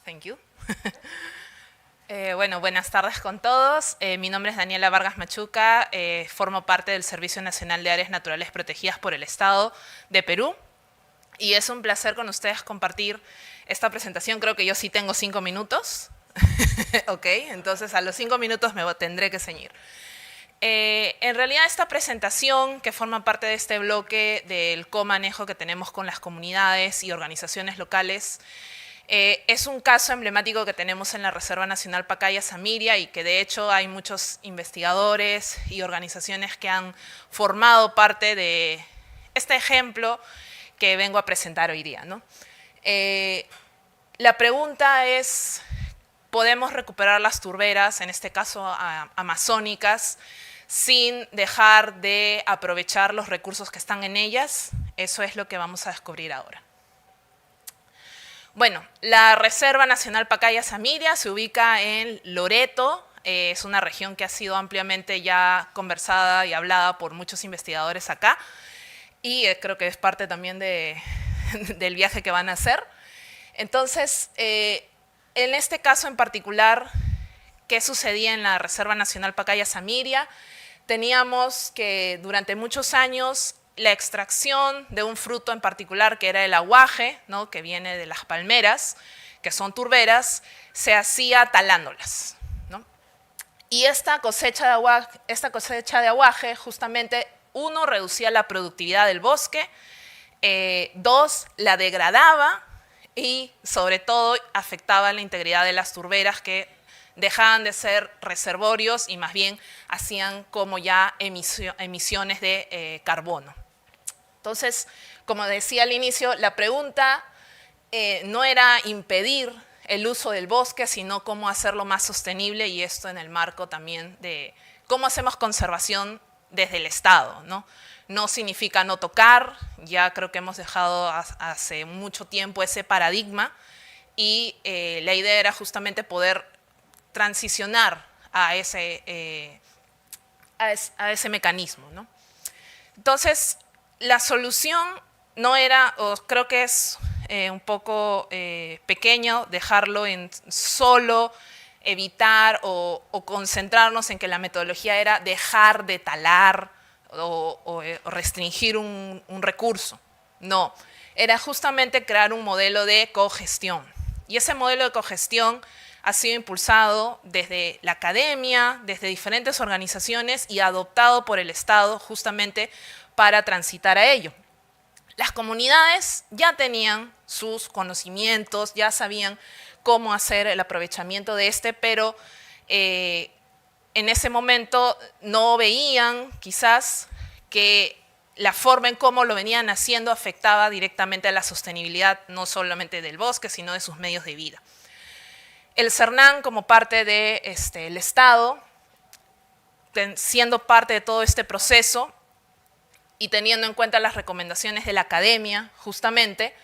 Thank you. Bueno, buenas tardes con todos. Mi nombre es Daniela Vargas Machuca, formo parte del Servicio Nacional de Áreas Naturales Protegidas por el Estado de Perú. Y es un placer con ustedes compartir esta presentación. Creo que yo sí tengo 5 minutos. Ok, entonces a los 5 minutos me tendré que ceñir. En realidad esta presentación, que forma parte de este bloque del comanejo que tenemos con las comunidades y organizaciones locales, es un caso emblemático que tenemos en la Reserva Nacional Pacaya-Samiria, y que de hecho hay muchos investigadores y organizaciones que han formado parte de este ejemplo que vengo a presentar hoy día, ¿no? La pregunta es, ¿podemos recuperar las turberas, en este caso amazónicas, sin dejar de aprovechar los recursos que están en ellas? Eso es lo que vamos a descubrir ahora. Bueno, la Reserva Nacional Pacaya-Samiria se ubica en Loreto. Es una región que ha sido ampliamente ya conversada y hablada por muchos investigadores acá, y creo que es parte también del viaje que van a hacer. Entonces, en este caso en particular, ¿qué sucedía en la Reserva Nacional Pacaya-Samiria? Teníamos que durante muchos años la extracción de un fruto en particular, que era el aguaje, ¿no?, que viene de las palmeras, que son turberas, se hacía talándolas, ¿no? Y esta cosecha de aguaje, justamente, uno, reducía la productividad del bosque, dos, la degradaba y, sobre todo, afectaba la integridad de las turberas, que dejaban de ser reservorios y más bien hacían como ya emisiones de carbono. Entonces, como decía al inicio, la pregunta no era impedir el uso del bosque, sino cómo hacerlo más sostenible, y esto en el marco también de cómo hacemos conservación desde el Estado, ¿no? No significa no tocar, ya creo que hemos dejado hace mucho tiempo ese paradigma, y la idea era justamente poder transicionar a ese mecanismo, ¿no? Entonces, la solución no era, o creo que es un poco pequeño dejarlo en solo evitar o concentrarnos en que la metodología era dejar de talar o restringir un recurso. No, era justamente crear un modelo de cogestión. Y ese modelo de cogestión ha sido impulsado desde la academia, desde diferentes organizaciones y adoptado por el Estado justamente para transitar a ello. Las comunidades ya tenían sus conocimientos, ya sabían cómo hacer el aprovechamiento de pero en ese momento no veían quizás que la forma en cómo lo venían haciendo afectaba directamente a la sostenibilidad no solamente del bosque, sino de sus medios de vida. El CERNAM, como parte del Estado, siendo parte de todo este proceso y teniendo en cuenta las recomendaciones de la academia, justamente,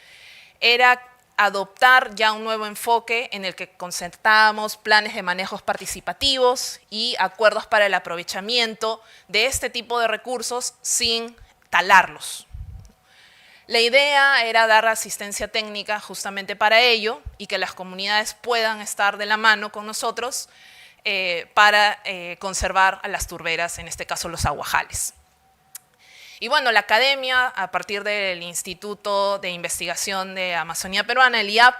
era adoptar ya un nuevo enfoque en el que concertábamos planes de manejos participativos y acuerdos para el aprovechamiento de este tipo de recursos sin talarlos. La idea era dar asistencia técnica justamente para ello y que las comunidades puedan estar de la mano con nosotros para conservar a las turberas, en este caso los aguajales. Y bueno, la academia, a partir del Instituto de Investigación de Amazonía Peruana, el IAP,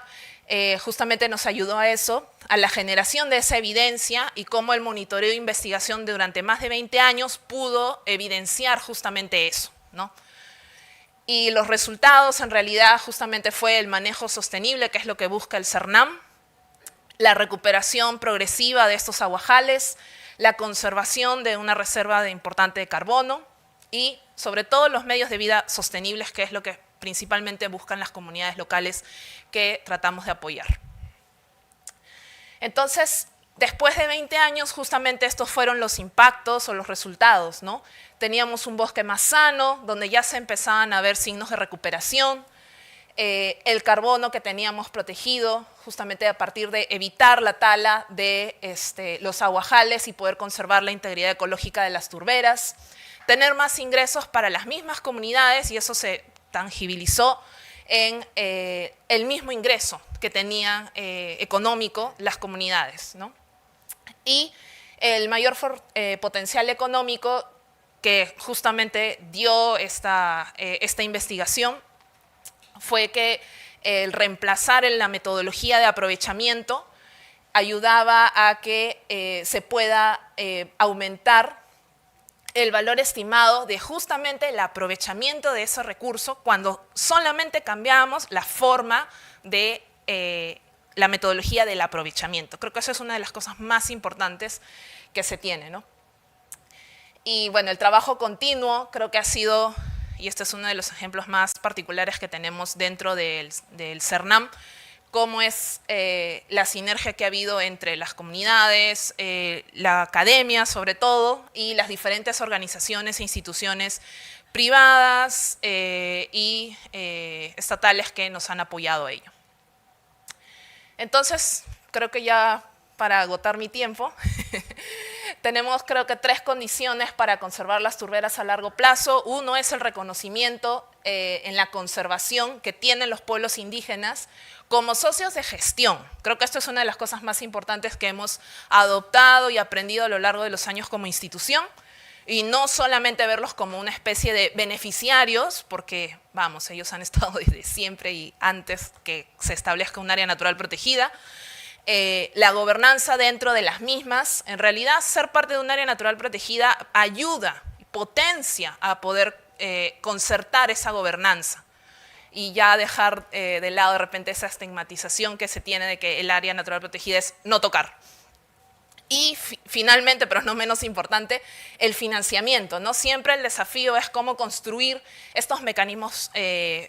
justamente nos ayudó a eso, a la generación de esa evidencia y cómo el monitoreo de investigación durante más de 20 años pudo evidenciar justamente eso, ¿no? Y los resultados en realidad justamente fue el manejo sostenible, que es lo que busca el CERNAM, la recuperación progresiva de estos aguajales, la conservación de una reserva importante de carbono y sobre todo los medios de vida sostenibles, que es lo que principalmente buscan las comunidades locales que tratamos de apoyar. Entonces, después de 20 años, justamente estos fueron los impactos o los resultados, ¿no? Teníamos un bosque más sano, donde ya se empezaban a ver signos de recuperación, el carbono que teníamos protegido, justamente a partir de evitar la tala de los aguajales y poder conservar la integridad ecológica de las turberas, tener más ingresos para las mismas comunidades, y eso se tangibilizó en el mismo ingreso que tenían económico las comunidades, ¿no? Y el mayor potencial económico que justamente dio esta investigación fue que el reemplazar en la metodología de aprovechamiento ayudaba a que se pueda aumentar el valor estimado de justamente el aprovechamiento de ese recurso cuando solamente cambiábamos la forma de la metodología del aprovechamiento. Creo que eso es una de las cosas más importantes que se tiene, ¿no? Y bueno, el trabajo continuo creo que ha sido, y este es uno de los ejemplos más particulares que tenemos dentro del CERNAM, cómo es la sinergia que ha habido entre las comunidades, la academia sobre todo, y las diferentes organizaciones e instituciones privadas y estatales que nos han apoyado a ello. Entonces, creo que ya para agotar mi tiempo, tenemos creo que 3 condiciones para conservar las turberas a largo plazo. Uno es el reconocimiento en la conservación que tienen los pueblos indígenas como socios de gestión. Creo que esto es una de las cosas más importantes que hemos adoptado y aprendido a lo largo de los años como institución, y no solamente verlos como una especie de beneficiarios, porque, vamos, ellos han estado desde siempre y antes que se establezca un área natural protegida. La gobernanza dentro de las mismas, en realidad ser parte de un área natural protegida ayuda, potencia a poder concertar esa gobernanza y ya dejar de lado de repente esa estigmatización que se tiene de que el área natural protegida es no tocar. Y finalmente, pero no menos importante, el financiamiento, ¿no? Siempre el desafío es cómo construir estos mecanismos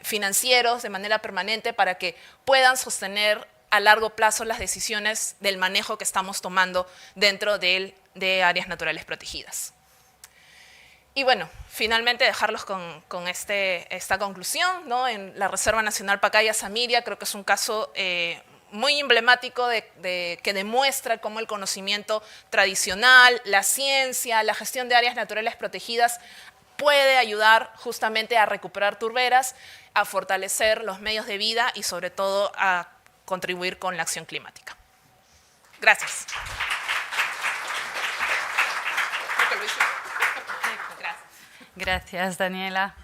financieros de manera permanente para que puedan sostener a largo plazo las decisiones del manejo que estamos tomando dentro de áreas naturales protegidas. Y bueno, finalmente dejarlos con esta conclusión, ¿no? En la Reserva Nacional Pacaya-Samiria creo que es un caso muy emblemático que demuestra cómo el conocimiento tradicional, la ciencia, la gestión de áreas naturales protegidas puede ayudar justamente a recuperar turberas, a fortalecer los medios de vida y sobre todo a contribuir con la acción climática. Gracias. Gracias, Daniela.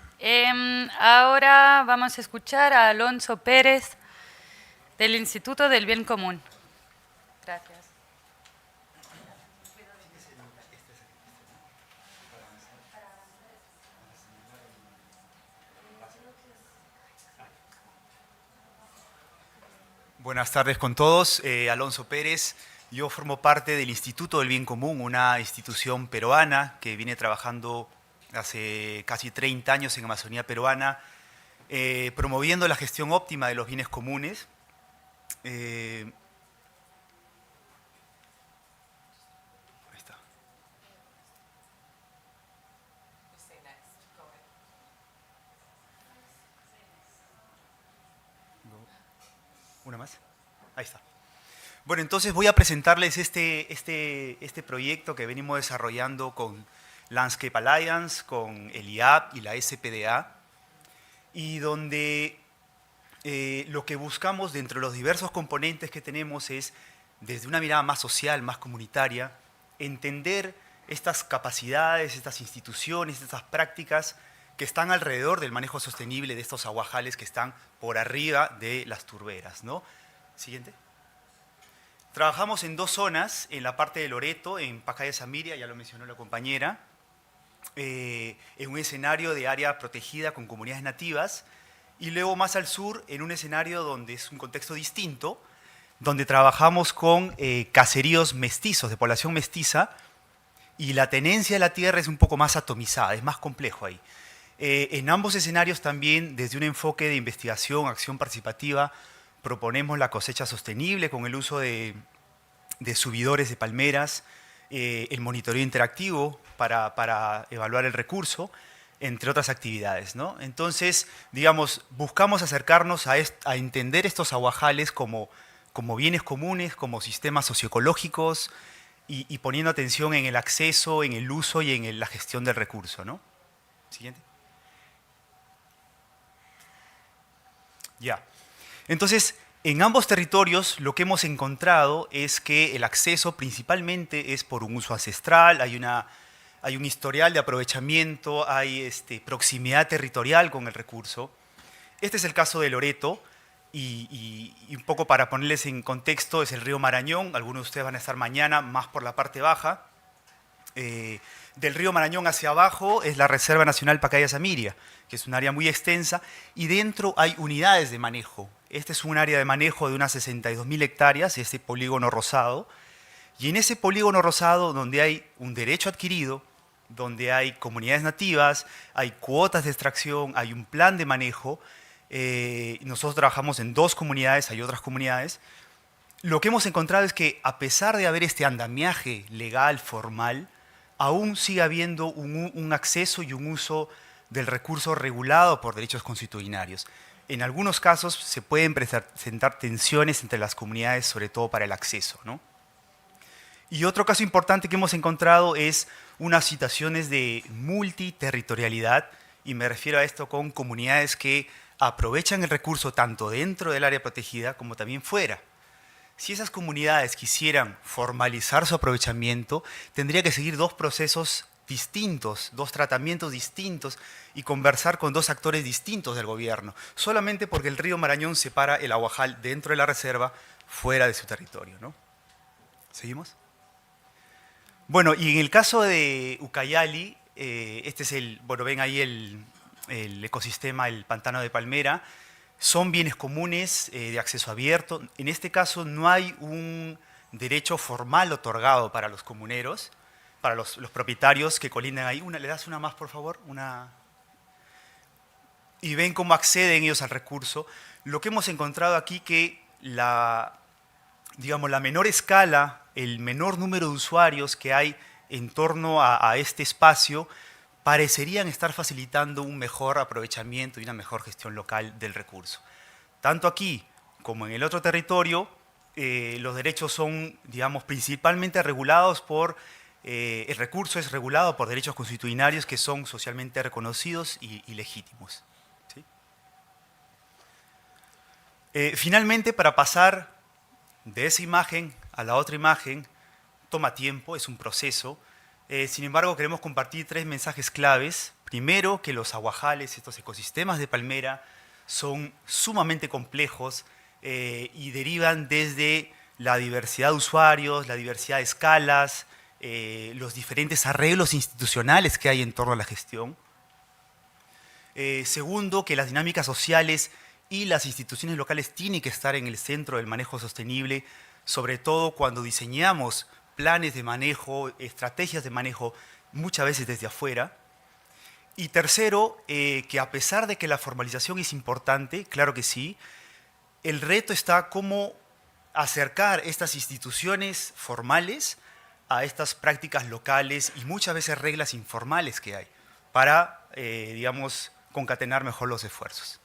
Ahora vamos a escuchar a Alonso Pérez, del Instituto del Bien Común. Gracias. Buenas tardes con todos. Alonso Pérez. Yo formo parte del Instituto del Bien Común, una institución peruana que viene trabajando hace casi 30 años en Amazonía peruana, promoviendo la gestión óptima de los bienes comunes. Ahí está. ¿Una más? Ahí está. Bueno, entonces voy a presentarles este proyecto que venimos desarrollando con Landscape Alliance, con el IAP y la SPDA, y donde lo que buscamos dentro de los diversos componentes que tenemos es, desde una mirada más social, más comunitaria, entender estas capacidades, estas instituciones, estas prácticas que están alrededor del manejo sostenible de estos aguajales que están por arriba de las turberas, ¿no? Siguiente. Trabajamos en dos zonas, en la parte de Loreto, en Pacaya-Samiria, ya lo mencionó la compañera, en un escenario de área protegida con comunidades nativas, y luego más al sur, en un escenario donde es un contexto distinto, donde trabajamos con caseríos mestizos, de población mestiza, y la tenencia de la tierra es un poco más atomizada, es más complejo ahí. En ambos escenarios también, desde un enfoque de investigación, acción participativa, proponemos la cosecha sostenible con el uso de subidores de palmeras, el monitoreo interactivo para evaluar el recurso, entre otras actividades, ¿no? Entonces, digamos, buscamos acercarnos a entender estos aguajales como bienes comunes, como sistemas socioecológicos y poniendo atención en el acceso, en el uso y en la gestión del recurso, ¿no? Siguiente. Ya. Entonces, en ambos territorios lo que hemos encontrado es que el acceso principalmente es por un uso ancestral, hay un historial de aprovechamiento, hay proximidad territorial con el recurso. Este es el caso de Loreto y un poco para ponerles en contexto es el río Marañón, algunos de ustedes van a estar mañana más por la parte baja. Del río Marañón hacia abajo es la Reserva Nacional Pacaya-Samiria, que es un área muy extensa, y dentro hay unidades de manejo. Este es un área de manejo de unas 62.000 hectáreas, este polígono rosado, y en ese polígono rosado donde hay un derecho adquirido, donde hay comunidades nativas, hay cuotas de extracción, hay un plan de manejo, nosotros trabajamos en 2 comunidades, hay otras comunidades. Lo que hemos encontrado es que a pesar de haber este andamiaje legal, formal, aún sigue habiendo un acceso y un uso del recurso regulado por derechos consuetudinarios. En algunos casos se pueden presentar tensiones entre las comunidades, sobre todo para el acceso, ¿no? Y otro caso importante que hemos encontrado es unas situaciones de multiterritorialidad y me refiero a esto con comunidades que aprovechan el recurso tanto dentro del área protegida como también fuera. Si esas comunidades quisieran formalizar su aprovechamiento, tendría que seguir dos procesos distintos, dos tratamientos distintos y conversar con dos actores distintos del gobierno, solamente porque el río Marañón separa el Aguajal dentro de la reserva, fuera de su territorio, ¿no? ¿Seguimos? Bueno, y en el caso de Ucayali, este es el, bueno, ven ahí el ecosistema, el pantano de Palmera, son bienes comunes de acceso abierto. En este caso no hay un derecho formal otorgado para los comuneros, para los propietarios que colindan ahí. ¿Le das una más, por favor? Y ven cómo acceden ellos al recurso. Lo que hemos encontrado aquí que digamos, la menor escala, el menor número de usuarios que hay en torno a este espacio parecerían estar facilitando un mejor aprovechamiento y una mejor gestión local del recurso. Tanto aquí como en el otro territorio, los derechos son, digamos, principalmente regulados por, el recurso es regulado por derechos constitucionarios que son socialmente reconocidos y legítimos. ¿Sí? Finalmente, para pasar de esa imagen a la otra imagen, toma tiempo, es un proceso. Sin embargo, queremos compartir 3 mensajes claves. Primero, que los aguajales, estos ecosistemas de palmera, son sumamente complejos y derivan desde la diversidad de usuarios, la diversidad de escalas, los diferentes arreglos institucionales que hay en torno a la gestión. Segundo, que las dinámicas sociales y las instituciones locales tienen que estar en el centro del manejo sostenible, sobre todo cuando diseñamos planes de manejo, estrategias de manejo, muchas veces desde afuera. Y tercero, que a pesar de que la formalización es importante, claro que sí, el reto está cómo acercar estas instituciones formales a estas prácticas locales y muchas veces reglas informales que hay para, digamos, concatenar mejor los esfuerzos.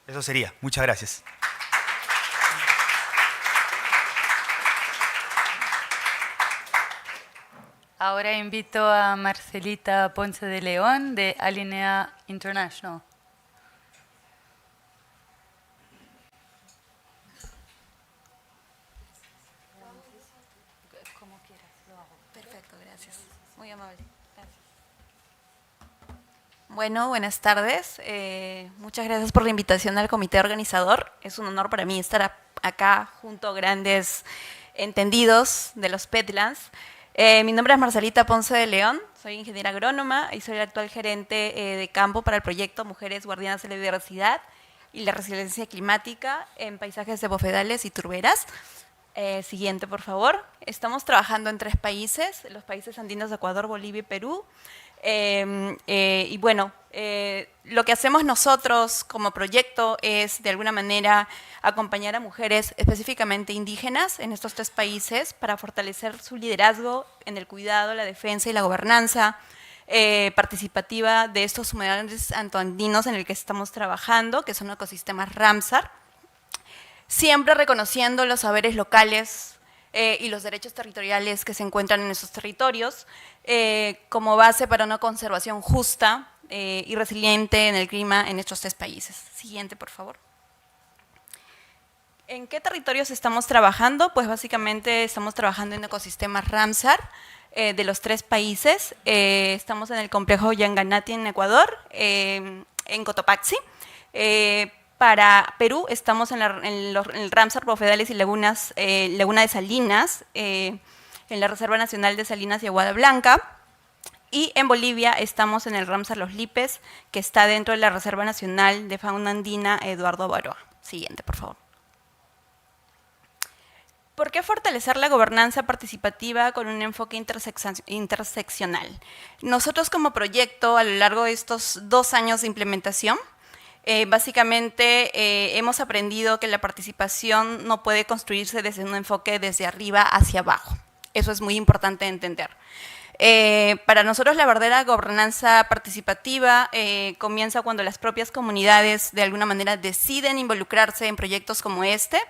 Eso sería. Muchas gracias. Ahora invito a Marcelita Ponce de León de Alinea International. Como quieras, lo hago. Perfecto, gracias. Muy amable. Gracias. Bueno, buenas tardes. Muchas gracias por la invitación al comité organizador. Es un honor para mí estar acá junto a grandes entendidos de los petlands. Mi nombre es Marcelita Ponce de León, soy ingeniera agrónoma y soy la actual gerente de campo para el proyecto Mujeres Guardianas de la Biodiversidad y la Resiliencia Climática en paisajes de bofedales y turberas. Siguiente, por favor. Estamos trabajando en 3 países, los países andinos de Ecuador, Bolivia y Perú. Y bueno, lo que hacemos nosotros como proyecto es de alguna manera acompañar a mujeres específicamente indígenas en estos 3 países para fortalecer su liderazgo en el cuidado, la defensa y la gobernanza participativa de estos humedales andinos en el que estamos trabajando, que son ecosistemas Ramsar, siempre reconociendo los saberes locales y los derechos territoriales que se encuentran en esos territorios como base para una conservación justa y resiliente en el clima en estos 3 países. Siguiente, por favor. ¿En qué territorios estamos trabajando? Pues básicamente estamos trabajando en ecosistemas Ramsar de los 3 países. Estamos en el complejo Yanganati en Ecuador, en Cotopaxi. Para Perú estamos en el Ramsar Bofedales y Laguna de Salinas, en la Reserva Nacional de Salinas y Aguada Blanca. Y en Bolivia estamos en el Ramsar Los Lipes, que está dentro de la Reserva Nacional de Fauna Andina Eduardo Baroa. Siguiente, por favor. ¿Por qué fortalecer la gobernanza participativa con un enfoque interseccional? Nosotros como proyecto, a lo largo de estos 2 años de implementación, básicamente hemos aprendido que la participación no puede construirse desde un enfoque desde arriba hacia abajo. Eso es muy importante de entender. Para nosotros la verdadera gobernanza participativa comienza cuando las propias comunidades de alguna manera deciden involucrarse en proyectos como este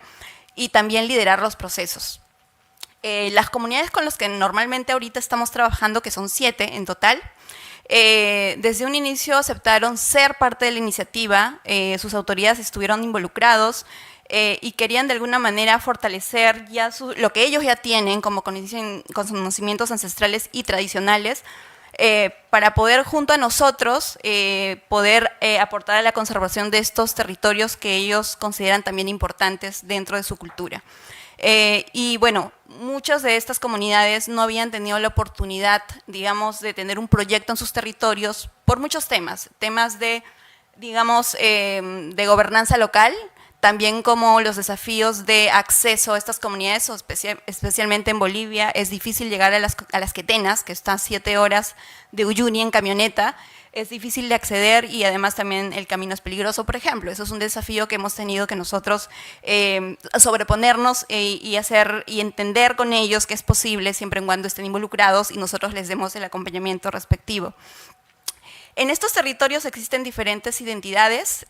y también liderar los procesos. Las comunidades con las que normalmente ahorita estamos trabajando, que son 7 en total, Desde un inicio aceptaron ser parte de la iniciativa, sus autoridades estuvieron involucrados y querían de alguna manera fortalecer ya lo que ellos ya tienen como conocimientos ancestrales y tradicionales, para poder junto a nosotros poder aportar a la conservación de estos territorios que ellos consideran también importantes dentro de su cultura. Y bueno, muchas de estas comunidades no habían tenido la oportunidad, digamos, de tener un proyecto en sus territorios por muchos temas de, digamos, de gobernanza local, también como los desafíos de acceso a estas comunidades, especialmente en Bolivia, es difícil llegar a las quetenas, que están 7 horas de Uyuni en camioneta, es difícil de acceder y además también el camino es peligroso, por ejemplo. Eso es un desafío que hemos tenido que nosotros sobreponernos y entender con ellos que es posible siempre y cuando estén involucrados y nosotros les demos el acompañamiento respectivo. En estos territorios existen diferentes identidades,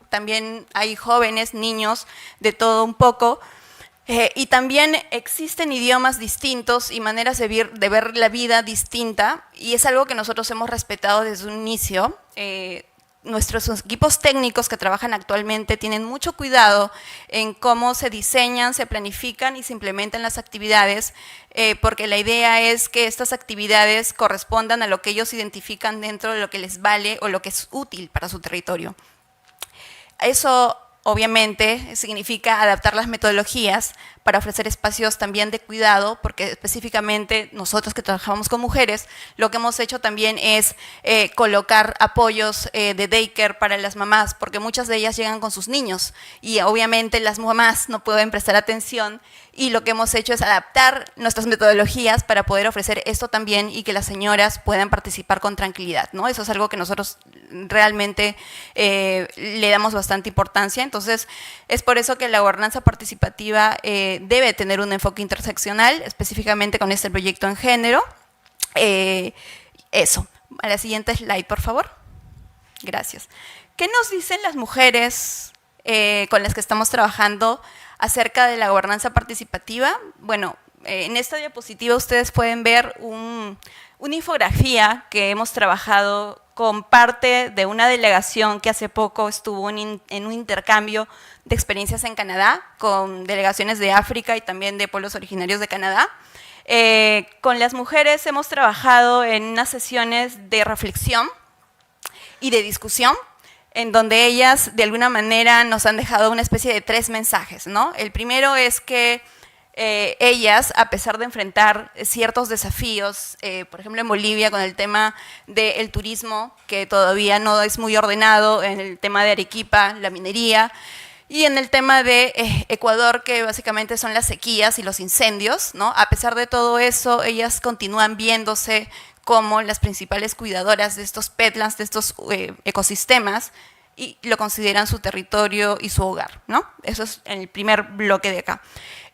también hay jóvenes, niños, de todo un poco, y también existen idiomas distintos y maneras de ver la vida distinta, y es algo que nosotros hemos respetado desde un inicio. Nuestros equipos técnicos que trabajan actualmente tienen mucho cuidado en cómo se diseñan, se planifican y se implementan las actividades, porque la idea es que estas actividades correspondan a lo que ellos identifican dentro de lo que les vale o lo que es útil para su territorio. Eso obviamente significa adaptar las metodologías para ofrecer espacios también de cuidado, porque específicamente nosotros que trabajamos con mujeres, lo que hemos hecho también es colocar apoyos de daycare para las mamás, porque muchas de ellas llegan con sus niños y obviamente las mamás no pueden prestar atención, y lo que hemos hecho es adaptar nuestras metodologías para poder ofrecer esto también y que las señoras puedan participar con tranquilidad, ¿no? Eso es algo que nosotros realmente le damos bastante importancia. Entonces, es por eso que la gobernanza participativa debe tener un enfoque interseccional, específicamente con este proyecto en género. Eso. A la siguiente slide, por favor. Gracias. ¿Qué nos dicen las mujeres con las que estamos trabajando acerca de la gobernanza participativa? Bueno, en esta diapositiva ustedes pueden ver una infografía que hemos trabajado con parte de una delegación que hace poco estuvo en un intercambio de experiencias en Canadá, con delegaciones de África y también de pueblos originarios de Canadá. Con las mujeres hemos trabajado en unas sesiones de reflexión y de discusión, en donde ellas de alguna manera nos han dejado una especie de 3 mensajes, ¿no? El primero es que ellas, a pesar de enfrentar ciertos desafíos, por ejemplo en Bolivia con el tema del turismo, que todavía no es muy ordenado, en el tema de Arequipa, la minería, y en el tema de Ecuador, que básicamente son las sequías y los incendios, ¿no? A pesar de todo eso, ellas continúan viéndose como las principales cuidadoras de estos peatlands, de estos ecosistemas, y lo consideran su territorio y su hogar, ¿no? Eso es en el primer bloque de acá.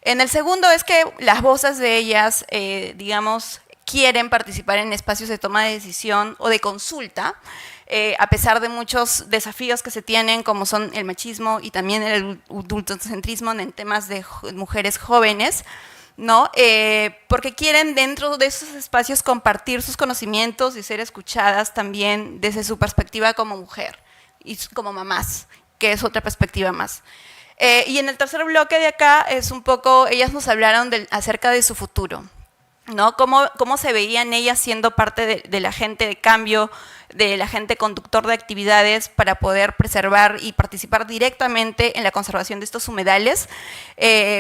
En el segundo es que las voces de ellas, digamos, quieren participar en espacios de toma de decisión o de consulta, a pesar de muchos desafíos que se tienen, como son el machismo y también el adultocentrismo en temas de mujeres jóvenes, ¿no? Porque quieren dentro de esos espacios compartir sus conocimientos y ser escuchadas también desde su perspectiva como mujer y como mamás, que es otra perspectiva más. Y en el tercer bloque de acá es un poco, ellas nos hablaron acerca de su futuro, ¿no? Cómo se veían ellas siendo parte del agente de cambio, del agente conductor de actividades para poder preservar y participar directamente en la conservación de estos humedales,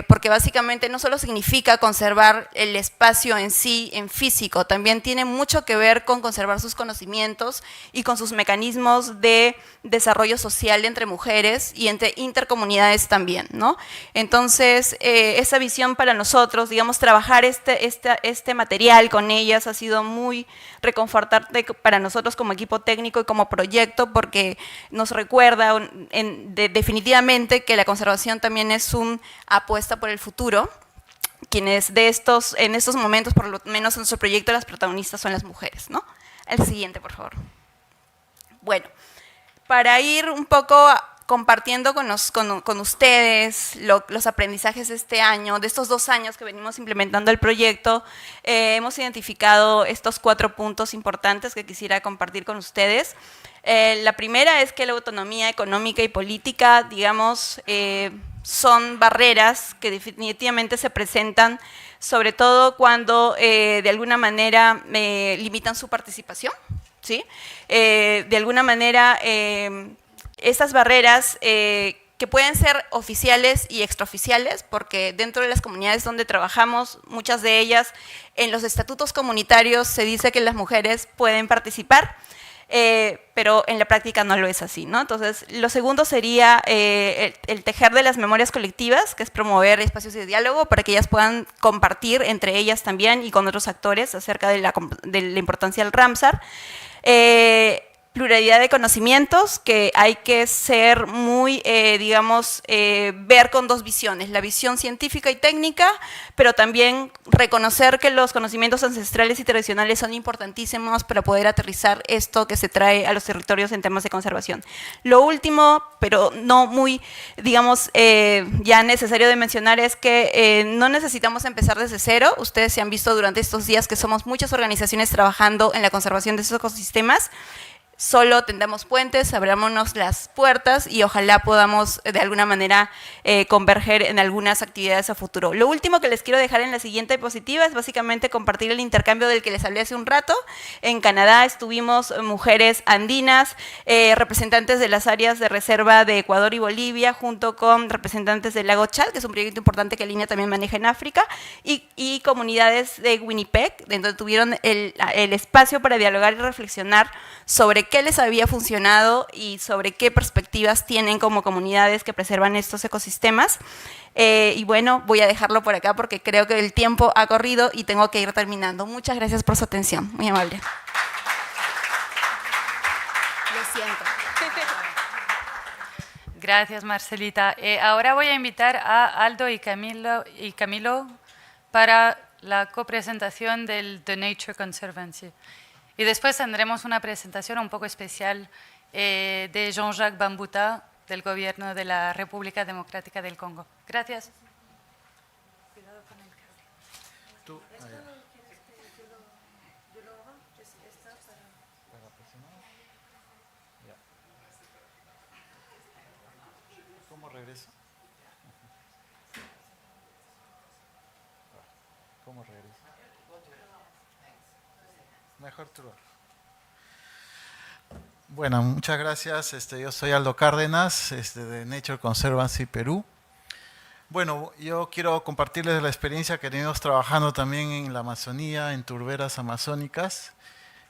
porque básicamente no solo significa conservar el espacio en sí, en físico, también tiene mucho que ver con conservar sus conocimientos y con sus mecanismos de desarrollo social entre mujeres y entre intercomunidades también, ¿no? Entonces, esa visión para nosotros, digamos, trabajar este material con ellas ha sido muy reconfortante para nosotros como equipo técnico y como proyecto, porque nos recuerda definitivamente que la conservación también es una apuesta por el futuro, quienes en estos momentos, por lo menos en nuestro proyecto, las protagonistas son las mujeres, ¿no? El siguiente, por favor. Bueno, para ir un poco compartiendo con ustedes los aprendizajes de este año, de estos 2 años que venimos implementando el proyecto, hemos identificado estos 4 puntos importantes que quisiera compartir con ustedes. La primera es que la autonomía económica y política, digamos, son barreras que definitivamente se presentan, sobre todo cuando de alguna manera limitan su participación, ¿sí? De alguna manera, estas barreras que pueden ser oficiales y extraoficiales, porque dentro de las comunidades donde trabajamos, muchas de ellas, en los estatutos comunitarios se dice que las mujeres pueden participar, pero en la práctica no lo es así, ¿no? Entonces, lo segundo sería el tejer de las memorias colectivas, que es promover espacios de diálogo para que ellas puedan compartir entre ellas también y con otros actores acerca de la importancia del Ramsar. Pluralidad de conocimientos, que hay que ser muy, digamos, ver con 2 visiones, la visión científica y técnica, pero también reconocer que los conocimientos ancestrales y tradicionales son importantísimos para poder aterrizar esto que se trae a los territorios en temas de conservación. Lo último, pero no muy, digamos, ya necesario de mencionar, es que no necesitamos empezar desde cero. Ustedes se han visto durante estos días que somos muchas organizaciones trabajando en la conservación de estos ecosistemas. Solo tendamos puentes, abrámonos las puertas y ojalá podamos de alguna manera converger en algunas actividades a futuro. Lo último que les quiero dejar en la siguiente diapositiva es básicamente compartir el intercambio del que les hablé hace un rato. En Canadá estuvimos mujeres andinas, representantes de las áreas de reserva de Ecuador y Bolivia, junto con representantes del lago Chad, que es un proyecto importante que Línea también maneja en África, y comunidades de Winnipeg, donde tuvieron el espacio para dialogar y reflexionar sobre qué les había funcionado y sobre qué perspectivas tienen como comunidades que preservan estos ecosistemas. Y bueno, voy a dejarlo por acá porque creo que el tiempo ha corrido y tengo que ir terminando. Muchas gracias por su atención, muy amable. Lo siento. Gracias, Marcelita. Ahora voy a invitar a Aldo y Camilo para la copresentación del The Nature Conservancy. Y después tendremos una presentación un poco especial de Jean-Jacques Bambuta, del Gobierno de la República Democrática del Congo. Gracias. Cuidado con el cable. ¿Cómo regreso? ¿Cómo regreso? Mejor tú. Bueno, muchas gracias. Yo soy Aldo Cárdenas, de Nature Conservancy Perú. Bueno, yo quiero compartirles la experiencia que venimos trabajando también en la Amazonía, en turberas amazónicas.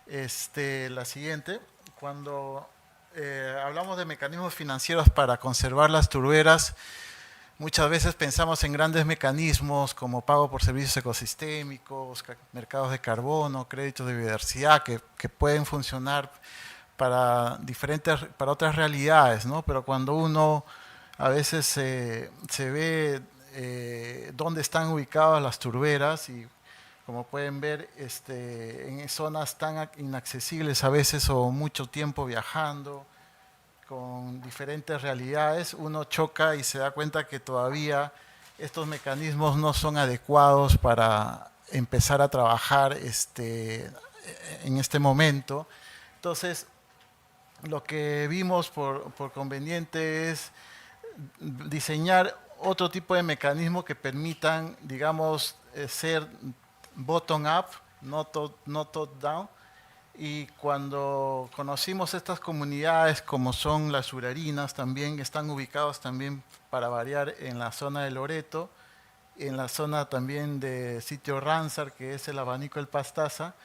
La siguiente, cuando hablamos de mecanismos financieros para conservar las turberas, muchas veces pensamos en grandes mecanismos como pago por servicios ecosistémicos, mercados de carbono, créditos de biodiversidad que pueden funcionar para otras realidades, ¿no? Pero cuando uno a veces se ve dónde están ubicadas las turberas y como pueden ver en zonas tan inaccesibles a veces o mucho tiempo viajando, con diferentes realidades, uno choca y se da cuenta que todavía estos mecanismos no son adecuados para empezar a trabajar en este momento. Entonces, lo que vimos por conveniente es diseñar otro tipo de mecanismos que permitan, digamos, ser bottom-up, no top-down. Y cuando conocimos estas comunidades, como son las urarinas, también están ubicados también, para variar, en la zona de Loreto, en la zona también de sitio Ramsar, que es el abanico del Pastaza.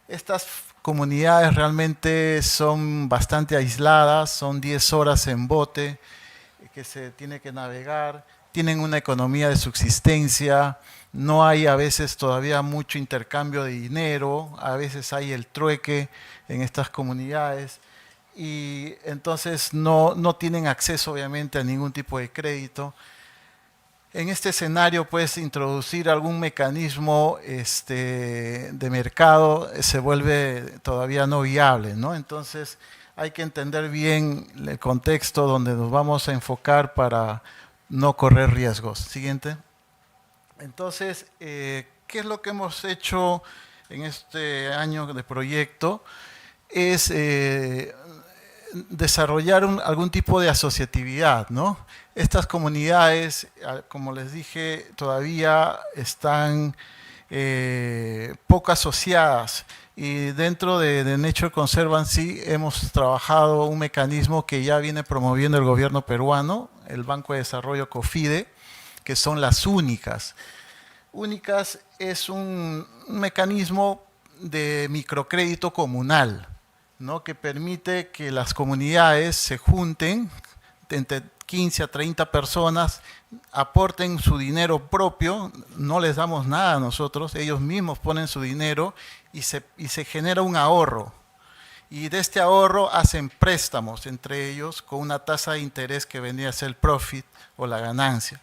Estas comunidades realmente son bastante aisladas, son 10 horas en bote que se tiene que navegar, tienen una economía de subsistencia, no hay a veces todavía mucho intercambio de dinero, a veces hay el trueque en estas comunidades y entonces no tienen acceso obviamente a ningún tipo de crédito. En este escenario, pues, introducir algún mecanismo de mercado se vuelve todavía no viable, ¿no? Entonces, hay que entender bien el contexto donde nos vamos a enfocar para no correr riesgos. Siguiente. Entonces, ¿qué es lo que hemos hecho en este año de proyecto? Es desarrollar algún tipo de asociatividad, ¿no? Estas comunidades, como les dije, todavía están poco asociadas, y dentro de Nature Conservancy hemos trabajado un mecanismo que ya viene promoviendo el gobierno peruano, el Banco de Desarrollo COFIDE, que son las únicas. Únicas es un mecanismo de microcrédito comunal, ¿no? Que permite que las comunidades se junten, entre 15 a 30 personas, aporten su dinero propio, no les damos nada a nosotros, ellos mismos ponen su dinero y se genera un ahorro. Y de este ahorro hacen préstamos entre ellos con una tasa de interés que vendría a ser el profit o la ganancia.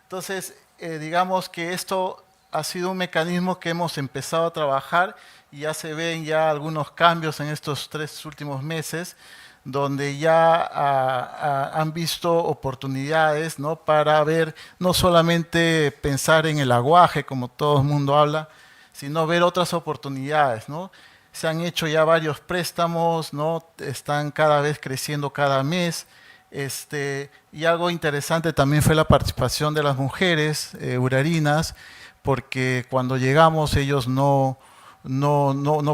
Entonces, digamos que esto ha sido un mecanismo que hemos empezado a trabajar y ya se ven ya algunos cambios en estos 3 últimos meses, donde ya han visto oportunidades, ¿no? Para ver, no solamente pensar en el aguaje, como todo el mundo habla, sino ver otras oportunidades, ¿no? Se han hecho ya varios préstamos, ¿no? Están cada vez creciendo cada mes. Y algo interesante también fue la participación de las mujeres urarinas, porque cuando llegamos ellos no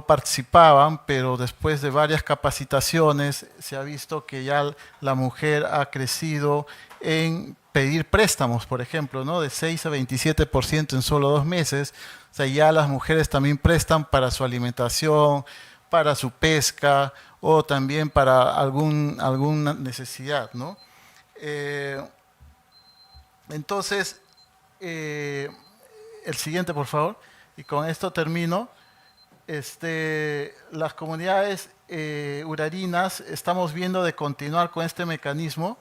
participaban, pero después de varias capacitaciones se ha visto que ya la mujer ha crecido en pedir préstamos, por ejemplo, ¿no? De 6 a 27% en solo 2 meses. O sea, ya las mujeres también prestan para su alimentación, para su pesca o también para alguna necesidad, ¿no? Entonces, el siguiente, por favor, y con esto termino. Las comunidades urarinas estamos viendo de continuar con este mecanismo.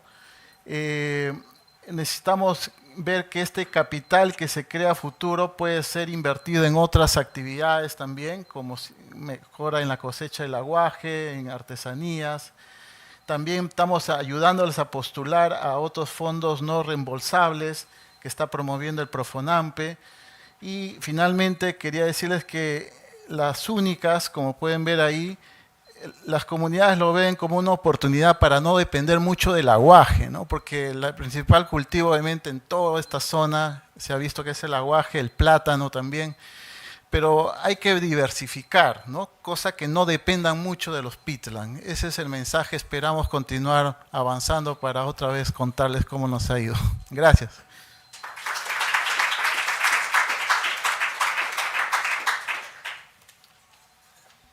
Necesitamos ver que este capital que se crea a futuro puede ser invertido en otras actividades también, como mejora en la cosecha del aguaje, en artesanías. También estamos ayudándoles a postular a otros fondos no reembolsables que está promoviendo el Profonampe. Y finalmente quería decirles que las únicas, como pueden ver ahí, las comunidades lo ven como una oportunidad para no depender mucho del aguaje, ¿no? Porque el principal cultivo obviamente en toda esta zona se ha visto que es el aguaje, el plátano también, pero hay que diversificar, ¿no? Cosa que no dependan mucho de los peatlands. Ese es el mensaje, esperamos continuar avanzando para otra vez contarles cómo nos ha ido. Gracias.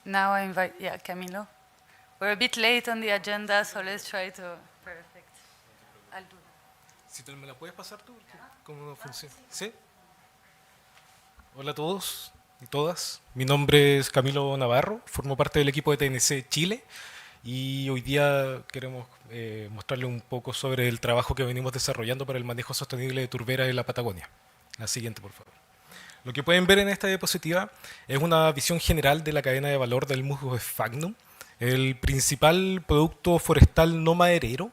Now I invite, Camilo. We're a bit late on the agenda, so let's try to... Perfect. I'll do that. Si tú me la puedes pasar tú, ¿cómo funciona? ¿Sí? Hola a todos y todas. Mi nombre es Camilo Navarro, formo parte del equipo de TNC Chile y hoy día queremos mostrarle un poco sobre el trabajo que venimos desarrollando para el manejo sostenible de turberas en la Patagonia. La siguiente, por favor. Lo que pueden ver en esta diapositiva es una visión general de la cadena de valor del musgo sphagnum, el principal producto forestal no maderero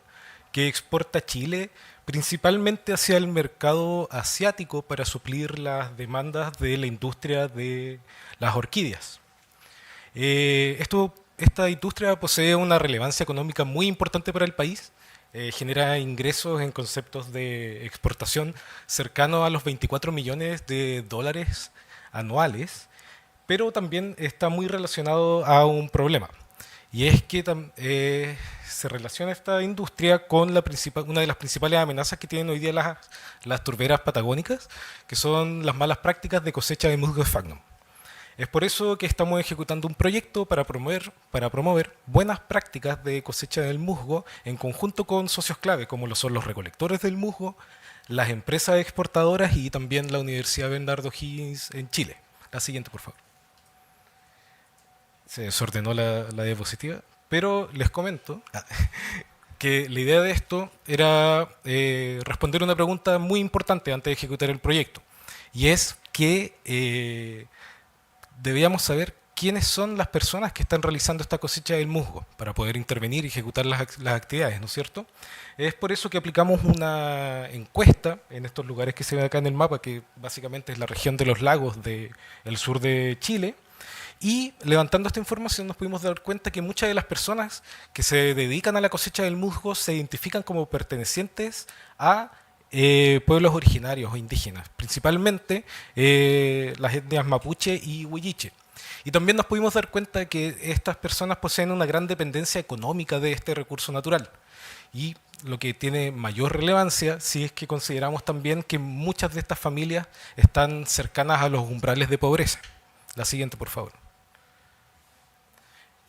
que exporta Chile principalmente hacia el mercado asiático para suplir las demandas de la industria de las orquídeas. Esta industria posee una relevancia económica muy importante para el país. Genera ingresos en conceptos de exportación cercanos a los 24 millones de dólares anuales, pero también está muy relacionado a un problema, y es que se relaciona esta industria con una de las principales amenazas que tienen hoy día las turberas patagónicas, que son las malas prácticas de cosecha de musgo sphagnum. Es por eso que estamos ejecutando un proyecto para promover buenas prácticas de cosecha del musgo en conjunto con socios clave, como lo son los recolectores del musgo, las empresas exportadoras y también la Universidad Bernardo Higgins en Chile. La siguiente, por favor. Se desordenó la diapositiva, pero les comento que la idea de esto era responder una pregunta muy importante antes de ejecutar el proyecto, y es que debíamos saber quiénes son las personas que están realizando esta cosecha del musgo para poder intervenir y ejecutar las actividades, ¿no es cierto? Es por eso que aplicamos una encuesta en estos lugares que se ven acá en el mapa, que básicamente es la región de los lagos del sur de Chile. Y levantando esta información nos pudimos dar cuenta que muchas de las personas que se dedican a la cosecha del musgo se identifican como pertenecientes a pueblos originarios o indígenas, principalmente las etnias mapuche y huilliche. Y también nos pudimos dar cuenta que estas personas poseen una gran dependencia económica de este recurso natural. Y lo que tiene mayor relevancia si es que consideramos también que muchas de estas familias están cercanas a los umbrales de pobreza. La siguiente, por favor.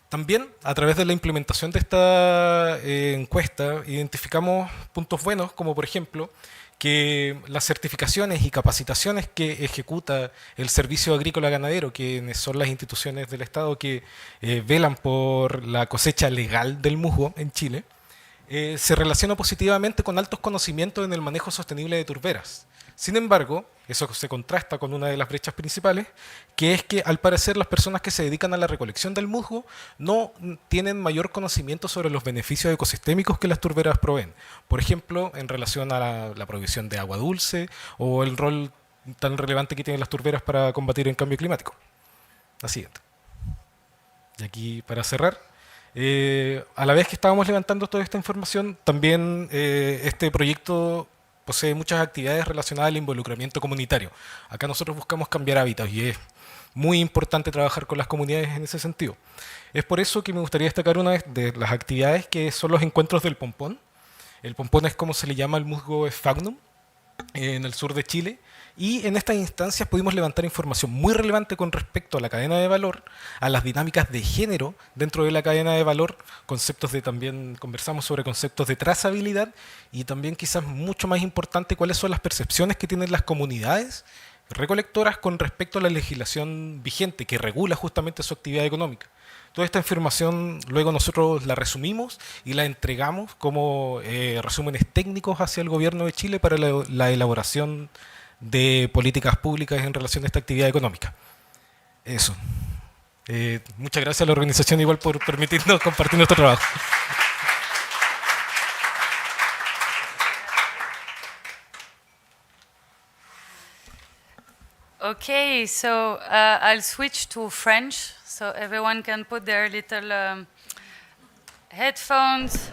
También, a través de la implementación de esta encuesta, identificamos puntos buenos, como por ejemplo, que las certificaciones y capacitaciones que ejecuta el Servicio Agrícola Ganadero, que son las instituciones del Estado que velan por la cosecha legal del musgo en Chile, se relaciona positivamente con altos conocimientos en el manejo sostenible de turberas. Sin embargo, eso se contrasta con una de las brechas principales, que es que al parecer las personas que se dedican a la recolección del musgo no tienen mayor conocimiento sobre los beneficios ecosistémicos que las turberas proveen. Por ejemplo, en relación a la provisión de agua dulce o el rol tan relevante que tienen las turberas para combatir el cambio climático. La siguiente. Y aquí, para cerrar, a la vez que estábamos levantando toda esta información, también este proyecto posee muchas actividades relacionadas al involucramiento comunitario. Acá nosotros buscamos cambiar hábitos y es muy importante trabajar con las comunidades en ese sentido. Es por eso que me gustaría destacar una de las actividades que son los encuentros del pompón. El pompón es como se le llama al musgo sphagnum en el sur de Chile. Y en estas instancias pudimos levantar información muy relevante con respecto a la cadena de valor, a las dinámicas de género dentro de la cadena de valor, también conversamos sobre conceptos de trazabilidad y también quizás mucho más importante cuáles son las percepciones que tienen las comunidades recolectoras con respecto a la legislación vigente que regula justamente su actividad económica. Toda esta información luego nosotros la resumimos y la entregamos como resúmenes técnicos hacia el gobierno de Chile para la elaboración de políticas públicas en relación a esta actividad económica. Eso. Muchas gracias a la organización igual por permitirnos compartir nuestro trabajo. Okay, so I'll switch to French, so everyone can put their little headphones.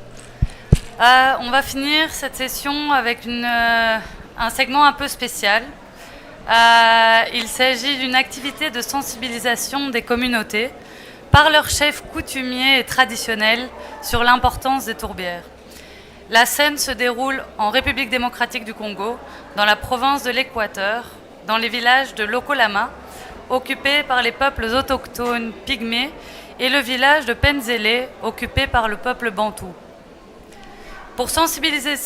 On va finir cette session avec un segment un peu spécial. Il s'agit d'une activité de sensibilisation des communautés par leurs chefs coutumiers et traditionnels sur l'importance des tourbières. La scène se déroule en République démocratique du Congo, dans la province de l'Équateur, dans les villages de Lokolama, occupés par les peuples autochtones pygmées, et le village de Penzele, occupé par le peuple bantou. Pour sensibiliser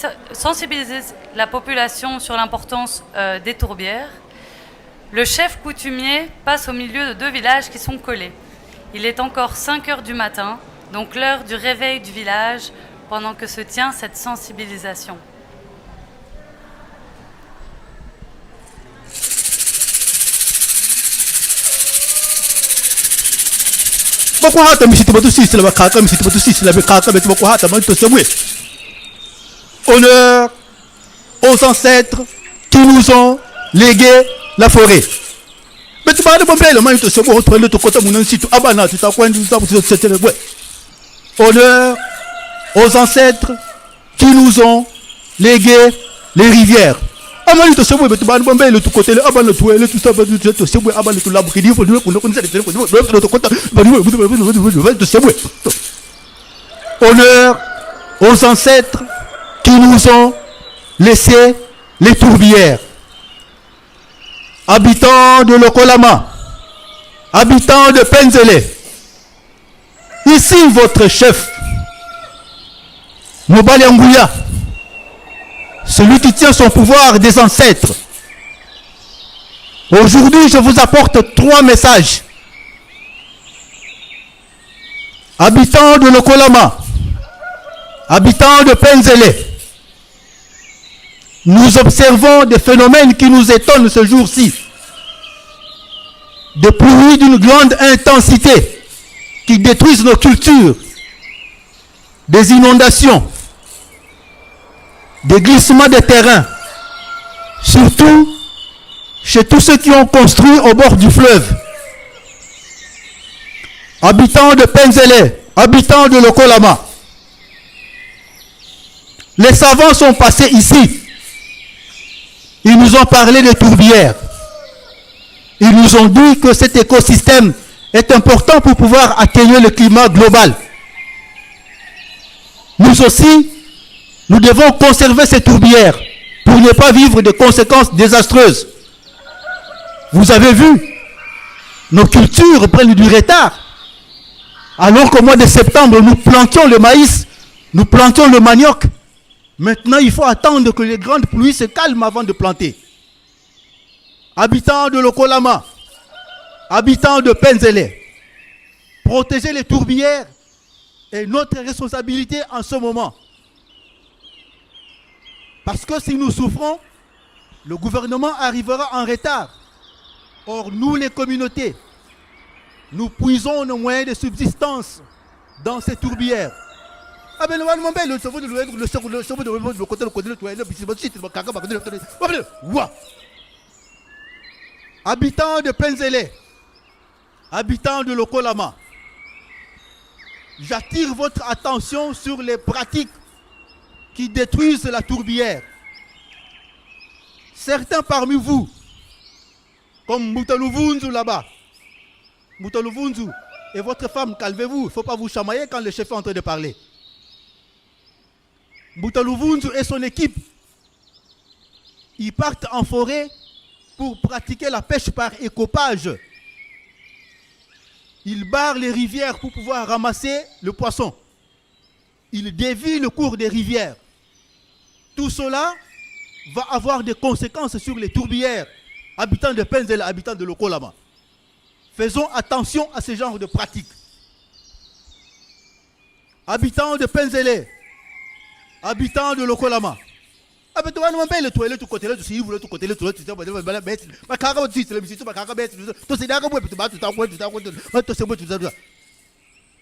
la population sur l'importance des tourbières, le chef coutumier passe au milieu de deux villages qui sont collés. Il est encore 5 heures du matin, donc l'heure du réveil du village, pendant que se tient cette sensibilisation. Honneur aux ancêtres qui nous ont légué la forêt. Honneur aux ancêtres qui nous ont légué les rivières. Honneur aux ancêtres qui nous ont laissé les tourbières. Habitants de Lokolama, habitants de Penzele, ici votre chef, Mobali Nguya, celui qui tient son pouvoir des ancêtres. Aujourd'hui, je vous apporte 3 messages. Habitants de Lokolama, habitants de Penzele, nous observons des phénomènes qui nous étonnent ce jour-ci. des pluies d'une grande intensité qui détruisent nos cultures, des inondations, des glissements de terrain, surtout chez tous ceux qui ont construit au bord du fleuve. Habitants de Penzele, habitants de Lokolama, les savants sont passés ici. Ils nous ont parlé de tourbières. Ils nous ont dit que cet écosystème est important pour pouvoir atténuer le climat global. Nous aussi, nous devons conserver ces tourbières pour ne pas vivre de conséquences désastreuses. Vous avez vu, nos cultures prennent du retard. Alors qu'au mois de septembre, nous plantions le maïs, nous plantions le manioc. Maintenant, il faut attendre que les grandes pluies se calment avant de planter. Habitants de Lokolama, habitants de Penzele, protéger les tourbières est notre responsabilité en ce moment. Parce que si nous souffrons, le gouvernement arrivera en retard. Or, nous, les communautés, nous puisons nos moyens de subsistance dans ces tourbières. Habitants de Penzele, habitants de Lokolama, j'attire votre attention sur les pratiques qui détruisent la tourbière. Certains parmi vous, comme Moutaluvunzu là-bas, Moutaluvunzu et votre femme, calmez-vous, il ne faut pas vous chamailler quand le chef est en train de parler. Moutaluvunzu et son équipe, ils partent en forêt pour pratiquer la pêche par écopage. Ils barrent les rivières pour pouvoir ramasser le poisson. Ils dévient le cours des rivières. Tout cela va avoir des conséquences sur les tourbières, habitants de Penzele, habitants de Lokolama. Faisons attention à ce genre de pratiques. Habitants de Penzele, habitants de Lokolama. Le toilette tout côté là, si vous voulez tout côté là, tout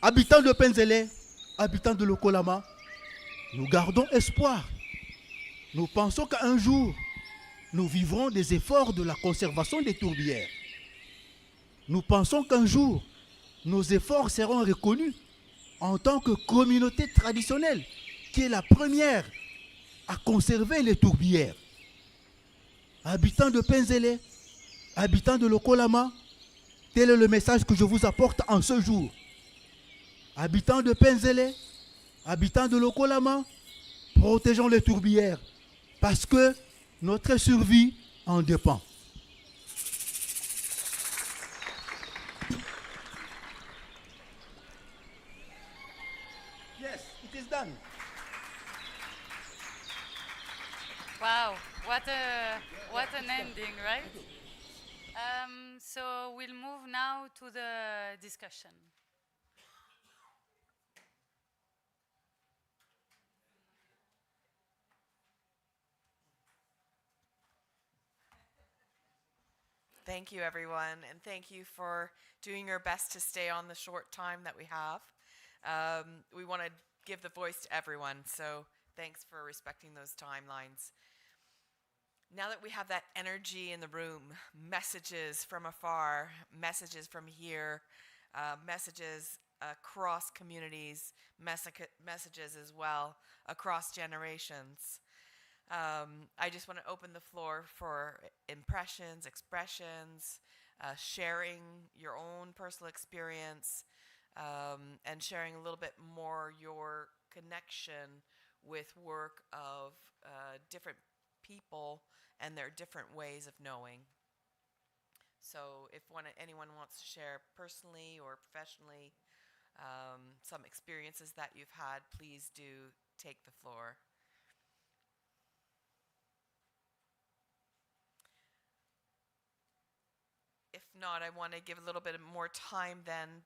habitants de Penzele, habitants de Lokolama, nous gardons espoir. Nous pensons qu'un jour, nous vivrons des efforts de la conservation des tourbières. Nous pensons qu'un jour, nos efforts seront reconnus en tant que communauté traditionnelle, qui est la première à conserver les tourbières. Habitants de Penzele, habitants de Lokolama, tel est le message que je vous apporte en ce jour. Habitants de Penzele, habitants de Lokolama, protégeons les tourbières parce que notre survie en dépend. Yes, it is done. Wow, what an ending, right? So we'll move now to the discussion. Thank you, everyone, and thank you for doing your best to stay on the short time that we have. We want to give the voice to everyone, so thanks for respecting those timelines. Now that we have that energy in the room, messages from afar, messages from here, messages across communities, messages as well across generations. I just want to open the floor for impressions, expressions, sharing your own personal experience, and sharing a little bit more your connection with work of different people and their different ways of knowing. So if anyone wants to share personally or professionally some experiences that you've had, please do take the floor. If not, I want to give a little bit more time then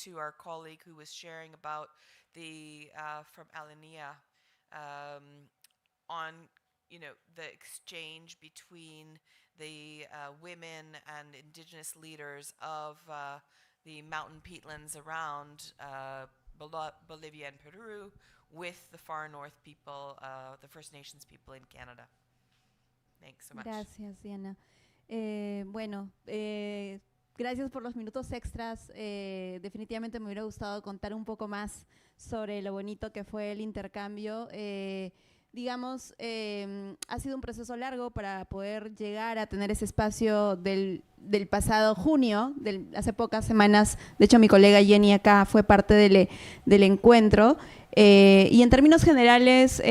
to our colleague who was sharing about the from Alania on the exchange between the women and indigenous leaders of the mountain peatlands around Bolivia and Peru with the far north people, the First Nations people in Canada. Thanks so much. Gracias, Diana. Gracias por los minutos extras. Definitivamente me hubiera gustado contar un poco más sobre lo bonito que fue el intercambio. Digamos, ha sido un proceso largo para poder llegar a tener ese espacio del pasado junio, hace pocas semanas. De hecho, mi colega Jenny acá fue parte del encuentro. Y en términos generales,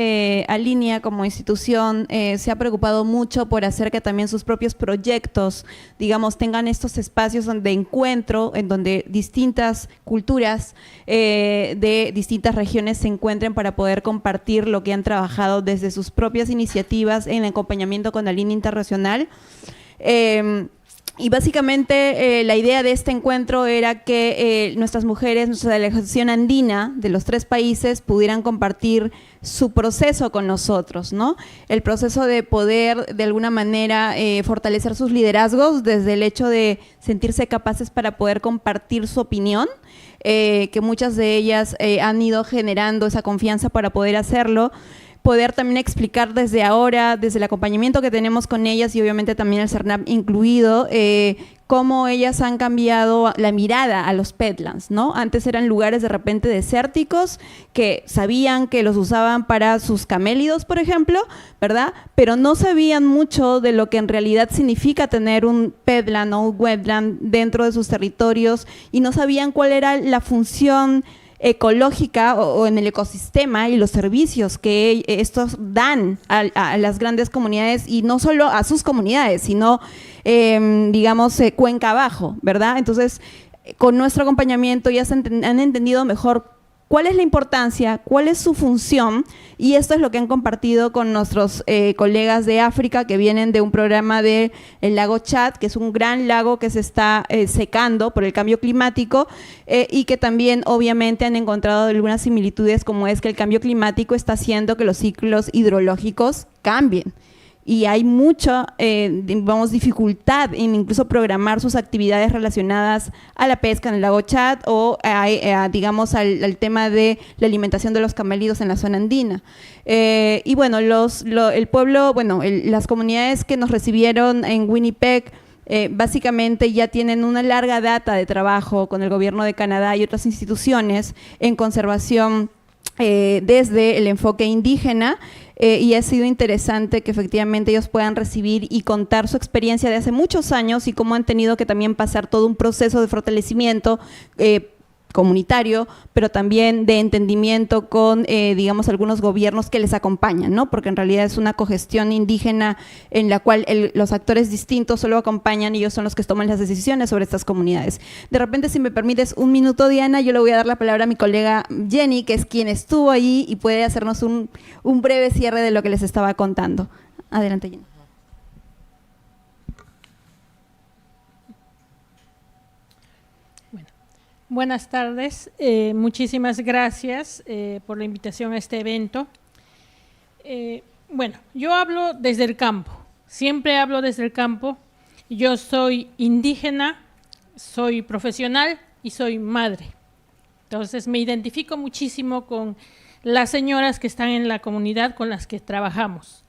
Alinea como institución se ha preocupado mucho por hacer que también sus propios proyectos, digamos, tengan estos espacios de encuentro en donde distintas culturas de distintas regiones se encuentren para poder compartir lo que han trabajado desde sus propias iniciativas en acompañamiento con la línea internacional. Y básicamente la idea de este encuentro era que nuestras mujeres, nuestra delegación andina de los 3 países pudieran compartir su proceso con nosotros, ¿no? El proceso de poder de alguna manera fortalecer sus liderazgos desde el hecho de sentirse capaces para poder compartir su opinión, que muchas de ellas han ido generando esa confianza para poder hacerlo. Poder también explicar desde ahora, desde el acompañamiento que tenemos con ellas y obviamente también el CERNAP incluido, cómo ellas han cambiado la mirada a los peatlands, ¿no? Antes eran lugares de repente desérticos que sabían que los usaban para sus camélidos, por ejemplo, ¿verdad? Pero no sabían mucho de lo que en realidad significa tener un peatland o un wetland dentro de sus territorios y no sabían cuál era la función ecológica o en el ecosistema y los servicios que estos dan a las grandes comunidades y no solo a sus comunidades, sino digamos cuenca abajo, ¿verdad? Entonces, con nuestro acompañamiento ya han entendido mejor cuál es la importancia, cuál es su función y esto es lo que han compartido con nuestros colegas de África que vienen de un programa del lago Chad, que es un gran lago que se está secando por el cambio climático y que también obviamente han encontrado algunas similitudes como es que el cambio climático está haciendo que los ciclos hidrológicos cambien. Y hay mucha, dificultad en incluso programar sus actividades relacionadas a la pesca en el lago Chad o, digamos, al tema de la alimentación de los camélidos en la zona andina. Y bueno, el pueblo, las comunidades que nos recibieron en Winnipeg, básicamente ya tienen una larga data de trabajo con el gobierno de Canadá y otras instituciones en conservación desde el enfoque indígena. Y ha sido interesante que efectivamente ellos puedan recibir y contar su experiencia de hace muchos años y cómo han tenido que también pasar todo un proceso de fortalecimiento comunitario, pero también de entendimiento con, digamos, algunos gobiernos que les acompañan, ¿no? Porque en realidad es una cogestión indígena en la cual los actores distintos solo acompañan y ellos son los que toman las decisiones sobre estas comunidades. De repente, si me permites un minuto, Diana, yo le voy a dar la palabra a mi colega Jenny, que es quien estuvo allí y puede hacernos un breve cierre de lo que les estaba contando. Adelante, Jenny. Buenas tardes, muchísimas gracias por la invitación a este evento. Bueno, yo hablo desde el campo, siempre hablo desde el campo. Yo soy indígena, soy profesional y soy madre. Entonces me identifico muchísimo con las señoras que están en la comunidad con las que trabajamos.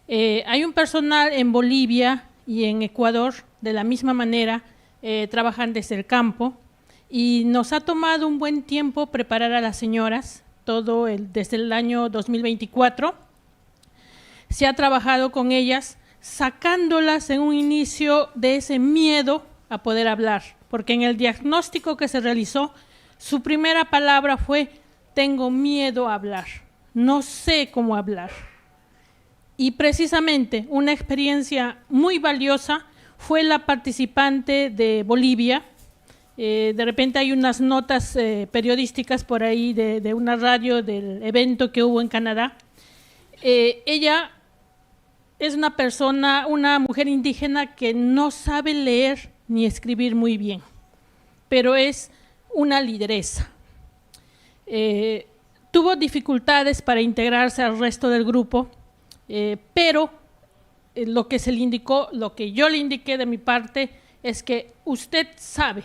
Hay un personal en Bolivia y en Ecuador, de la misma manera, trabajan desde el campo. Y nos ha tomado un buen tiempo preparar a las señoras, desde el año 2024. Se ha trabajado con ellas, sacándolas en un inicio de ese miedo a poder hablar, porque en el diagnóstico que se realizó, su primera palabra fue: tengo miedo a hablar, no sé cómo hablar. Y precisamente una experiencia muy valiosa fue la participante de Bolivia. De repente hay unas notas periodísticas por ahí de una radio del evento que hubo en Canadá. Ella es una mujer indígena que no sabe leer ni escribir muy bien, pero es una lideresa. Tuvo dificultades para integrarse al resto del grupo, pero lo que se le indicó, lo que yo le indiqué de mi parte, es que usted sabe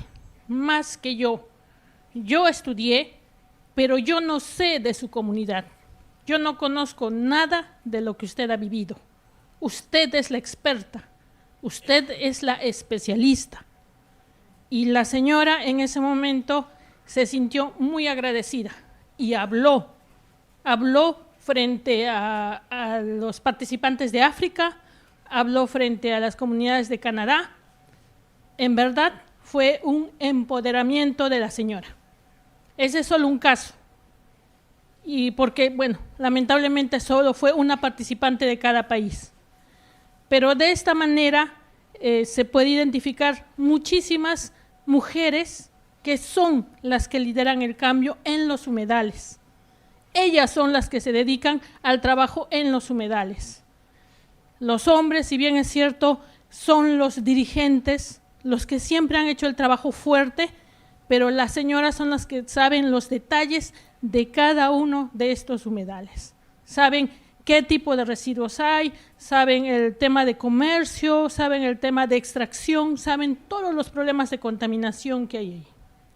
más que yo. Yo estudié, pero yo no sé de su comunidad. Yo no conozco nada de lo que usted ha vivido. Usted es la experta, usted es la especialista. Y la señora en ese momento se sintió muy agradecida y habló frente a los participantes de África, habló frente a las comunidades de Canadá. En verdad fue un empoderamiento de la señora. Ese es solo un caso. Y porque, bueno, lamentablemente solo fue una participante de cada país. Pero de esta manera se puede identificar muchísimas mujeres que son las que lideran el cambio en los humedales. Ellas son las que se dedican al trabajo en los humedales. Los hombres, si bien es cierto, son los dirigentes, los que siempre han hecho el trabajo fuerte, pero las señoras son las que saben los detalles de cada uno de estos humedales. Saben qué tipo de residuos hay, saben el tema de comercio, saben el tema de extracción, saben todos los problemas de contaminación que hay ahí.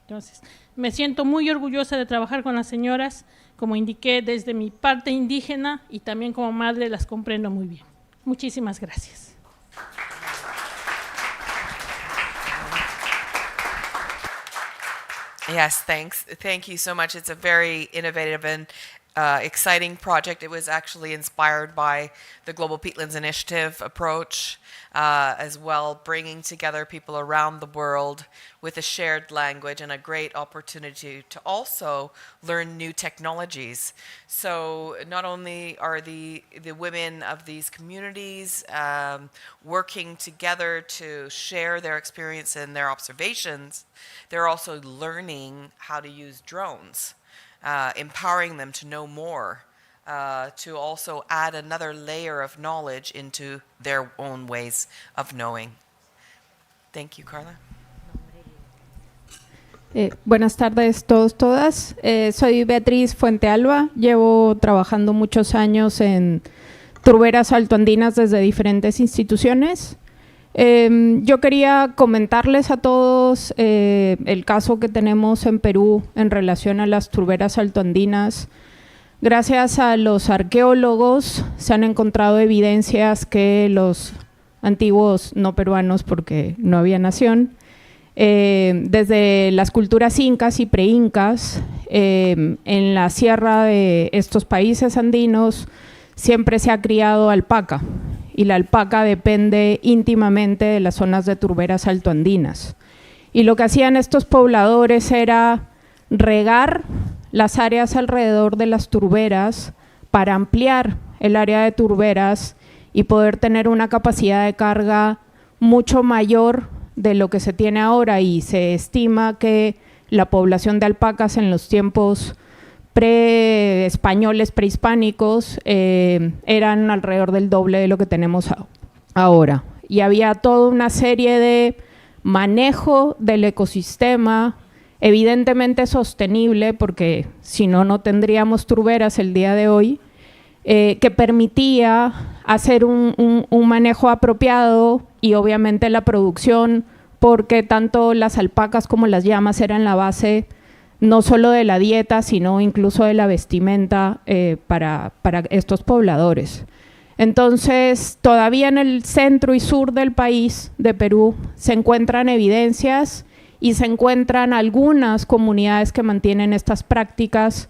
Entonces, me siento muy orgullosa de trabajar con las señoras, como indiqué, desde mi parte indígena y también como madre las comprendo muy bien. Muchísimas gracias. Yes, thanks. Thank you so much. It's a very innovative and exciting project. It was actually inspired by the Global Peatlands Initiative approach, as well, bringing together people around the world with a shared language and a great opportunity to also learn new technologies. So not only are the women of these communities working together to share their experience and their observations, they're also learning how to use drones, empowering them to know more, to also add another layer of knowledge into their own ways of knowing. Thank you, Carla. Buenas tardes todas. Soy Beatriz Fuentealba. Llevo trabajando muchos años en turberas altoandinas desde diferentes instituciones. Yo quería comentarles a todos el caso que tenemos en Perú en relación a las turberas altoandinas. Gracias a los arqueólogos se han encontrado evidencias que los antiguos no peruanos, porque no había nación, desde las culturas incas y preincas, en la sierra de estos países andinos siempre se ha criado alpaca, y la alpaca depende íntimamente de las zonas de turberas altoandinas. Y lo que hacían estos pobladores era regar las áreas alrededor de las turberas para ampliar el área de turberas y poder tener una capacidad de carga mucho mayor de lo que se tiene ahora, y se estima que la población de alpacas en los tiempos pre-españoles, prehispánicos, eran alrededor del doble de lo que tenemos ahora. Y había toda una serie de manejo del ecosistema, evidentemente sostenible, porque si no, no tendríamos turberas el día de hoy, que permitía hacer un manejo apropiado y obviamente la producción, porque tanto las alpacas como las llamas eran la base no solo de la dieta, sino incluso de la vestimenta para estos pobladores. Entonces, todavía en el centro y sur del país de Perú se encuentran evidencias y se encuentran algunas comunidades que mantienen estas prácticas,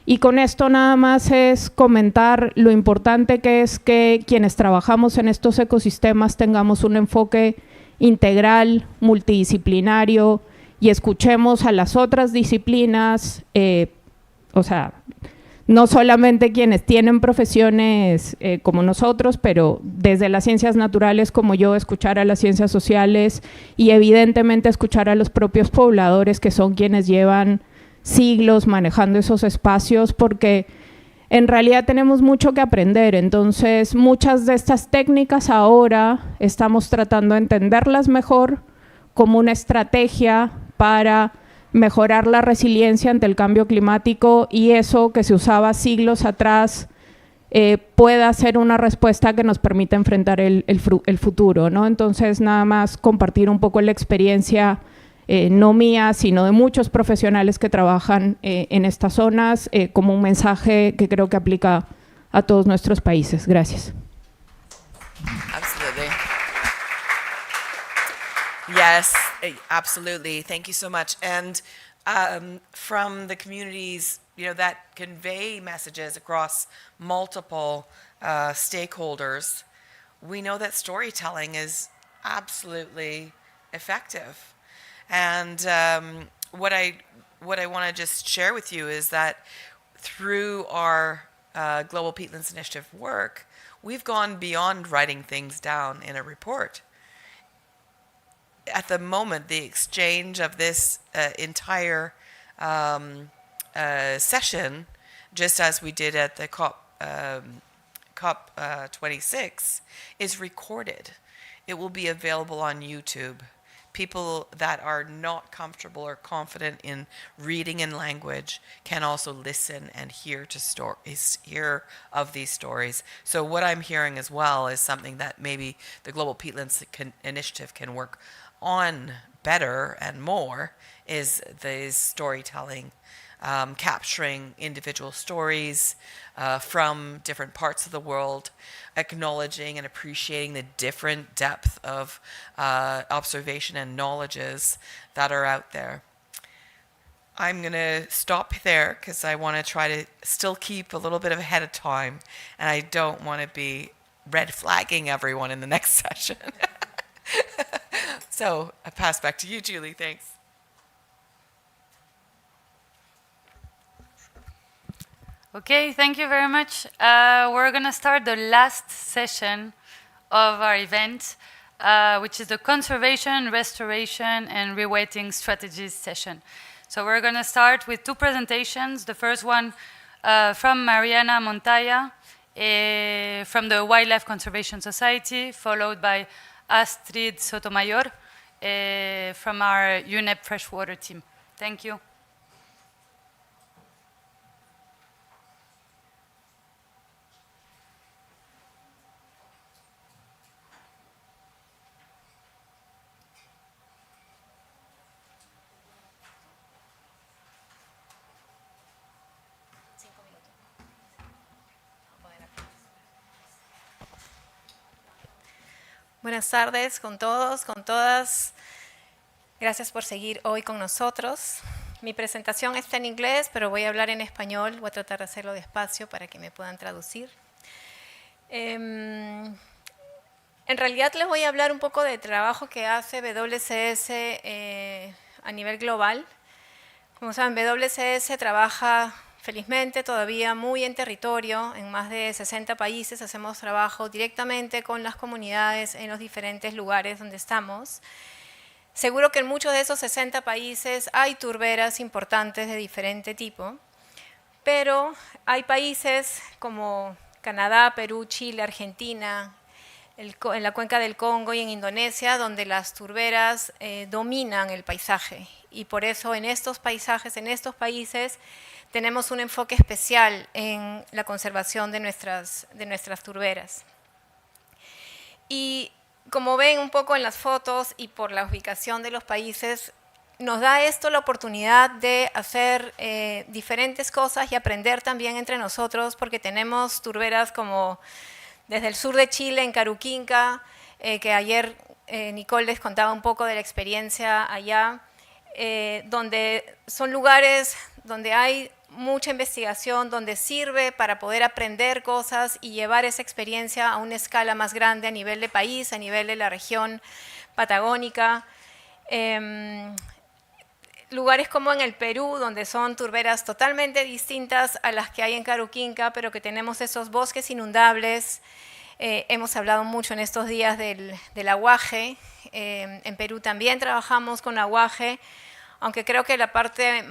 y con esto nada más es comentar lo importante que es que quienes trabajamos en estos ecosistemas tengamos un enfoque integral, multidisciplinario, y escuchemos a las otras disciplinas, o sea, no solamente quienes tienen profesiones como nosotros, pero desde las ciencias naturales como yo, escuchar a las ciencias sociales y evidentemente escuchar a los propios pobladores, que son quienes llevan siglos manejando esos espacios, porque en realidad tenemos mucho que aprender. Entonces, muchas de estas técnicas ahora estamos tratando de entenderlas mejor como una estrategia para mejorar la resiliencia ante el cambio climático, y eso que se usaba siglos atrás pueda ser una respuesta que nos permita enfrentar el futuro, ¿no? Entonces, nada más compartir un poco la experiencia, no mía, sino de muchos profesionales que trabajan en estas zonas, como un mensaje que creo que aplica a todos nuestros países. Gracias. Absolutely. Yes, absolutely. Thank you so much. And from the communities, that convey messages across multiple stakeholders, we know that storytelling is absolutely effective. And what I want to just share with you is that through our Global Peatlands Initiative work, we've gone beyond writing things down in a report. At the moment, the exchange of this entire session, just as we did at the COP 26, is recorded. It will be available on YouTube. People that are not comfortable or confident in reading in language can also listen and hear of these stories. So what I'm hearing as well is something that maybe the Global Peatlands Initiative can work on better and more, is the storytelling, capturing individual stories from different parts of the world, acknowledging and appreciating the different depth of observation and knowledges that are out there. I'm going to stop there because I want to try to still keep a little bit of ahead of time, and I don't want to be red flagging everyone in the next session. So I pass back to you, Julie. Thanks. Okay, thank you very much. We're going to start the last session of our event, which is the Conservation, Restoration, and Reweighting Strategies session. So we're going to start with two presentations. The first one from Mariana Montaya from the Wildlife Conservation Society, followed by Astrid Sotomayor from our UNEP Freshwater team. Thank you. Buenas tardes con todos, con todas. Gracias por seguir hoy con nosotros. Mi presentación está en inglés, pero voy a hablar en español. Voy a tratar de hacerlo despacio para que me puedan traducir. En realidad les voy a hablar un poco del trabajo que hace WCS a nivel global. Como saben, WCS trabaja felizmente todavía muy en territorio, en más de 60 países. Hacemos trabajo directamente con las comunidades en los diferentes lugares donde estamos. Seguro que en muchos de esos 60 países hay turberas importantes de diferente tipo, pero hay países como Canadá, Perú, Chile, Argentina, en la cuenca del Congo y en Indonesia, donde las turberas dominan el paisaje. Y por eso en estos paisajes, en estos países, tenemos un enfoque especial en la conservación de nuestras turberas. Y como ven un poco en las fotos y por la ubicación de los países, nos da esto la oportunidad de hacer diferentes cosas y aprender también entre nosotros, porque tenemos turberas como desde el sur de Chile, en Caruquinca, que ayer Nicole les contaba un poco de la experiencia allá, donde son lugares donde hay mucha investigación, donde sirve para poder aprender cosas y llevar esa experiencia a una escala más grande a nivel de país, a nivel de la región patagónica. Lugares como en el Perú, donde son turberas totalmente distintas a las que hay en Caruquinca, pero que tenemos esos bosques inundables. Hemos hablado mucho en estos días del aguaje. En Perú también trabajamos con aguaje, aunque creo que la parte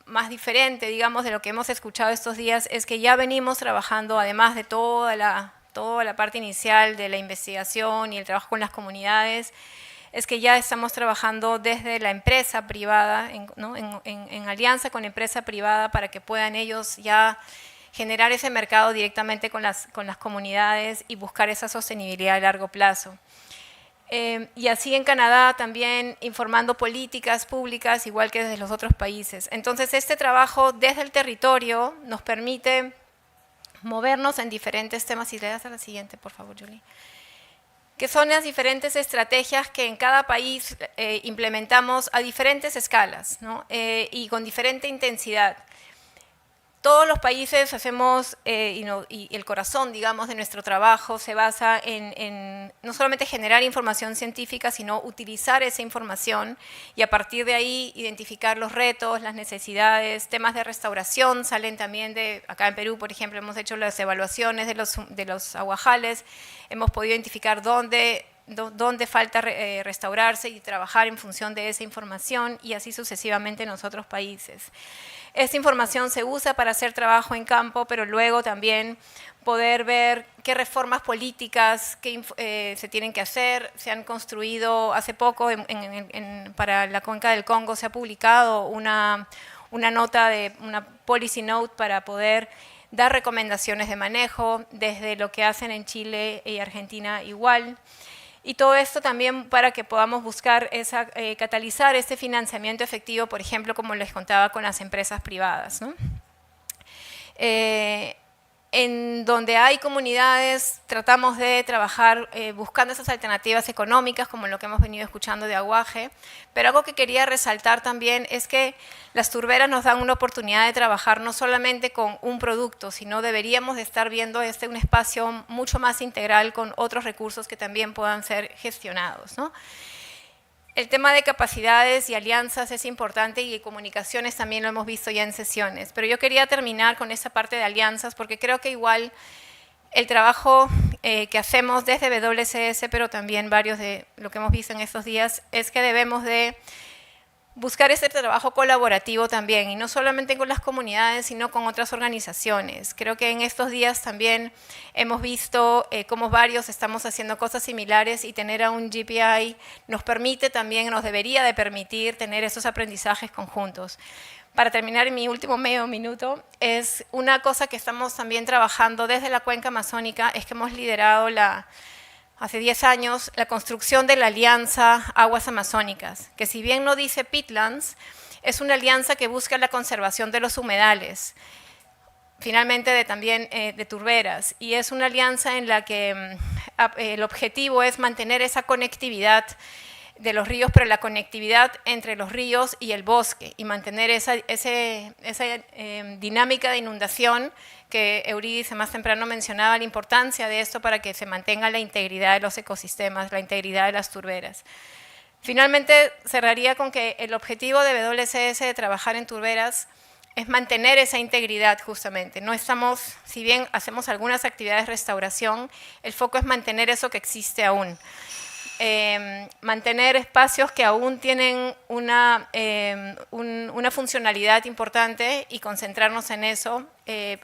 más diferente, digamos, de lo que hemos escuchado estos días es que ya venimos trabajando, además de toda la parte inicial de la investigación y el trabajo con las comunidades, es que ya estamos trabajando desde la empresa privada, en alianza con la empresa privada, para que puedan ellos ya generar ese mercado directamente con las comunidades y buscar esa sostenibilidad a largo plazo. Y así en Canadá también informando políticas públicas, igual que desde los otros países. Entonces este trabajo desde el territorio nos permite movernos en diferentes temas. Y le das a la siguiente, por favor, Julie. Que son las diferentes estrategias que en cada país implementamos a diferentes escalas, ¿no? Y con diferente intensidad. Todos los países hacemos, y el corazón, digamos, de nuestro trabajo se basa en no solamente generar información científica, sino utilizar esa información y a partir de ahí identificar los retos, las necesidades, temas de restauración salen también de, acá en Perú, por ejemplo, hemos hecho las evaluaciones de los aguajales, hemos podido identificar dónde falta restaurarse y trabajar en función de esa información y así sucesivamente en los otros países. Esta información se usa para hacer trabajo en campo, pero luego también poder ver qué reformas políticas se tienen que hacer. Se han construido hace poco, para la cuenca del Congo se ha publicado una nota, una policy note para poder dar recomendaciones de manejo, desde lo que hacen en Chile y Argentina igual. Y todo esto también para que podamos buscar catalizar este financiamiento efectivo, por ejemplo, como les contaba con las empresas privadas, ¿no? En donde hay comunidades, tratamos de trabajar buscando esas alternativas económicas, como lo que hemos venido escuchando de aguaje, pero algo que quería resaltar también es que las turberas nos dan una oportunidad de trabajar no solamente con un producto, sino deberíamos de estar viendo un espacio mucho más integral con otros recursos que también puedan ser gestionados, ¿no? El tema de capacidades y alianzas es importante y comunicaciones también lo hemos visto ya en sesiones, pero yo quería terminar con esa parte de alianzas porque creo que igual el trabajo que hacemos desde WCS, pero también varios de lo que hemos visto en estos días, es que debemos de buscar ese trabajo colaborativo también, y no solamente con las comunidades, sino con otras organizaciones. Creo que en estos días también hemos visto cómo varios estamos haciendo cosas similares y tener a un GPI nos permite también, nos debería de permitir tener esos aprendizajes conjuntos. Para terminar, en mi último medio minuto, es una cosa que estamos también trabajando desde la cuenca amazónica, es que hemos liderado hace 10 años, la construcción de la Alianza Aguas Amazónicas, que si bien no dice peatlands, es una alianza que busca la conservación de los humedales, finalmente también de turberas, y es una alianza en la que el objetivo es mantener esa conectividad de los ríos, pero la conectividad entre los ríos y el bosque, y mantener esa dinámica de inundación que Eurídice más temprano mencionaba, la importancia de esto para que se mantenga la integridad de los ecosistemas, la integridad de las turberas. Finalmente, cerraría con que el objetivo de WCS de trabajar en turberas es mantener esa integridad justamente. No estamos, si bien hacemos algunas actividades de restauración, el foco es mantener eso que existe aún. Mantener espacios que aún tienen una funcionalidad importante y concentrarnos en eso,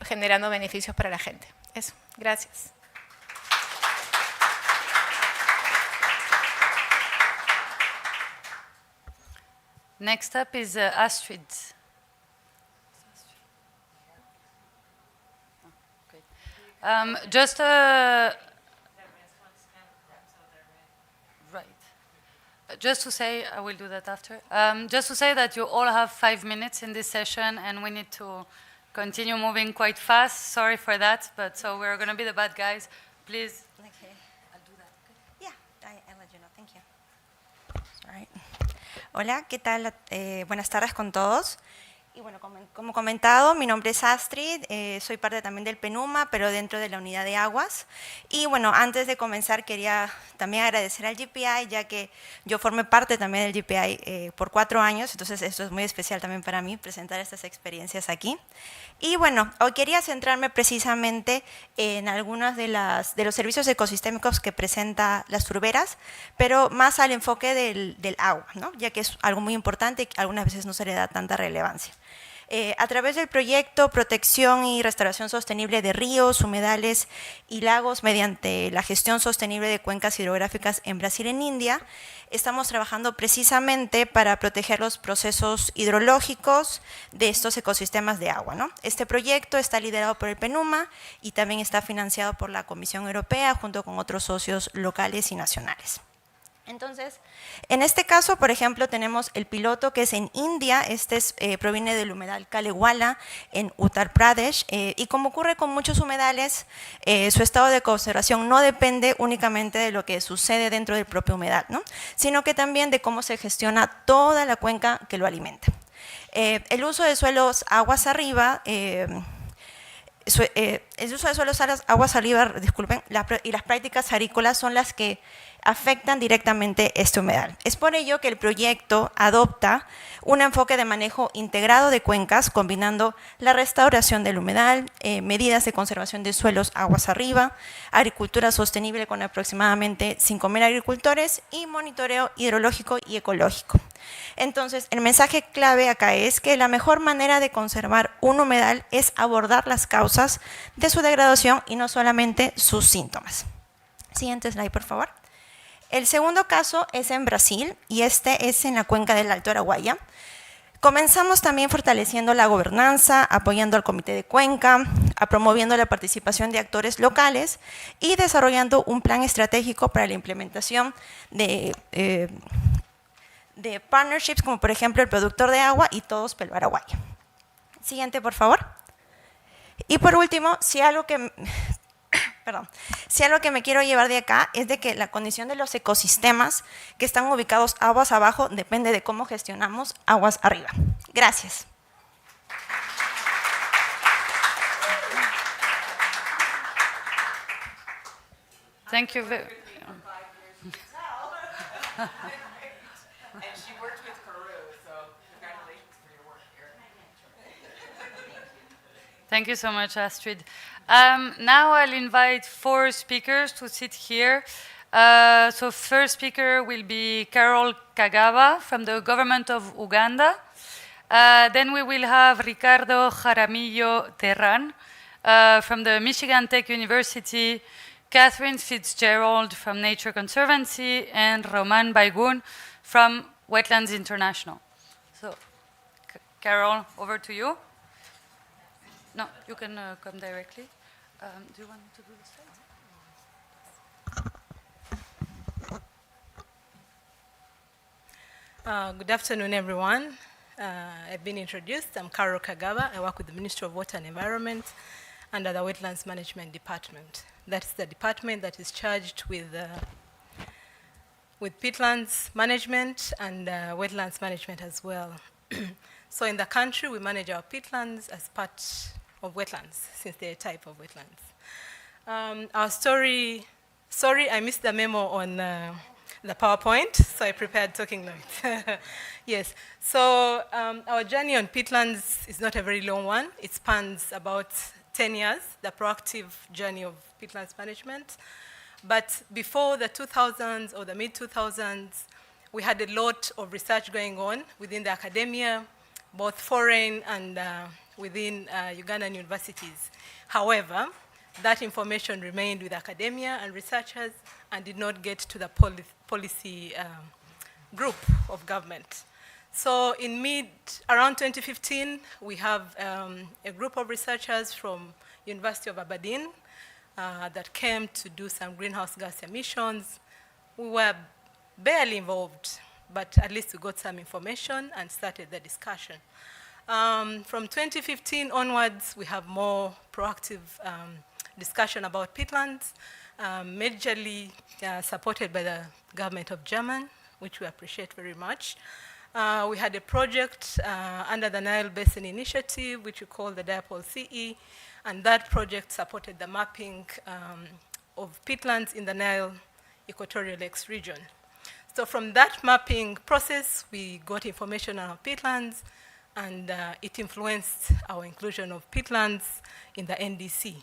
generando beneficios para la gente. Eso, gracias. Next up is Astrid. Just to say, I will do that after. Just to say that you all have 5 minutes in this session and we need to continue moving quite fast. Sorry for that, but so we're going to be the bad guys. Please. Okay, I'll do that. Yeah, I'll let you know. Thank you. All right. Hola, ¿qué tal? Buenas tardes con todos. Y bueno, como comentado, mi nombre es Astrid, soy parte también del PENUMA, pero dentro de la unidad de aguas. Y bueno, antes de comenzar quería también agradecer al GPI, ya que yo formé parte también del GPI por 4 años, entonces esto es muy especial también para mí, presentar estas experiencias aquí. Y bueno, hoy quería centrarme precisamente en algunos de los servicios ecosistémicos que presenta las turberas, pero más al enfoque del agua, ¿no? Ya que es algo muy importante y que algunas veces no se le da tanta relevancia. A través del proyecto Protección y Restauración Sostenible de Ríos, Humedales y Lagos mediante la gestión sostenible de cuencas hidrográficas en Brasil y en India, estamos trabajando precisamente para proteger los procesos hidrológicos de estos ecosistemas de agua, ¿no? Este proyecto está liderado por el PNUMA y también está financiado por la Comisión Europea junto con otros socios locales y nacionales. Entonces, en este caso, por ejemplo, tenemos el piloto que es en India, proviene del humedal Kalewala en Uttar Pradesh, y como ocurre con muchos humedales, su estado de conservación no depende únicamente de lo que sucede dentro del propio humedal, ¿no? Sino que también de cómo se gestiona toda la cuenca que lo alimenta. El uso de suelos aguas arriba, el uso de suelos aguas arriba, disculpen, y las prácticas agrícolas son las que afectan directamente este humedal. Es por ello que el proyecto adopta un enfoque de manejo integrado de cuencas, combinando la restauración del humedal, medidas de conservación de suelos aguas arriba, agricultura sostenible con aproximadamente 5.000 agricultores y monitoreo hidrológico y ecológico. Entonces, el mensaje clave acá es que la mejor manera de conservar un humedal es abordar las causas de su degradación y no solamente sus síntomas. Siguiente slide, por favor. El segundo caso es en Brasil y este es en la cuenca del Alto Araguaia. Comenzamos también fortaleciendo la gobernanza, apoyando al comité de cuenca, promoviendo la participación de actores locales y desarrollando un plan estratégico para la implementación de partnerships como por ejemplo el productor de agua y Todos pelo Araguaia. Siguiente, por favor. Y por último, si algo que me quiero llevar de acá es de que la condición de los ecosistemas que están ubicados aguas abajo depende de cómo gestionamos aguas arriba. Gracias. Thank you very Thank you so much, Astrid. Now I'll invite 4 speakers to sit here. So first speaker will be Carol Kagawa from the government of Uganda. Then we will have Ricardo Jaramillo Terran from the Michigan Tech University, Catherine Fitzgerald from Nature Conservancy, and Roman Baigun from Wetlands International. So, Carol, over to you. No, you can come directly. Do you want to do the slides? Good afternoon, everyone. I've been introduced. I'm Carol Kagawa. I work with the Ministry of Water and Environment under the Wetlands Management Department. That's the department that is charged with peatlands management and wetlands management as well. So in the country, we manage our peatlands as part of wetlands, since they're a type of wetlands. Our story, sorry, I missed the memo on the PowerPoint, so I prepared talking notes. Yes, so our journey on peatlands is not a very long one. It spans about 10 years, the proactive journey of peatlands management. But before the 2000s or the mid-2000s, we had a lot of research going on within the academia, both foreign and within Ugandan universities. However, that information remained with academia and researchers and did not get to the policy group of government. So around 2015, we have a group of researchers from University of Aberdeen that came to do some greenhouse gas emissions. We were barely involved, but at least we got some information and started the discussion. From 2015 onwards, we have more proactive discussion about peatlands, majorly supported by the government of Germany, which we appreciate very much. We had a project under the Nile Basin Initiative, which we call the Diapol CE, and that project supported the mapping of peatlands in the Nile Equatorial Lakes region. So from that mapping process, we got information on our peatlands, and it influenced our inclusion of peatlands in the NDC.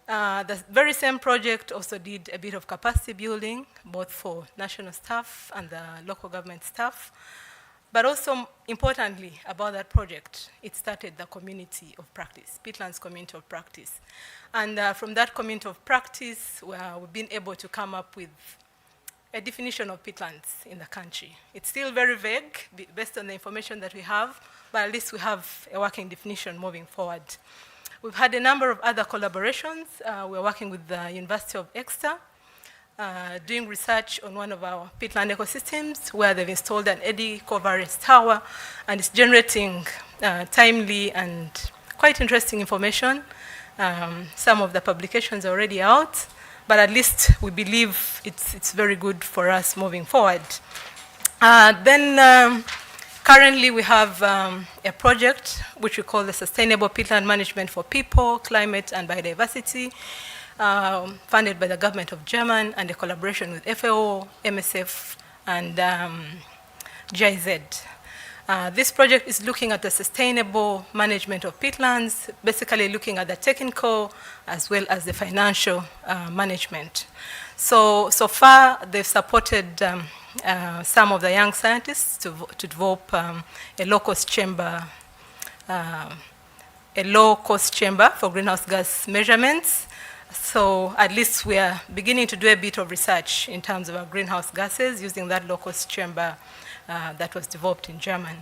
The very same project also did a bit of capacity building, both for national staff and the local government staff. But also, importantly, about that project, it started the community of practice, peatlands community of practice. And from that community of practice, we've been able to come up with a definition of peatlands in the country. It's still very vague, based on the information that we have, but at least we have a working definition moving forward. We've had a number of other collaborations. We're working with the University of Exeter, doing research on one of our peatland ecosystems where they've installed an eddy covariance tower, and it's generating timely and quite interesting information. Some of the publications are already out, but at least we believe it's very good for us moving forward. Currently we have a project which we call the Sustainable Peatland Management for People, Climate and Biodiversity, funded by the government of Germany and a collaboration with FAO, MSF, and GIZ. This project is looking at the sustainable management of peatlands, basically looking at the technical as well as the financial management. So far, they've supported some of the young scientists to develop a low-cost chamber for greenhouse gas measurements. So at least we are beginning to do a bit of research in terms of our greenhouse gases using that low-cost chamber that was developed in Germany.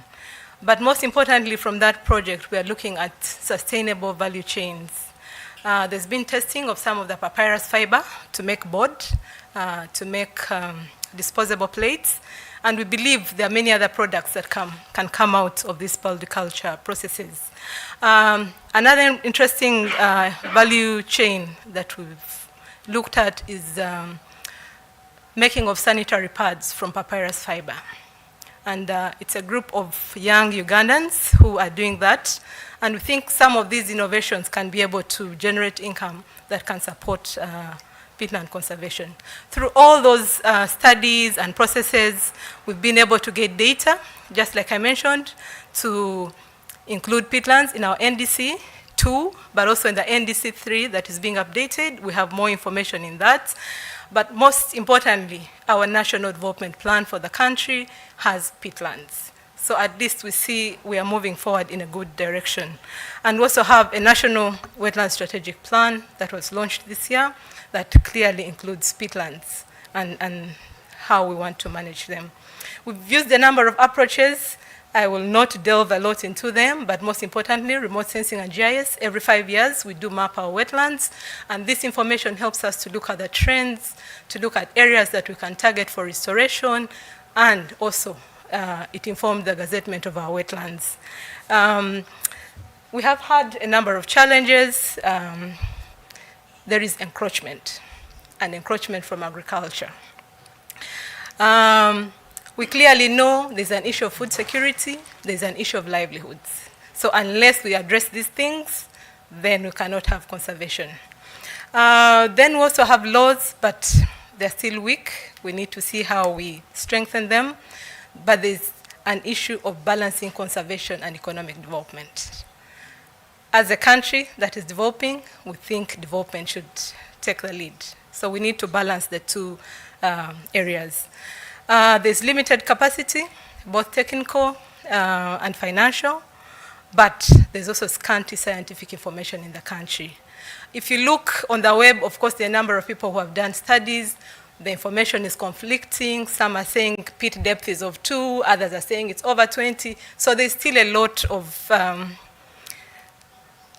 But most importantly, from that project, we are looking at sustainable value chains. There's been testing of some of the papyrus fiber to make board, to make disposable plates, and we believe there are many other products that can come out of these polyculture processes. Another interesting value chain that we've looked at is making of sanitary pads from papyrus fiber. And it's a group of young Ugandans who are doing that. And we think some of these innovations can be able to generate income that can support peatland conservation. Through all those studies and processes, we've been able to get data, just like I mentioned, to include peatlands in our NDC 2, but also in the NDC 3 that is being updated. We have more information in that. But most importantly, our national development plan for the country has peatlands. So at least we see we are moving forward in a good direction. And we also have a national wetland strategic plan that was launched this year that clearly includes peatlands and how we want to manage them. We've used a number of approaches. I will not delve a lot into them, but most importantly, remote sensing and GIS. Every 5 years, we do map our wetlands, and this information helps us to look at the trends, to look at areas that we can target for restoration, and also it informed the gazettement of our wetlands. We have had a number of challenges. There is encroachment, and encroachment from agriculture. We clearly know there's an issue of food security, there's an issue of livelihoods. So unless we address these things, then we cannot have conservation. Then we also have laws, but they're still weak. We need to see how we strengthen them. But there's an issue of balancing conservation and economic development. As a country that is developing, we think development should take the lead. So we need to balance the two areas. There's limited capacity, both technical and financial, but there's also scanty scientific information in the country. If you look on the web, of course, there are a number of people who have done studies. The information is conflicting. Some are saying pit depth is of 2, others are saying it's over 20. So there's still a lot of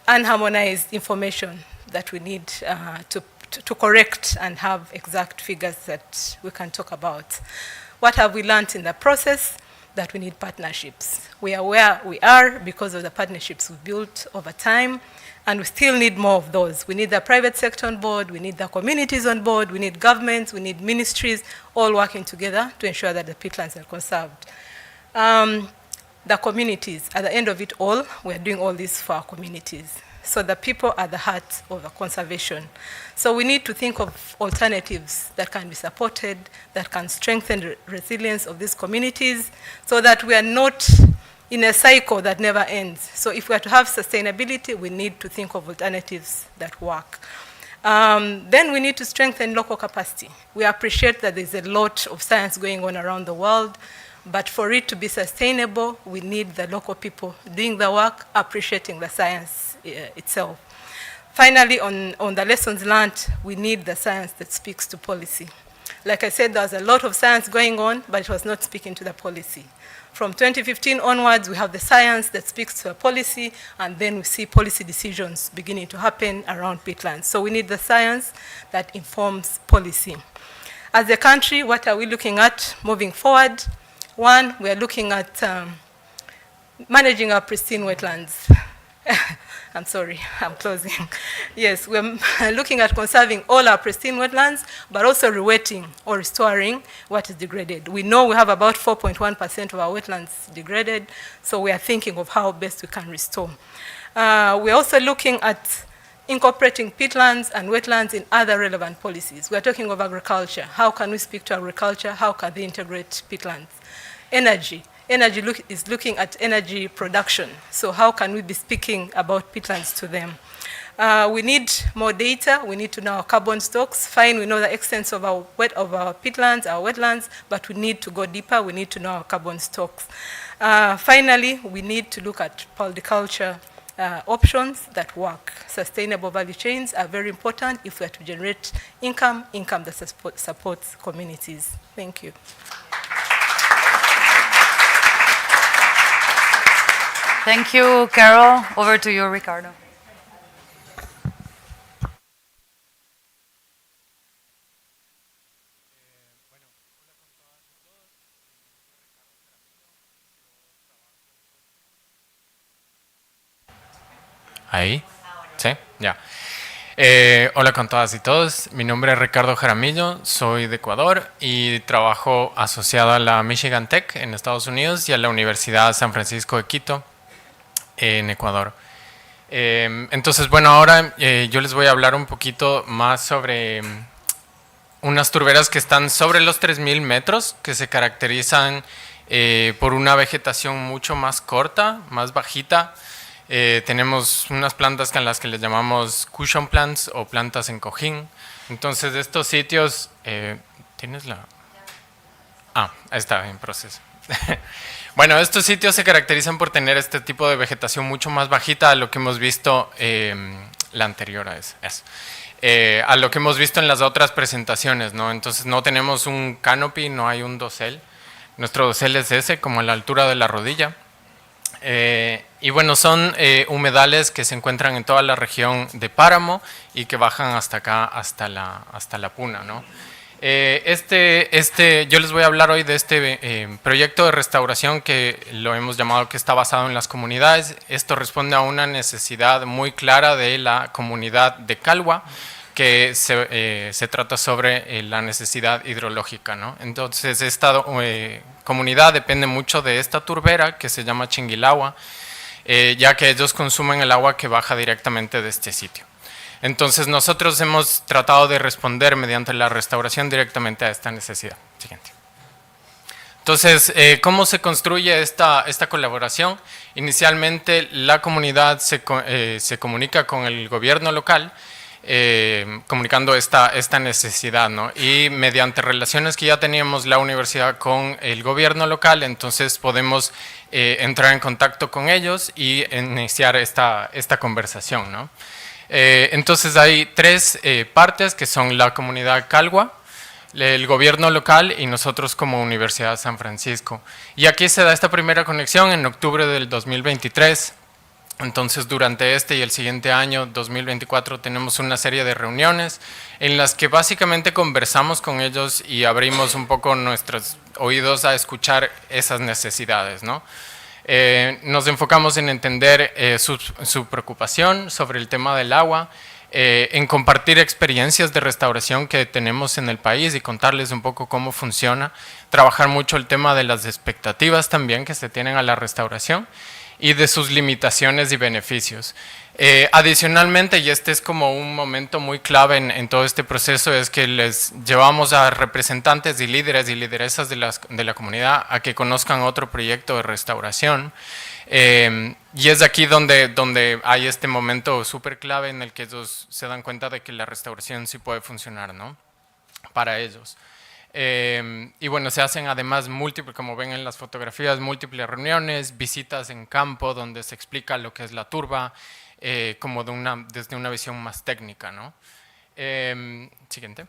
unharmonized information that we need to correct and have exact figures that we can talk about. What have we learned in the process? That we need partnerships. We are where we are because of the partnerships we built over time, and we still need more of those. We need the private sector on board, we need the communities on board, we need governments, we need ministries, all working together to ensure that the peatlands are conserved. The communities, at the end of it all, we are doing all this for our communities. So the people are the heart of the conservation. So we need to think of alternatives that can be supported, that can strengthen the resilience of these communities, so that we are not in a cycle that never ends. So if we are to have sustainability, we need to think of alternatives that work. Then we need to strengthen local capacity. We appreciate that there's a lot of science going on around the world, But for it to be sustainable, we need the local people doing the work, appreciating the science itself. Finally, on the lessons learned, we need the science that speaks to policy. Like I said, there's a lot of science going on, but it was not speaking to the policy. From 2015 onwards, we have the science that speaks to a policy, and then we see policy decisions beginning to happen around peatlands. So we need the science that informs policy. As a country, what are we looking at moving forward? One, we are looking at managing our pristine wetlands. I'm sorry, I'm closing. Yes, we're looking at conserving all our pristine wetlands, but also rewetting or restoring what is degraded. We know we have about 4.1% of our wetlands degraded, so we are thinking of how best we can restore. We're also looking at incorporating peatlands and wetlands in other relevant policies. We're talking of agriculture. How can we speak to agriculture? How can they integrate peatlands? Energy. Energy is looking at energy production. So how can we be speaking about peatlands to them? We need more data. We need to know our carbon stocks. Fine, we know the extent of our peatlands, our wetlands, but we need to go deeper. We need to know our carbon stocks. Finally, we need to look at polyculture options that work. Sustainable value chains are very important if we are to generate income that supports communities. Thank you. Thank you, Carol. Over to you, Ricardo. Ahí, ¿sí? Ya. Hola con todas y todos, mi nombre es Ricardo Jaramillo, soy de Ecuador y trabajo asociado a la Michigan Tech en Estados Unidos y a la Universidad San Francisco de Quito en Ecuador. Entonces, bueno, ahora yo les voy a hablar un poquito más sobre unas turberas que están sobre los 3.000 metros, que se caracterizan por una vegetación mucho más corta, más bajita. Tenemos unas plantas a las que les llamamos cushion plants o plantas en cojín. Entonces, estos sitios... ¿Tienes la...? Ah, está en proceso. Bueno, estos sitios se caracterizan por tener este tipo de vegetación mucho más bajita a lo que hemos visto, la anterior a eso, a lo que hemos visto en las otras presentaciones, ¿no? Entonces no tenemos un canopy, no hay un dosel. Nuestro dosel es ese, como a la altura de la rodilla. Y bueno, son humedales que se encuentran en toda la región de páramo y que bajan hasta acá, hasta la puna, ¿no? Yo les voy a hablar hoy de este proyecto de restauración que lo hemos llamado que está basado en las comunidades. Esto responde a una necesidad muy clara de la comunidad de Calwa, que se trata sobre la necesidad hidrológica, ¿no? Entonces, esta comunidad depende mucho de esta turbera que se llama Chinguilagua, ya que ellos consumen el agua que baja directamente de este sitio. Entonces, nosotros hemos tratado de responder mediante la restauración directamente a esta necesidad. Siguiente. Entonces, ¿cómo se construye esta colaboración? Inicialmente, la comunidad se comunica con el gobierno local, comunicando esta necesidad, ¿no? Y mediante relaciones que ya teníamos la universidad con el gobierno local, entonces podemos entrar en contacto con ellos y iniciar esta conversación, ¿no? Entonces hay tres partes que son la comunidad Calwa, el gobierno local y nosotros como Universidad San Francisco. Y aquí se da esta primera conexión en octubre del 2023. Entonces, durante este y el siguiente año, 2024, tenemos una serie de reuniones en las que básicamente conversamos con ellos y abrimos un poco nuestros oídos a escuchar esas necesidades, ¿no? Nos enfocamos en entender su preocupación sobre el tema del agua, en compartir experiencias de restauración que tenemos en el país y contarles un poco cómo funciona, trabajar mucho el tema de las expectativas también que se tienen a la restauración y de sus limitaciones y beneficios. Adicionalmente, y este es como un momento muy clave en todo este proceso, es que les llevamos a representantes y líderes y lideresas de la comunidad a que conozcan otro proyecto de restauración. Y es aquí donde hay este momento súper clave en el que ellos se dan cuenta de que la restauración sí puede funcionar, ¿no? Para ellos. Y bueno, se hacen además múltiples, como ven en las fotografías, múltiples reuniones, visitas en campo donde se explica lo que es la turba, como desde una visión más técnica, ¿no? Siguiente.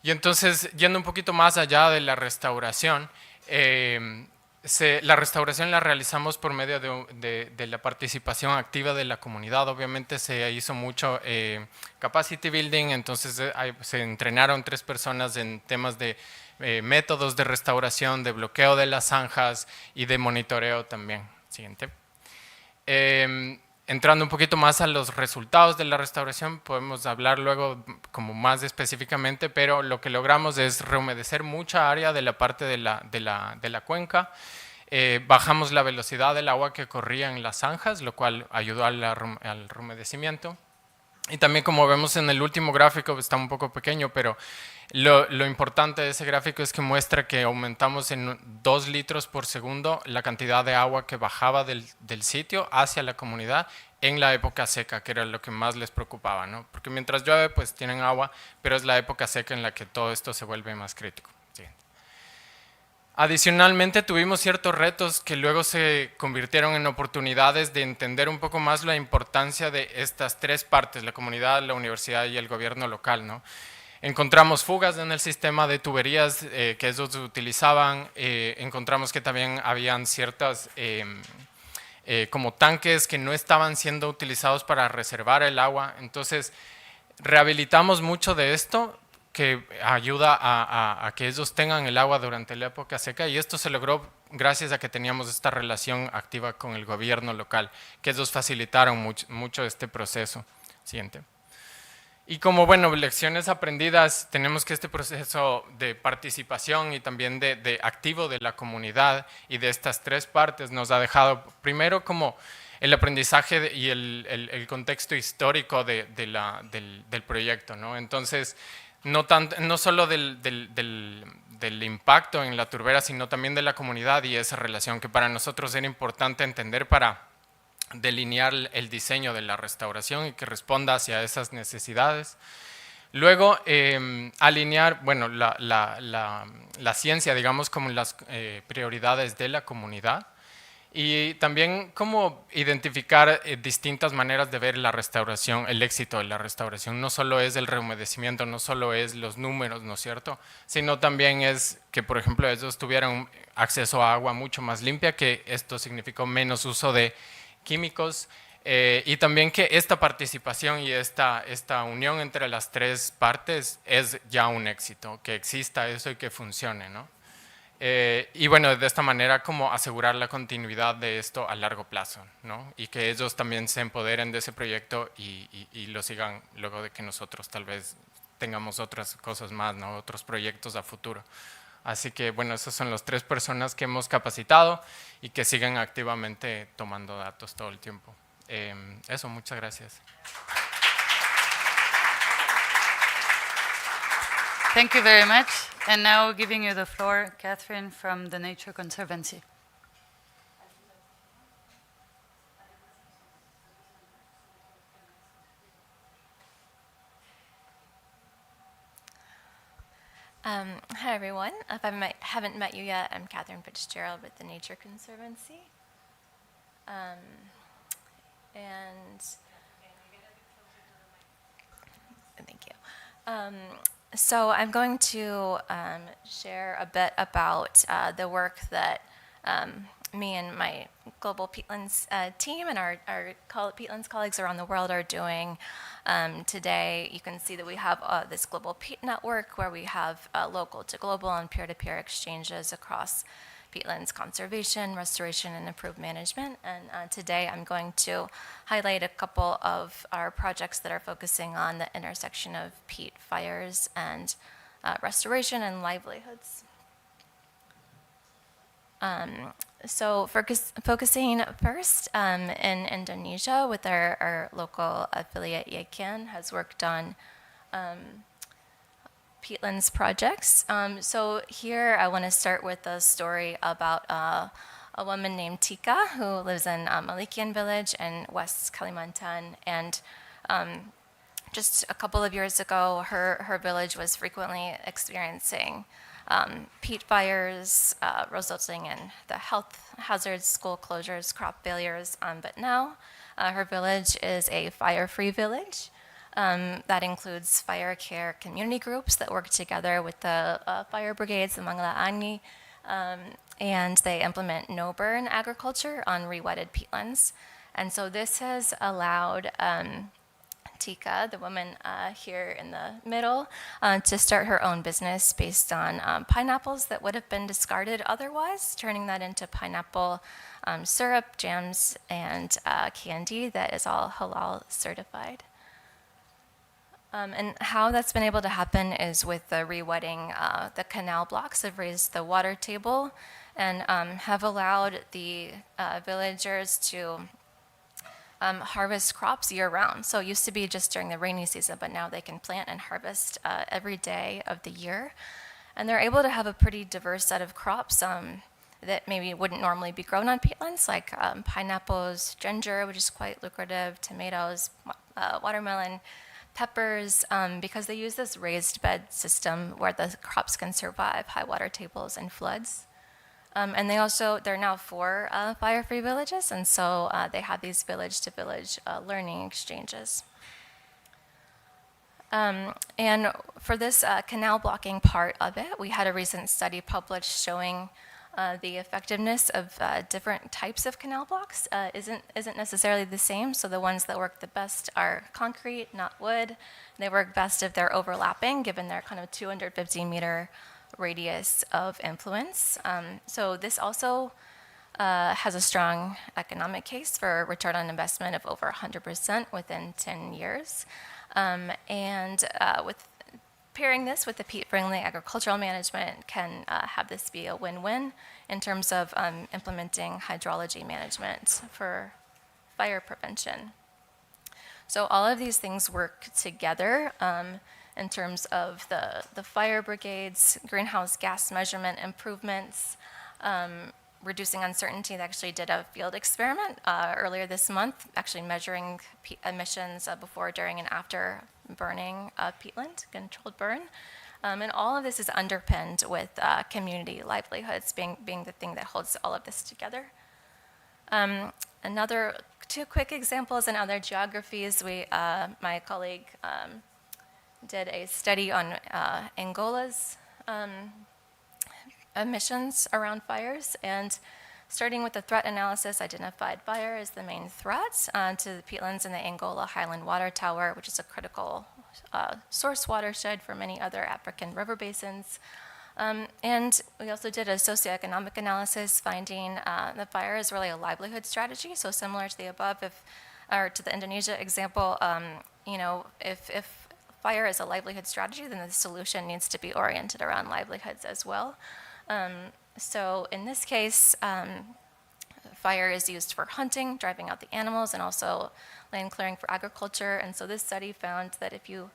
Y entonces, yendo un poquito más allá de la restauración, la restauración la realizamos por medio de la participación activa de la comunidad. Obviamente se hizo mucho capacity building, entonces se entrenaron 3 personas en temas de métodos de restauración, de bloqueo de las zanjas y de monitoreo también. Siguiente. Entrando un poquito más a los resultados de la restauración, podemos hablar luego como más específicamente, pero lo que logramos es rehumedecer mucha área de la parte de la cuenca. Bajamos la velocidad del agua que corría en las zanjas, lo cual ayudó al rehumedecimiento. Y también, como vemos en el último gráfico, está un poco pequeño, pero lo importante de ese gráfico es que muestra que aumentamos en 2 litros por segundo la cantidad de agua que bajaba del sitio hacia la comunidad en la época seca, que era lo que más les preocupaba, ¿no? Porque mientras llueve, pues tienen agua, pero es la época seca en la que todo esto se vuelve más crítico. Sí. Adicionalmente, tuvimos ciertos retos que luego se convirtieron en oportunidades de entender un poco más la importancia de estas 3 partes, la comunidad, la universidad y el gobierno local, ¿no? Encontramos fugas en el sistema de tuberías que ellos utilizaban, encontramos que también habían ciertas como tanques que no estaban siendo utilizados para reservar el agua, entonces rehabilitamos mucho de esto, que ayuda a que ellos tengan el agua durante la época seca, y esto se logró gracias a que teníamos esta relación activa con el gobierno local, que ellos facilitaron mucho este proceso. Siguiente. Y como, bueno, lecciones aprendidas, tenemos que este proceso de participación y también de activo de la comunidad y de estas 3 partes nos ha dejado primero como el aprendizaje y el contexto histórico del proyecto, ¿no? Entonces, no solo del impacto en la turbera, sino también de la comunidad y esa relación que para nosotros era importante entender para delinear el diseño de la restauración y que responda hacia esas necesidades. Luego, alinear, bueno, la ciencia, digamos, como las prioridades de la comunidad. Y también cómo identificar distintas maneras de ver la restauración, el éxito de la restauración. No solo es el rehumedecimiento, no solo es los números, ¿no es cierto? Sino también es que, por ejemplo, ellos tuvieran acceso a agua mucho más limpia, que esto significó menos uso de químicos, y también que esta participación y esta unión entre las 3 partes es ya un éxito, que exista eso y que funcione, ¿no? Y bueno, de esta manera como asegurar la continuidad de esto a largo plazo, ¿no? Y que ellos también se empoderen de ese proyecto y lo sigan luego de que nosotros tal vez tengamos otras cosas más, ¿no? Otros proyectos a futuro. Así que bueno, esas son las 3 personas que hemos capacitado y que siguen activamente tomando datos todo el tiempo. Eso, muchas gracias. Thank you very much. And now giving you the floor, Catherine from the Nature Conservancy. Hi everyone. If I haven't met you yet, I'm Catherine Fitzgerald with the Nature Conservancy. Thank you. So I'm going to share a bit about the work that me and my global peatlands team and our peatlands colleagues around the world are doing today. You can see that we have this global peat network where we have local to global and peer-to-peer exchanges across peatlands conservation, restoration, and improved management. And today I'm going to highlight a couple of our projects that are focusing on the intersection of peat fires and restoration and livelihoods. So focusing first in Indonesia with our local affiliate Yekan has worked on peatlands projects. So here I want to start with a story about a woman named Tika who lives in Malikian village in West Kalimantan, and just a couple of years ago, her village was frequently experiencing peat fires, resulting in the health hazards, school closures, crop failures. But now, her village is a fire-free village. That includes fire care community groups that work together with the fire brigades, the Mangalaani, and they implement no-burn agriculture on rewetted peatlands. And so this has allowed Tika, the woman here in the middle, to start her own business based on pineapples that would have been discarded otherwise, turning that into pineapple syrup, jams, and candy that is all halal certified. And how that's been able to happen is with the rewetting. The canal blocks have raised the water table and have allowed the villagers to harvest crops year-round. So it used to be just during the rainy season, but now they can plant and harvest every day of the year. And they're able to have a pretty diverse set of crops that maybe wouldn't normally be grown on peatlands, like pineapples, ginger, which is quite lucrative, tomatoes, watermelon, peppers, because they use this raised bed system where the crops can survive high water tables and floods. And there are now 4 fire-free villages, and so they have these village-to-village learning exchanges. And for this canal blocking part of it, we had a recent study published showing the effectiveness of different types of canal blocks isn't necessarily the same. So the ones that work the best are concrete, not wood. They work best if they're overlapping, given their kind of 250-meter radius of influence. So this also has a strong economic case for return on investment of over 100% within 10 years. With pairing this with the peat-friendly agricultural management can have this be a win-win in terms of implementing hydrology management for fire prevention. So all of these things work together in terms of the fire brigades, greenhouse gas measurement improvements, reducing uncertainty. They actually did a field experiment earlier this month, actually measuring emissions before, during, and after burning peatland, controlled burn. And all of this is underpinned with community livelihoods being the thing that holds all of this together. Another 2 quick examples in other geographies. My colleague did a study on Angola's emissions around fires, and starting with the threat analysis, identified fire as the main threat to the peatlands in the Angola Highland Water Tower, which is a critical source watershed for many other African river basins. And we also did a socioeconomic analysis, finding the fire is really a livelihood strategy. So similar to the above, or to the Indonesia example, if fire is a livelihood strategy, then the solution needs to be oriented around livelihoods as well. So in this case, fire is used for hunting, driving out the animals, and also land clearing for agriculture. And so this study found that if you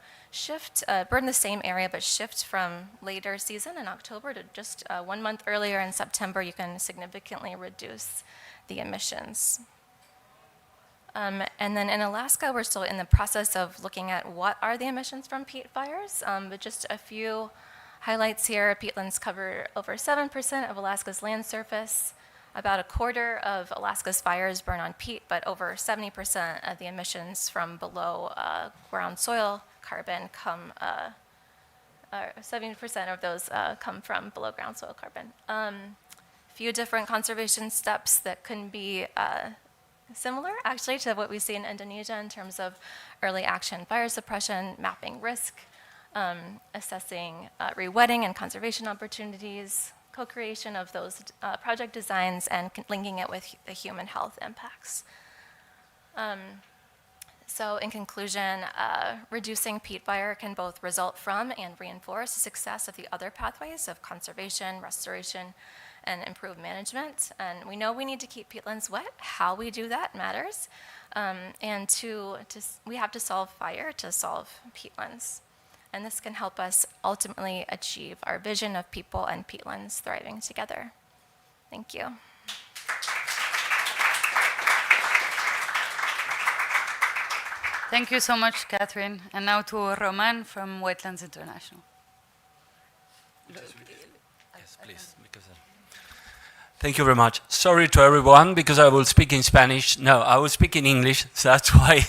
burn the same area but shift from later season in October to just 1 month earlier in September, you can significantly reduce the emissions. And then in Alaska, we're still in the process of looking at what are the emissions from peat fires, but just a few highlights here. Peatlands cover over 7% of Alaska's land surface. About 1/4 of Alaska's fires burn on peat, but over 70% of the emissions from below ground soil carbon come, 70% of those come from below ground soil carbon. A few different conservation steps that can be similar actually to what we see in Indonesia in terms of early action fire suppression, mapping risk, assessing rewetting and conservation opportunities, co-creation of those project designs, and linking it with the human health impacts. So in conclusion, reducing peat fire can both result from and reinforce the success of the other pathways of conservation, restoration, and improved management. And we know we need to keep peatlands wet. How we do that matters. And we have to solve fire to solve peatlands. And this can help us ultimately achieve our vision of people and peatlands thriving together. Thank you. Thank you so much, Catherine. And now to Roman from Wetlands International. Yes, please. Thank you very much. Sorry to everyone, because I will speak in Spanish. No, I will speak in English, so that's why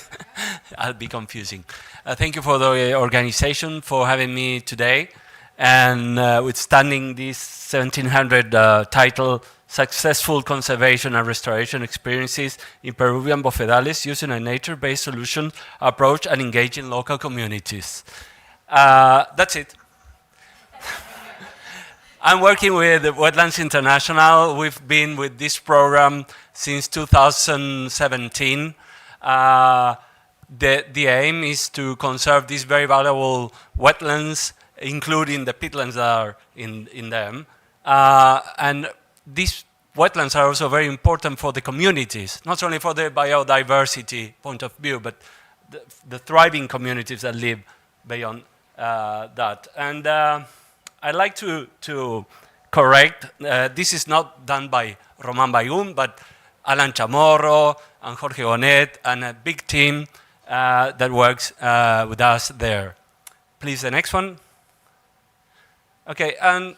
I'll be confusing. Thank you for the organization, for having me today, and withstanding this 1700 title, Successful Conservation and Restoration Experiences in Peruvian Bofedales using a nature-based solution approach and engaging local communities. That's it. I'm working with Wetlands International. We've been with this program since 2017. The aim is to conserve these very valuable wetlands, including the peatlands that are in them. And these wetlands are also very important for the communities, not only for the biodiversity point of view, but the thriving communities that live beyond that. And I'd like to correct, this is not done by Roman Bayún, but Alan Chamorro and Jorge Bonet and a big team that works with us there. Please, the next one. Okay, and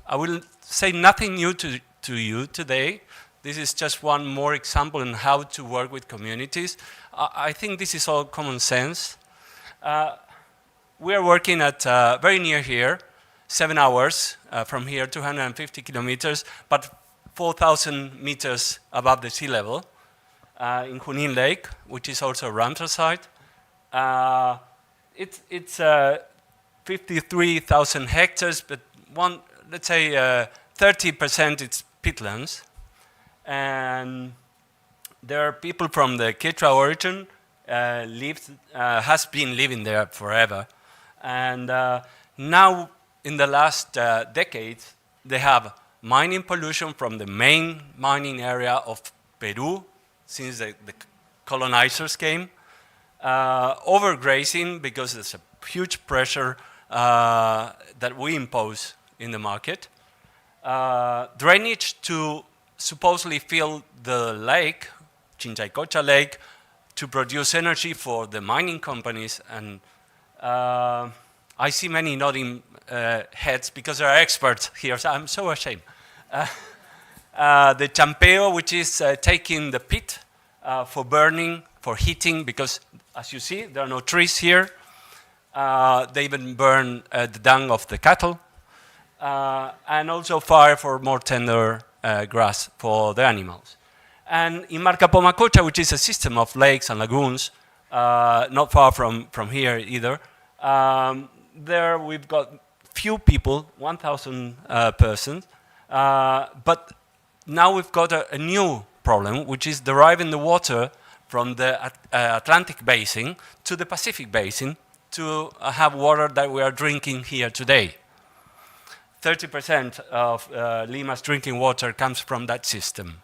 I will say nothing new to you today. This is just one more example on how to work with communities. I think this is all common sense. We are working at very near here, 7 hours from here, 250 kilometers, but 4,000 meters above the sea level in Junín Lake, which is also a Ramsar site. It's 53,000 hectares, but let's say 30% it's peatlands. And there are people from the Quechua origin, has been living there forever. And now, in the last decades, they have mining pollution from the main mining area of Peru since the colonizers came, overgrazing because there's a huge pressure that we impose in the market, drainage to supposedly fill the lake, Chinchaycocha Lake, to produce energy for the mining companies. And I see many nodding heads because there are experts here, so I'm so ashamed. The champeo, which is taking the peat for burning, for heating, because as you see, there are no trees here. They even burn the dung of the cattle, and also fire for more tender grass for the animals. And in Marcapomacocha, which is a system of lakes and lagoons, not far from here either, there we've got few people, 1,000 persons, but now we've got a new problem, which is deriving the water from the Atlantic basin to the Pacific basin to have water that we are drinking here today. 30% of Lima's drinking water comes from that system.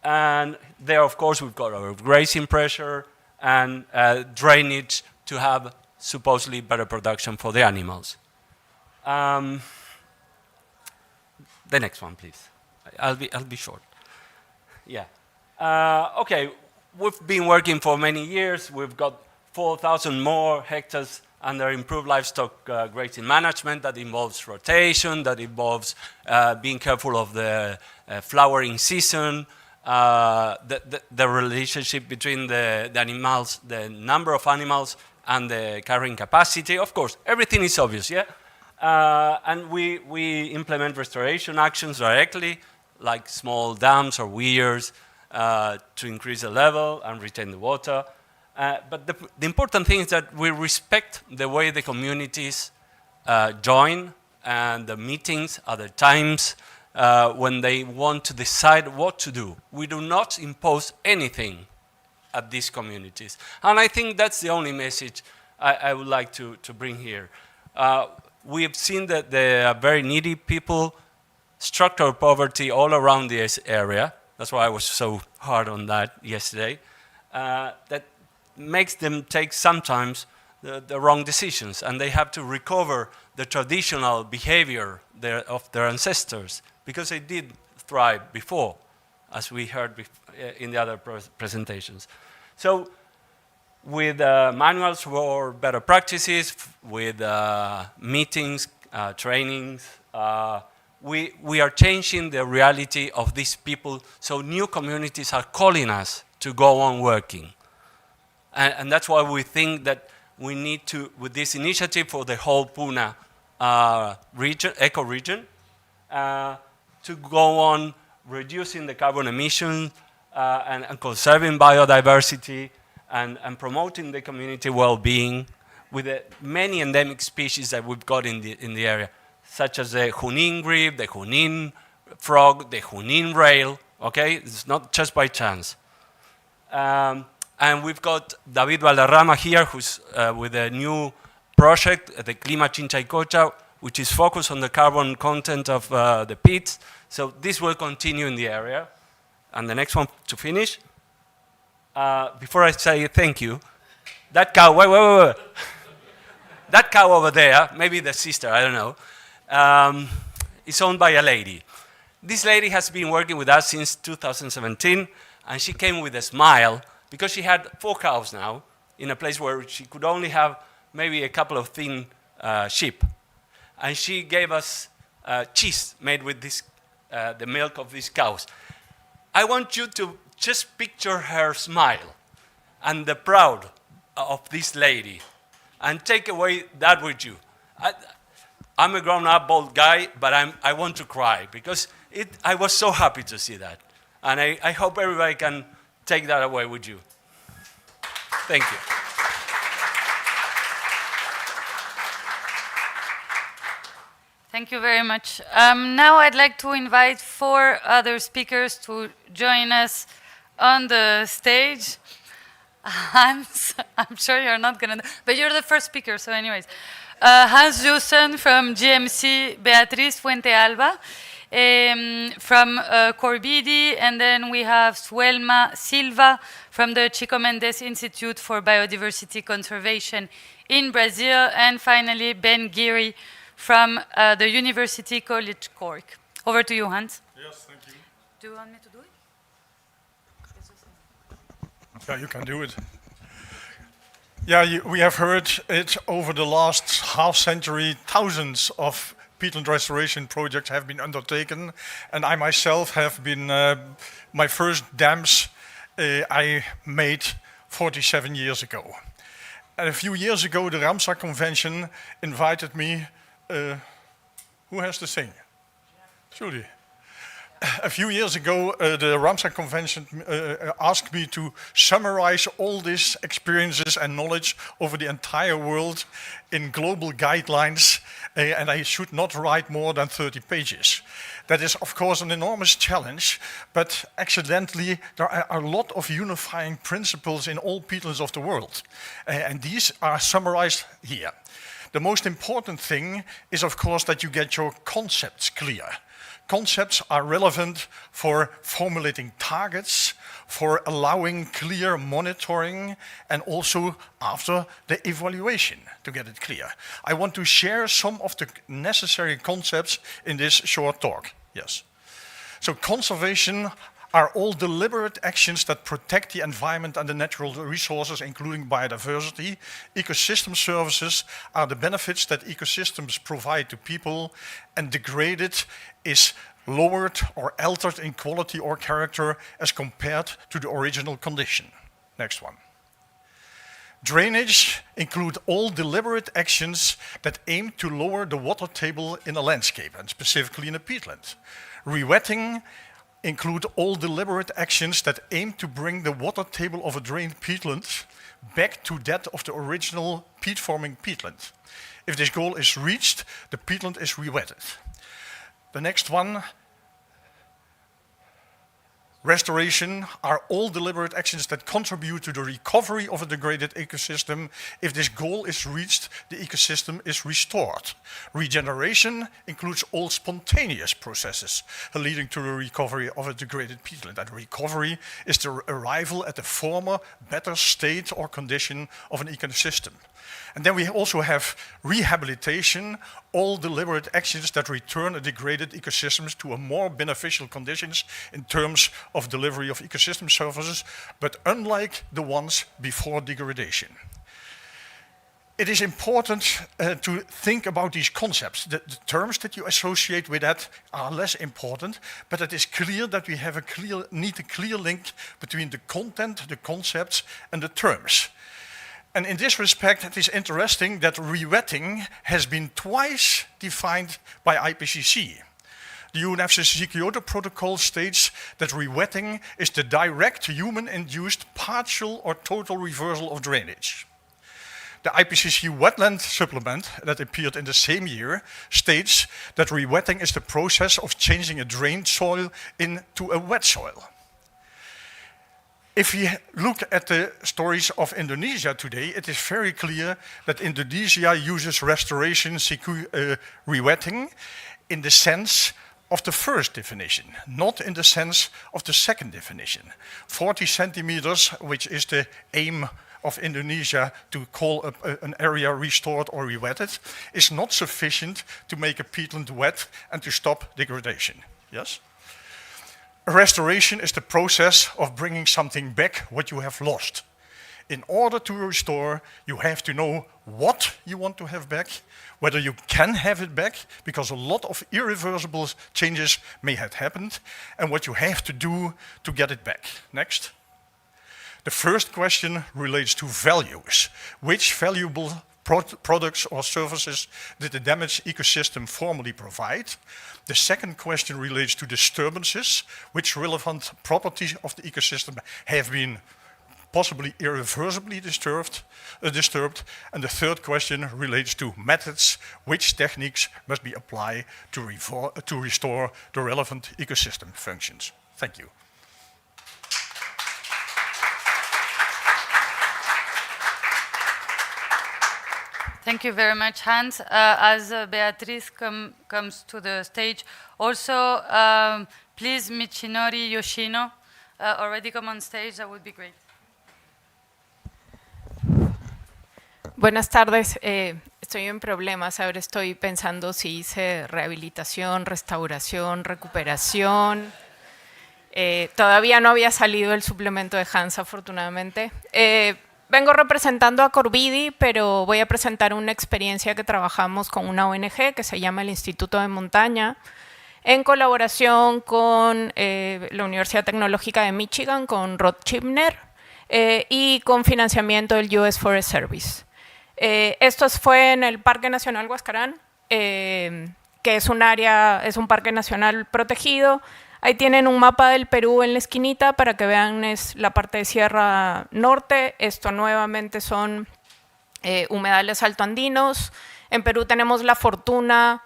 And there, of course, we've got our grazing pressure and drainage to have supposedly better production for the animals. The next one, please. I'll be short. Yeah. Okay, we've been working for many years. We've got 4,000 more hectares under improved livestock grazing management that involves rotation, that involves being careful of the flowering season, the relationship between the animals, the number of animals, and the carrying capacity. Of course, everything is obvious, yeah? And we implement restoration actions directly, like small dams or weirs to increase the level and retain the water. But the important thing is that we respect the way the communities join and the meetings at the times when they want to decide what to do. We do not impose anything at these communities. And I think that's the only message I would like to bring here. We have seen that there are very needy people, structural poverty all around this area. That's why I was so hard on that yesterday. That makes them take sometimes the wrong decisions, and they have to recover the traditional behavior of their ancestors, because they did thrive before, as we heard in the other presentations. So with manuals for better practices, with meetings, trainings. We are changing the reality of these people, so new communities are calling us to go on working. And that's why we think that we need to, with this initiative for the whole Puna region, eco-region, to go on reducing the carbon emissions and conserving biodiversity and promoting the community well-being with the many endemic species that we've got in the area, such as the Junin grebe, the Junin frog, the Junin rail, okay? It's not just by chance. And we've got David Valderrama here, who's with a new project, the Clima Chinchaycocha, which is focused on the carbon content of the pits. So this will continue in the area. And the next one to finish. Before I say thank you, that cow, wait. That cow over there, maybe the sister, I don't know, is owned by a lady. This lady has been working with us since 2017, and she came with a smile because she had 4 cows now in a place where she could only have maybe a couple of thin sheep. And she gave us cheese made with this, the milk of these cows. I want you to just picture her smile and the pride of this lady and take away that with you. I'm a grown-up old guy, but I want to cry because I was so happy to see that. And I hope everybody can take that away with you. Thank you. Thank you very much. Now I'd like to invite 4 other speakers to join us on the stage. Hans, I'm sure you're not going to, but you're the first speaker, so anyways. Hans Jussen from GMC, Beatriz Fuente Alba from Corbidi, and then we have Suelma Silva from the Chico Mendes Institute for Biodiversity Conservation in Brazil, and finally Ben Geary from the University College Cork. Over to you, Hans. Yes, thank you. Do you want me to do it? Yeah, you can do it. Yeah, we have heard it over the last half century. Thousands of peatland restoration projects have been undertaken, and I myself have been, my first dams I made 47 years ago. And a few years ago, the Ramsar Convention invited me. Who has to sing? Julie. A few years ago, the Ramsar Convention asked me to summarize all these experiences and knowledge over the entire world in global guidelines, and I should not write more than 30 pages. That is, of course, an enormous challenge, but accidentally, there are a lot of unifying principles in all peatlands of the world, and these are summarized here. The most important thing is, of course, that you get your concepts clear. Concepts are relevant for formulating targets, for allowing clear monitoring, and also after the evaluation to get it clear. I want to share some of the necessary concepts in this short talk. Yes. So conservation are all deliberate actions that protect the environment and the natural resources, including biodiversity. Ecosystem services are the benefits that ecosystems provide to people, and degraded is lowered or altered in quality or character as compared to the original condition. Next one. Drainage include all deliberate actions that aim to lower the water table in a landscape, and specifically in a peatland. Rewetting include all deliberate actions that aim to bring the water table of a drained peatland back to that of the original peat-forming peatland. If this goal is reached, the peatland is rewetted. The next one, restoration are all deliberate actions that contribute to the recovery of a degraded ecosystem. If this goal is reached, the ecosystem is restored. Regeneration includes all spontaneous processes leading to the recovery of a degraded peatland. And recovery is the arrival at the former, better state or condition of an ecosystem. And then we also have rehabilitation. all deliberate actions that return a degraded ecosystems to a more beneficial conditions in terms of delivery of ecosystem services, but unlike the ones before degradation. It is important to think about these concepts. The terms that you associate with that are less important, but it is clear that we have need a clear link between the content, the concepts, and the terms. And in this respect, it is interesting that rewetting has been twice defined by IPCC. The UNFCCC Kyoto Protocol states that rewetting is the direct human-induced partial or total reversal of drainage. The IPCC wetland supplement that appeared in the same year states that rewetting is the process of changing a drained soil into a wet soil. If we look at the stories of Indonesia today, it is very clear that Indonesia uses restoration rewetting in the sense of the first definition, not in the sense of the second definition. 40 centimeters, which is the aim of Indonesia to call an area restored or rewetted, is not sufficient to make a peatland wet and to stop degradation. Yes? Restoration is the process of bringing something back what you have lost. In order to restore, you have to know what you want to have back, whether you can have it back, because a lot of irreversible changes may have happened, and what you have to do to get it back. Next. The first question relates to values. Which valuable products or services did the damaged ecosystem formerly provide? The second question relates to disturbances. Which relevant properties of the ecosystem have been possibly irreversibly disturbed? And the third question relates to methods. Which techniques must be applied to restore the relevant ecosystem functions? Thank you. Thank you very much, Hans. As Beatriz comes to the stage, also please Michinori Yoshino, already come on stage, that would be great. Buenas tardes, estoy en problemas, ahora estoy pensando si hice rehabilitación, restauración, recuperación. Todavía no había salido el suplemento de Hans, afortunadamente. Vengo representando a Corvidi, pero voy a presentar una experiencia que trabajamos con una ONG que se llama el Instituto de Montaña, en colaboración con la Universidad Tecnológica de Michigan, con Rod Chibner, y con financiamiento del US Forest Service. Esto fue en el Parque Nacional Huascarán, que es un parque nacional protegido. Ahí tienen un mapa del Perú en la esquinita para que vean es la parte de Sierra Norte. Esto nuevamente son humedales altoandinos. En Perú tenemos la fortuna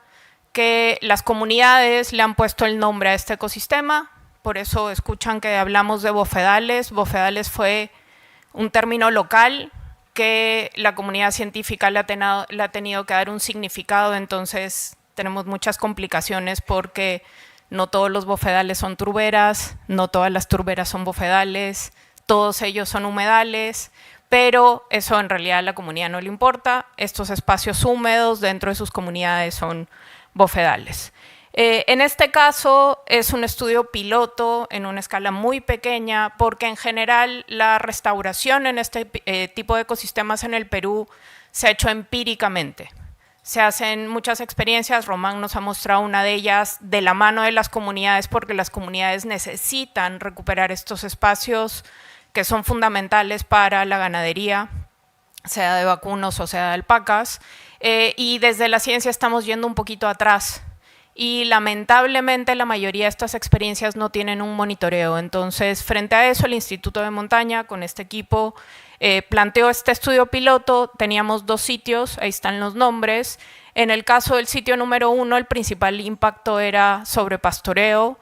que las comunidades le han puesto el nombre a este ecosistema. Por eso escuchan que hablamos de bofedales. Bofedales fue un término local que la comunidad científica le ha tenido que dar un significado. Entonces tenemos muchas complicaciones porque no todos los bofedales son turberas, no todas las turberas son bofedales, todos ellos son humedales, pero eso en realidad a la comunidad no le importa. Estos espacios húmedos dentro de sus comunidades son bofedales. En este caso es un estudio piloto en una escala muy pequeña porque en general la restauración en este tipo de ecosistemas en el Perú se ha hecho empíricamente. Se hacen muchas experiencias, Román nos ha mostrado una de ellas de la mano de las comunidades porque las comunidades necesitan recuperar estos espacios que son fundamentales para la ganadería, sea de vacunos o sea de alpacas, y desde la ciencia estamos yendo un poquito atrás y lamentablemente la mayoría de estas experiencias no tienen un monitoreo. Entonces, frente a eso, el Instituto de Montaña con este equipo planteó este estudio piloto. Teníamos 2 sitios, ahí están los nombres. En el caso del sitio número 1, el principal impacto era sobre pastoreo.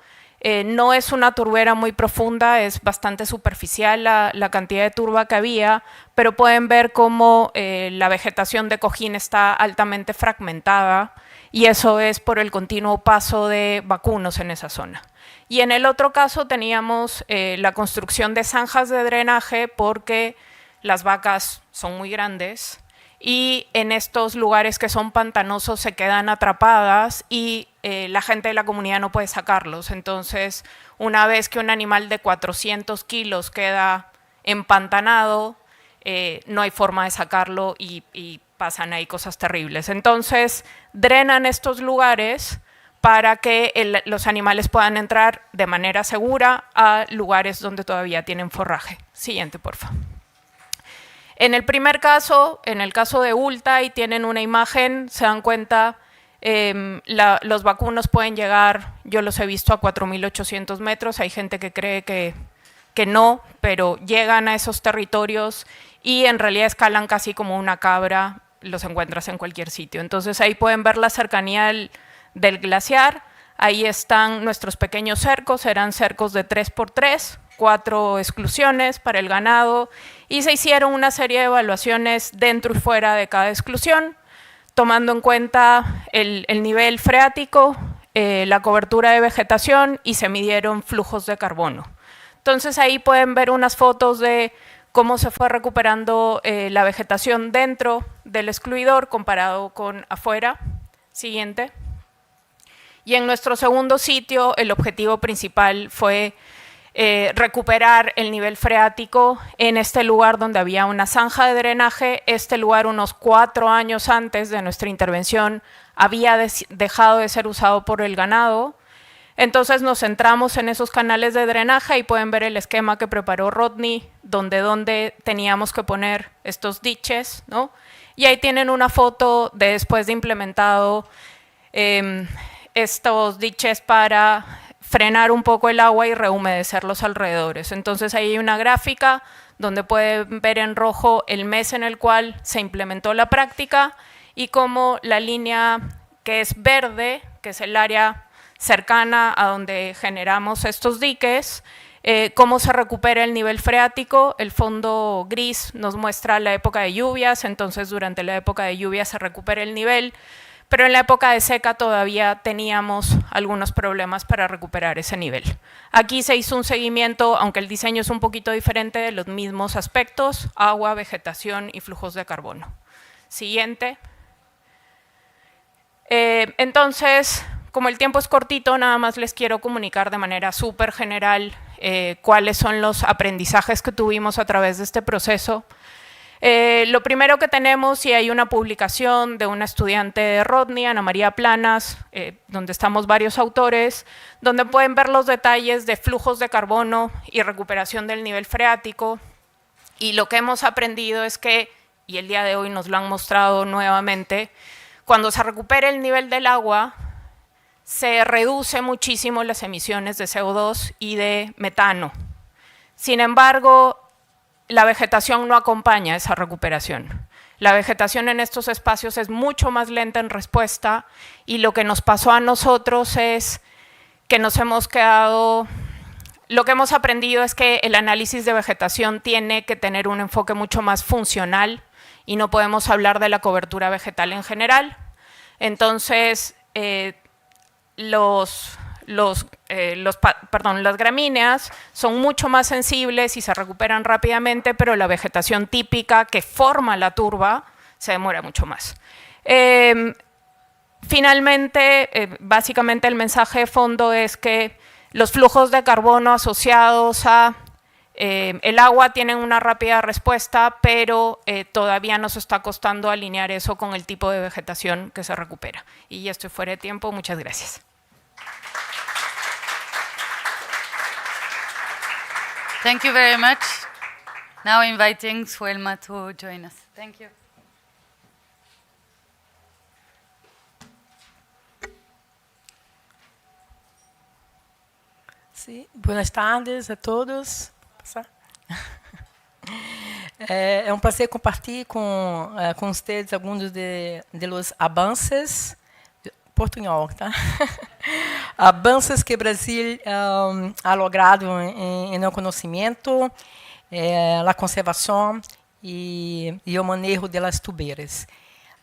No es una turbera muy profunda, es bastante superficial la cantidad de turba que había, pero pueden ver cómo la vegetación de cojín está altamente fragmentada y eso es por el continuo paso de vacunos en esa zona. Y en el otro caso teníamos la construcción de zanjas de drenaje porque las vacas son muy grandes y en estos lugares que son pantanosos se quedan atrapadas y la gente de la comunidad no puede sacarlos. Entonces, una vez que un animal de 400 kilos queda empantanado, no hay forma de sacarlo y pasan ahí cosas terribles. Entonces, drenan estos lugares para que los animales puedan entrar de manera segura a lugares donde todavía tienen forraje. Siguiente, por favor. En el primer caso, en el caso de Ulta, y tienen una imagen, se dan cuenta, los vacunos pueden llegar, yo los he visto a 4.800 metros, hay gente que cree que no, pero llegan a esos territorios y en realidad escalan casi como una cabra, los encuentras en cualquier sitio. Entonces ahí pueden ver la cercanía del glaciar, ahí están nuestros pequeños cercos, eran cercos de 3x3, 4 exclusiones para el ganado, y se hicieron una serie de evaluaciones dentro y fuera de cada exclusión, tomando en cuenta el nivel freático, la cobertura de vegetación, y se midieron flujos de carbono. Entonces ahí pueden ver unas fotos de cómo se fue recuperando la vegetación dentro del excluidor comparado con afuera. Siguiente. Y en nuestro segundo sitio, el objetivo principal fue recuperar el nivel freático en este lugar donde había una zanja de drenaje. Este lugar, unos 4 años antes de nuestra intervención, había dejado de ser usado por el ganado. Entonces nos centramos en esos canales de drenaje y pueden ver el esquema que preparó Rodney, donde teníamos que poner estos diches, ¿no? Y ahí tienen una foto de después de implementado estos diches para frenar un poco el agua y rehumedecer los alrededores. Entonces ahí hay una gráfica donde pueden ver en rojo el mes en el cual se implementó la práctica y cómo la línea que es verde, que es el área cercana a donde generamos estos diques, cómo se recupera el nivel freático. El fondo gris nos muestra la época de lluvias, entonces durante la época de lluvias se recupera el nivel, pero en la época de seca todavía teníamos algunos problemas para recuperar ese nivel. Aquí se hizo un seguimiento, aunque el diseño es un poquito diferente, de los mismos aspectos: agua, vegetación y flujos de carbono. Siguiente. Entonces, como el tiempo es cortito, nada más les quiero comunicar de manera súper general cuáles son los aprendizajes que tuvimos a través de este proceso. Lo primero que tenemos, y hay una publicación de una estudiante de Rodney, Ana María Planas, donde estamos varios autores, donde pueden ver los detalles de flujos de carbono y recuperación del nivel freático. Y lo que hemos aprendido es que, y el día de hoy nos lo han mostrado nuevamente, cuando se recupera el nivel del agua, se reduce muchísimo las emisiones de CO2 y de metano. Sin embargo, la vegetación no acompaña esa recuperación. La vegetación en estos espacios es mucho más lenta en respuesta, y lo que nos pasó a nosotros es que nos hemos quedado... Lo que hemos aprendido es que el análisis de vegetación tiene que tener un enfoque mucho más funcional y no podemos hablar de la cobertura vegetal en general. Entonces, las gramíneas son mucho más sensibles y se recuperan rápidamente, pero la vegetación típica que forma la turba se demora mucho más. Finalmente, básicamente el mensaje de fondo es que los flujos de carbono asociados a el agua tienen una rápida respuesta, pero todavía nos está costando alinear eso con el tipo de vegetación que se recupera. Y ya estoy fuera de tiempo, muchas gracias. Thank you very much. Now inviting Suelma to join us. Thank you. Sí, buenas tardes a todos. É um prazer compartilhar com vocês alguns de los avanços, portunhol, tá? Avanços que o Brasil ha logrado em el conhecimento, a conservação e o manejo das turberas.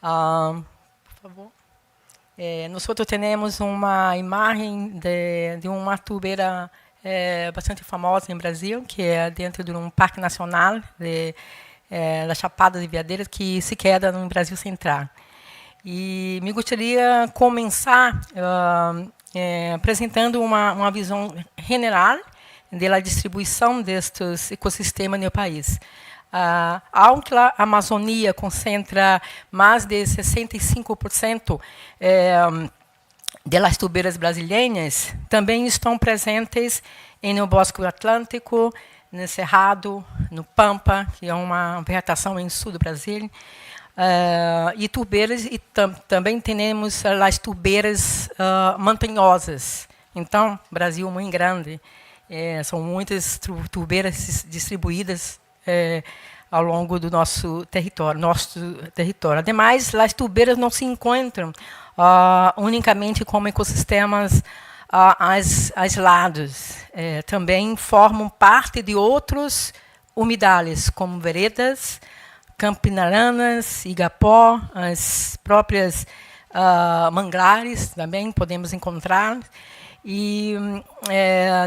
Por favor. Nós temos uma imagem de uma turbeira bastante famosa em Brasil, que é dentro de um parque nacional da Chapada de Veadeiras, que se queda no Brasil Central. E me gostaria de começar apresentando uma visão general da distribuição destes ecossistemas no país. Aunque a Amazônia concentra mais de 65% das turberas brasileiras, também estão presentes no Bosque Atlântico, no Cerrado, no Pampa, que é uma vegetação em sul do Brasil, e turberas, e também temos as turberas montanhosas. Então, Brasil é muito grande, são muitas turbeiras distribuídas ao longo do nosso território. Ademais, as turbeiras não se encontram unicamente como ecossistemas aislados. Também formam parte de outros humedales, como veredas, campinaranas, igapó, as próprias manglares também podemos encontrar, e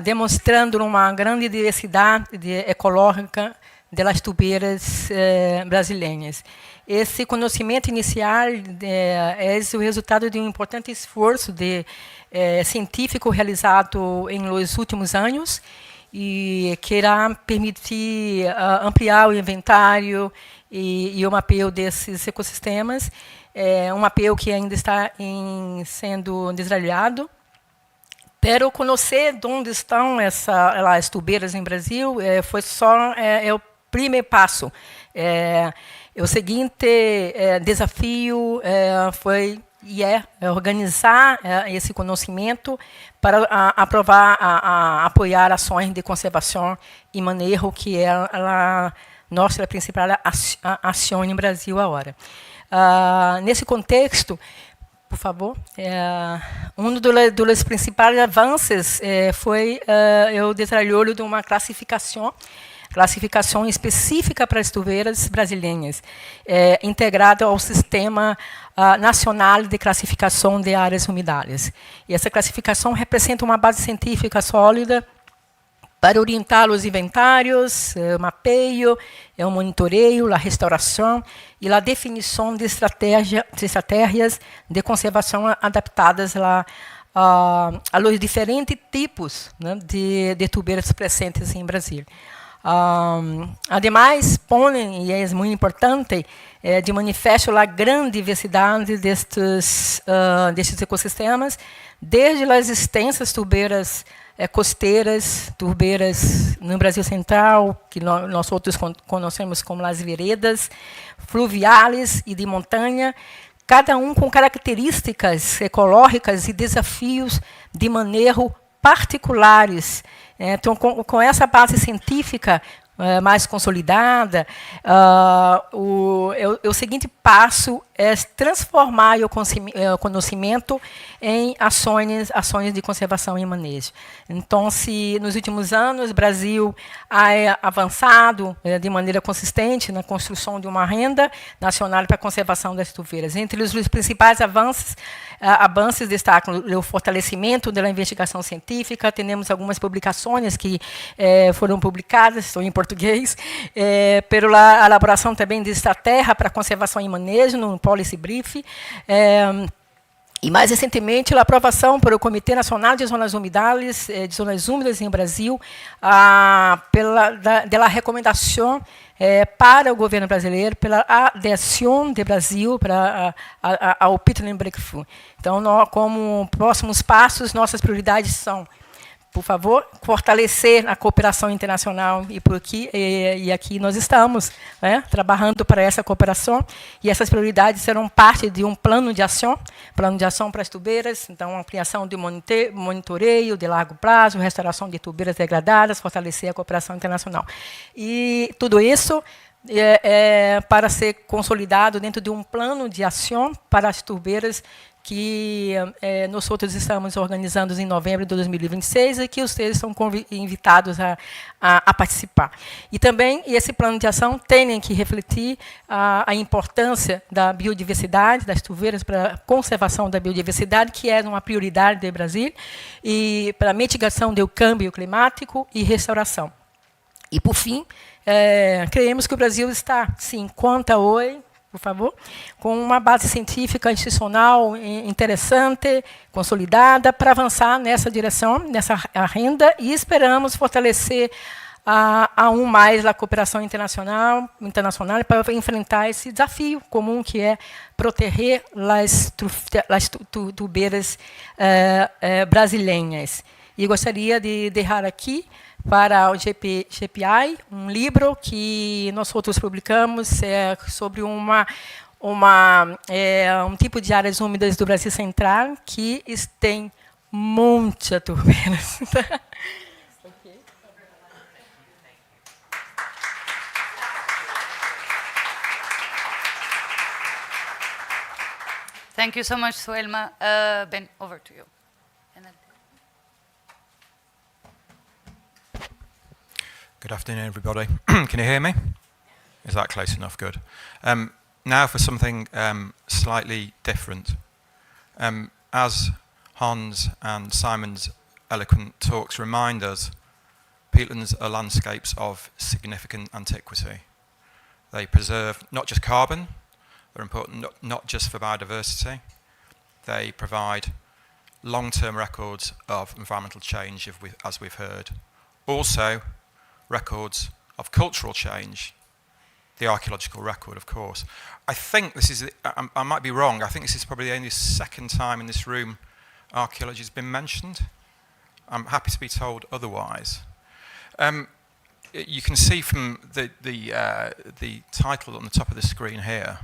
demonstrando uma grande diversidade ecológica das turbeiras brasileiras. Esse conhecimento inicial é o resultado de um importante esforço científico realizado nos últimos anos e que irá permitir ampliar o inventário e o mapeio desses ecossistemas. Um mapeio que ainda está sendo desenvolvido. Pero conhecer onde estão as turbeiras no Brasil foi só o primeiro passo. O seguinte desafio foi organizar esse conhecimento para apoiar ações de conservação e manejo, que é a nossa principal ação no Brasil agora. Nesse contexto, por favor, dos principais avanços foi o desenvolvimento de uma classificação específica para as turberas brasileiras, integrada ao Sistema Nacional de Classificação de Áreas Humedales. E essa classificação representa uma base científica sólida para orientar os inventários, o mapeio, o monitoreio, a restauração e a definição de estratégias de conservação adaptadas aos diferentes tipos, né, de turbeiras presentes em Brasil. Ademais, põem, e é muito importante, de manifesto a grande diversidade destes ecossistemas, desde as extensas turbeiras costeiras, turbeiras no Brasil Central, que nós outros conhecemos como as veredas, fluviais e de montanha, cada um com características ecológicas e desafios de manejo particulares. Então, com essa base científica mais consolidada, o seguinte passo é transformar o conhecimento em ações de conservação e manejo. Então, se nos últimos anos o Brasil ha avançado de maneira consistente na construção de uma renda nacional para a conservação das turveiras. Entre os principais avanços destacam o fortalecimento da investigação científica. Temos algumas publicações que foram publicadas, estão em português, pela elaboração também de estratégia para conservação e manejo no Policy Brief, e mais recentemente a aprovação pelo Comitê Nacional de Zonas Humedales, de Zonas Úmidas no Brasil, pela recomendação para o governo brasileiro, pela adesão do Brasil ao Peatland Breakthrough. Então, como próximos passos, nossas prioridades são, por favor, fortalecer a cooperação internacional, e aqui nós estamos, né, trabalhando para essa cooperação, e essas prioridades serão parte de um plano de ação para as tubeiras, então ampliação de monitoreio de largo prazo, restauração de tubeiras degradadas, fortalecer a cooperação internacional. E tudo isso para ser consolidado dentro de um plano de ação para as tubeiras que nós outros estamos organizando em novembro de 2026 e que vocês são invitados a participar. E também esse plano de ação tem que refletir a importância da biodiversidade, das tubeiras para a conservação da biodiversidade, que é uma prioridade do Brasil, e para a mitigação do câmbio climático e restauração. E, por fim, creemos que o Brasil está, sim, conta hoje, por favor, com uma base científica institucional interessante, consolidada, para avançar nessa direção, nessa agenda, e esperamos fortalecer aún mais a cooperação internacional para enfrentar esse desafio comum que é proteger as turberas brasileiras. E gostaria de deixar aqui para o GPI um livro que nós outros publicamos sobre um tipo de áreas úmidas do Brasil Central que tem muitas turberas. Thank you so much, Suelma. Ben, over to you. Good afternoon, everybody. Can you hear me? Is that close enough? Good. Now for something slightly different. As Hans and Simon's eloquent talks remind us, peatlands are landscapes of significant antiquity. They preserve not just carbon, they're important not just for biodiversity, they provide long-term records of environmental change, as we've heard. Also, records of cultural change, the archaeological record, of course. I think this is, I might be wrong, I think this is probably the only second time in this room archaeology has been mentioned. I'm happy to be told otherwise. You can see from the title on the top of the screen here,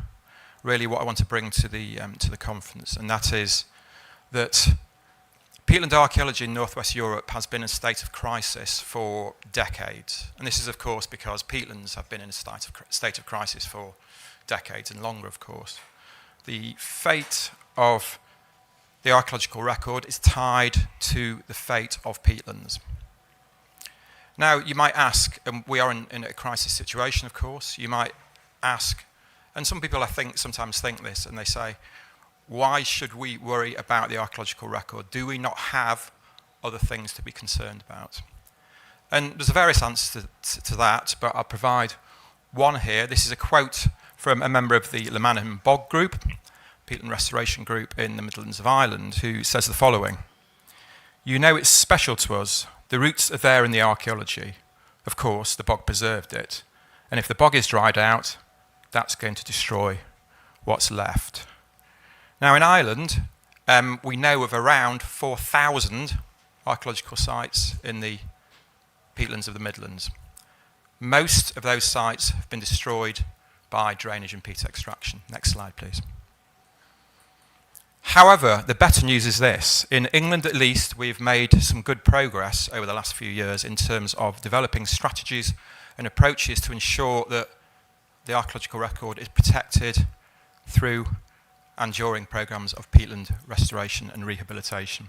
really what I want to bring to the conference, and that is that peatland archaeology in Northwest Europe has been in a state of crisis for decades. And this is, of course, because peatlands have been in a state of crisis for decades and longer, of course. The fate of the archaeological record is tied to the fate of peatlands. Now, you might ask, and we are in a crisis situation, of course, you might ask, and some people I think sometimes think this, and they say, why should we worry about the archaeological record? Do we not have other things to be concerned about? And there's various answers to that, but I'll provide one here. This is a quote from a member of the Lemanham Bog Group, peatland restoration group in the Midlands of Ireland, who says the following: "You know it's special to us. The roots are there in the archaeology. Of course, the bog preserved it. And if the bog is dried out, that's going to destroy what's left." Now in Ireland, we know of around 4,000 archaeological sites in the peatlands of the Midlands. Most of those sites have been destroyed by drainage and peat extraction. Next slide, please. However, the better news is this. In England, at least, we've made some good progress over the last few years in terms of developing strategies and approaches to ensure that the archaeological record is protected through and during programs of peatland restoration and rehabilitation.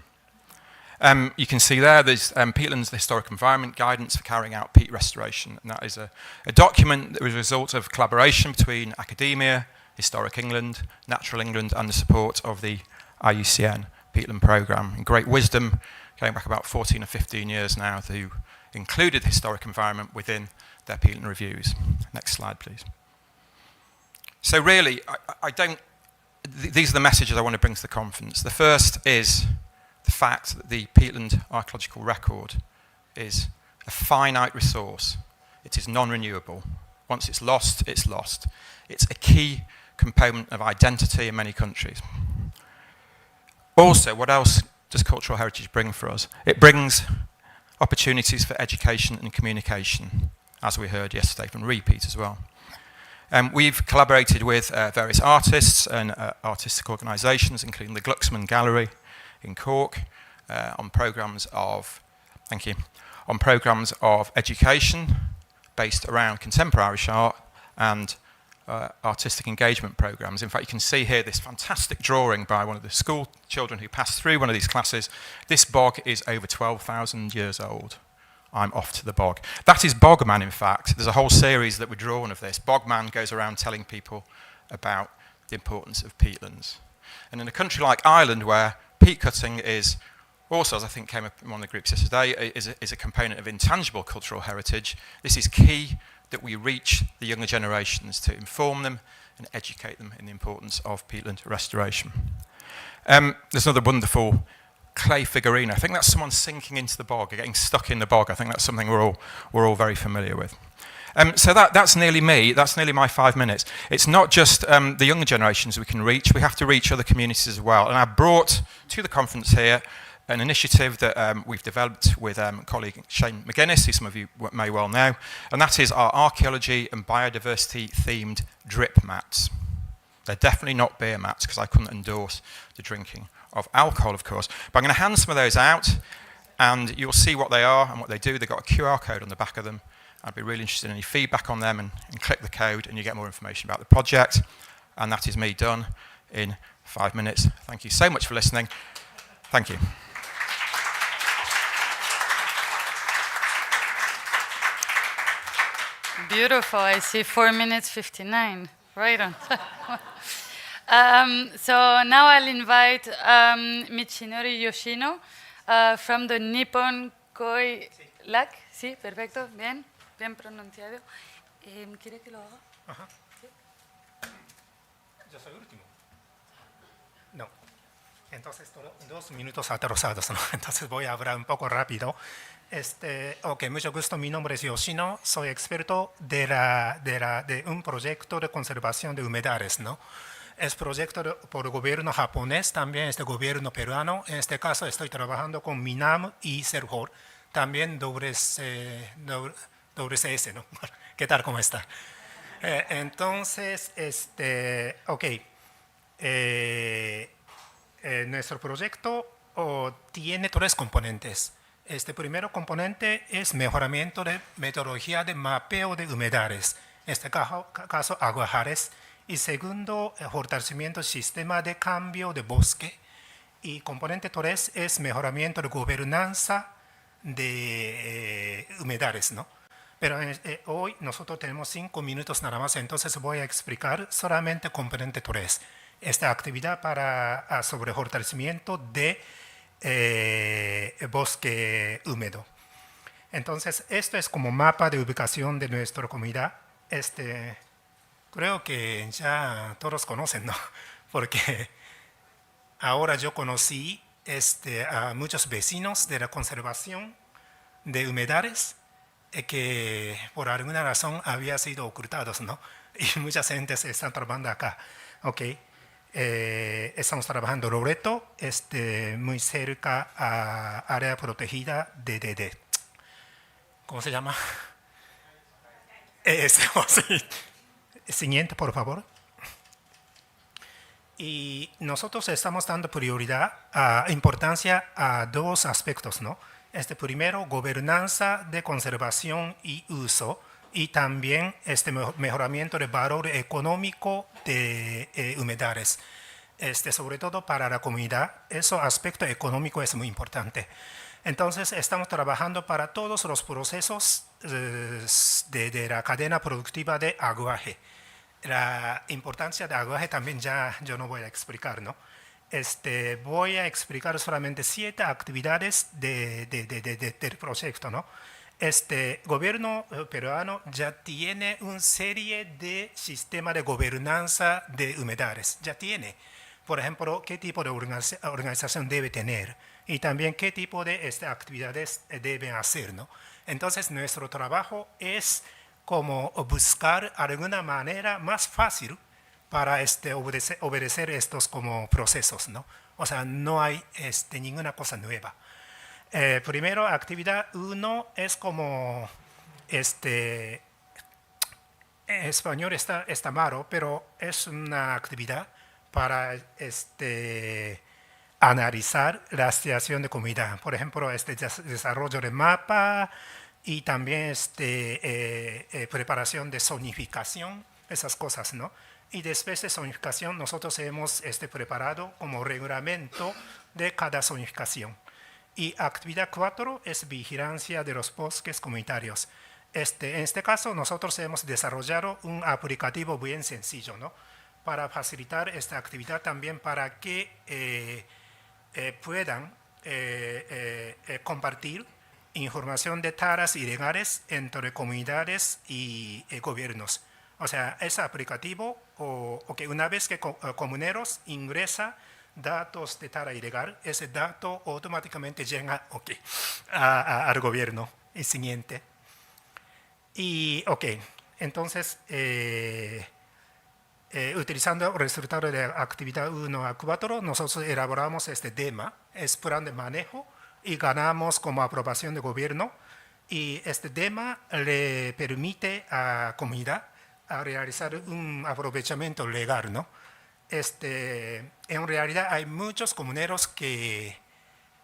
You can see there's Peatlands, the Historic Environment Guidance for Carrying Out Peat Restoration. And that is a document that was a result of collaboration between academia, Historic England, Natural England, and the support of the IUCN Peatland Programme. And great wisdom, going back about 14 or 15 years now, who included the historic environment within their peatland reviews. Next slide, please. So really, these are the messages I want to bring to the conference. The first is the fact that the peatland archaeological record is a finite resource. It is non-renewable. Once it's lost, it's lost. It's a key component of identity in many countries. Also, what else does cultural heritage bring for us? It brings opportunities for education and communication, as we heard yesterday from Repeat as well. We've collaborated with various artists and artistic organisations, including the Glucksman Gallery in Cork, on programmes of, on programmes of education based around contemporary Irish art and artistic engagement programmes. In fact, you can see here this fantastic drawing by one of the school children who passed through one of these classes. This bog is over 12,000 years old. I'm off to the bog. That is Bogman, in fact. There's a whole series that were drawn of this. Bogman goes around telling people about the importance of peatlands. And in a country like Ireland, where peat cutting is Also, as I think came up in one of the groups yesterday, is a component of intangible cultural heritage. This is key that we reach the younger generations to inform them and educate them in the importance of peatland restoration. There's another wonderful clay figurine. I think that's someone sinking into the bog, getting stuck in the bog. I think that's something we're all very familiar with. So that's nearly me. That's nearly my 5 minutes. It's not just the younger generations we can reach. We have to reach other communities as well. And I brought to the conference here an initiative that we've developed with colleague Shane McGuinness, who some of you may well know, and that is our archaeology and biodiversity themed drip mats. They're definitely not beer mats, because I couldn't endorse the drinking of alcohol, of course. But I'm going to hand some of those out, and you'll see what they are and what they do. They've got a QR code on the back of them. I'd be really interested in any feedback on them, and click the code and you get more information about the project. And that is me done in 5 minutes. Thank you so much for listening. Thank you. Beautiful. I see 4 minutes 59. Right on. So now I'll invite Michinori Yoshino from the Nippon Koi Lac. Sí, perfecto. Bien, bien pronunciado. ¿Quiere que lo haga? Ajá. ¿Sí? Yo soy último. No. Entonces, 2 minutos atrasados, ¿no? Entonces voy a hablar un poco rápido. Ok, mucho gusto, mi nombre es Yoshino, soy experto de un proyecto de conservación de humedales, ¿no? Es proyecto por el gobierno japonés, también es el gobierno peruano. En este caso estoy trabajando con Minam y Serhor, también WCS, ¿no? ¿Qué tal? ¿Cómo está? Entonces, ok, nuestro proyecto tiene 3 componentes. Este primer componente es mejoramiento de metodología de mapeo de humedales, en este caso aguajares. Y segundo, el fortalecimiento del sistema de cambio de bosque. Y componente 3 es mejoramiento de gobernanza de humedales, ¿no? Pero hoy nosotros tenemos 5 minutos nada más, entonces voy a explicar solamente componente 3. Esta actividad sobre fortalecimiento de bosque húmedo. Entonces, esto es como mapa de ubicación de nuestra comunidad. Creo que ya todos conocen, ¿no? Porque ahora yo conocí a muchos vecinos de la conservación de humedales que por alguna razón habían sido ocultados, ¿no? Y mucha gente se está trabajando acá. Okay. Estamos trabajando en Loreto, muy cerca a área protegida de ¿cómo se llama? Sí. Siguiente, por favor. Y nosotros estamos dando prioridad, importancia a 2 aspectos, ¿no? Primero, gobernanza de conservación y uso, y también mejoramiento del valor económico de humedales. Sobre todo para la comunidad, ese aspecto económico es muy importante. Entonces, estamos trabajando para todos los procesos de la cadena productiva de aguaje. La importancia de aguaje también ya yo no voy a explicar, ¿no? Voy a explicar solamente 7 actividades del proyecto, ¿no? Gobierno peruano ya tiene una serie de sistemas de gobernanza de humedales. Ya tiene, por ejemplo, qué tipo de organización debe tener y también qué tipo de actividades deben hacer, ¿no? Entonces, nuestro trabajo es como buscar alguna manera más fácil para obedecer estos como procesos, ¿no? O sea, no hay ninguna cosa nueva. Primero, actividad 1 es como, en español está malo, pero es una actividad para analizar la situación de comunidad. Por ejemplo, desarrollo de mapa y también preparación de zonificación, esas cosas, ¿no? Y después de zonificación, nosotros hemos preparado como reglamento de cada zonificación. Y actividad 4 es vigilancia de los bosques comunitarios. En este caso, nosotros hemos desarrollado un aplicativo bien sencillo, ¿no? Para facilitar esta actividad también para que puedan compartir información de taras ilegales entre comunidades y gobiernos. O sea, es aplicativo que una vez que comuneros ingresan datos de tara ilegal, ese dato automáticamente llega al gobierno. El siguiente. Y, entonces, utilizando el resultado de la actividad 1 a 4, nosotros elaboramos este tema, es plan de manejo, y ganamos como aprobación de gobierno. Y este tema le permite a la comunidad a realizar un aprovechamiento legal, ¿no? En realidad hay muchos comuneros que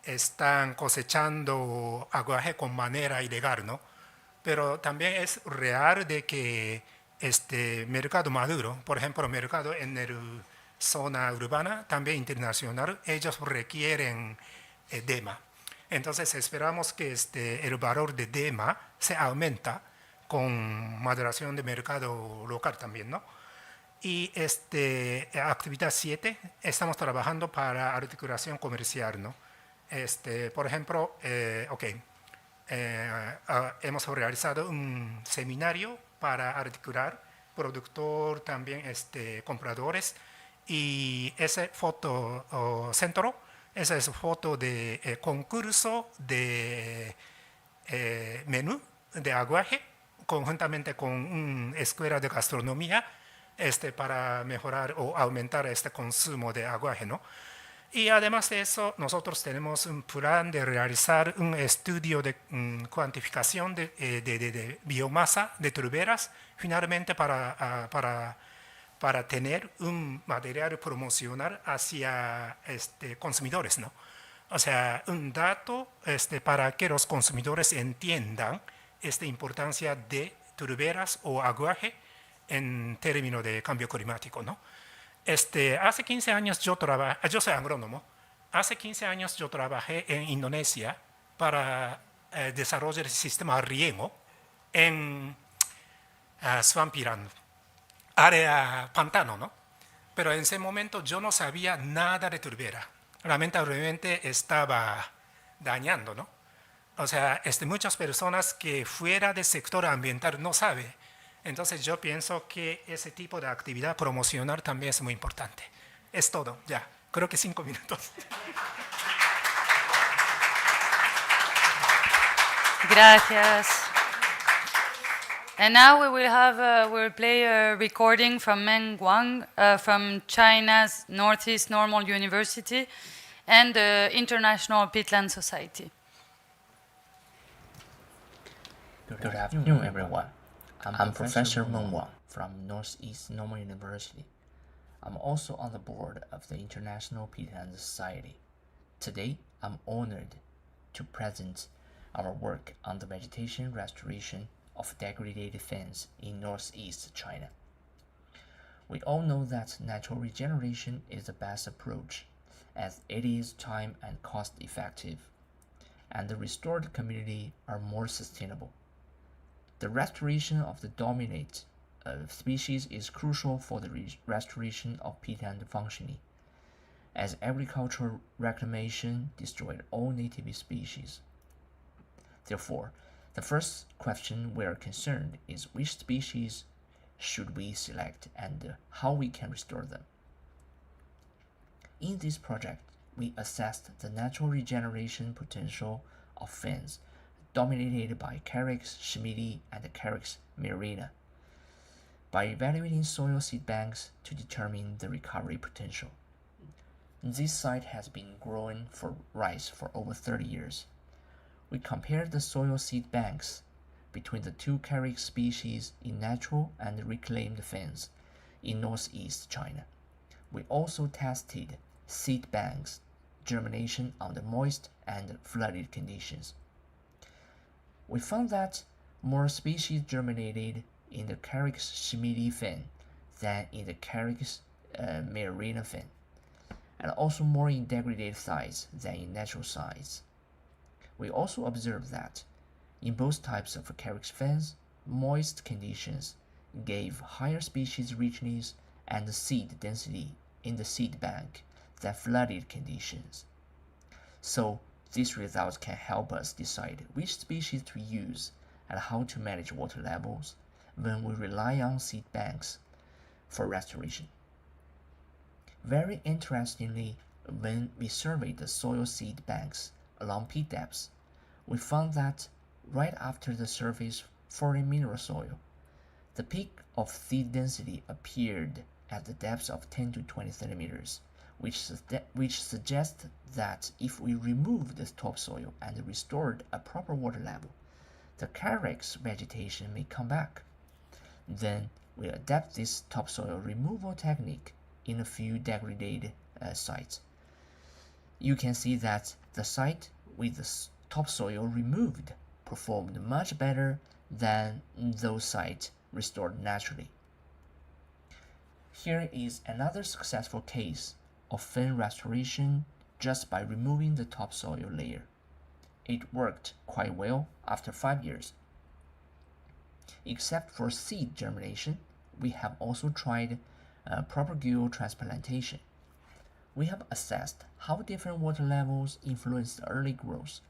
están cosechando aguaje con manera ilegal, ¿no? Pero también es real de que mercado maduro, por ejemplo, el mercado en la zona urbana, también internacional, ellos requieren DEMA. Entonces esperamos que el valor de DEMA se aumenta con moderación de mercado local también, ¿no? Y actividad 7, estamos trabajando para articulación comercial, ¿no? Por ejemplo, hemos realizado un seminario para articular productor, también compradores, y ese fotocentro, esa es foto de concurso de menú de aguaje, conjuntamente con una escuela de gastronomía, para mejorar o aumentar este consumo de aguaje, ¿no? Y además de eso, nosotros tenemos un plan de realizar un estudio de cuantificación de biomasa de turberas, finalmente para tener un material promocional hacia consumidores, ¿no? O sea, un dato para que los consumidores entiendan esta importancia de turberas o aguaje en términos de cambio climático, ¿no? Hace 15 años yo soy agrónomo, hace 15 años yo trabajé en Indonesia para desarrollar el sistema riego en Swampiland, área pantano, ¿no? Pero en ese momento yo no sabía nada de turbera, lamentablemente estaba dañando, ¿no? O sea, muchas personas que fuera del sector ambiental no saben. Entonces yo pienso que ese tipo de actividad promocional también es muy importante. Es todo, ya. Creo que 5 minutos. Gracias. And now we will play a recording from Meng Guang from China's Northeast Normal University and the International Peatland Society. Good afternoon, everyone. I'm Professor Meng Wang from Northeast Normal University. I'm also on the board of the International Peatland Society. Today, I'm honored to present our work on the vegetation restoration of degraded fens in northeast China. We all know that natural regeneration is the best approach, as it is time and cost effective, and the restored community are more sustainable. The restoration of the dominant species is crucial for the restoration of peatland functioning, as agricultural reclamation destroyed all native species. Therefore, the first question we are concerned is which species should we select and how we can restore them. In this project, we assessed the natural regeneration potential of fens dominated by Carex schmidti and Carex murina, by evaluating soil seed banks to determine the recovery potential. This site has been growing for rice for over 30 years. We compared the soil seed banks between the two Carex species in natural and reclaimed fens in northeast China. We also tested seed banks germination under moist and flooded conditions. We found that more species germinated in the Carex schmidti fen than in the Carex murina fen, and also more in degraded sites than in natural sites. We also observed that in both types of Carex fens, moist conditions gave higher species richness and seed density in the seed bank than flooded conditions. So These results can help us decide which species to use and how to manage water levels when we rely on seed banks for restoration. Very interestingly, when we surveyed the soil seed banks along peat depths, we found that right after the surface foreign mineral soil, the peak of seed density appeared at the depths of 10 to 20 centimeters, which suggests that if we remove the topsoil and restored a proper water level, the carex vegetation may come back. Then we adapt this topsoil removal technique in a few degraded sites. You can see that the site with the topsoil removed performed much better than those sites restored naturally. Here is another successful case of fen restoration just by removing the topsoil layer. It worked quite well after 5 years. Except for seed germination, we have also tried propagule transplantation. We have assessed how different water levels influence the early growth.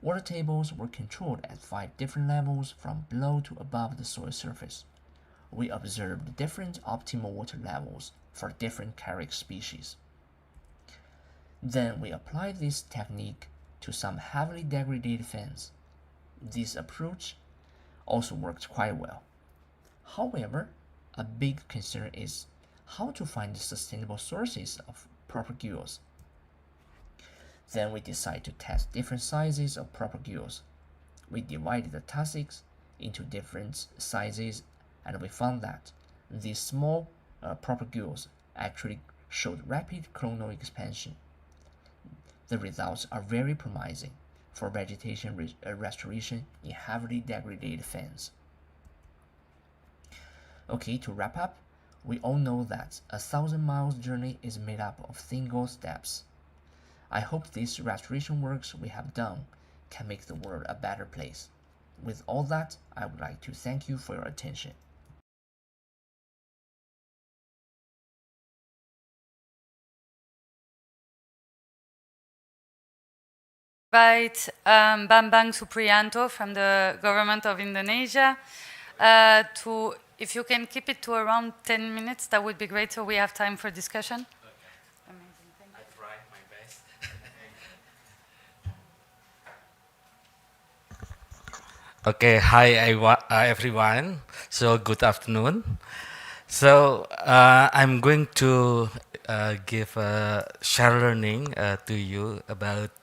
Water tables were controlled at 5 different levels from below to above the soil surface. We observed different optimal water levels for different carex species. Then we applied this technique to some heavily degraded fens. This approach also worked quite well. However, a big concern is how to find sustainable sources of propagules. Then we decided to test different sizes of propagules. We divided the tussocks into different sizes, and we found that these small propagules actually showed rapid clonal expansion. The results are very promising for vegetation restoration in heavily degraded fens. Okay, to wrap up, we all know that a 1,000 miles journey is made up of single steps. I hope these restoration works we have done can make the world a better place. With all that, I would like to thank you for your attention. Invite Bambang Supriyanto from the government of Indonesia if you can keep it to around 10 minutes, that would be great, so we have time for discussion. Okay. Amazing, thank you. I tried my best. Okay, hi everyone. So good afternoon. So I'm going to give a share learning to you about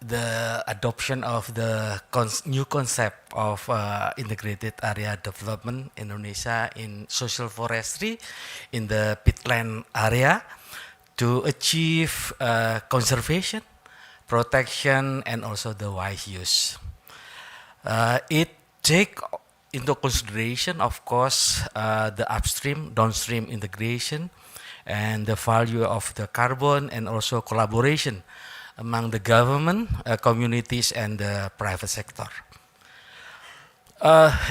the adoption of the new concept of integrated area development in Indonesia in social forestry in the peatland area to achieve conservation, protection, and also the wise use. It takes into consideration, of course, the upstream, downstream integration and the value of the carbon and also collaboration among the government, communities, and the private sector.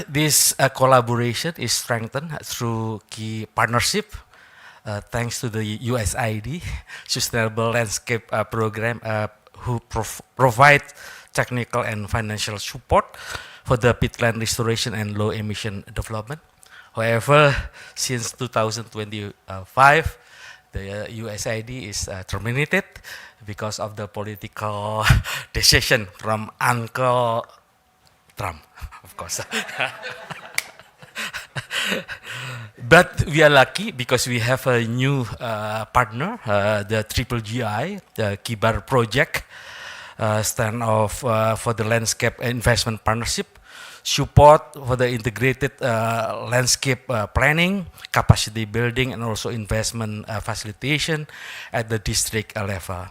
This collaboration is strengthened through key partnership, thanks to the USAID Sustainable Landscape Program, who provide technical and financial support for the peatland restoration and low emission development. However, since 2025, the USAID is terminated because of the political decision from Uncle Trump, of course. But we are lucky because we have a new partner, the GGI, the Kibar project, stand off for the landscape investment partnership, support for the integrated landscape planning, capacity building, and also investment facilitation at the district level.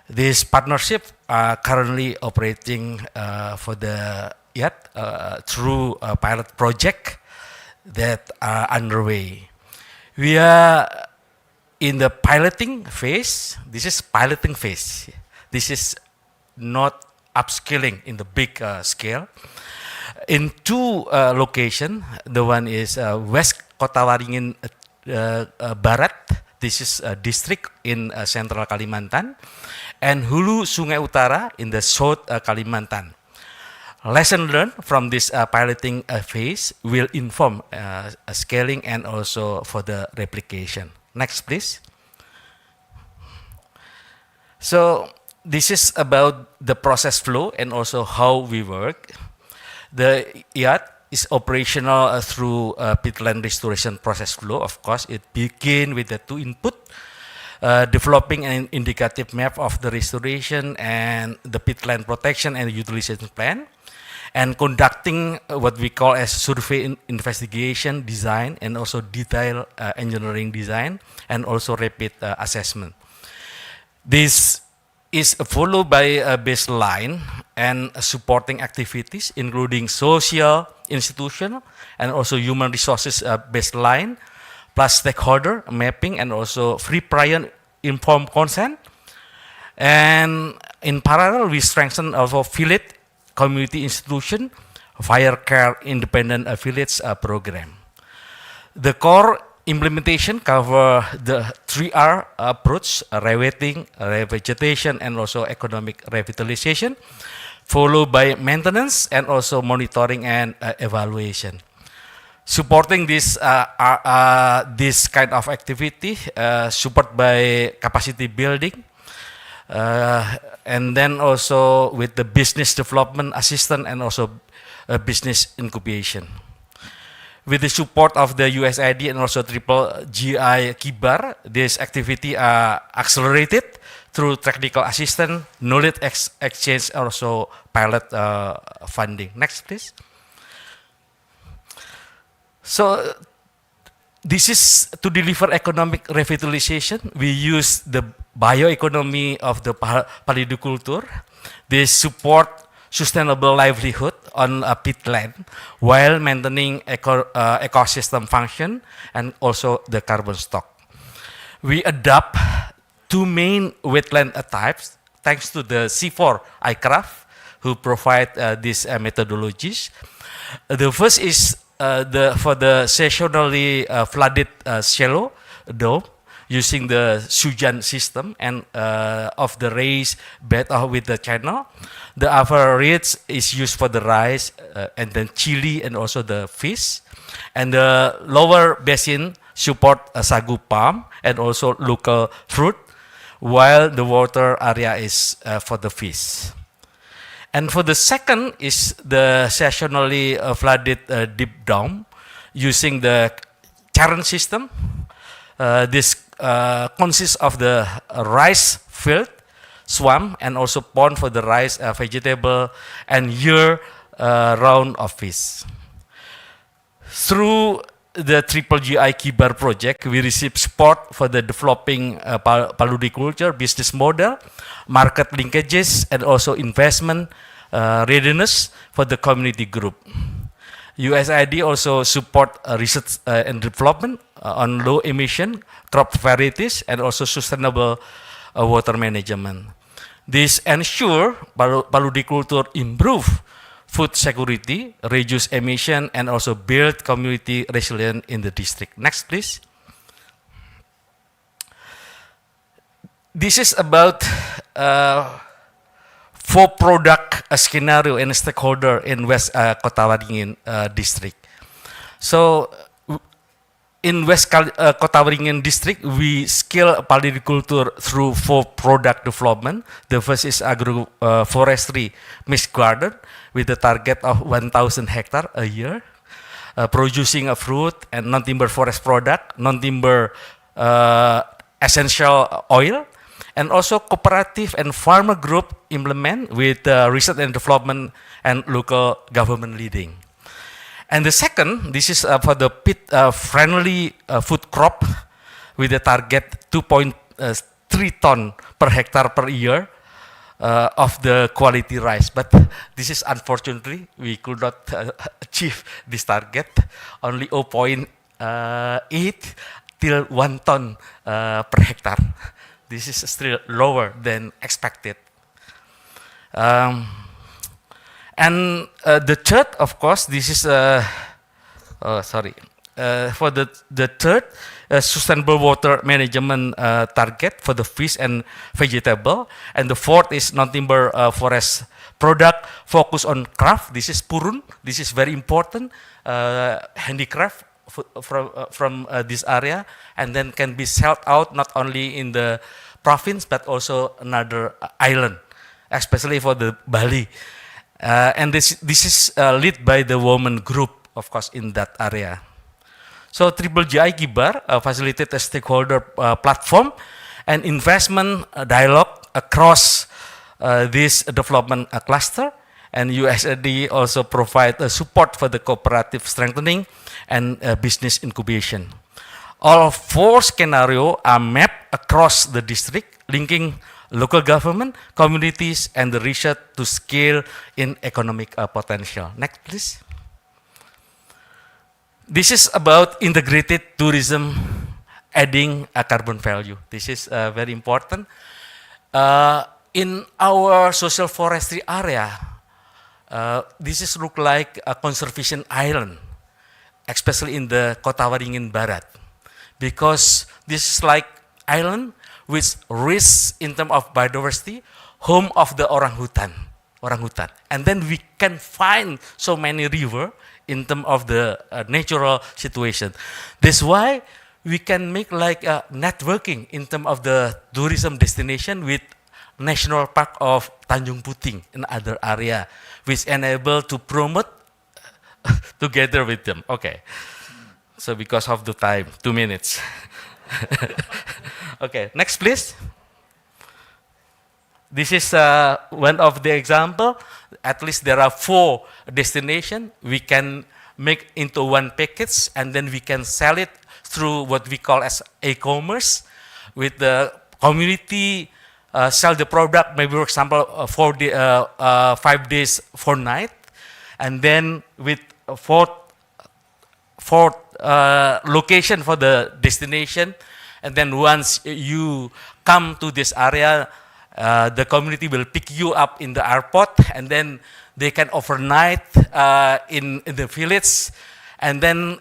This partnership are currently operating for the through a pilot project that are underway. We are in the piloting phase. This is piloting phase. This is not upscaling in the big scale. In two locations, the one is West Kota Waringin Barat, This is a district in central Kalimantan, and Hulu Sungai Utara in the South Kalimantan. Lesson learned from this piloting phase will inform scaling and also for the replication. Next, please. So this is about the process flow and also how we work. The IAT is operational through peatland restoration process flow. Of course, it begins with the two input, developing an indicative map of the restoration and the peatland protection and utilization plan, and conducting what we call as survey investigation design and also detail engineering design and also rapid assessment. This is followed by a baseline and supporting activities including social, institutional, and also human resources baseline, plus stakeholder mapping and also free prior informed consent. And in parallel, we strengthen our affiliate community institution, fire care independent affiliates program. The core implementation cover the 3R approach, rewetting, revegetation, and also economic revitalization, followed by maintenance and also monitoring and evaluation. Supporting this this kind of activity, support by capacity building, and then also with the business development assistance and also business incubation. With the support of the USAID and also Triple GI Kibar, this activity accelerated through technical assistance, knowledge exchange, and also pilot funding. Next, please. So this is to deliver economic revitalization. We use the bioeconomy of the pallidiculture. They support sustainable livelihood on a peatland while maintaining ecosystem function and also the carbon stock. We adopt two main wetland types thanks to the C4 iCraft who provide these methodologies. The first is for the seasonally flooded shallow dome using the Sujan system and of the raised bed with the channel. The upper ridge is used for the rice and then chili and also the fish. And the lower basin support sagu palm and also local fruit, while the water area is for the fish. And for the second is the seasonally flooded deep dome using the Charon system. This consists of the rice field, swamp, and also pond for the rice vegetable and year-round of fish. Through the Triple GI Kibar project, we receive support for the developing pallidiculture business model, market linkages, and also investment readiness for the community group. USAID also support research and development on low emission crop varieties and also sustainable water management. This ensure pallidiculture improve food security, reduce emission, and also build community resilience in the district. Next, please. This is about for product scenario and stakeholder in West Kota Waringin district. So in West Kota Waringin district, we scale pallidiculture through 4 product development. The first is agroforestry mixed garden with a target of 1,000 hectares a year, producing a fruit and non-timber forest product, non-timber essential oil, and also cooperative and farmer group implement with research and development and local government leading. And the second, this is for the pit-friendly food crop with a target 2.3 ton per hectare per year of the quality rice. But this is unfortunately, we could not achieve this target, only 0.8 till 1 ton per hectare. This is still lower than expected. And the third, of course, this is for the third, sustainable water management target for the fish and vegetable. And the fourth is non-timber forest product focus on craft. This is purun. This is very important handicraft from this area, and then can be sold out not only in the province but also another island, especially for the Bali. And this is led by the woman group, of course, in that area. So Triple GI Kibar facilitate a stakeholder platform and investment dialogue across this development cluster, and USAID also provide support for the cooperative strengthening and business incubation. All four scenarios are mapped across the district, linking local government, communities, and the research to scale in economic potential. Next, please. This is about integrated tourism adding a carbon value. This is very important. In our social forestry area, this is look like a conservation island, especially in the Kota Waringin Barat, because this is like island which rich in terms of biodiversity, home of the orangutan. And then we can find so many river in terms of the natural situation. That's why we can make like a networking in terms of the tourism destination with National Park of Tanjung Puting in other area, which enable to promote together with them. Okay, so because of the time, 2 minutes. Okay, next please. This is one of the example. At least there are 4 destinations we can make into one package, and then we can sell it through what we call as e-commerce, with the community sell the product, maybe for example 5 days, 4 nights, and then with fourth location for the destination, and then once you come to this area, the community will pick you up in the airport, and then they can overnight in the village, and then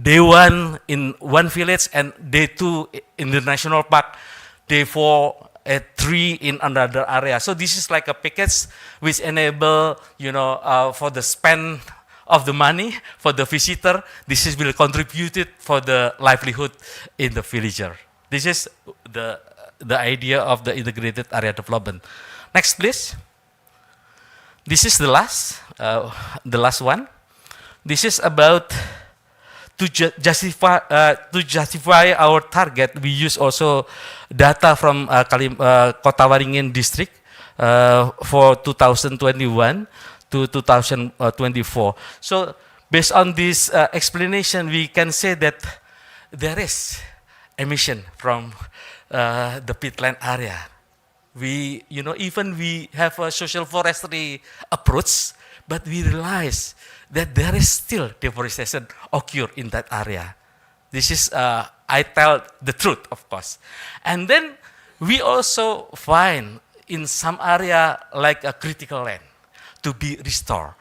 day 1 in one village, and day 2 in the national park, day 4 at 3 in another area. So this is like a package which enable, for the spend of the money for the visitor. This is will contribute for the livelihood in the villager. This is the idea of the integrated area development. Next, please. This is the last one. This is about to justify our target. We use also data from Kota Waringin district for 2021 to 2024. So based on this explanation, we can say that there is emission from the peatland area. We, even we have a social forestry approach, but we realize that there is still deforestation occur in that area. This is, I tell the truth, of course. And then we also find in some area like a critical land to be restored.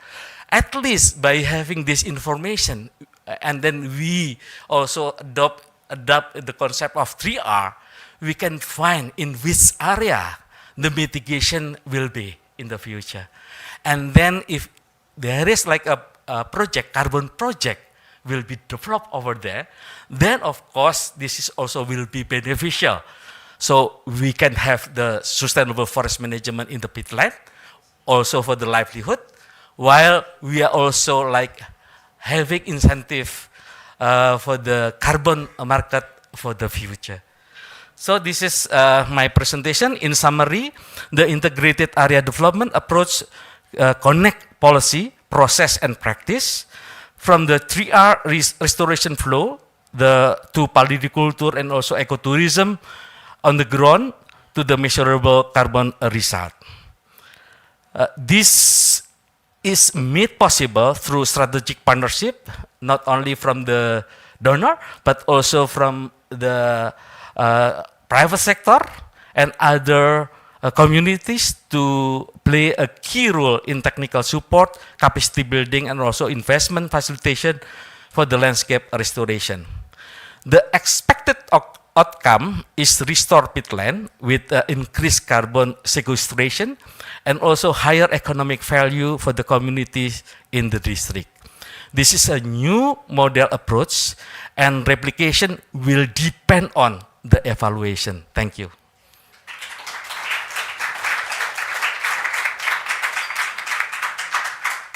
At least by having this information, and then we also adopt the concept of 3R, we can find in which area the mitigation will be in the future. And then if there is like a project, carbon project will be developed over there, then of course this is also will be beneficial. So we can have the sustainable forest management in the peatland, also for the livelihood, while we are also like having incentive for the carbon market for the future. So this is my presentation. In summary, the integrated area development approach connect policy, process, and practice from the 3R restoration flow, to polyculture and also ecotourism on the ground to the measurable carbon result. This is made possible through strategic partnership, not only from the donor, but also from the private sector and other communities to play a key role in technical support, capacity building, and also investment facilitation for the landscape restoration. The expected outcome is restore peatland with increased carbon sequestration and also higher economic value for the communities in the district. This is a new model approach, and replication will depend on the evaluation. Thank you.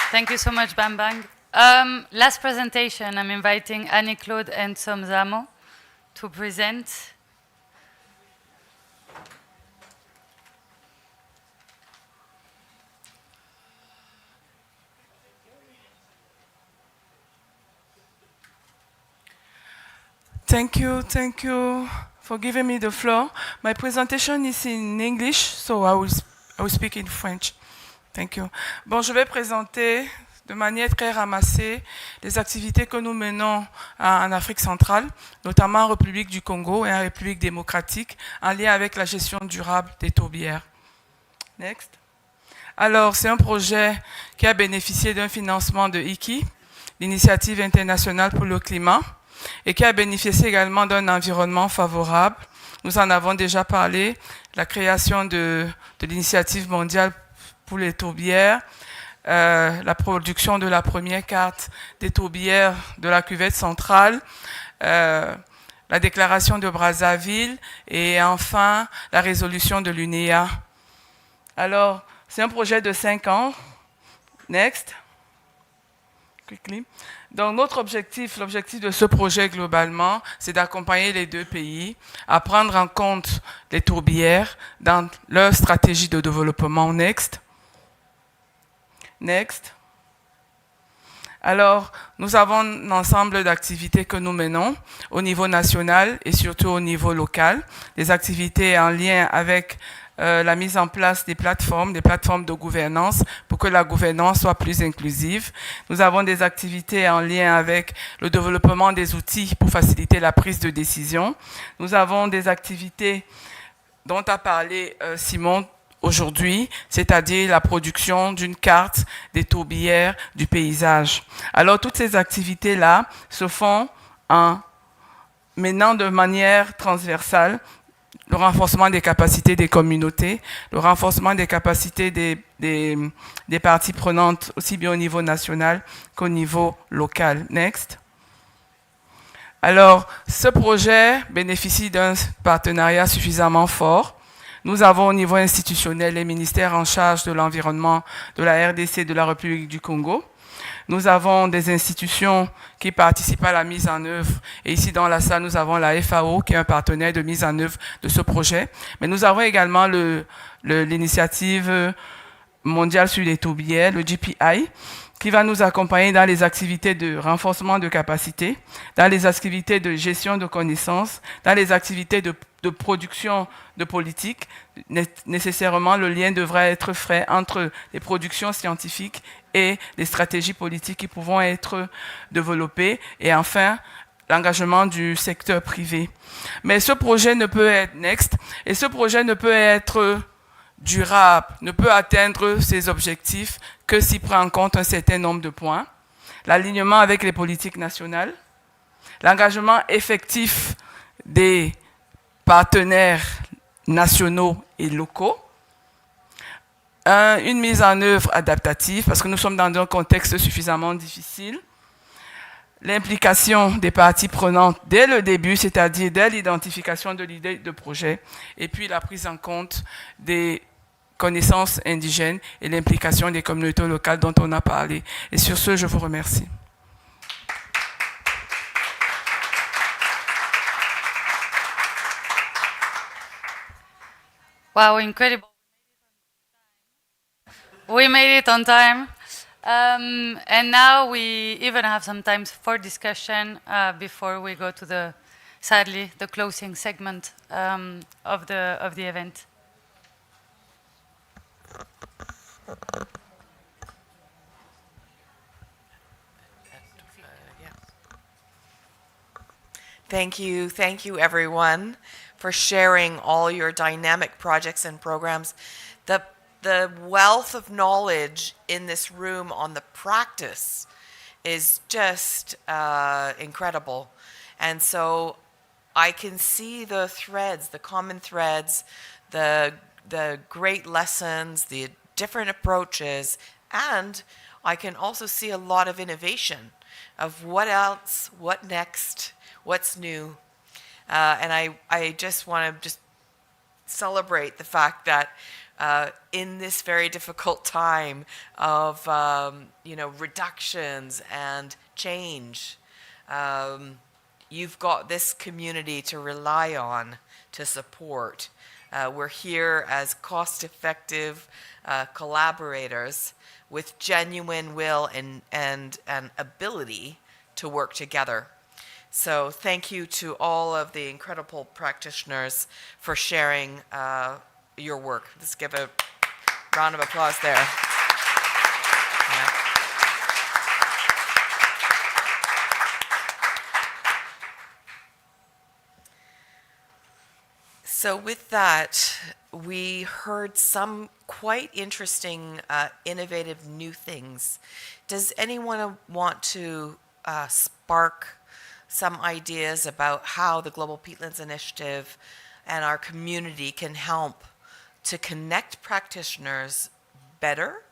Thank you so much, Bambang. Last presentation, I'm inviting Annie-Claude and Somzamo to present. Thank you for giving me the floor. My presentation is in English, so I will speak in French. Thank you. Bon, je vais présenter de manière très ramassée les activités que nous menons en Afrique centrale, notamment en République du Congo et en République démocratique, en lien avec la gestion durable des tourbières. Next. Alors, c'est un projet qui a bénéficié d'un financement de IKI, l'Initiative internationale pour le climat, et qui a bénéficié également d'un environnement favorable. Nous en avons déjà parlé, la création de l'Initiative mondiale pour les tourbières, la production de la première carte des tourbières de la cuvette centrale, la déclaration de Brazzaville et enfin la résolution de l'UNEA. Alors, c'est un projet de 5 ans. Next. Quickly. Donc, notre objectif, l'objectif de ce projet globalement, c'est d'accompagner les deux pays à prendre en compte les tourbières dans leur stratégie de développement. Next. Next. Alors, nous avons un ensemble d'activités que nous menons au niveau national et surtout au niveau local, des activités en lien avec la mise en place des plateformes de gouvernance pour que la gouvernance soit plus inclusive. Nous avons des activités en lien avec le développement des outils pour faciliter la prise de décision. Nous avons des activités dont a parlé Simon aujourd'hui, c'est-à-dire la production d'une carte des tourbières du paysage. Alors, toutes ces activités-là se font en menant de manière transversale le renforcement des capacités des communautés, le renforcement des capacités des parties prenantes, aussi bien au niveau national qu'au niveau local. Next. Alors, ce projet bénéficie d'un partenariat suffisamment fort. Nous avons au niveau institutionnel les ministères en charge de l'environnement de la RDC et de la République du Congo. Nous avons des institutions qui participent à la mise en œuvre. Et ici, dans la salle, nous avons la FAO, qui est un partenaire de mise en œuvre de ce projet. Mais nous avons également l'Initiative mondiale sur les tourbières, le GPI, qui va nous accompagner dans les activités de renforcement de capacité, dans les activités de gestion de connaissances, dans les activités de production de politique. Nécessairement, le lien devra être fait entre les productions scientifiques et les stratégies politiques qui pourront être développées. Et enfin, l'engagement du secteur privé. Mais ce projet ne peut être next, et ce projet ne peut être durable, ne peut atteindre ses objectifs que s'il prend en compte un certain nombre de points. L'alignement avec les politiques nationales, l'engagement effectif des partenaires nationaux et locaux, une mise en œuvre adaptative, parce que nous sommes dans un contexte suffisamment difficile, l'implication des parties prenantes dès le début, c'est-à-dire dès l'identification de l'idée de projet, et puis la prise en compte des connaissances indigènes et l'implication des communautés locales dont on a parlé. Et sur ce, je vous remercie. Wow, incredible. We made it on time. And now we even have some time for discussion before we go to sadly, the closing segment of the event. Thank you everyone for sharing all your dynamic projects and programs. The wealth of knowledge in this room on the practice is just incredible. And so I can see the threads, the common threads, the great lessons, the different approaches, and I can also see a lot of innovation of what else, what next, what's new. And I just want to just celebrate the fact that in this very difficult time of reductions and change, you've got this community to rely on, to support. We're here as cost-effective collaborators with genuine will and ability to work together. So thank you to all of the incredible practitioners for sharing your work. Let's give a round of applause there. Yeah. So with that, we heard some quite interesting, innovative new things. Does anyone want to spark some ideas about how the Global Peatlands Initiative and our community can help to connect practitioners better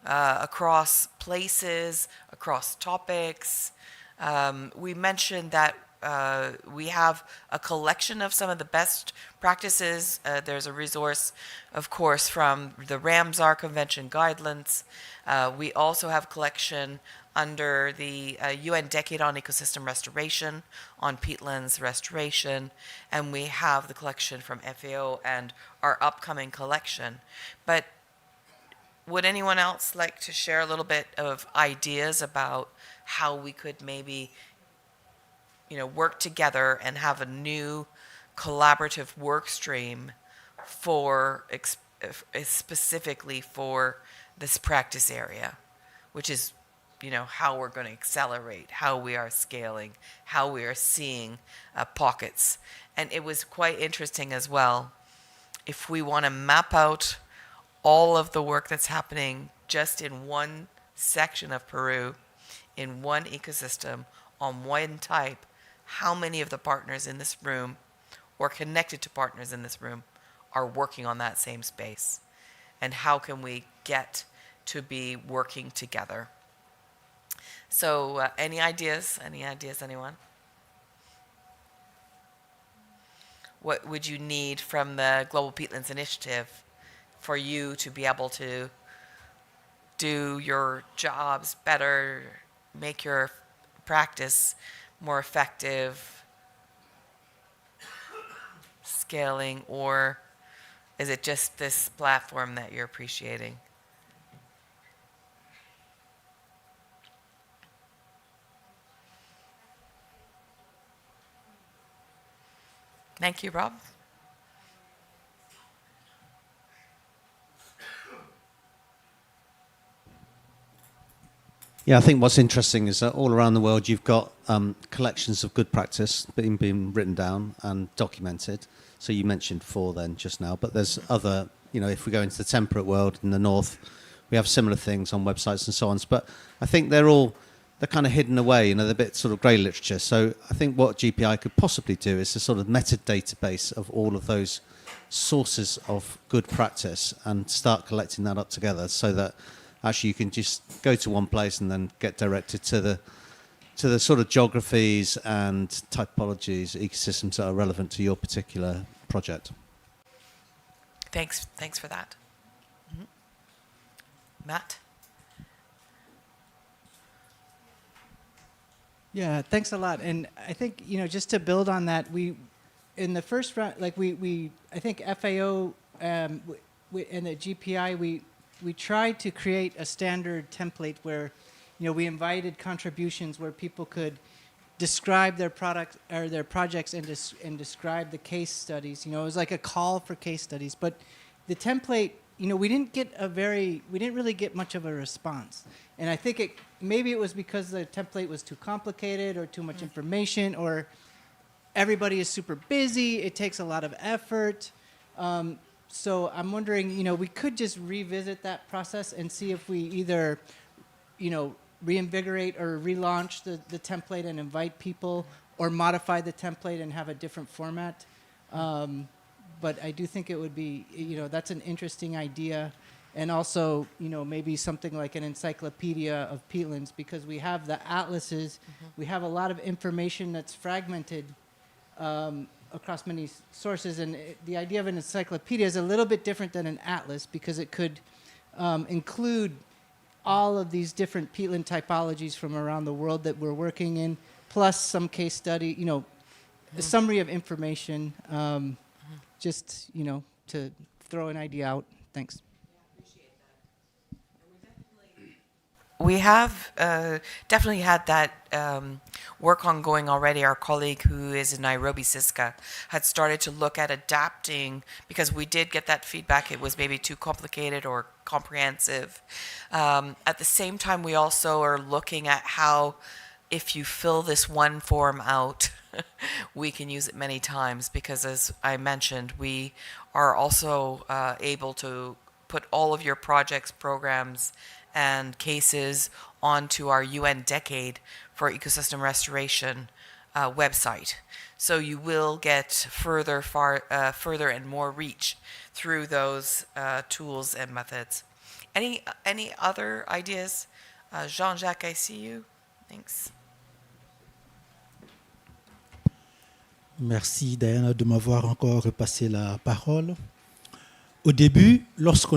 across places, across topics? We mentioned that we have a collection of some of the best practices. There's a resource, of course, from the Ramsar Convention guidelines. We also have a collection under the UN Decade on Ecosystem Restoration, on peatlands restoration, and we have the collection from FAO and our upcoming collection. But would anyone else like to share a little bit of ideas about how we could maybe work together and have a new collaborative work stream for specifically for this practice area, which is how we're going to accelerate, how we are scaling, how we are seeing pockets. And it was quite interesting as well, if we want to map out all of the work that's happening just in one section of Peru, in one ecosystem, on one type, how many of the partners in this room or connected to partners in this room are working on that same space? And how can we get to be working together? So any ideas? Any ideas, anyone? What would you need from the Global Peatlands Initiative for you to be able to do your jobs better, make your practice more effective, scaling, or is it just this platform that you're appreciating? Thank you, Rob. Yeah, I think what's interesting is that all around the world you've got collections of good practice being written down and documented. So you mentioned 4 then just now, but there's other, if we go into the temperate world in the north, we have similar things on websites and so on. But I think they're kind of hidden away, they're a bit sort of grey literature. So I think what GPI could possibly do is a sort of metadatabase of all of those sources of good practice and start collecting that up together so that actually you can just go to one place and then get directed to the sort of geographies and typologies, ecosystems that are relevant to your particular project. Thanks for that. Mm-hmm. Matt? Yeah, thanks a lot. And I think, just to build on that, in the first round, I think FAO and the GPI, we tried to create a standard template where, we invited contributions where people could describe their product or their projects and describe the case studies. It was like a call for case studies. But the template, we didn't really get much of a response. And I think maybe it was because the template was too complicated or too much information, or everybody is super busy. It takes a lot of effort. So I'm wondering, we could just revisit that process and see if we either, reinvigorate or relaunch the template and invite people, or modify the template and have a different format. But I do think it would be, that's an interesting idea. And also, maybe something like an encyclopedia of peatlands, because we have the atlases, we have a lot of information that's fragmented across many sources. And the idea of an encyclopedia is a little bit different than an atlas, because it could include all of these different peatland typologies from around the world that we're working in, plus some case study, a summary of information, just, to throw an idea out. Thanks. We have definitely had that work ongoing already. Our colleague who is in Nairobi, Siska, had started to look at adapting, because we did get that feedback it was maybe too complicated or comprehensive. At the same time, we also are looking at how, if you fill this one form out, we can use it many times, because as I mentioned, we are also able to put all of your projects, programs, and cases onto our UN Decade for Ecosystem Restoration website. So you will get further and more reach through those tools and methods. Any other ideas? Jean-Jacques, I see you. Thanks. Merci Diana de m'avoir encore repassé la parole. Au début, lorsque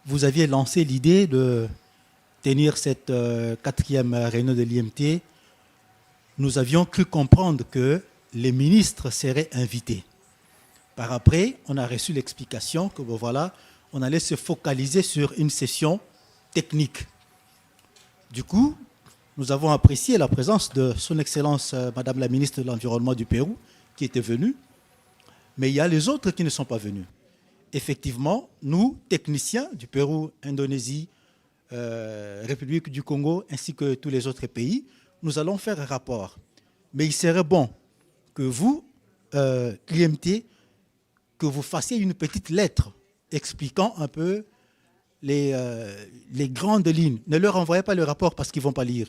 vous aviez lancé l'idée de tenir cette 4e réunion de l'IMT, nous avions cru comprendre que les ministres seraient invités. Par après, on a reçu l'explication que voilà, on allait se focaliser sur une session technique. Du coup, nous avons apprécié la présence de son Excellence Madame la Ministre de l'Environnement du Pérou, qui était venue, mais il y a les autres qui ne sont pas venus. Effectivement, nous, techniciens du Pérou, Indonésie, République du Congo, ainsi que tous les autres pays, nous allons faire un rapport. Mais il serait bon que vous, l'IMT, que vous fassiez une petite lettre expliquant un peu les grandes lignes. Ne leur envoyez pas le rapport parce qu'ils ne vont pas lire.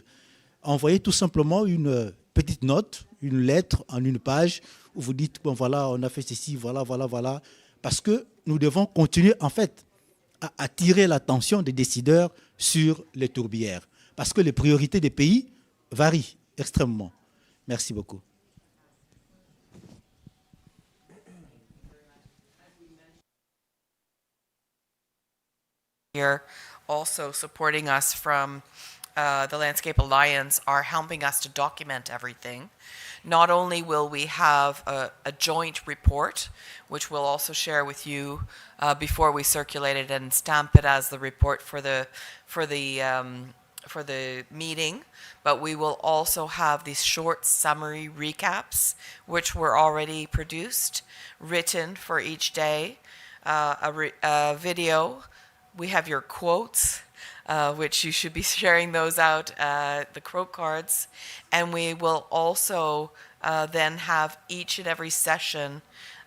Envoyez tout simplement une petite note, une lettre en une page, où vous dites, bon voilà, on a fait ceci, voilà, voilà, voilà. Parce que nous devons continuer, en fait, à attirer l'attention des décideurs sur les tourbières. Parce que les priorités des pays varient extrêmement. Merci beaucoup. Here, also supporting us from the Landscape Alliance, are helping us to document everything. Not only will we have a joint report, which we'll also share with you before we circulate it and stamp it as the report for the meeting, but we will also have these short summary recaps, which were already produced, written for each day, a video. We have your quotes, which you should be sharing those out, the quote cards. And we will also then have each and every session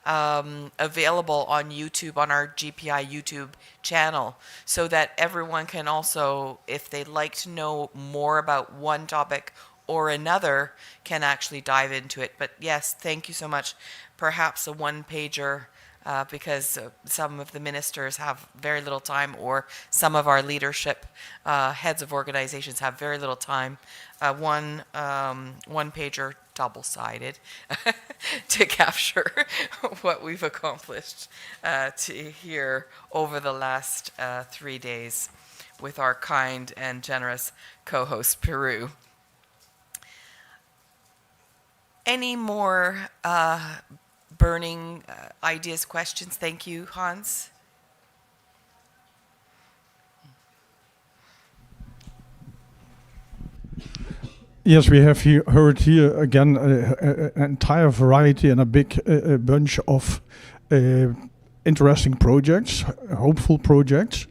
available on YouTube, on our GPI YouTube channel, so that everyone can also, if they'd like to know more about one topic or another, can actually dive into it. But yes, thank you so much. Perhaps a one-pager, because some of the ministers have very little time, or some of our leadership heads of organizations have very little time. One pager, double-sided, to capture what we've accomplished here over the last 3 days with our kind and generous co-host Peru. Any more burning ideas, questions? Thank you, Hans. Yes, we have heard here again an entire variety and a big bunch of interesting projects, hopeful projects.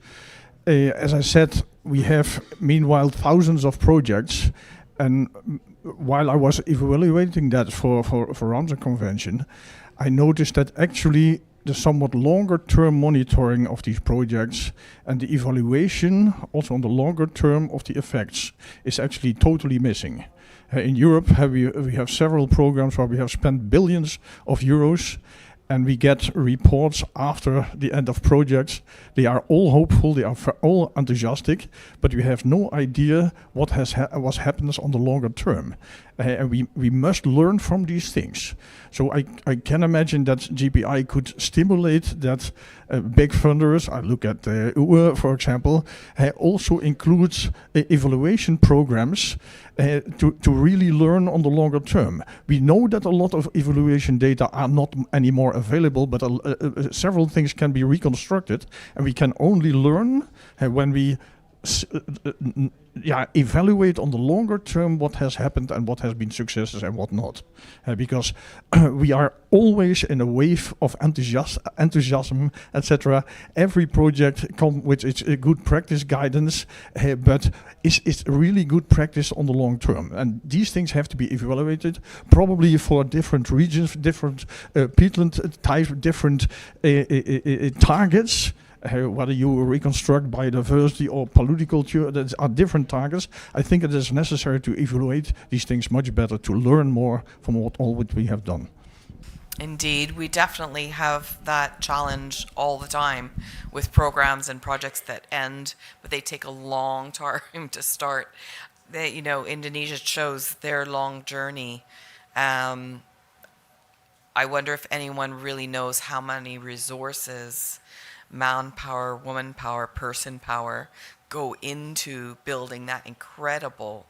As I said, we have meanwhile thousands of projects, and while I was evaluating that for Ramsar Convention, I noticed that actually the somewhat longer-term monitoring of these projects and the evaluation, also on the longer term, of the effects is actually totally missing. In Europe, we have several programs where we have spent billions of euros, and we get reports after the end of projects. They are all hopeful, they are all enthusiastic, but we have no idea what happens on the longer term. And we must learn from these things. So I can imagine that GPI could stimulate that big funders, I look at UE, for example, also includes evaluation programs to really learn on the longer term. We know that a lot of evaluation data are not anymore available, but several things can be reconstructed, and we can only learn when we evaluate on the longer term what has happened and what has been successes and what not. Because we are always in a wave of enthusiasm, etc. Every project comes with its good practice guidance, but it's really good practice on the long term. And these things have to be evaluated, probably for different regions, different peatland type, different targets. Whether you reconstruct biodiversity or polyculture, that are different targets. I think it is necessary to evaluate these things much better, to learn more from all what we have done. Indeed, we definitely have that challenge all the time with programs and projects that end, but they take a long time to start. Indonesia shows their long journey. I wonder if anyone really knows how many resources, manpower, woman power, person power, go into building that incredible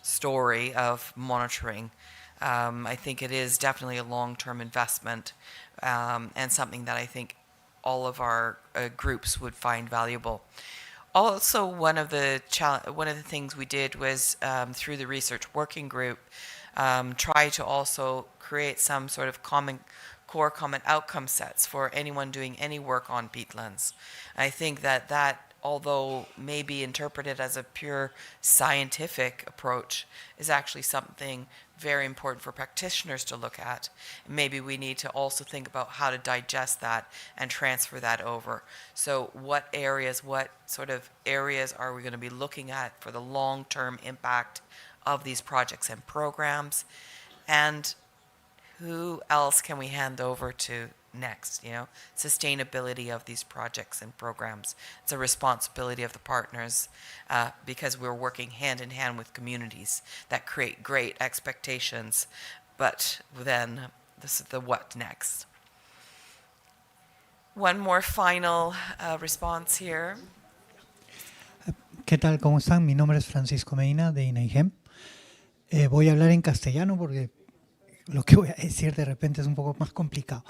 story of monitoring. I think it is definitely a long-term investment, and something that I think all of our groups would find valuable. Also, one of the things we did was through the research working group, try to also create some sort of core common outcome sets for anyone doing any work on peatlands. I think that although may be interpreted as a pure scientific approach, is actually something very important for practitioners to look at. Maybe we need to also think about how to digest that and transfer that over. So what sort of areas are we going to be looking at for the long-term impact of these projects and programs? And who else can we hand over to next? Sustainability of these projects and programs. It's a responsibility of the partners, because we're working hand in hand with communities that create great expectations, but then this is the what next. One more final response here. ¿Qué tal? ¿Cómo están? Mi nombre es Francisco Medina de INAIGEM. Voy a hablar en castellano porque lo que voy a decir de repente es un poco más complicado.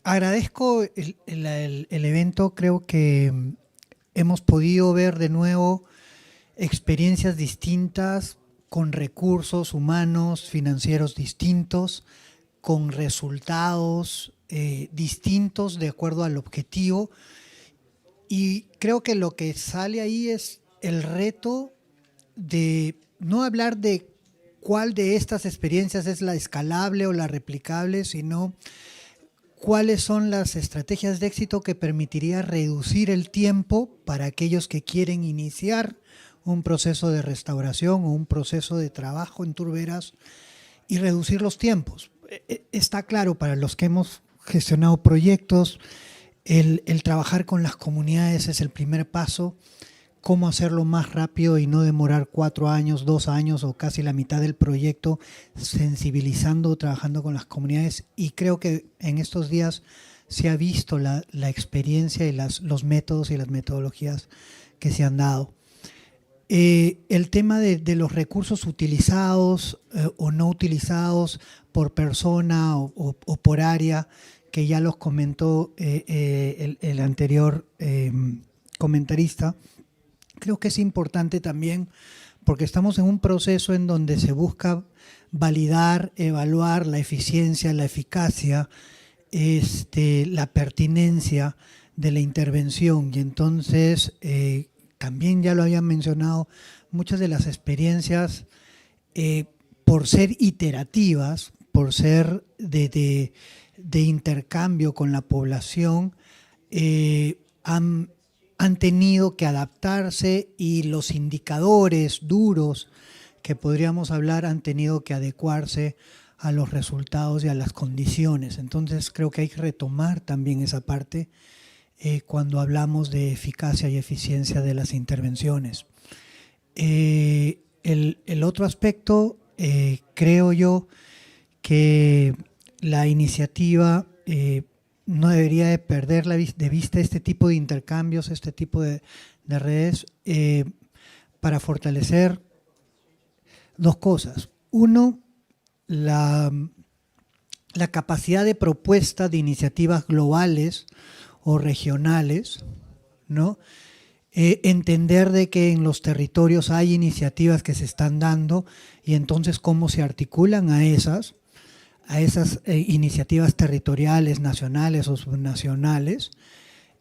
Agradezco el evento, creo que hemos podido ver de nuevo experiencias distintas, con recursos humanos, financieros distintos, con resultados distintos de acuerdo al objetivo. Y creo que lo que sale ahí es el reto de no hablar de cuál de estas experiencias es la escalable o la replicable, sino cuáles son las estrategias de éxito que permitiría reducir el tiempo para aquellos que quieren iniciar un proceso de restauración o un proceso de trabajo en turberas y reducir los tiempos. Está claro para los que hemos gestionado proyectos, el trabajar con las comunidades es el primer paso. Cómo hacerlo más rápido y no demorar 4 años, 2 años o casi la mitad del proyecto sensibilizando, trabajando con las comunidades. Y creo que en estos días se ha visto la experiencia y los métodos y las metodologías que se han dado. El tema de los recursos utilizados o no utilizados por persona o por área, que ya los comentó el anterior comentarista. Creo que es importante también porque estamos en un proceso en donde se busca validar, evaluar la eficiencia, la eficacia, la pertinencia de la intervención. Y entonces, también ya lo habían mencionado, muchas de las experiencias, por ser iterativas, por ser de intercambio con la población han tenido que adaptarse y los indicadores duros que podríamos hablar han tenido que adecuarse a los resultados y a las condiciones. Entonces creo que hay que retomar también esa parte cuando hablamos de eficacia y eficiencia de las intervenciones. El otro aspecto, creo yo, que la iniciativa no debería de perder de vista este tipo de intercambios, este tipo de redes, para fortalecer dos cosas. Uno, la capacidad de propuesta de iniciativas globales o regionales, ¿no? Entender de que en los territorios hay iniciativas que se están dando y entonces cómo se articulan a esas iniciativas territoriales, nacionales o subnacionales,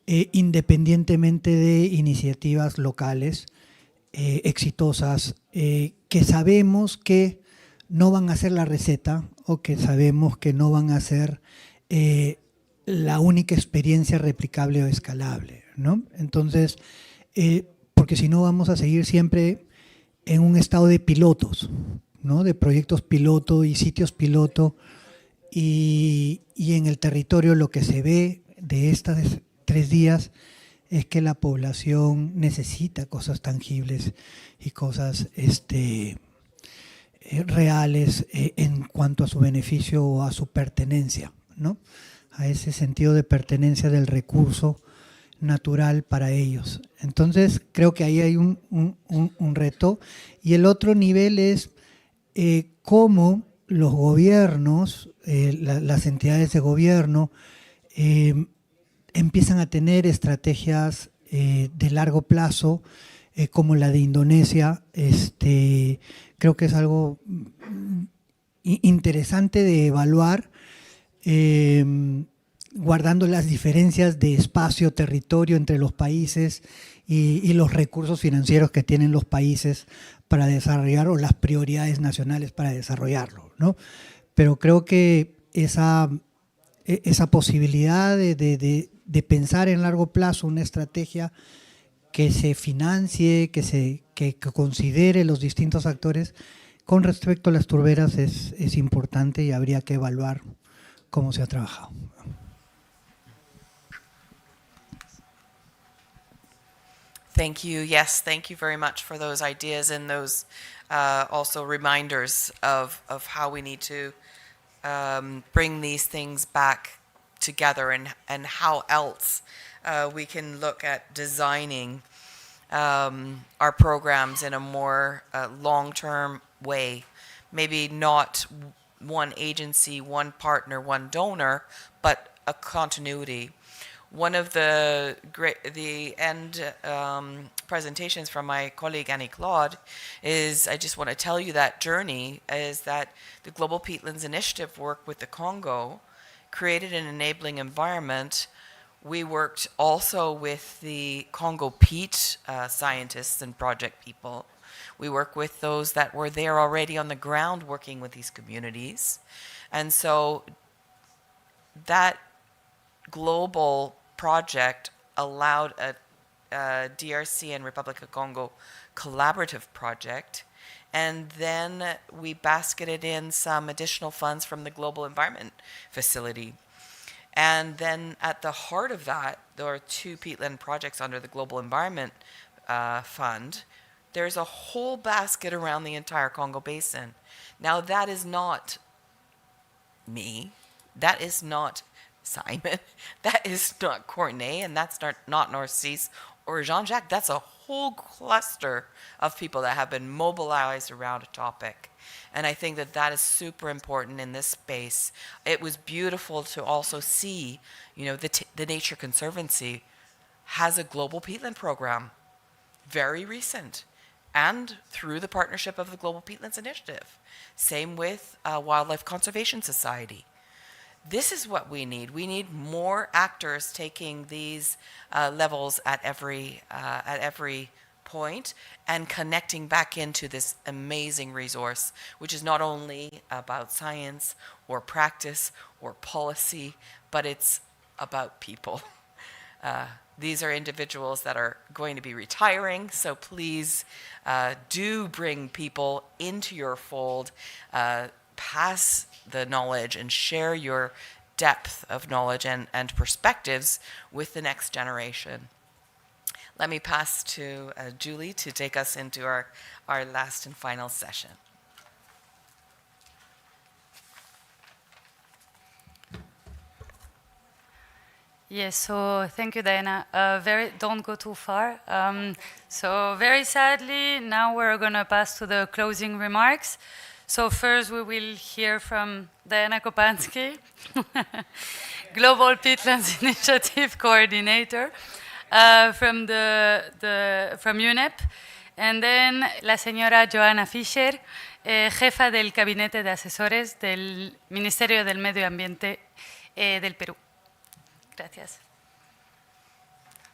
independientemente de iniciativas locales exitosas, que sabemos que no van a ser la receta o que sabemos que no van a ser la única experiencia replicable o escalable, ¿no? Entonces, porque si no vamos a seguir siempre en un estado de pilotos, ¿no? De proyectos piloto y sitios piloto, y en el territorio lo que se ve de estos 3 días es que la población necesita cosas tangibles y cosas reales en cuanto a su beneficio o a su pertenencia, ¿no? A ese sentido de pertenencia del recurso natural para ellos. Entonces creo que ahí hay un reto. Y el otro nivel es cómo los gobiernos, las entidades de gobierno, empiezan a tener estrategias de largo plazo, como la de Indonesia. Creo que es algo interesante de evaluar, guardando las diferencias de espacio, territorio entre los países y los recursos financieros que tienen los países para desarrollar, o las prioridades nacionales para desarrollarlo, ¿no? Pero creo que esa posibilidad de pensar en largo plazo una estrategia que se financie, que considere los distintos actores con respecto a las turberas es importante, y habría que evaluar cómo se ha trabajado. Thank you. Yes, thank you very much for those ideas and those also reminders of how we need to bring these things back together, and how else we can look at designing our programs in a more long-term way. Maybe not one agency, one partner, one donor, but a continuity. One of the end presentations from my colleague Annie Claude is, I just want to tell you that journey, is that the Global Peatlands Initiative worked with the Congo, created an enabling environment. We worked also with the Congo peat scientists and project people. We work with those that were there already on the ground working with these communities. And so that global project allowed a DRC and Republic of Congo collaborative project, and then we basketed in some additional funds from the Global Environment Facility. And then at the heart of that, there are 2 peatland projects under the Global Environment Fund. There's a whole basket around the entire Congo Basin. Now that is not me, that is not Simon, that is not Courtney, and that's not Narcisse or Jean-Jacques. That's a whole cluster of people that have been mobilized around a topic. And I think that is super important in this space. It was beautiful to also see, the Nature Conservancy has a global peatland program, very recent, and through the partnership of the Global Peatlands Initiative. Same with Wildlife Conservation Society. This is what we need. We need more actors taking these levels at every point and connecting back into this amazing resource, which is not only about science or practice or policy, but it's about people. These are individuals that are going to be retiring, so please do bring people into your fold, pass the knowledge and share your depth of knowledge and perspectives with the next generation. Let me pass to Julie to take us into our last and final session. Yes, so thank you, Diana. Don't go too far. So very sadly, now we're going to pass to the closing remarks. So first we will hear from Diana Kopansky, Global Peatlands Initiative Coordinator from UNEP, and then la señora Joanna Fischer, jefa del Gabinete de Asesores del Ministerio del Medio Ambiente del Perú. Gracias.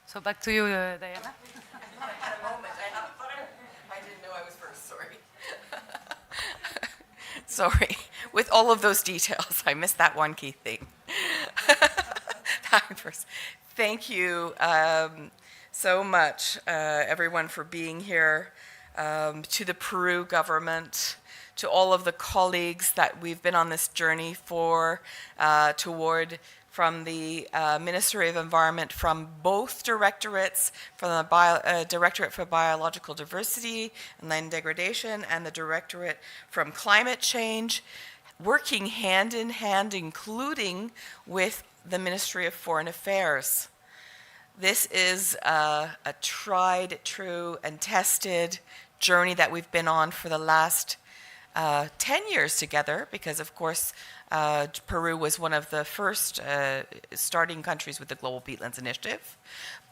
So back to you, Diana. I had a moment. I didn't know I was first. Sorry. Sorry. With all of those details, I missed that one key thing. Thank you so much, everyone, for being here. To the Peru government, to all of the colleagues that we've been on this journey toward, from the Ministry of Environment, from both directorates, from the Directorate for Biological Diversity and Land Degradation, and the Directorate from Climate Change, working hand in hand, including with the Ministry of Foreign Affairs. This is a tried, true, and tested journey that we've been on for the last 10 years together, because of course Peru was one of the first starting countries with the Global Peatlands Initiative.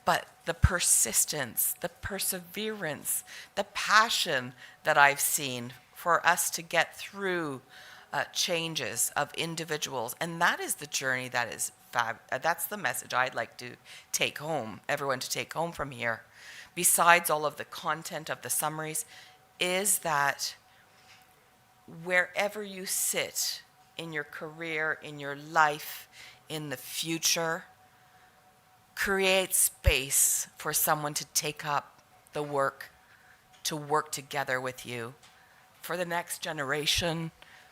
But the persistence, the perseverance, the passion that I've seen for us to get through changes of individuals, and that is the journey that is that's the message I'd like to take home, everyone to take home from here, besides all of the content of the summaries, is that wherever you sit in your career, in your life, in the future, create space for someone to take up the work, to work together with you for the next generation,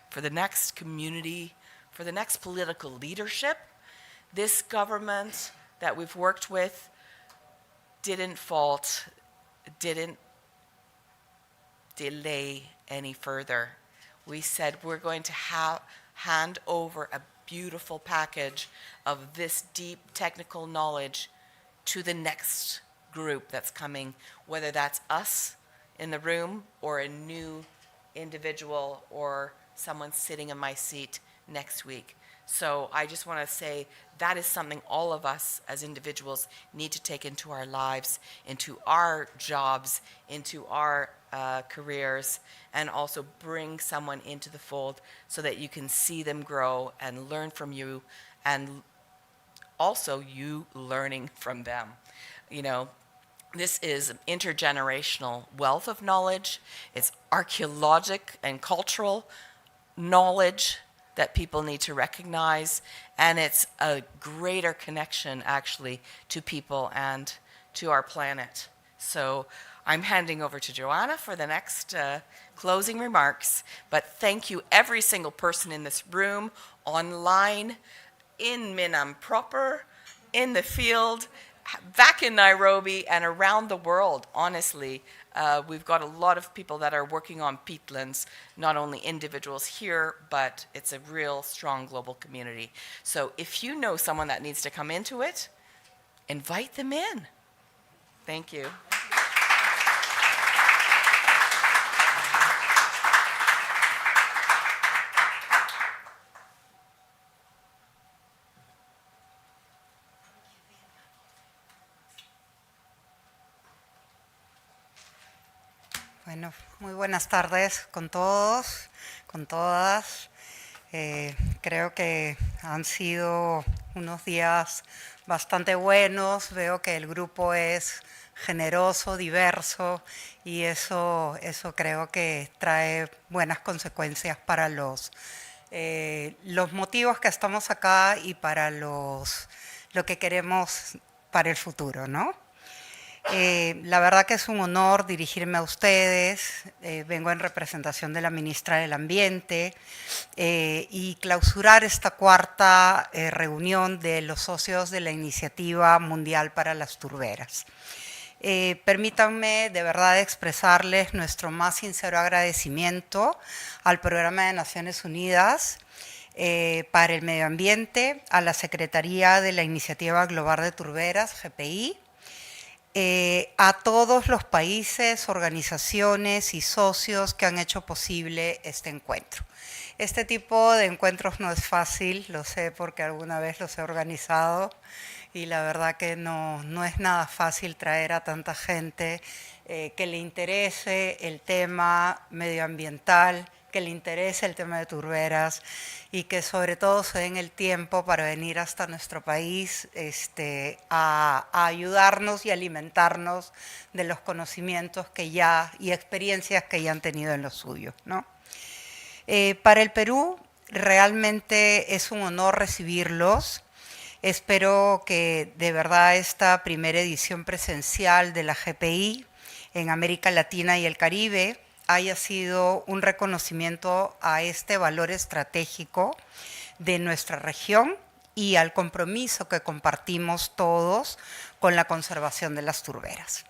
for the next community, for the next political leadership. This government that we've worked with didn't delay any further. We said we're going to hand over a beautiful package of this deep technical knowledge to the next group that's coming, whether that's us in the room or a new individual or someone sitting in my seat next week. So I just want to say that is something all of us as individuals need to take into our lives, into our jobs, into our careers, and also bring someone into the fold so that you can see them grow and learn from you, and also you learning from them. You know, this is an intergenerational wealth of knowledge. It's archaeologic and cultural knowledge that people need to recognize, and it's a greater connection actually to people and to our planet. So I'm handing over to Joanna for the next closing remarks, but thank you every single person in this room, online, in Minam proper, in the field, back in Nairobi, and around the world. Honestly, we've got a lot of people that are working on peatlands, not only individuals here, but it's a real strong global community. So if you know someone that needs to come into it, invite them in. Thank you. Bueno, muy buenas tardes con todos, con todas. Creo que han sido unos días bastante buenos. Veo que el grupo es generoso, diverso, y eso creo que trae buenas consecuencias para los motivos que estamos acá y para lo que queremos para el futuro, ¿no? La verdad que es un honor dirigirme a ustedes. Vengo en representación de la ministra del Ambiente y clausurar esta cuarta reunión de los socios de la Iniciativa Mundial para las Turberas. Permítanme de verdad expresarles nuestro más sincero agradecimiento al Programa de Naciones Unidas para el Medio Ambiente, a la Secretaría de la Iniciativa Global de Turberas, GPI, a todos los países, organizaciones y socios que han hecho posible este encuentro. Este tipo de encuentros no es fácil, lo sé porque alguna vez los he organizado y la verdad que no es nada fácil traer a tanta gente que le interese el tema medioambiental, que le interese el tema de turberas y que sobre todo se den el tiempo para venir hasta nuestro país a ayudarnos y alimentarnos de los conocimientos que ya y experiencias que ya han tenido en lo suyo, ¿no? Para el Perú realmente es un honor recibirlos. Espero que de verdad esta primera edición presencial de la GPI en América Latina y el Caribe haya sido un reconocimiento a este valor estratégico de nuestra región y al compromiso que compartimos todos con la conservación de las turberas.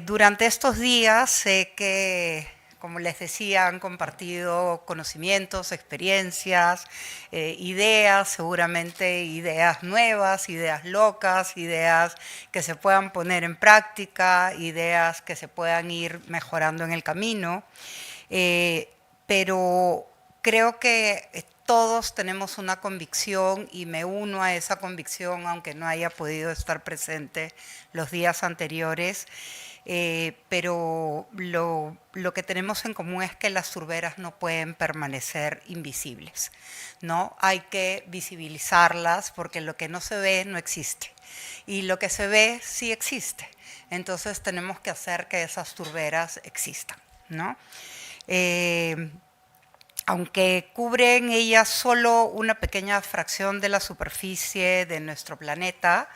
Durante estos días sé que, como les decía, han compartido conocimientos, experiencias, ideas, seguramente ideas nuevas, ideas locas, ideas que se puedan poner en práctica, ideas que se puedan ir mejorando en el camino. Pero creo que todos tenemos una convicción y me uno a esa convicción, aunque no haya podido estar presente los días anteriores. Pero lo que tenemos en común es que las turberas no pueden permanecer invisibles, ¿no? Hay que visibilizarlas porque lo que no se ve no existe y lo que se ve sí existe. Entonces tenemos que hacer que esas turberas existan, ¿no? Aunque cubren ellas solo una pequeña fracción de la superficie de nuestro planeta,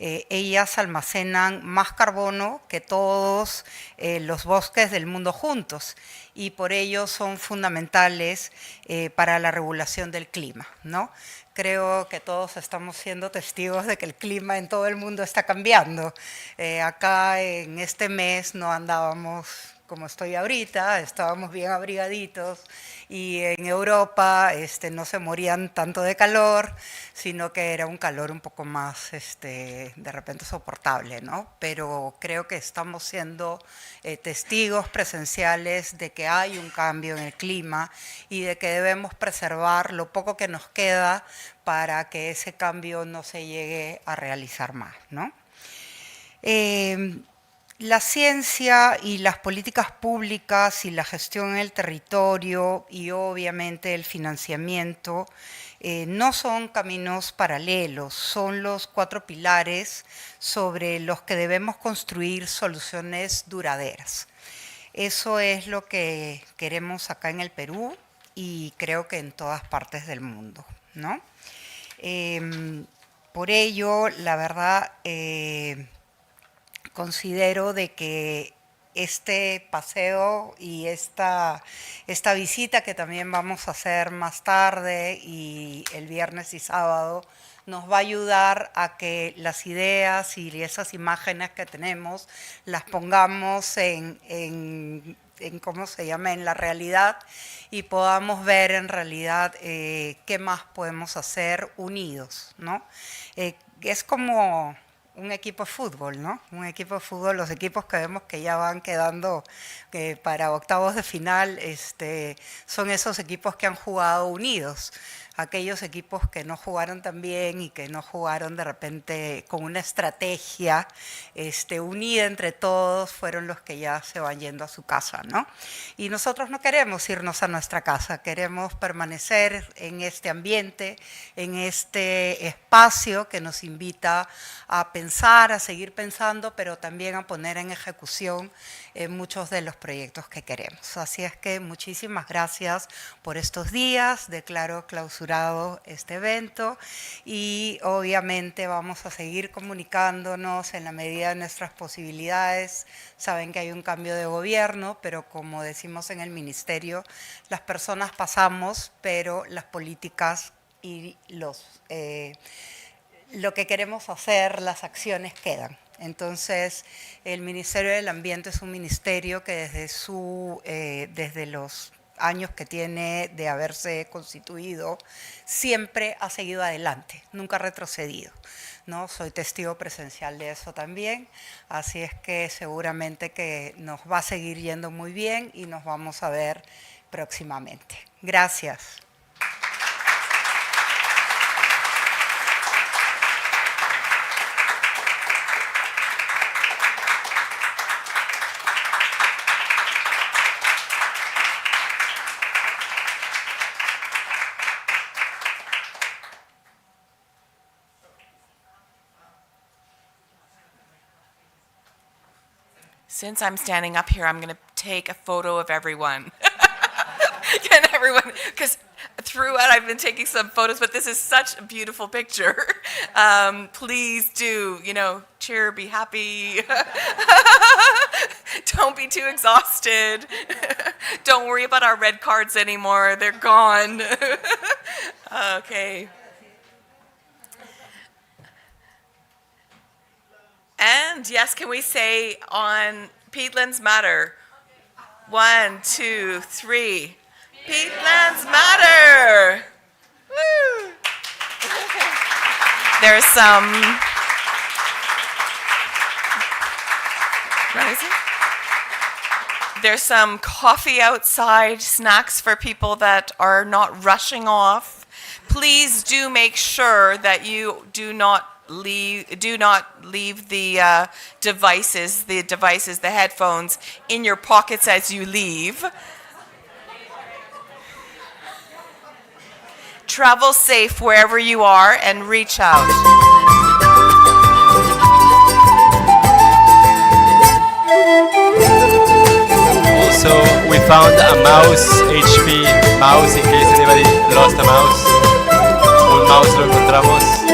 ellas almacenan más carbono que todos los bosques del mundo juntos y por ello son fundamentales para la regulación del clima, ¿no? Creo que todos estamos siendo testigos de que el clima en todo el mundo está cambiando. Acá en este mes no andábamos como estoy ahorita, estábamos bien abrigaditos y en Europa no se morían tanto de calor, sino que era un calor un poco más de repente soportable, ¿no? Pero creo que estamos siendo testigos presenciales de que hay un cambio en el clima y de que debemos preservar lo poco que nos queda para que ese cambio no se llegue a realizar más, ¿no? La ciencia y las políticas públicas y la gestión en el territorio y obviamente el financiamiento no son caminos paralelos, son los 4 pilares sobre los que debemos construir soluciones duraderas. Eso es lo que queremos acá en el Perú y creo que en todas partes del mundo, ¿no? Por ello, la verdad, considero de que este paseo y esta visita que también vamos a hacer más tarde y el viernes y sábado nos va a ayudar a que las ideas y esas imágenes que tenemos las pongamos en ¿cómo se llama?, en la realidad y podamos ver en realidad qué más podemos hacer unidos, ¿no? Es como un equipo de fútbol, ¿no? Un equipo de fútbol, los equipos que vemos que ya van quedando para octavos de final, son esos equipos que han jugado unidos. aquellos equipos que no jugaron tan bien y que no jugaron de repente con una estrategia unida entre todos, fueron los que ya se van yendo a su casa, ¿no? Y nosotros no queremos irnos a nuestra casa, queremos permanecer en este ambiente, en este espacio que nos invita a pensar, a seguir pensando, pero también a poner en ejecución muchos de los proyectos que queremos. Así es que muchísimas gracias por estos días, declaro clausurado este evento y obviamente vamos a seguir comunicándonos en la medida de nuestras posibilidades. Saben que hay un cambio de gobierno, pero como decimos en el Ministerio, las personas pasamos, pero las políticas y lo que queremos hacer, las acciones quedan. Entonces, el Ministerio del Ambiente es un ministerio que desde los años que tiene de haberse constituido, siempre ha seguido adelante, nunca ha retrocedido, ¿no? Soy testigo presencial de eso también, así es que seguramente que nos va a seguir yendo muy bien y nos vamos a ver próximamente. Gracias. Since I'm standing up here, I'm going to take a photo of everyone. Can everyone, because throughout I've been taking some photos, but this is such a beautiful picture. Please do, cheer, be happy. Don't be too exhausted. Don't worry about our red cards anymore. They're gone. Okay. And yes, can we say on Peatlands Matter? 1, 2, 3. Peatlands Matter! Woo! There's some... There's some coffee outside, snacks for people that are not rushing off. Please do make sure that you do not leave the devices, the headphones, in your pockets as you leave. Travel safe wherever you are and reach out. Also, we found a mouse, HP mouse, in case anybody lost a mouse. Un mouse lo encontramos.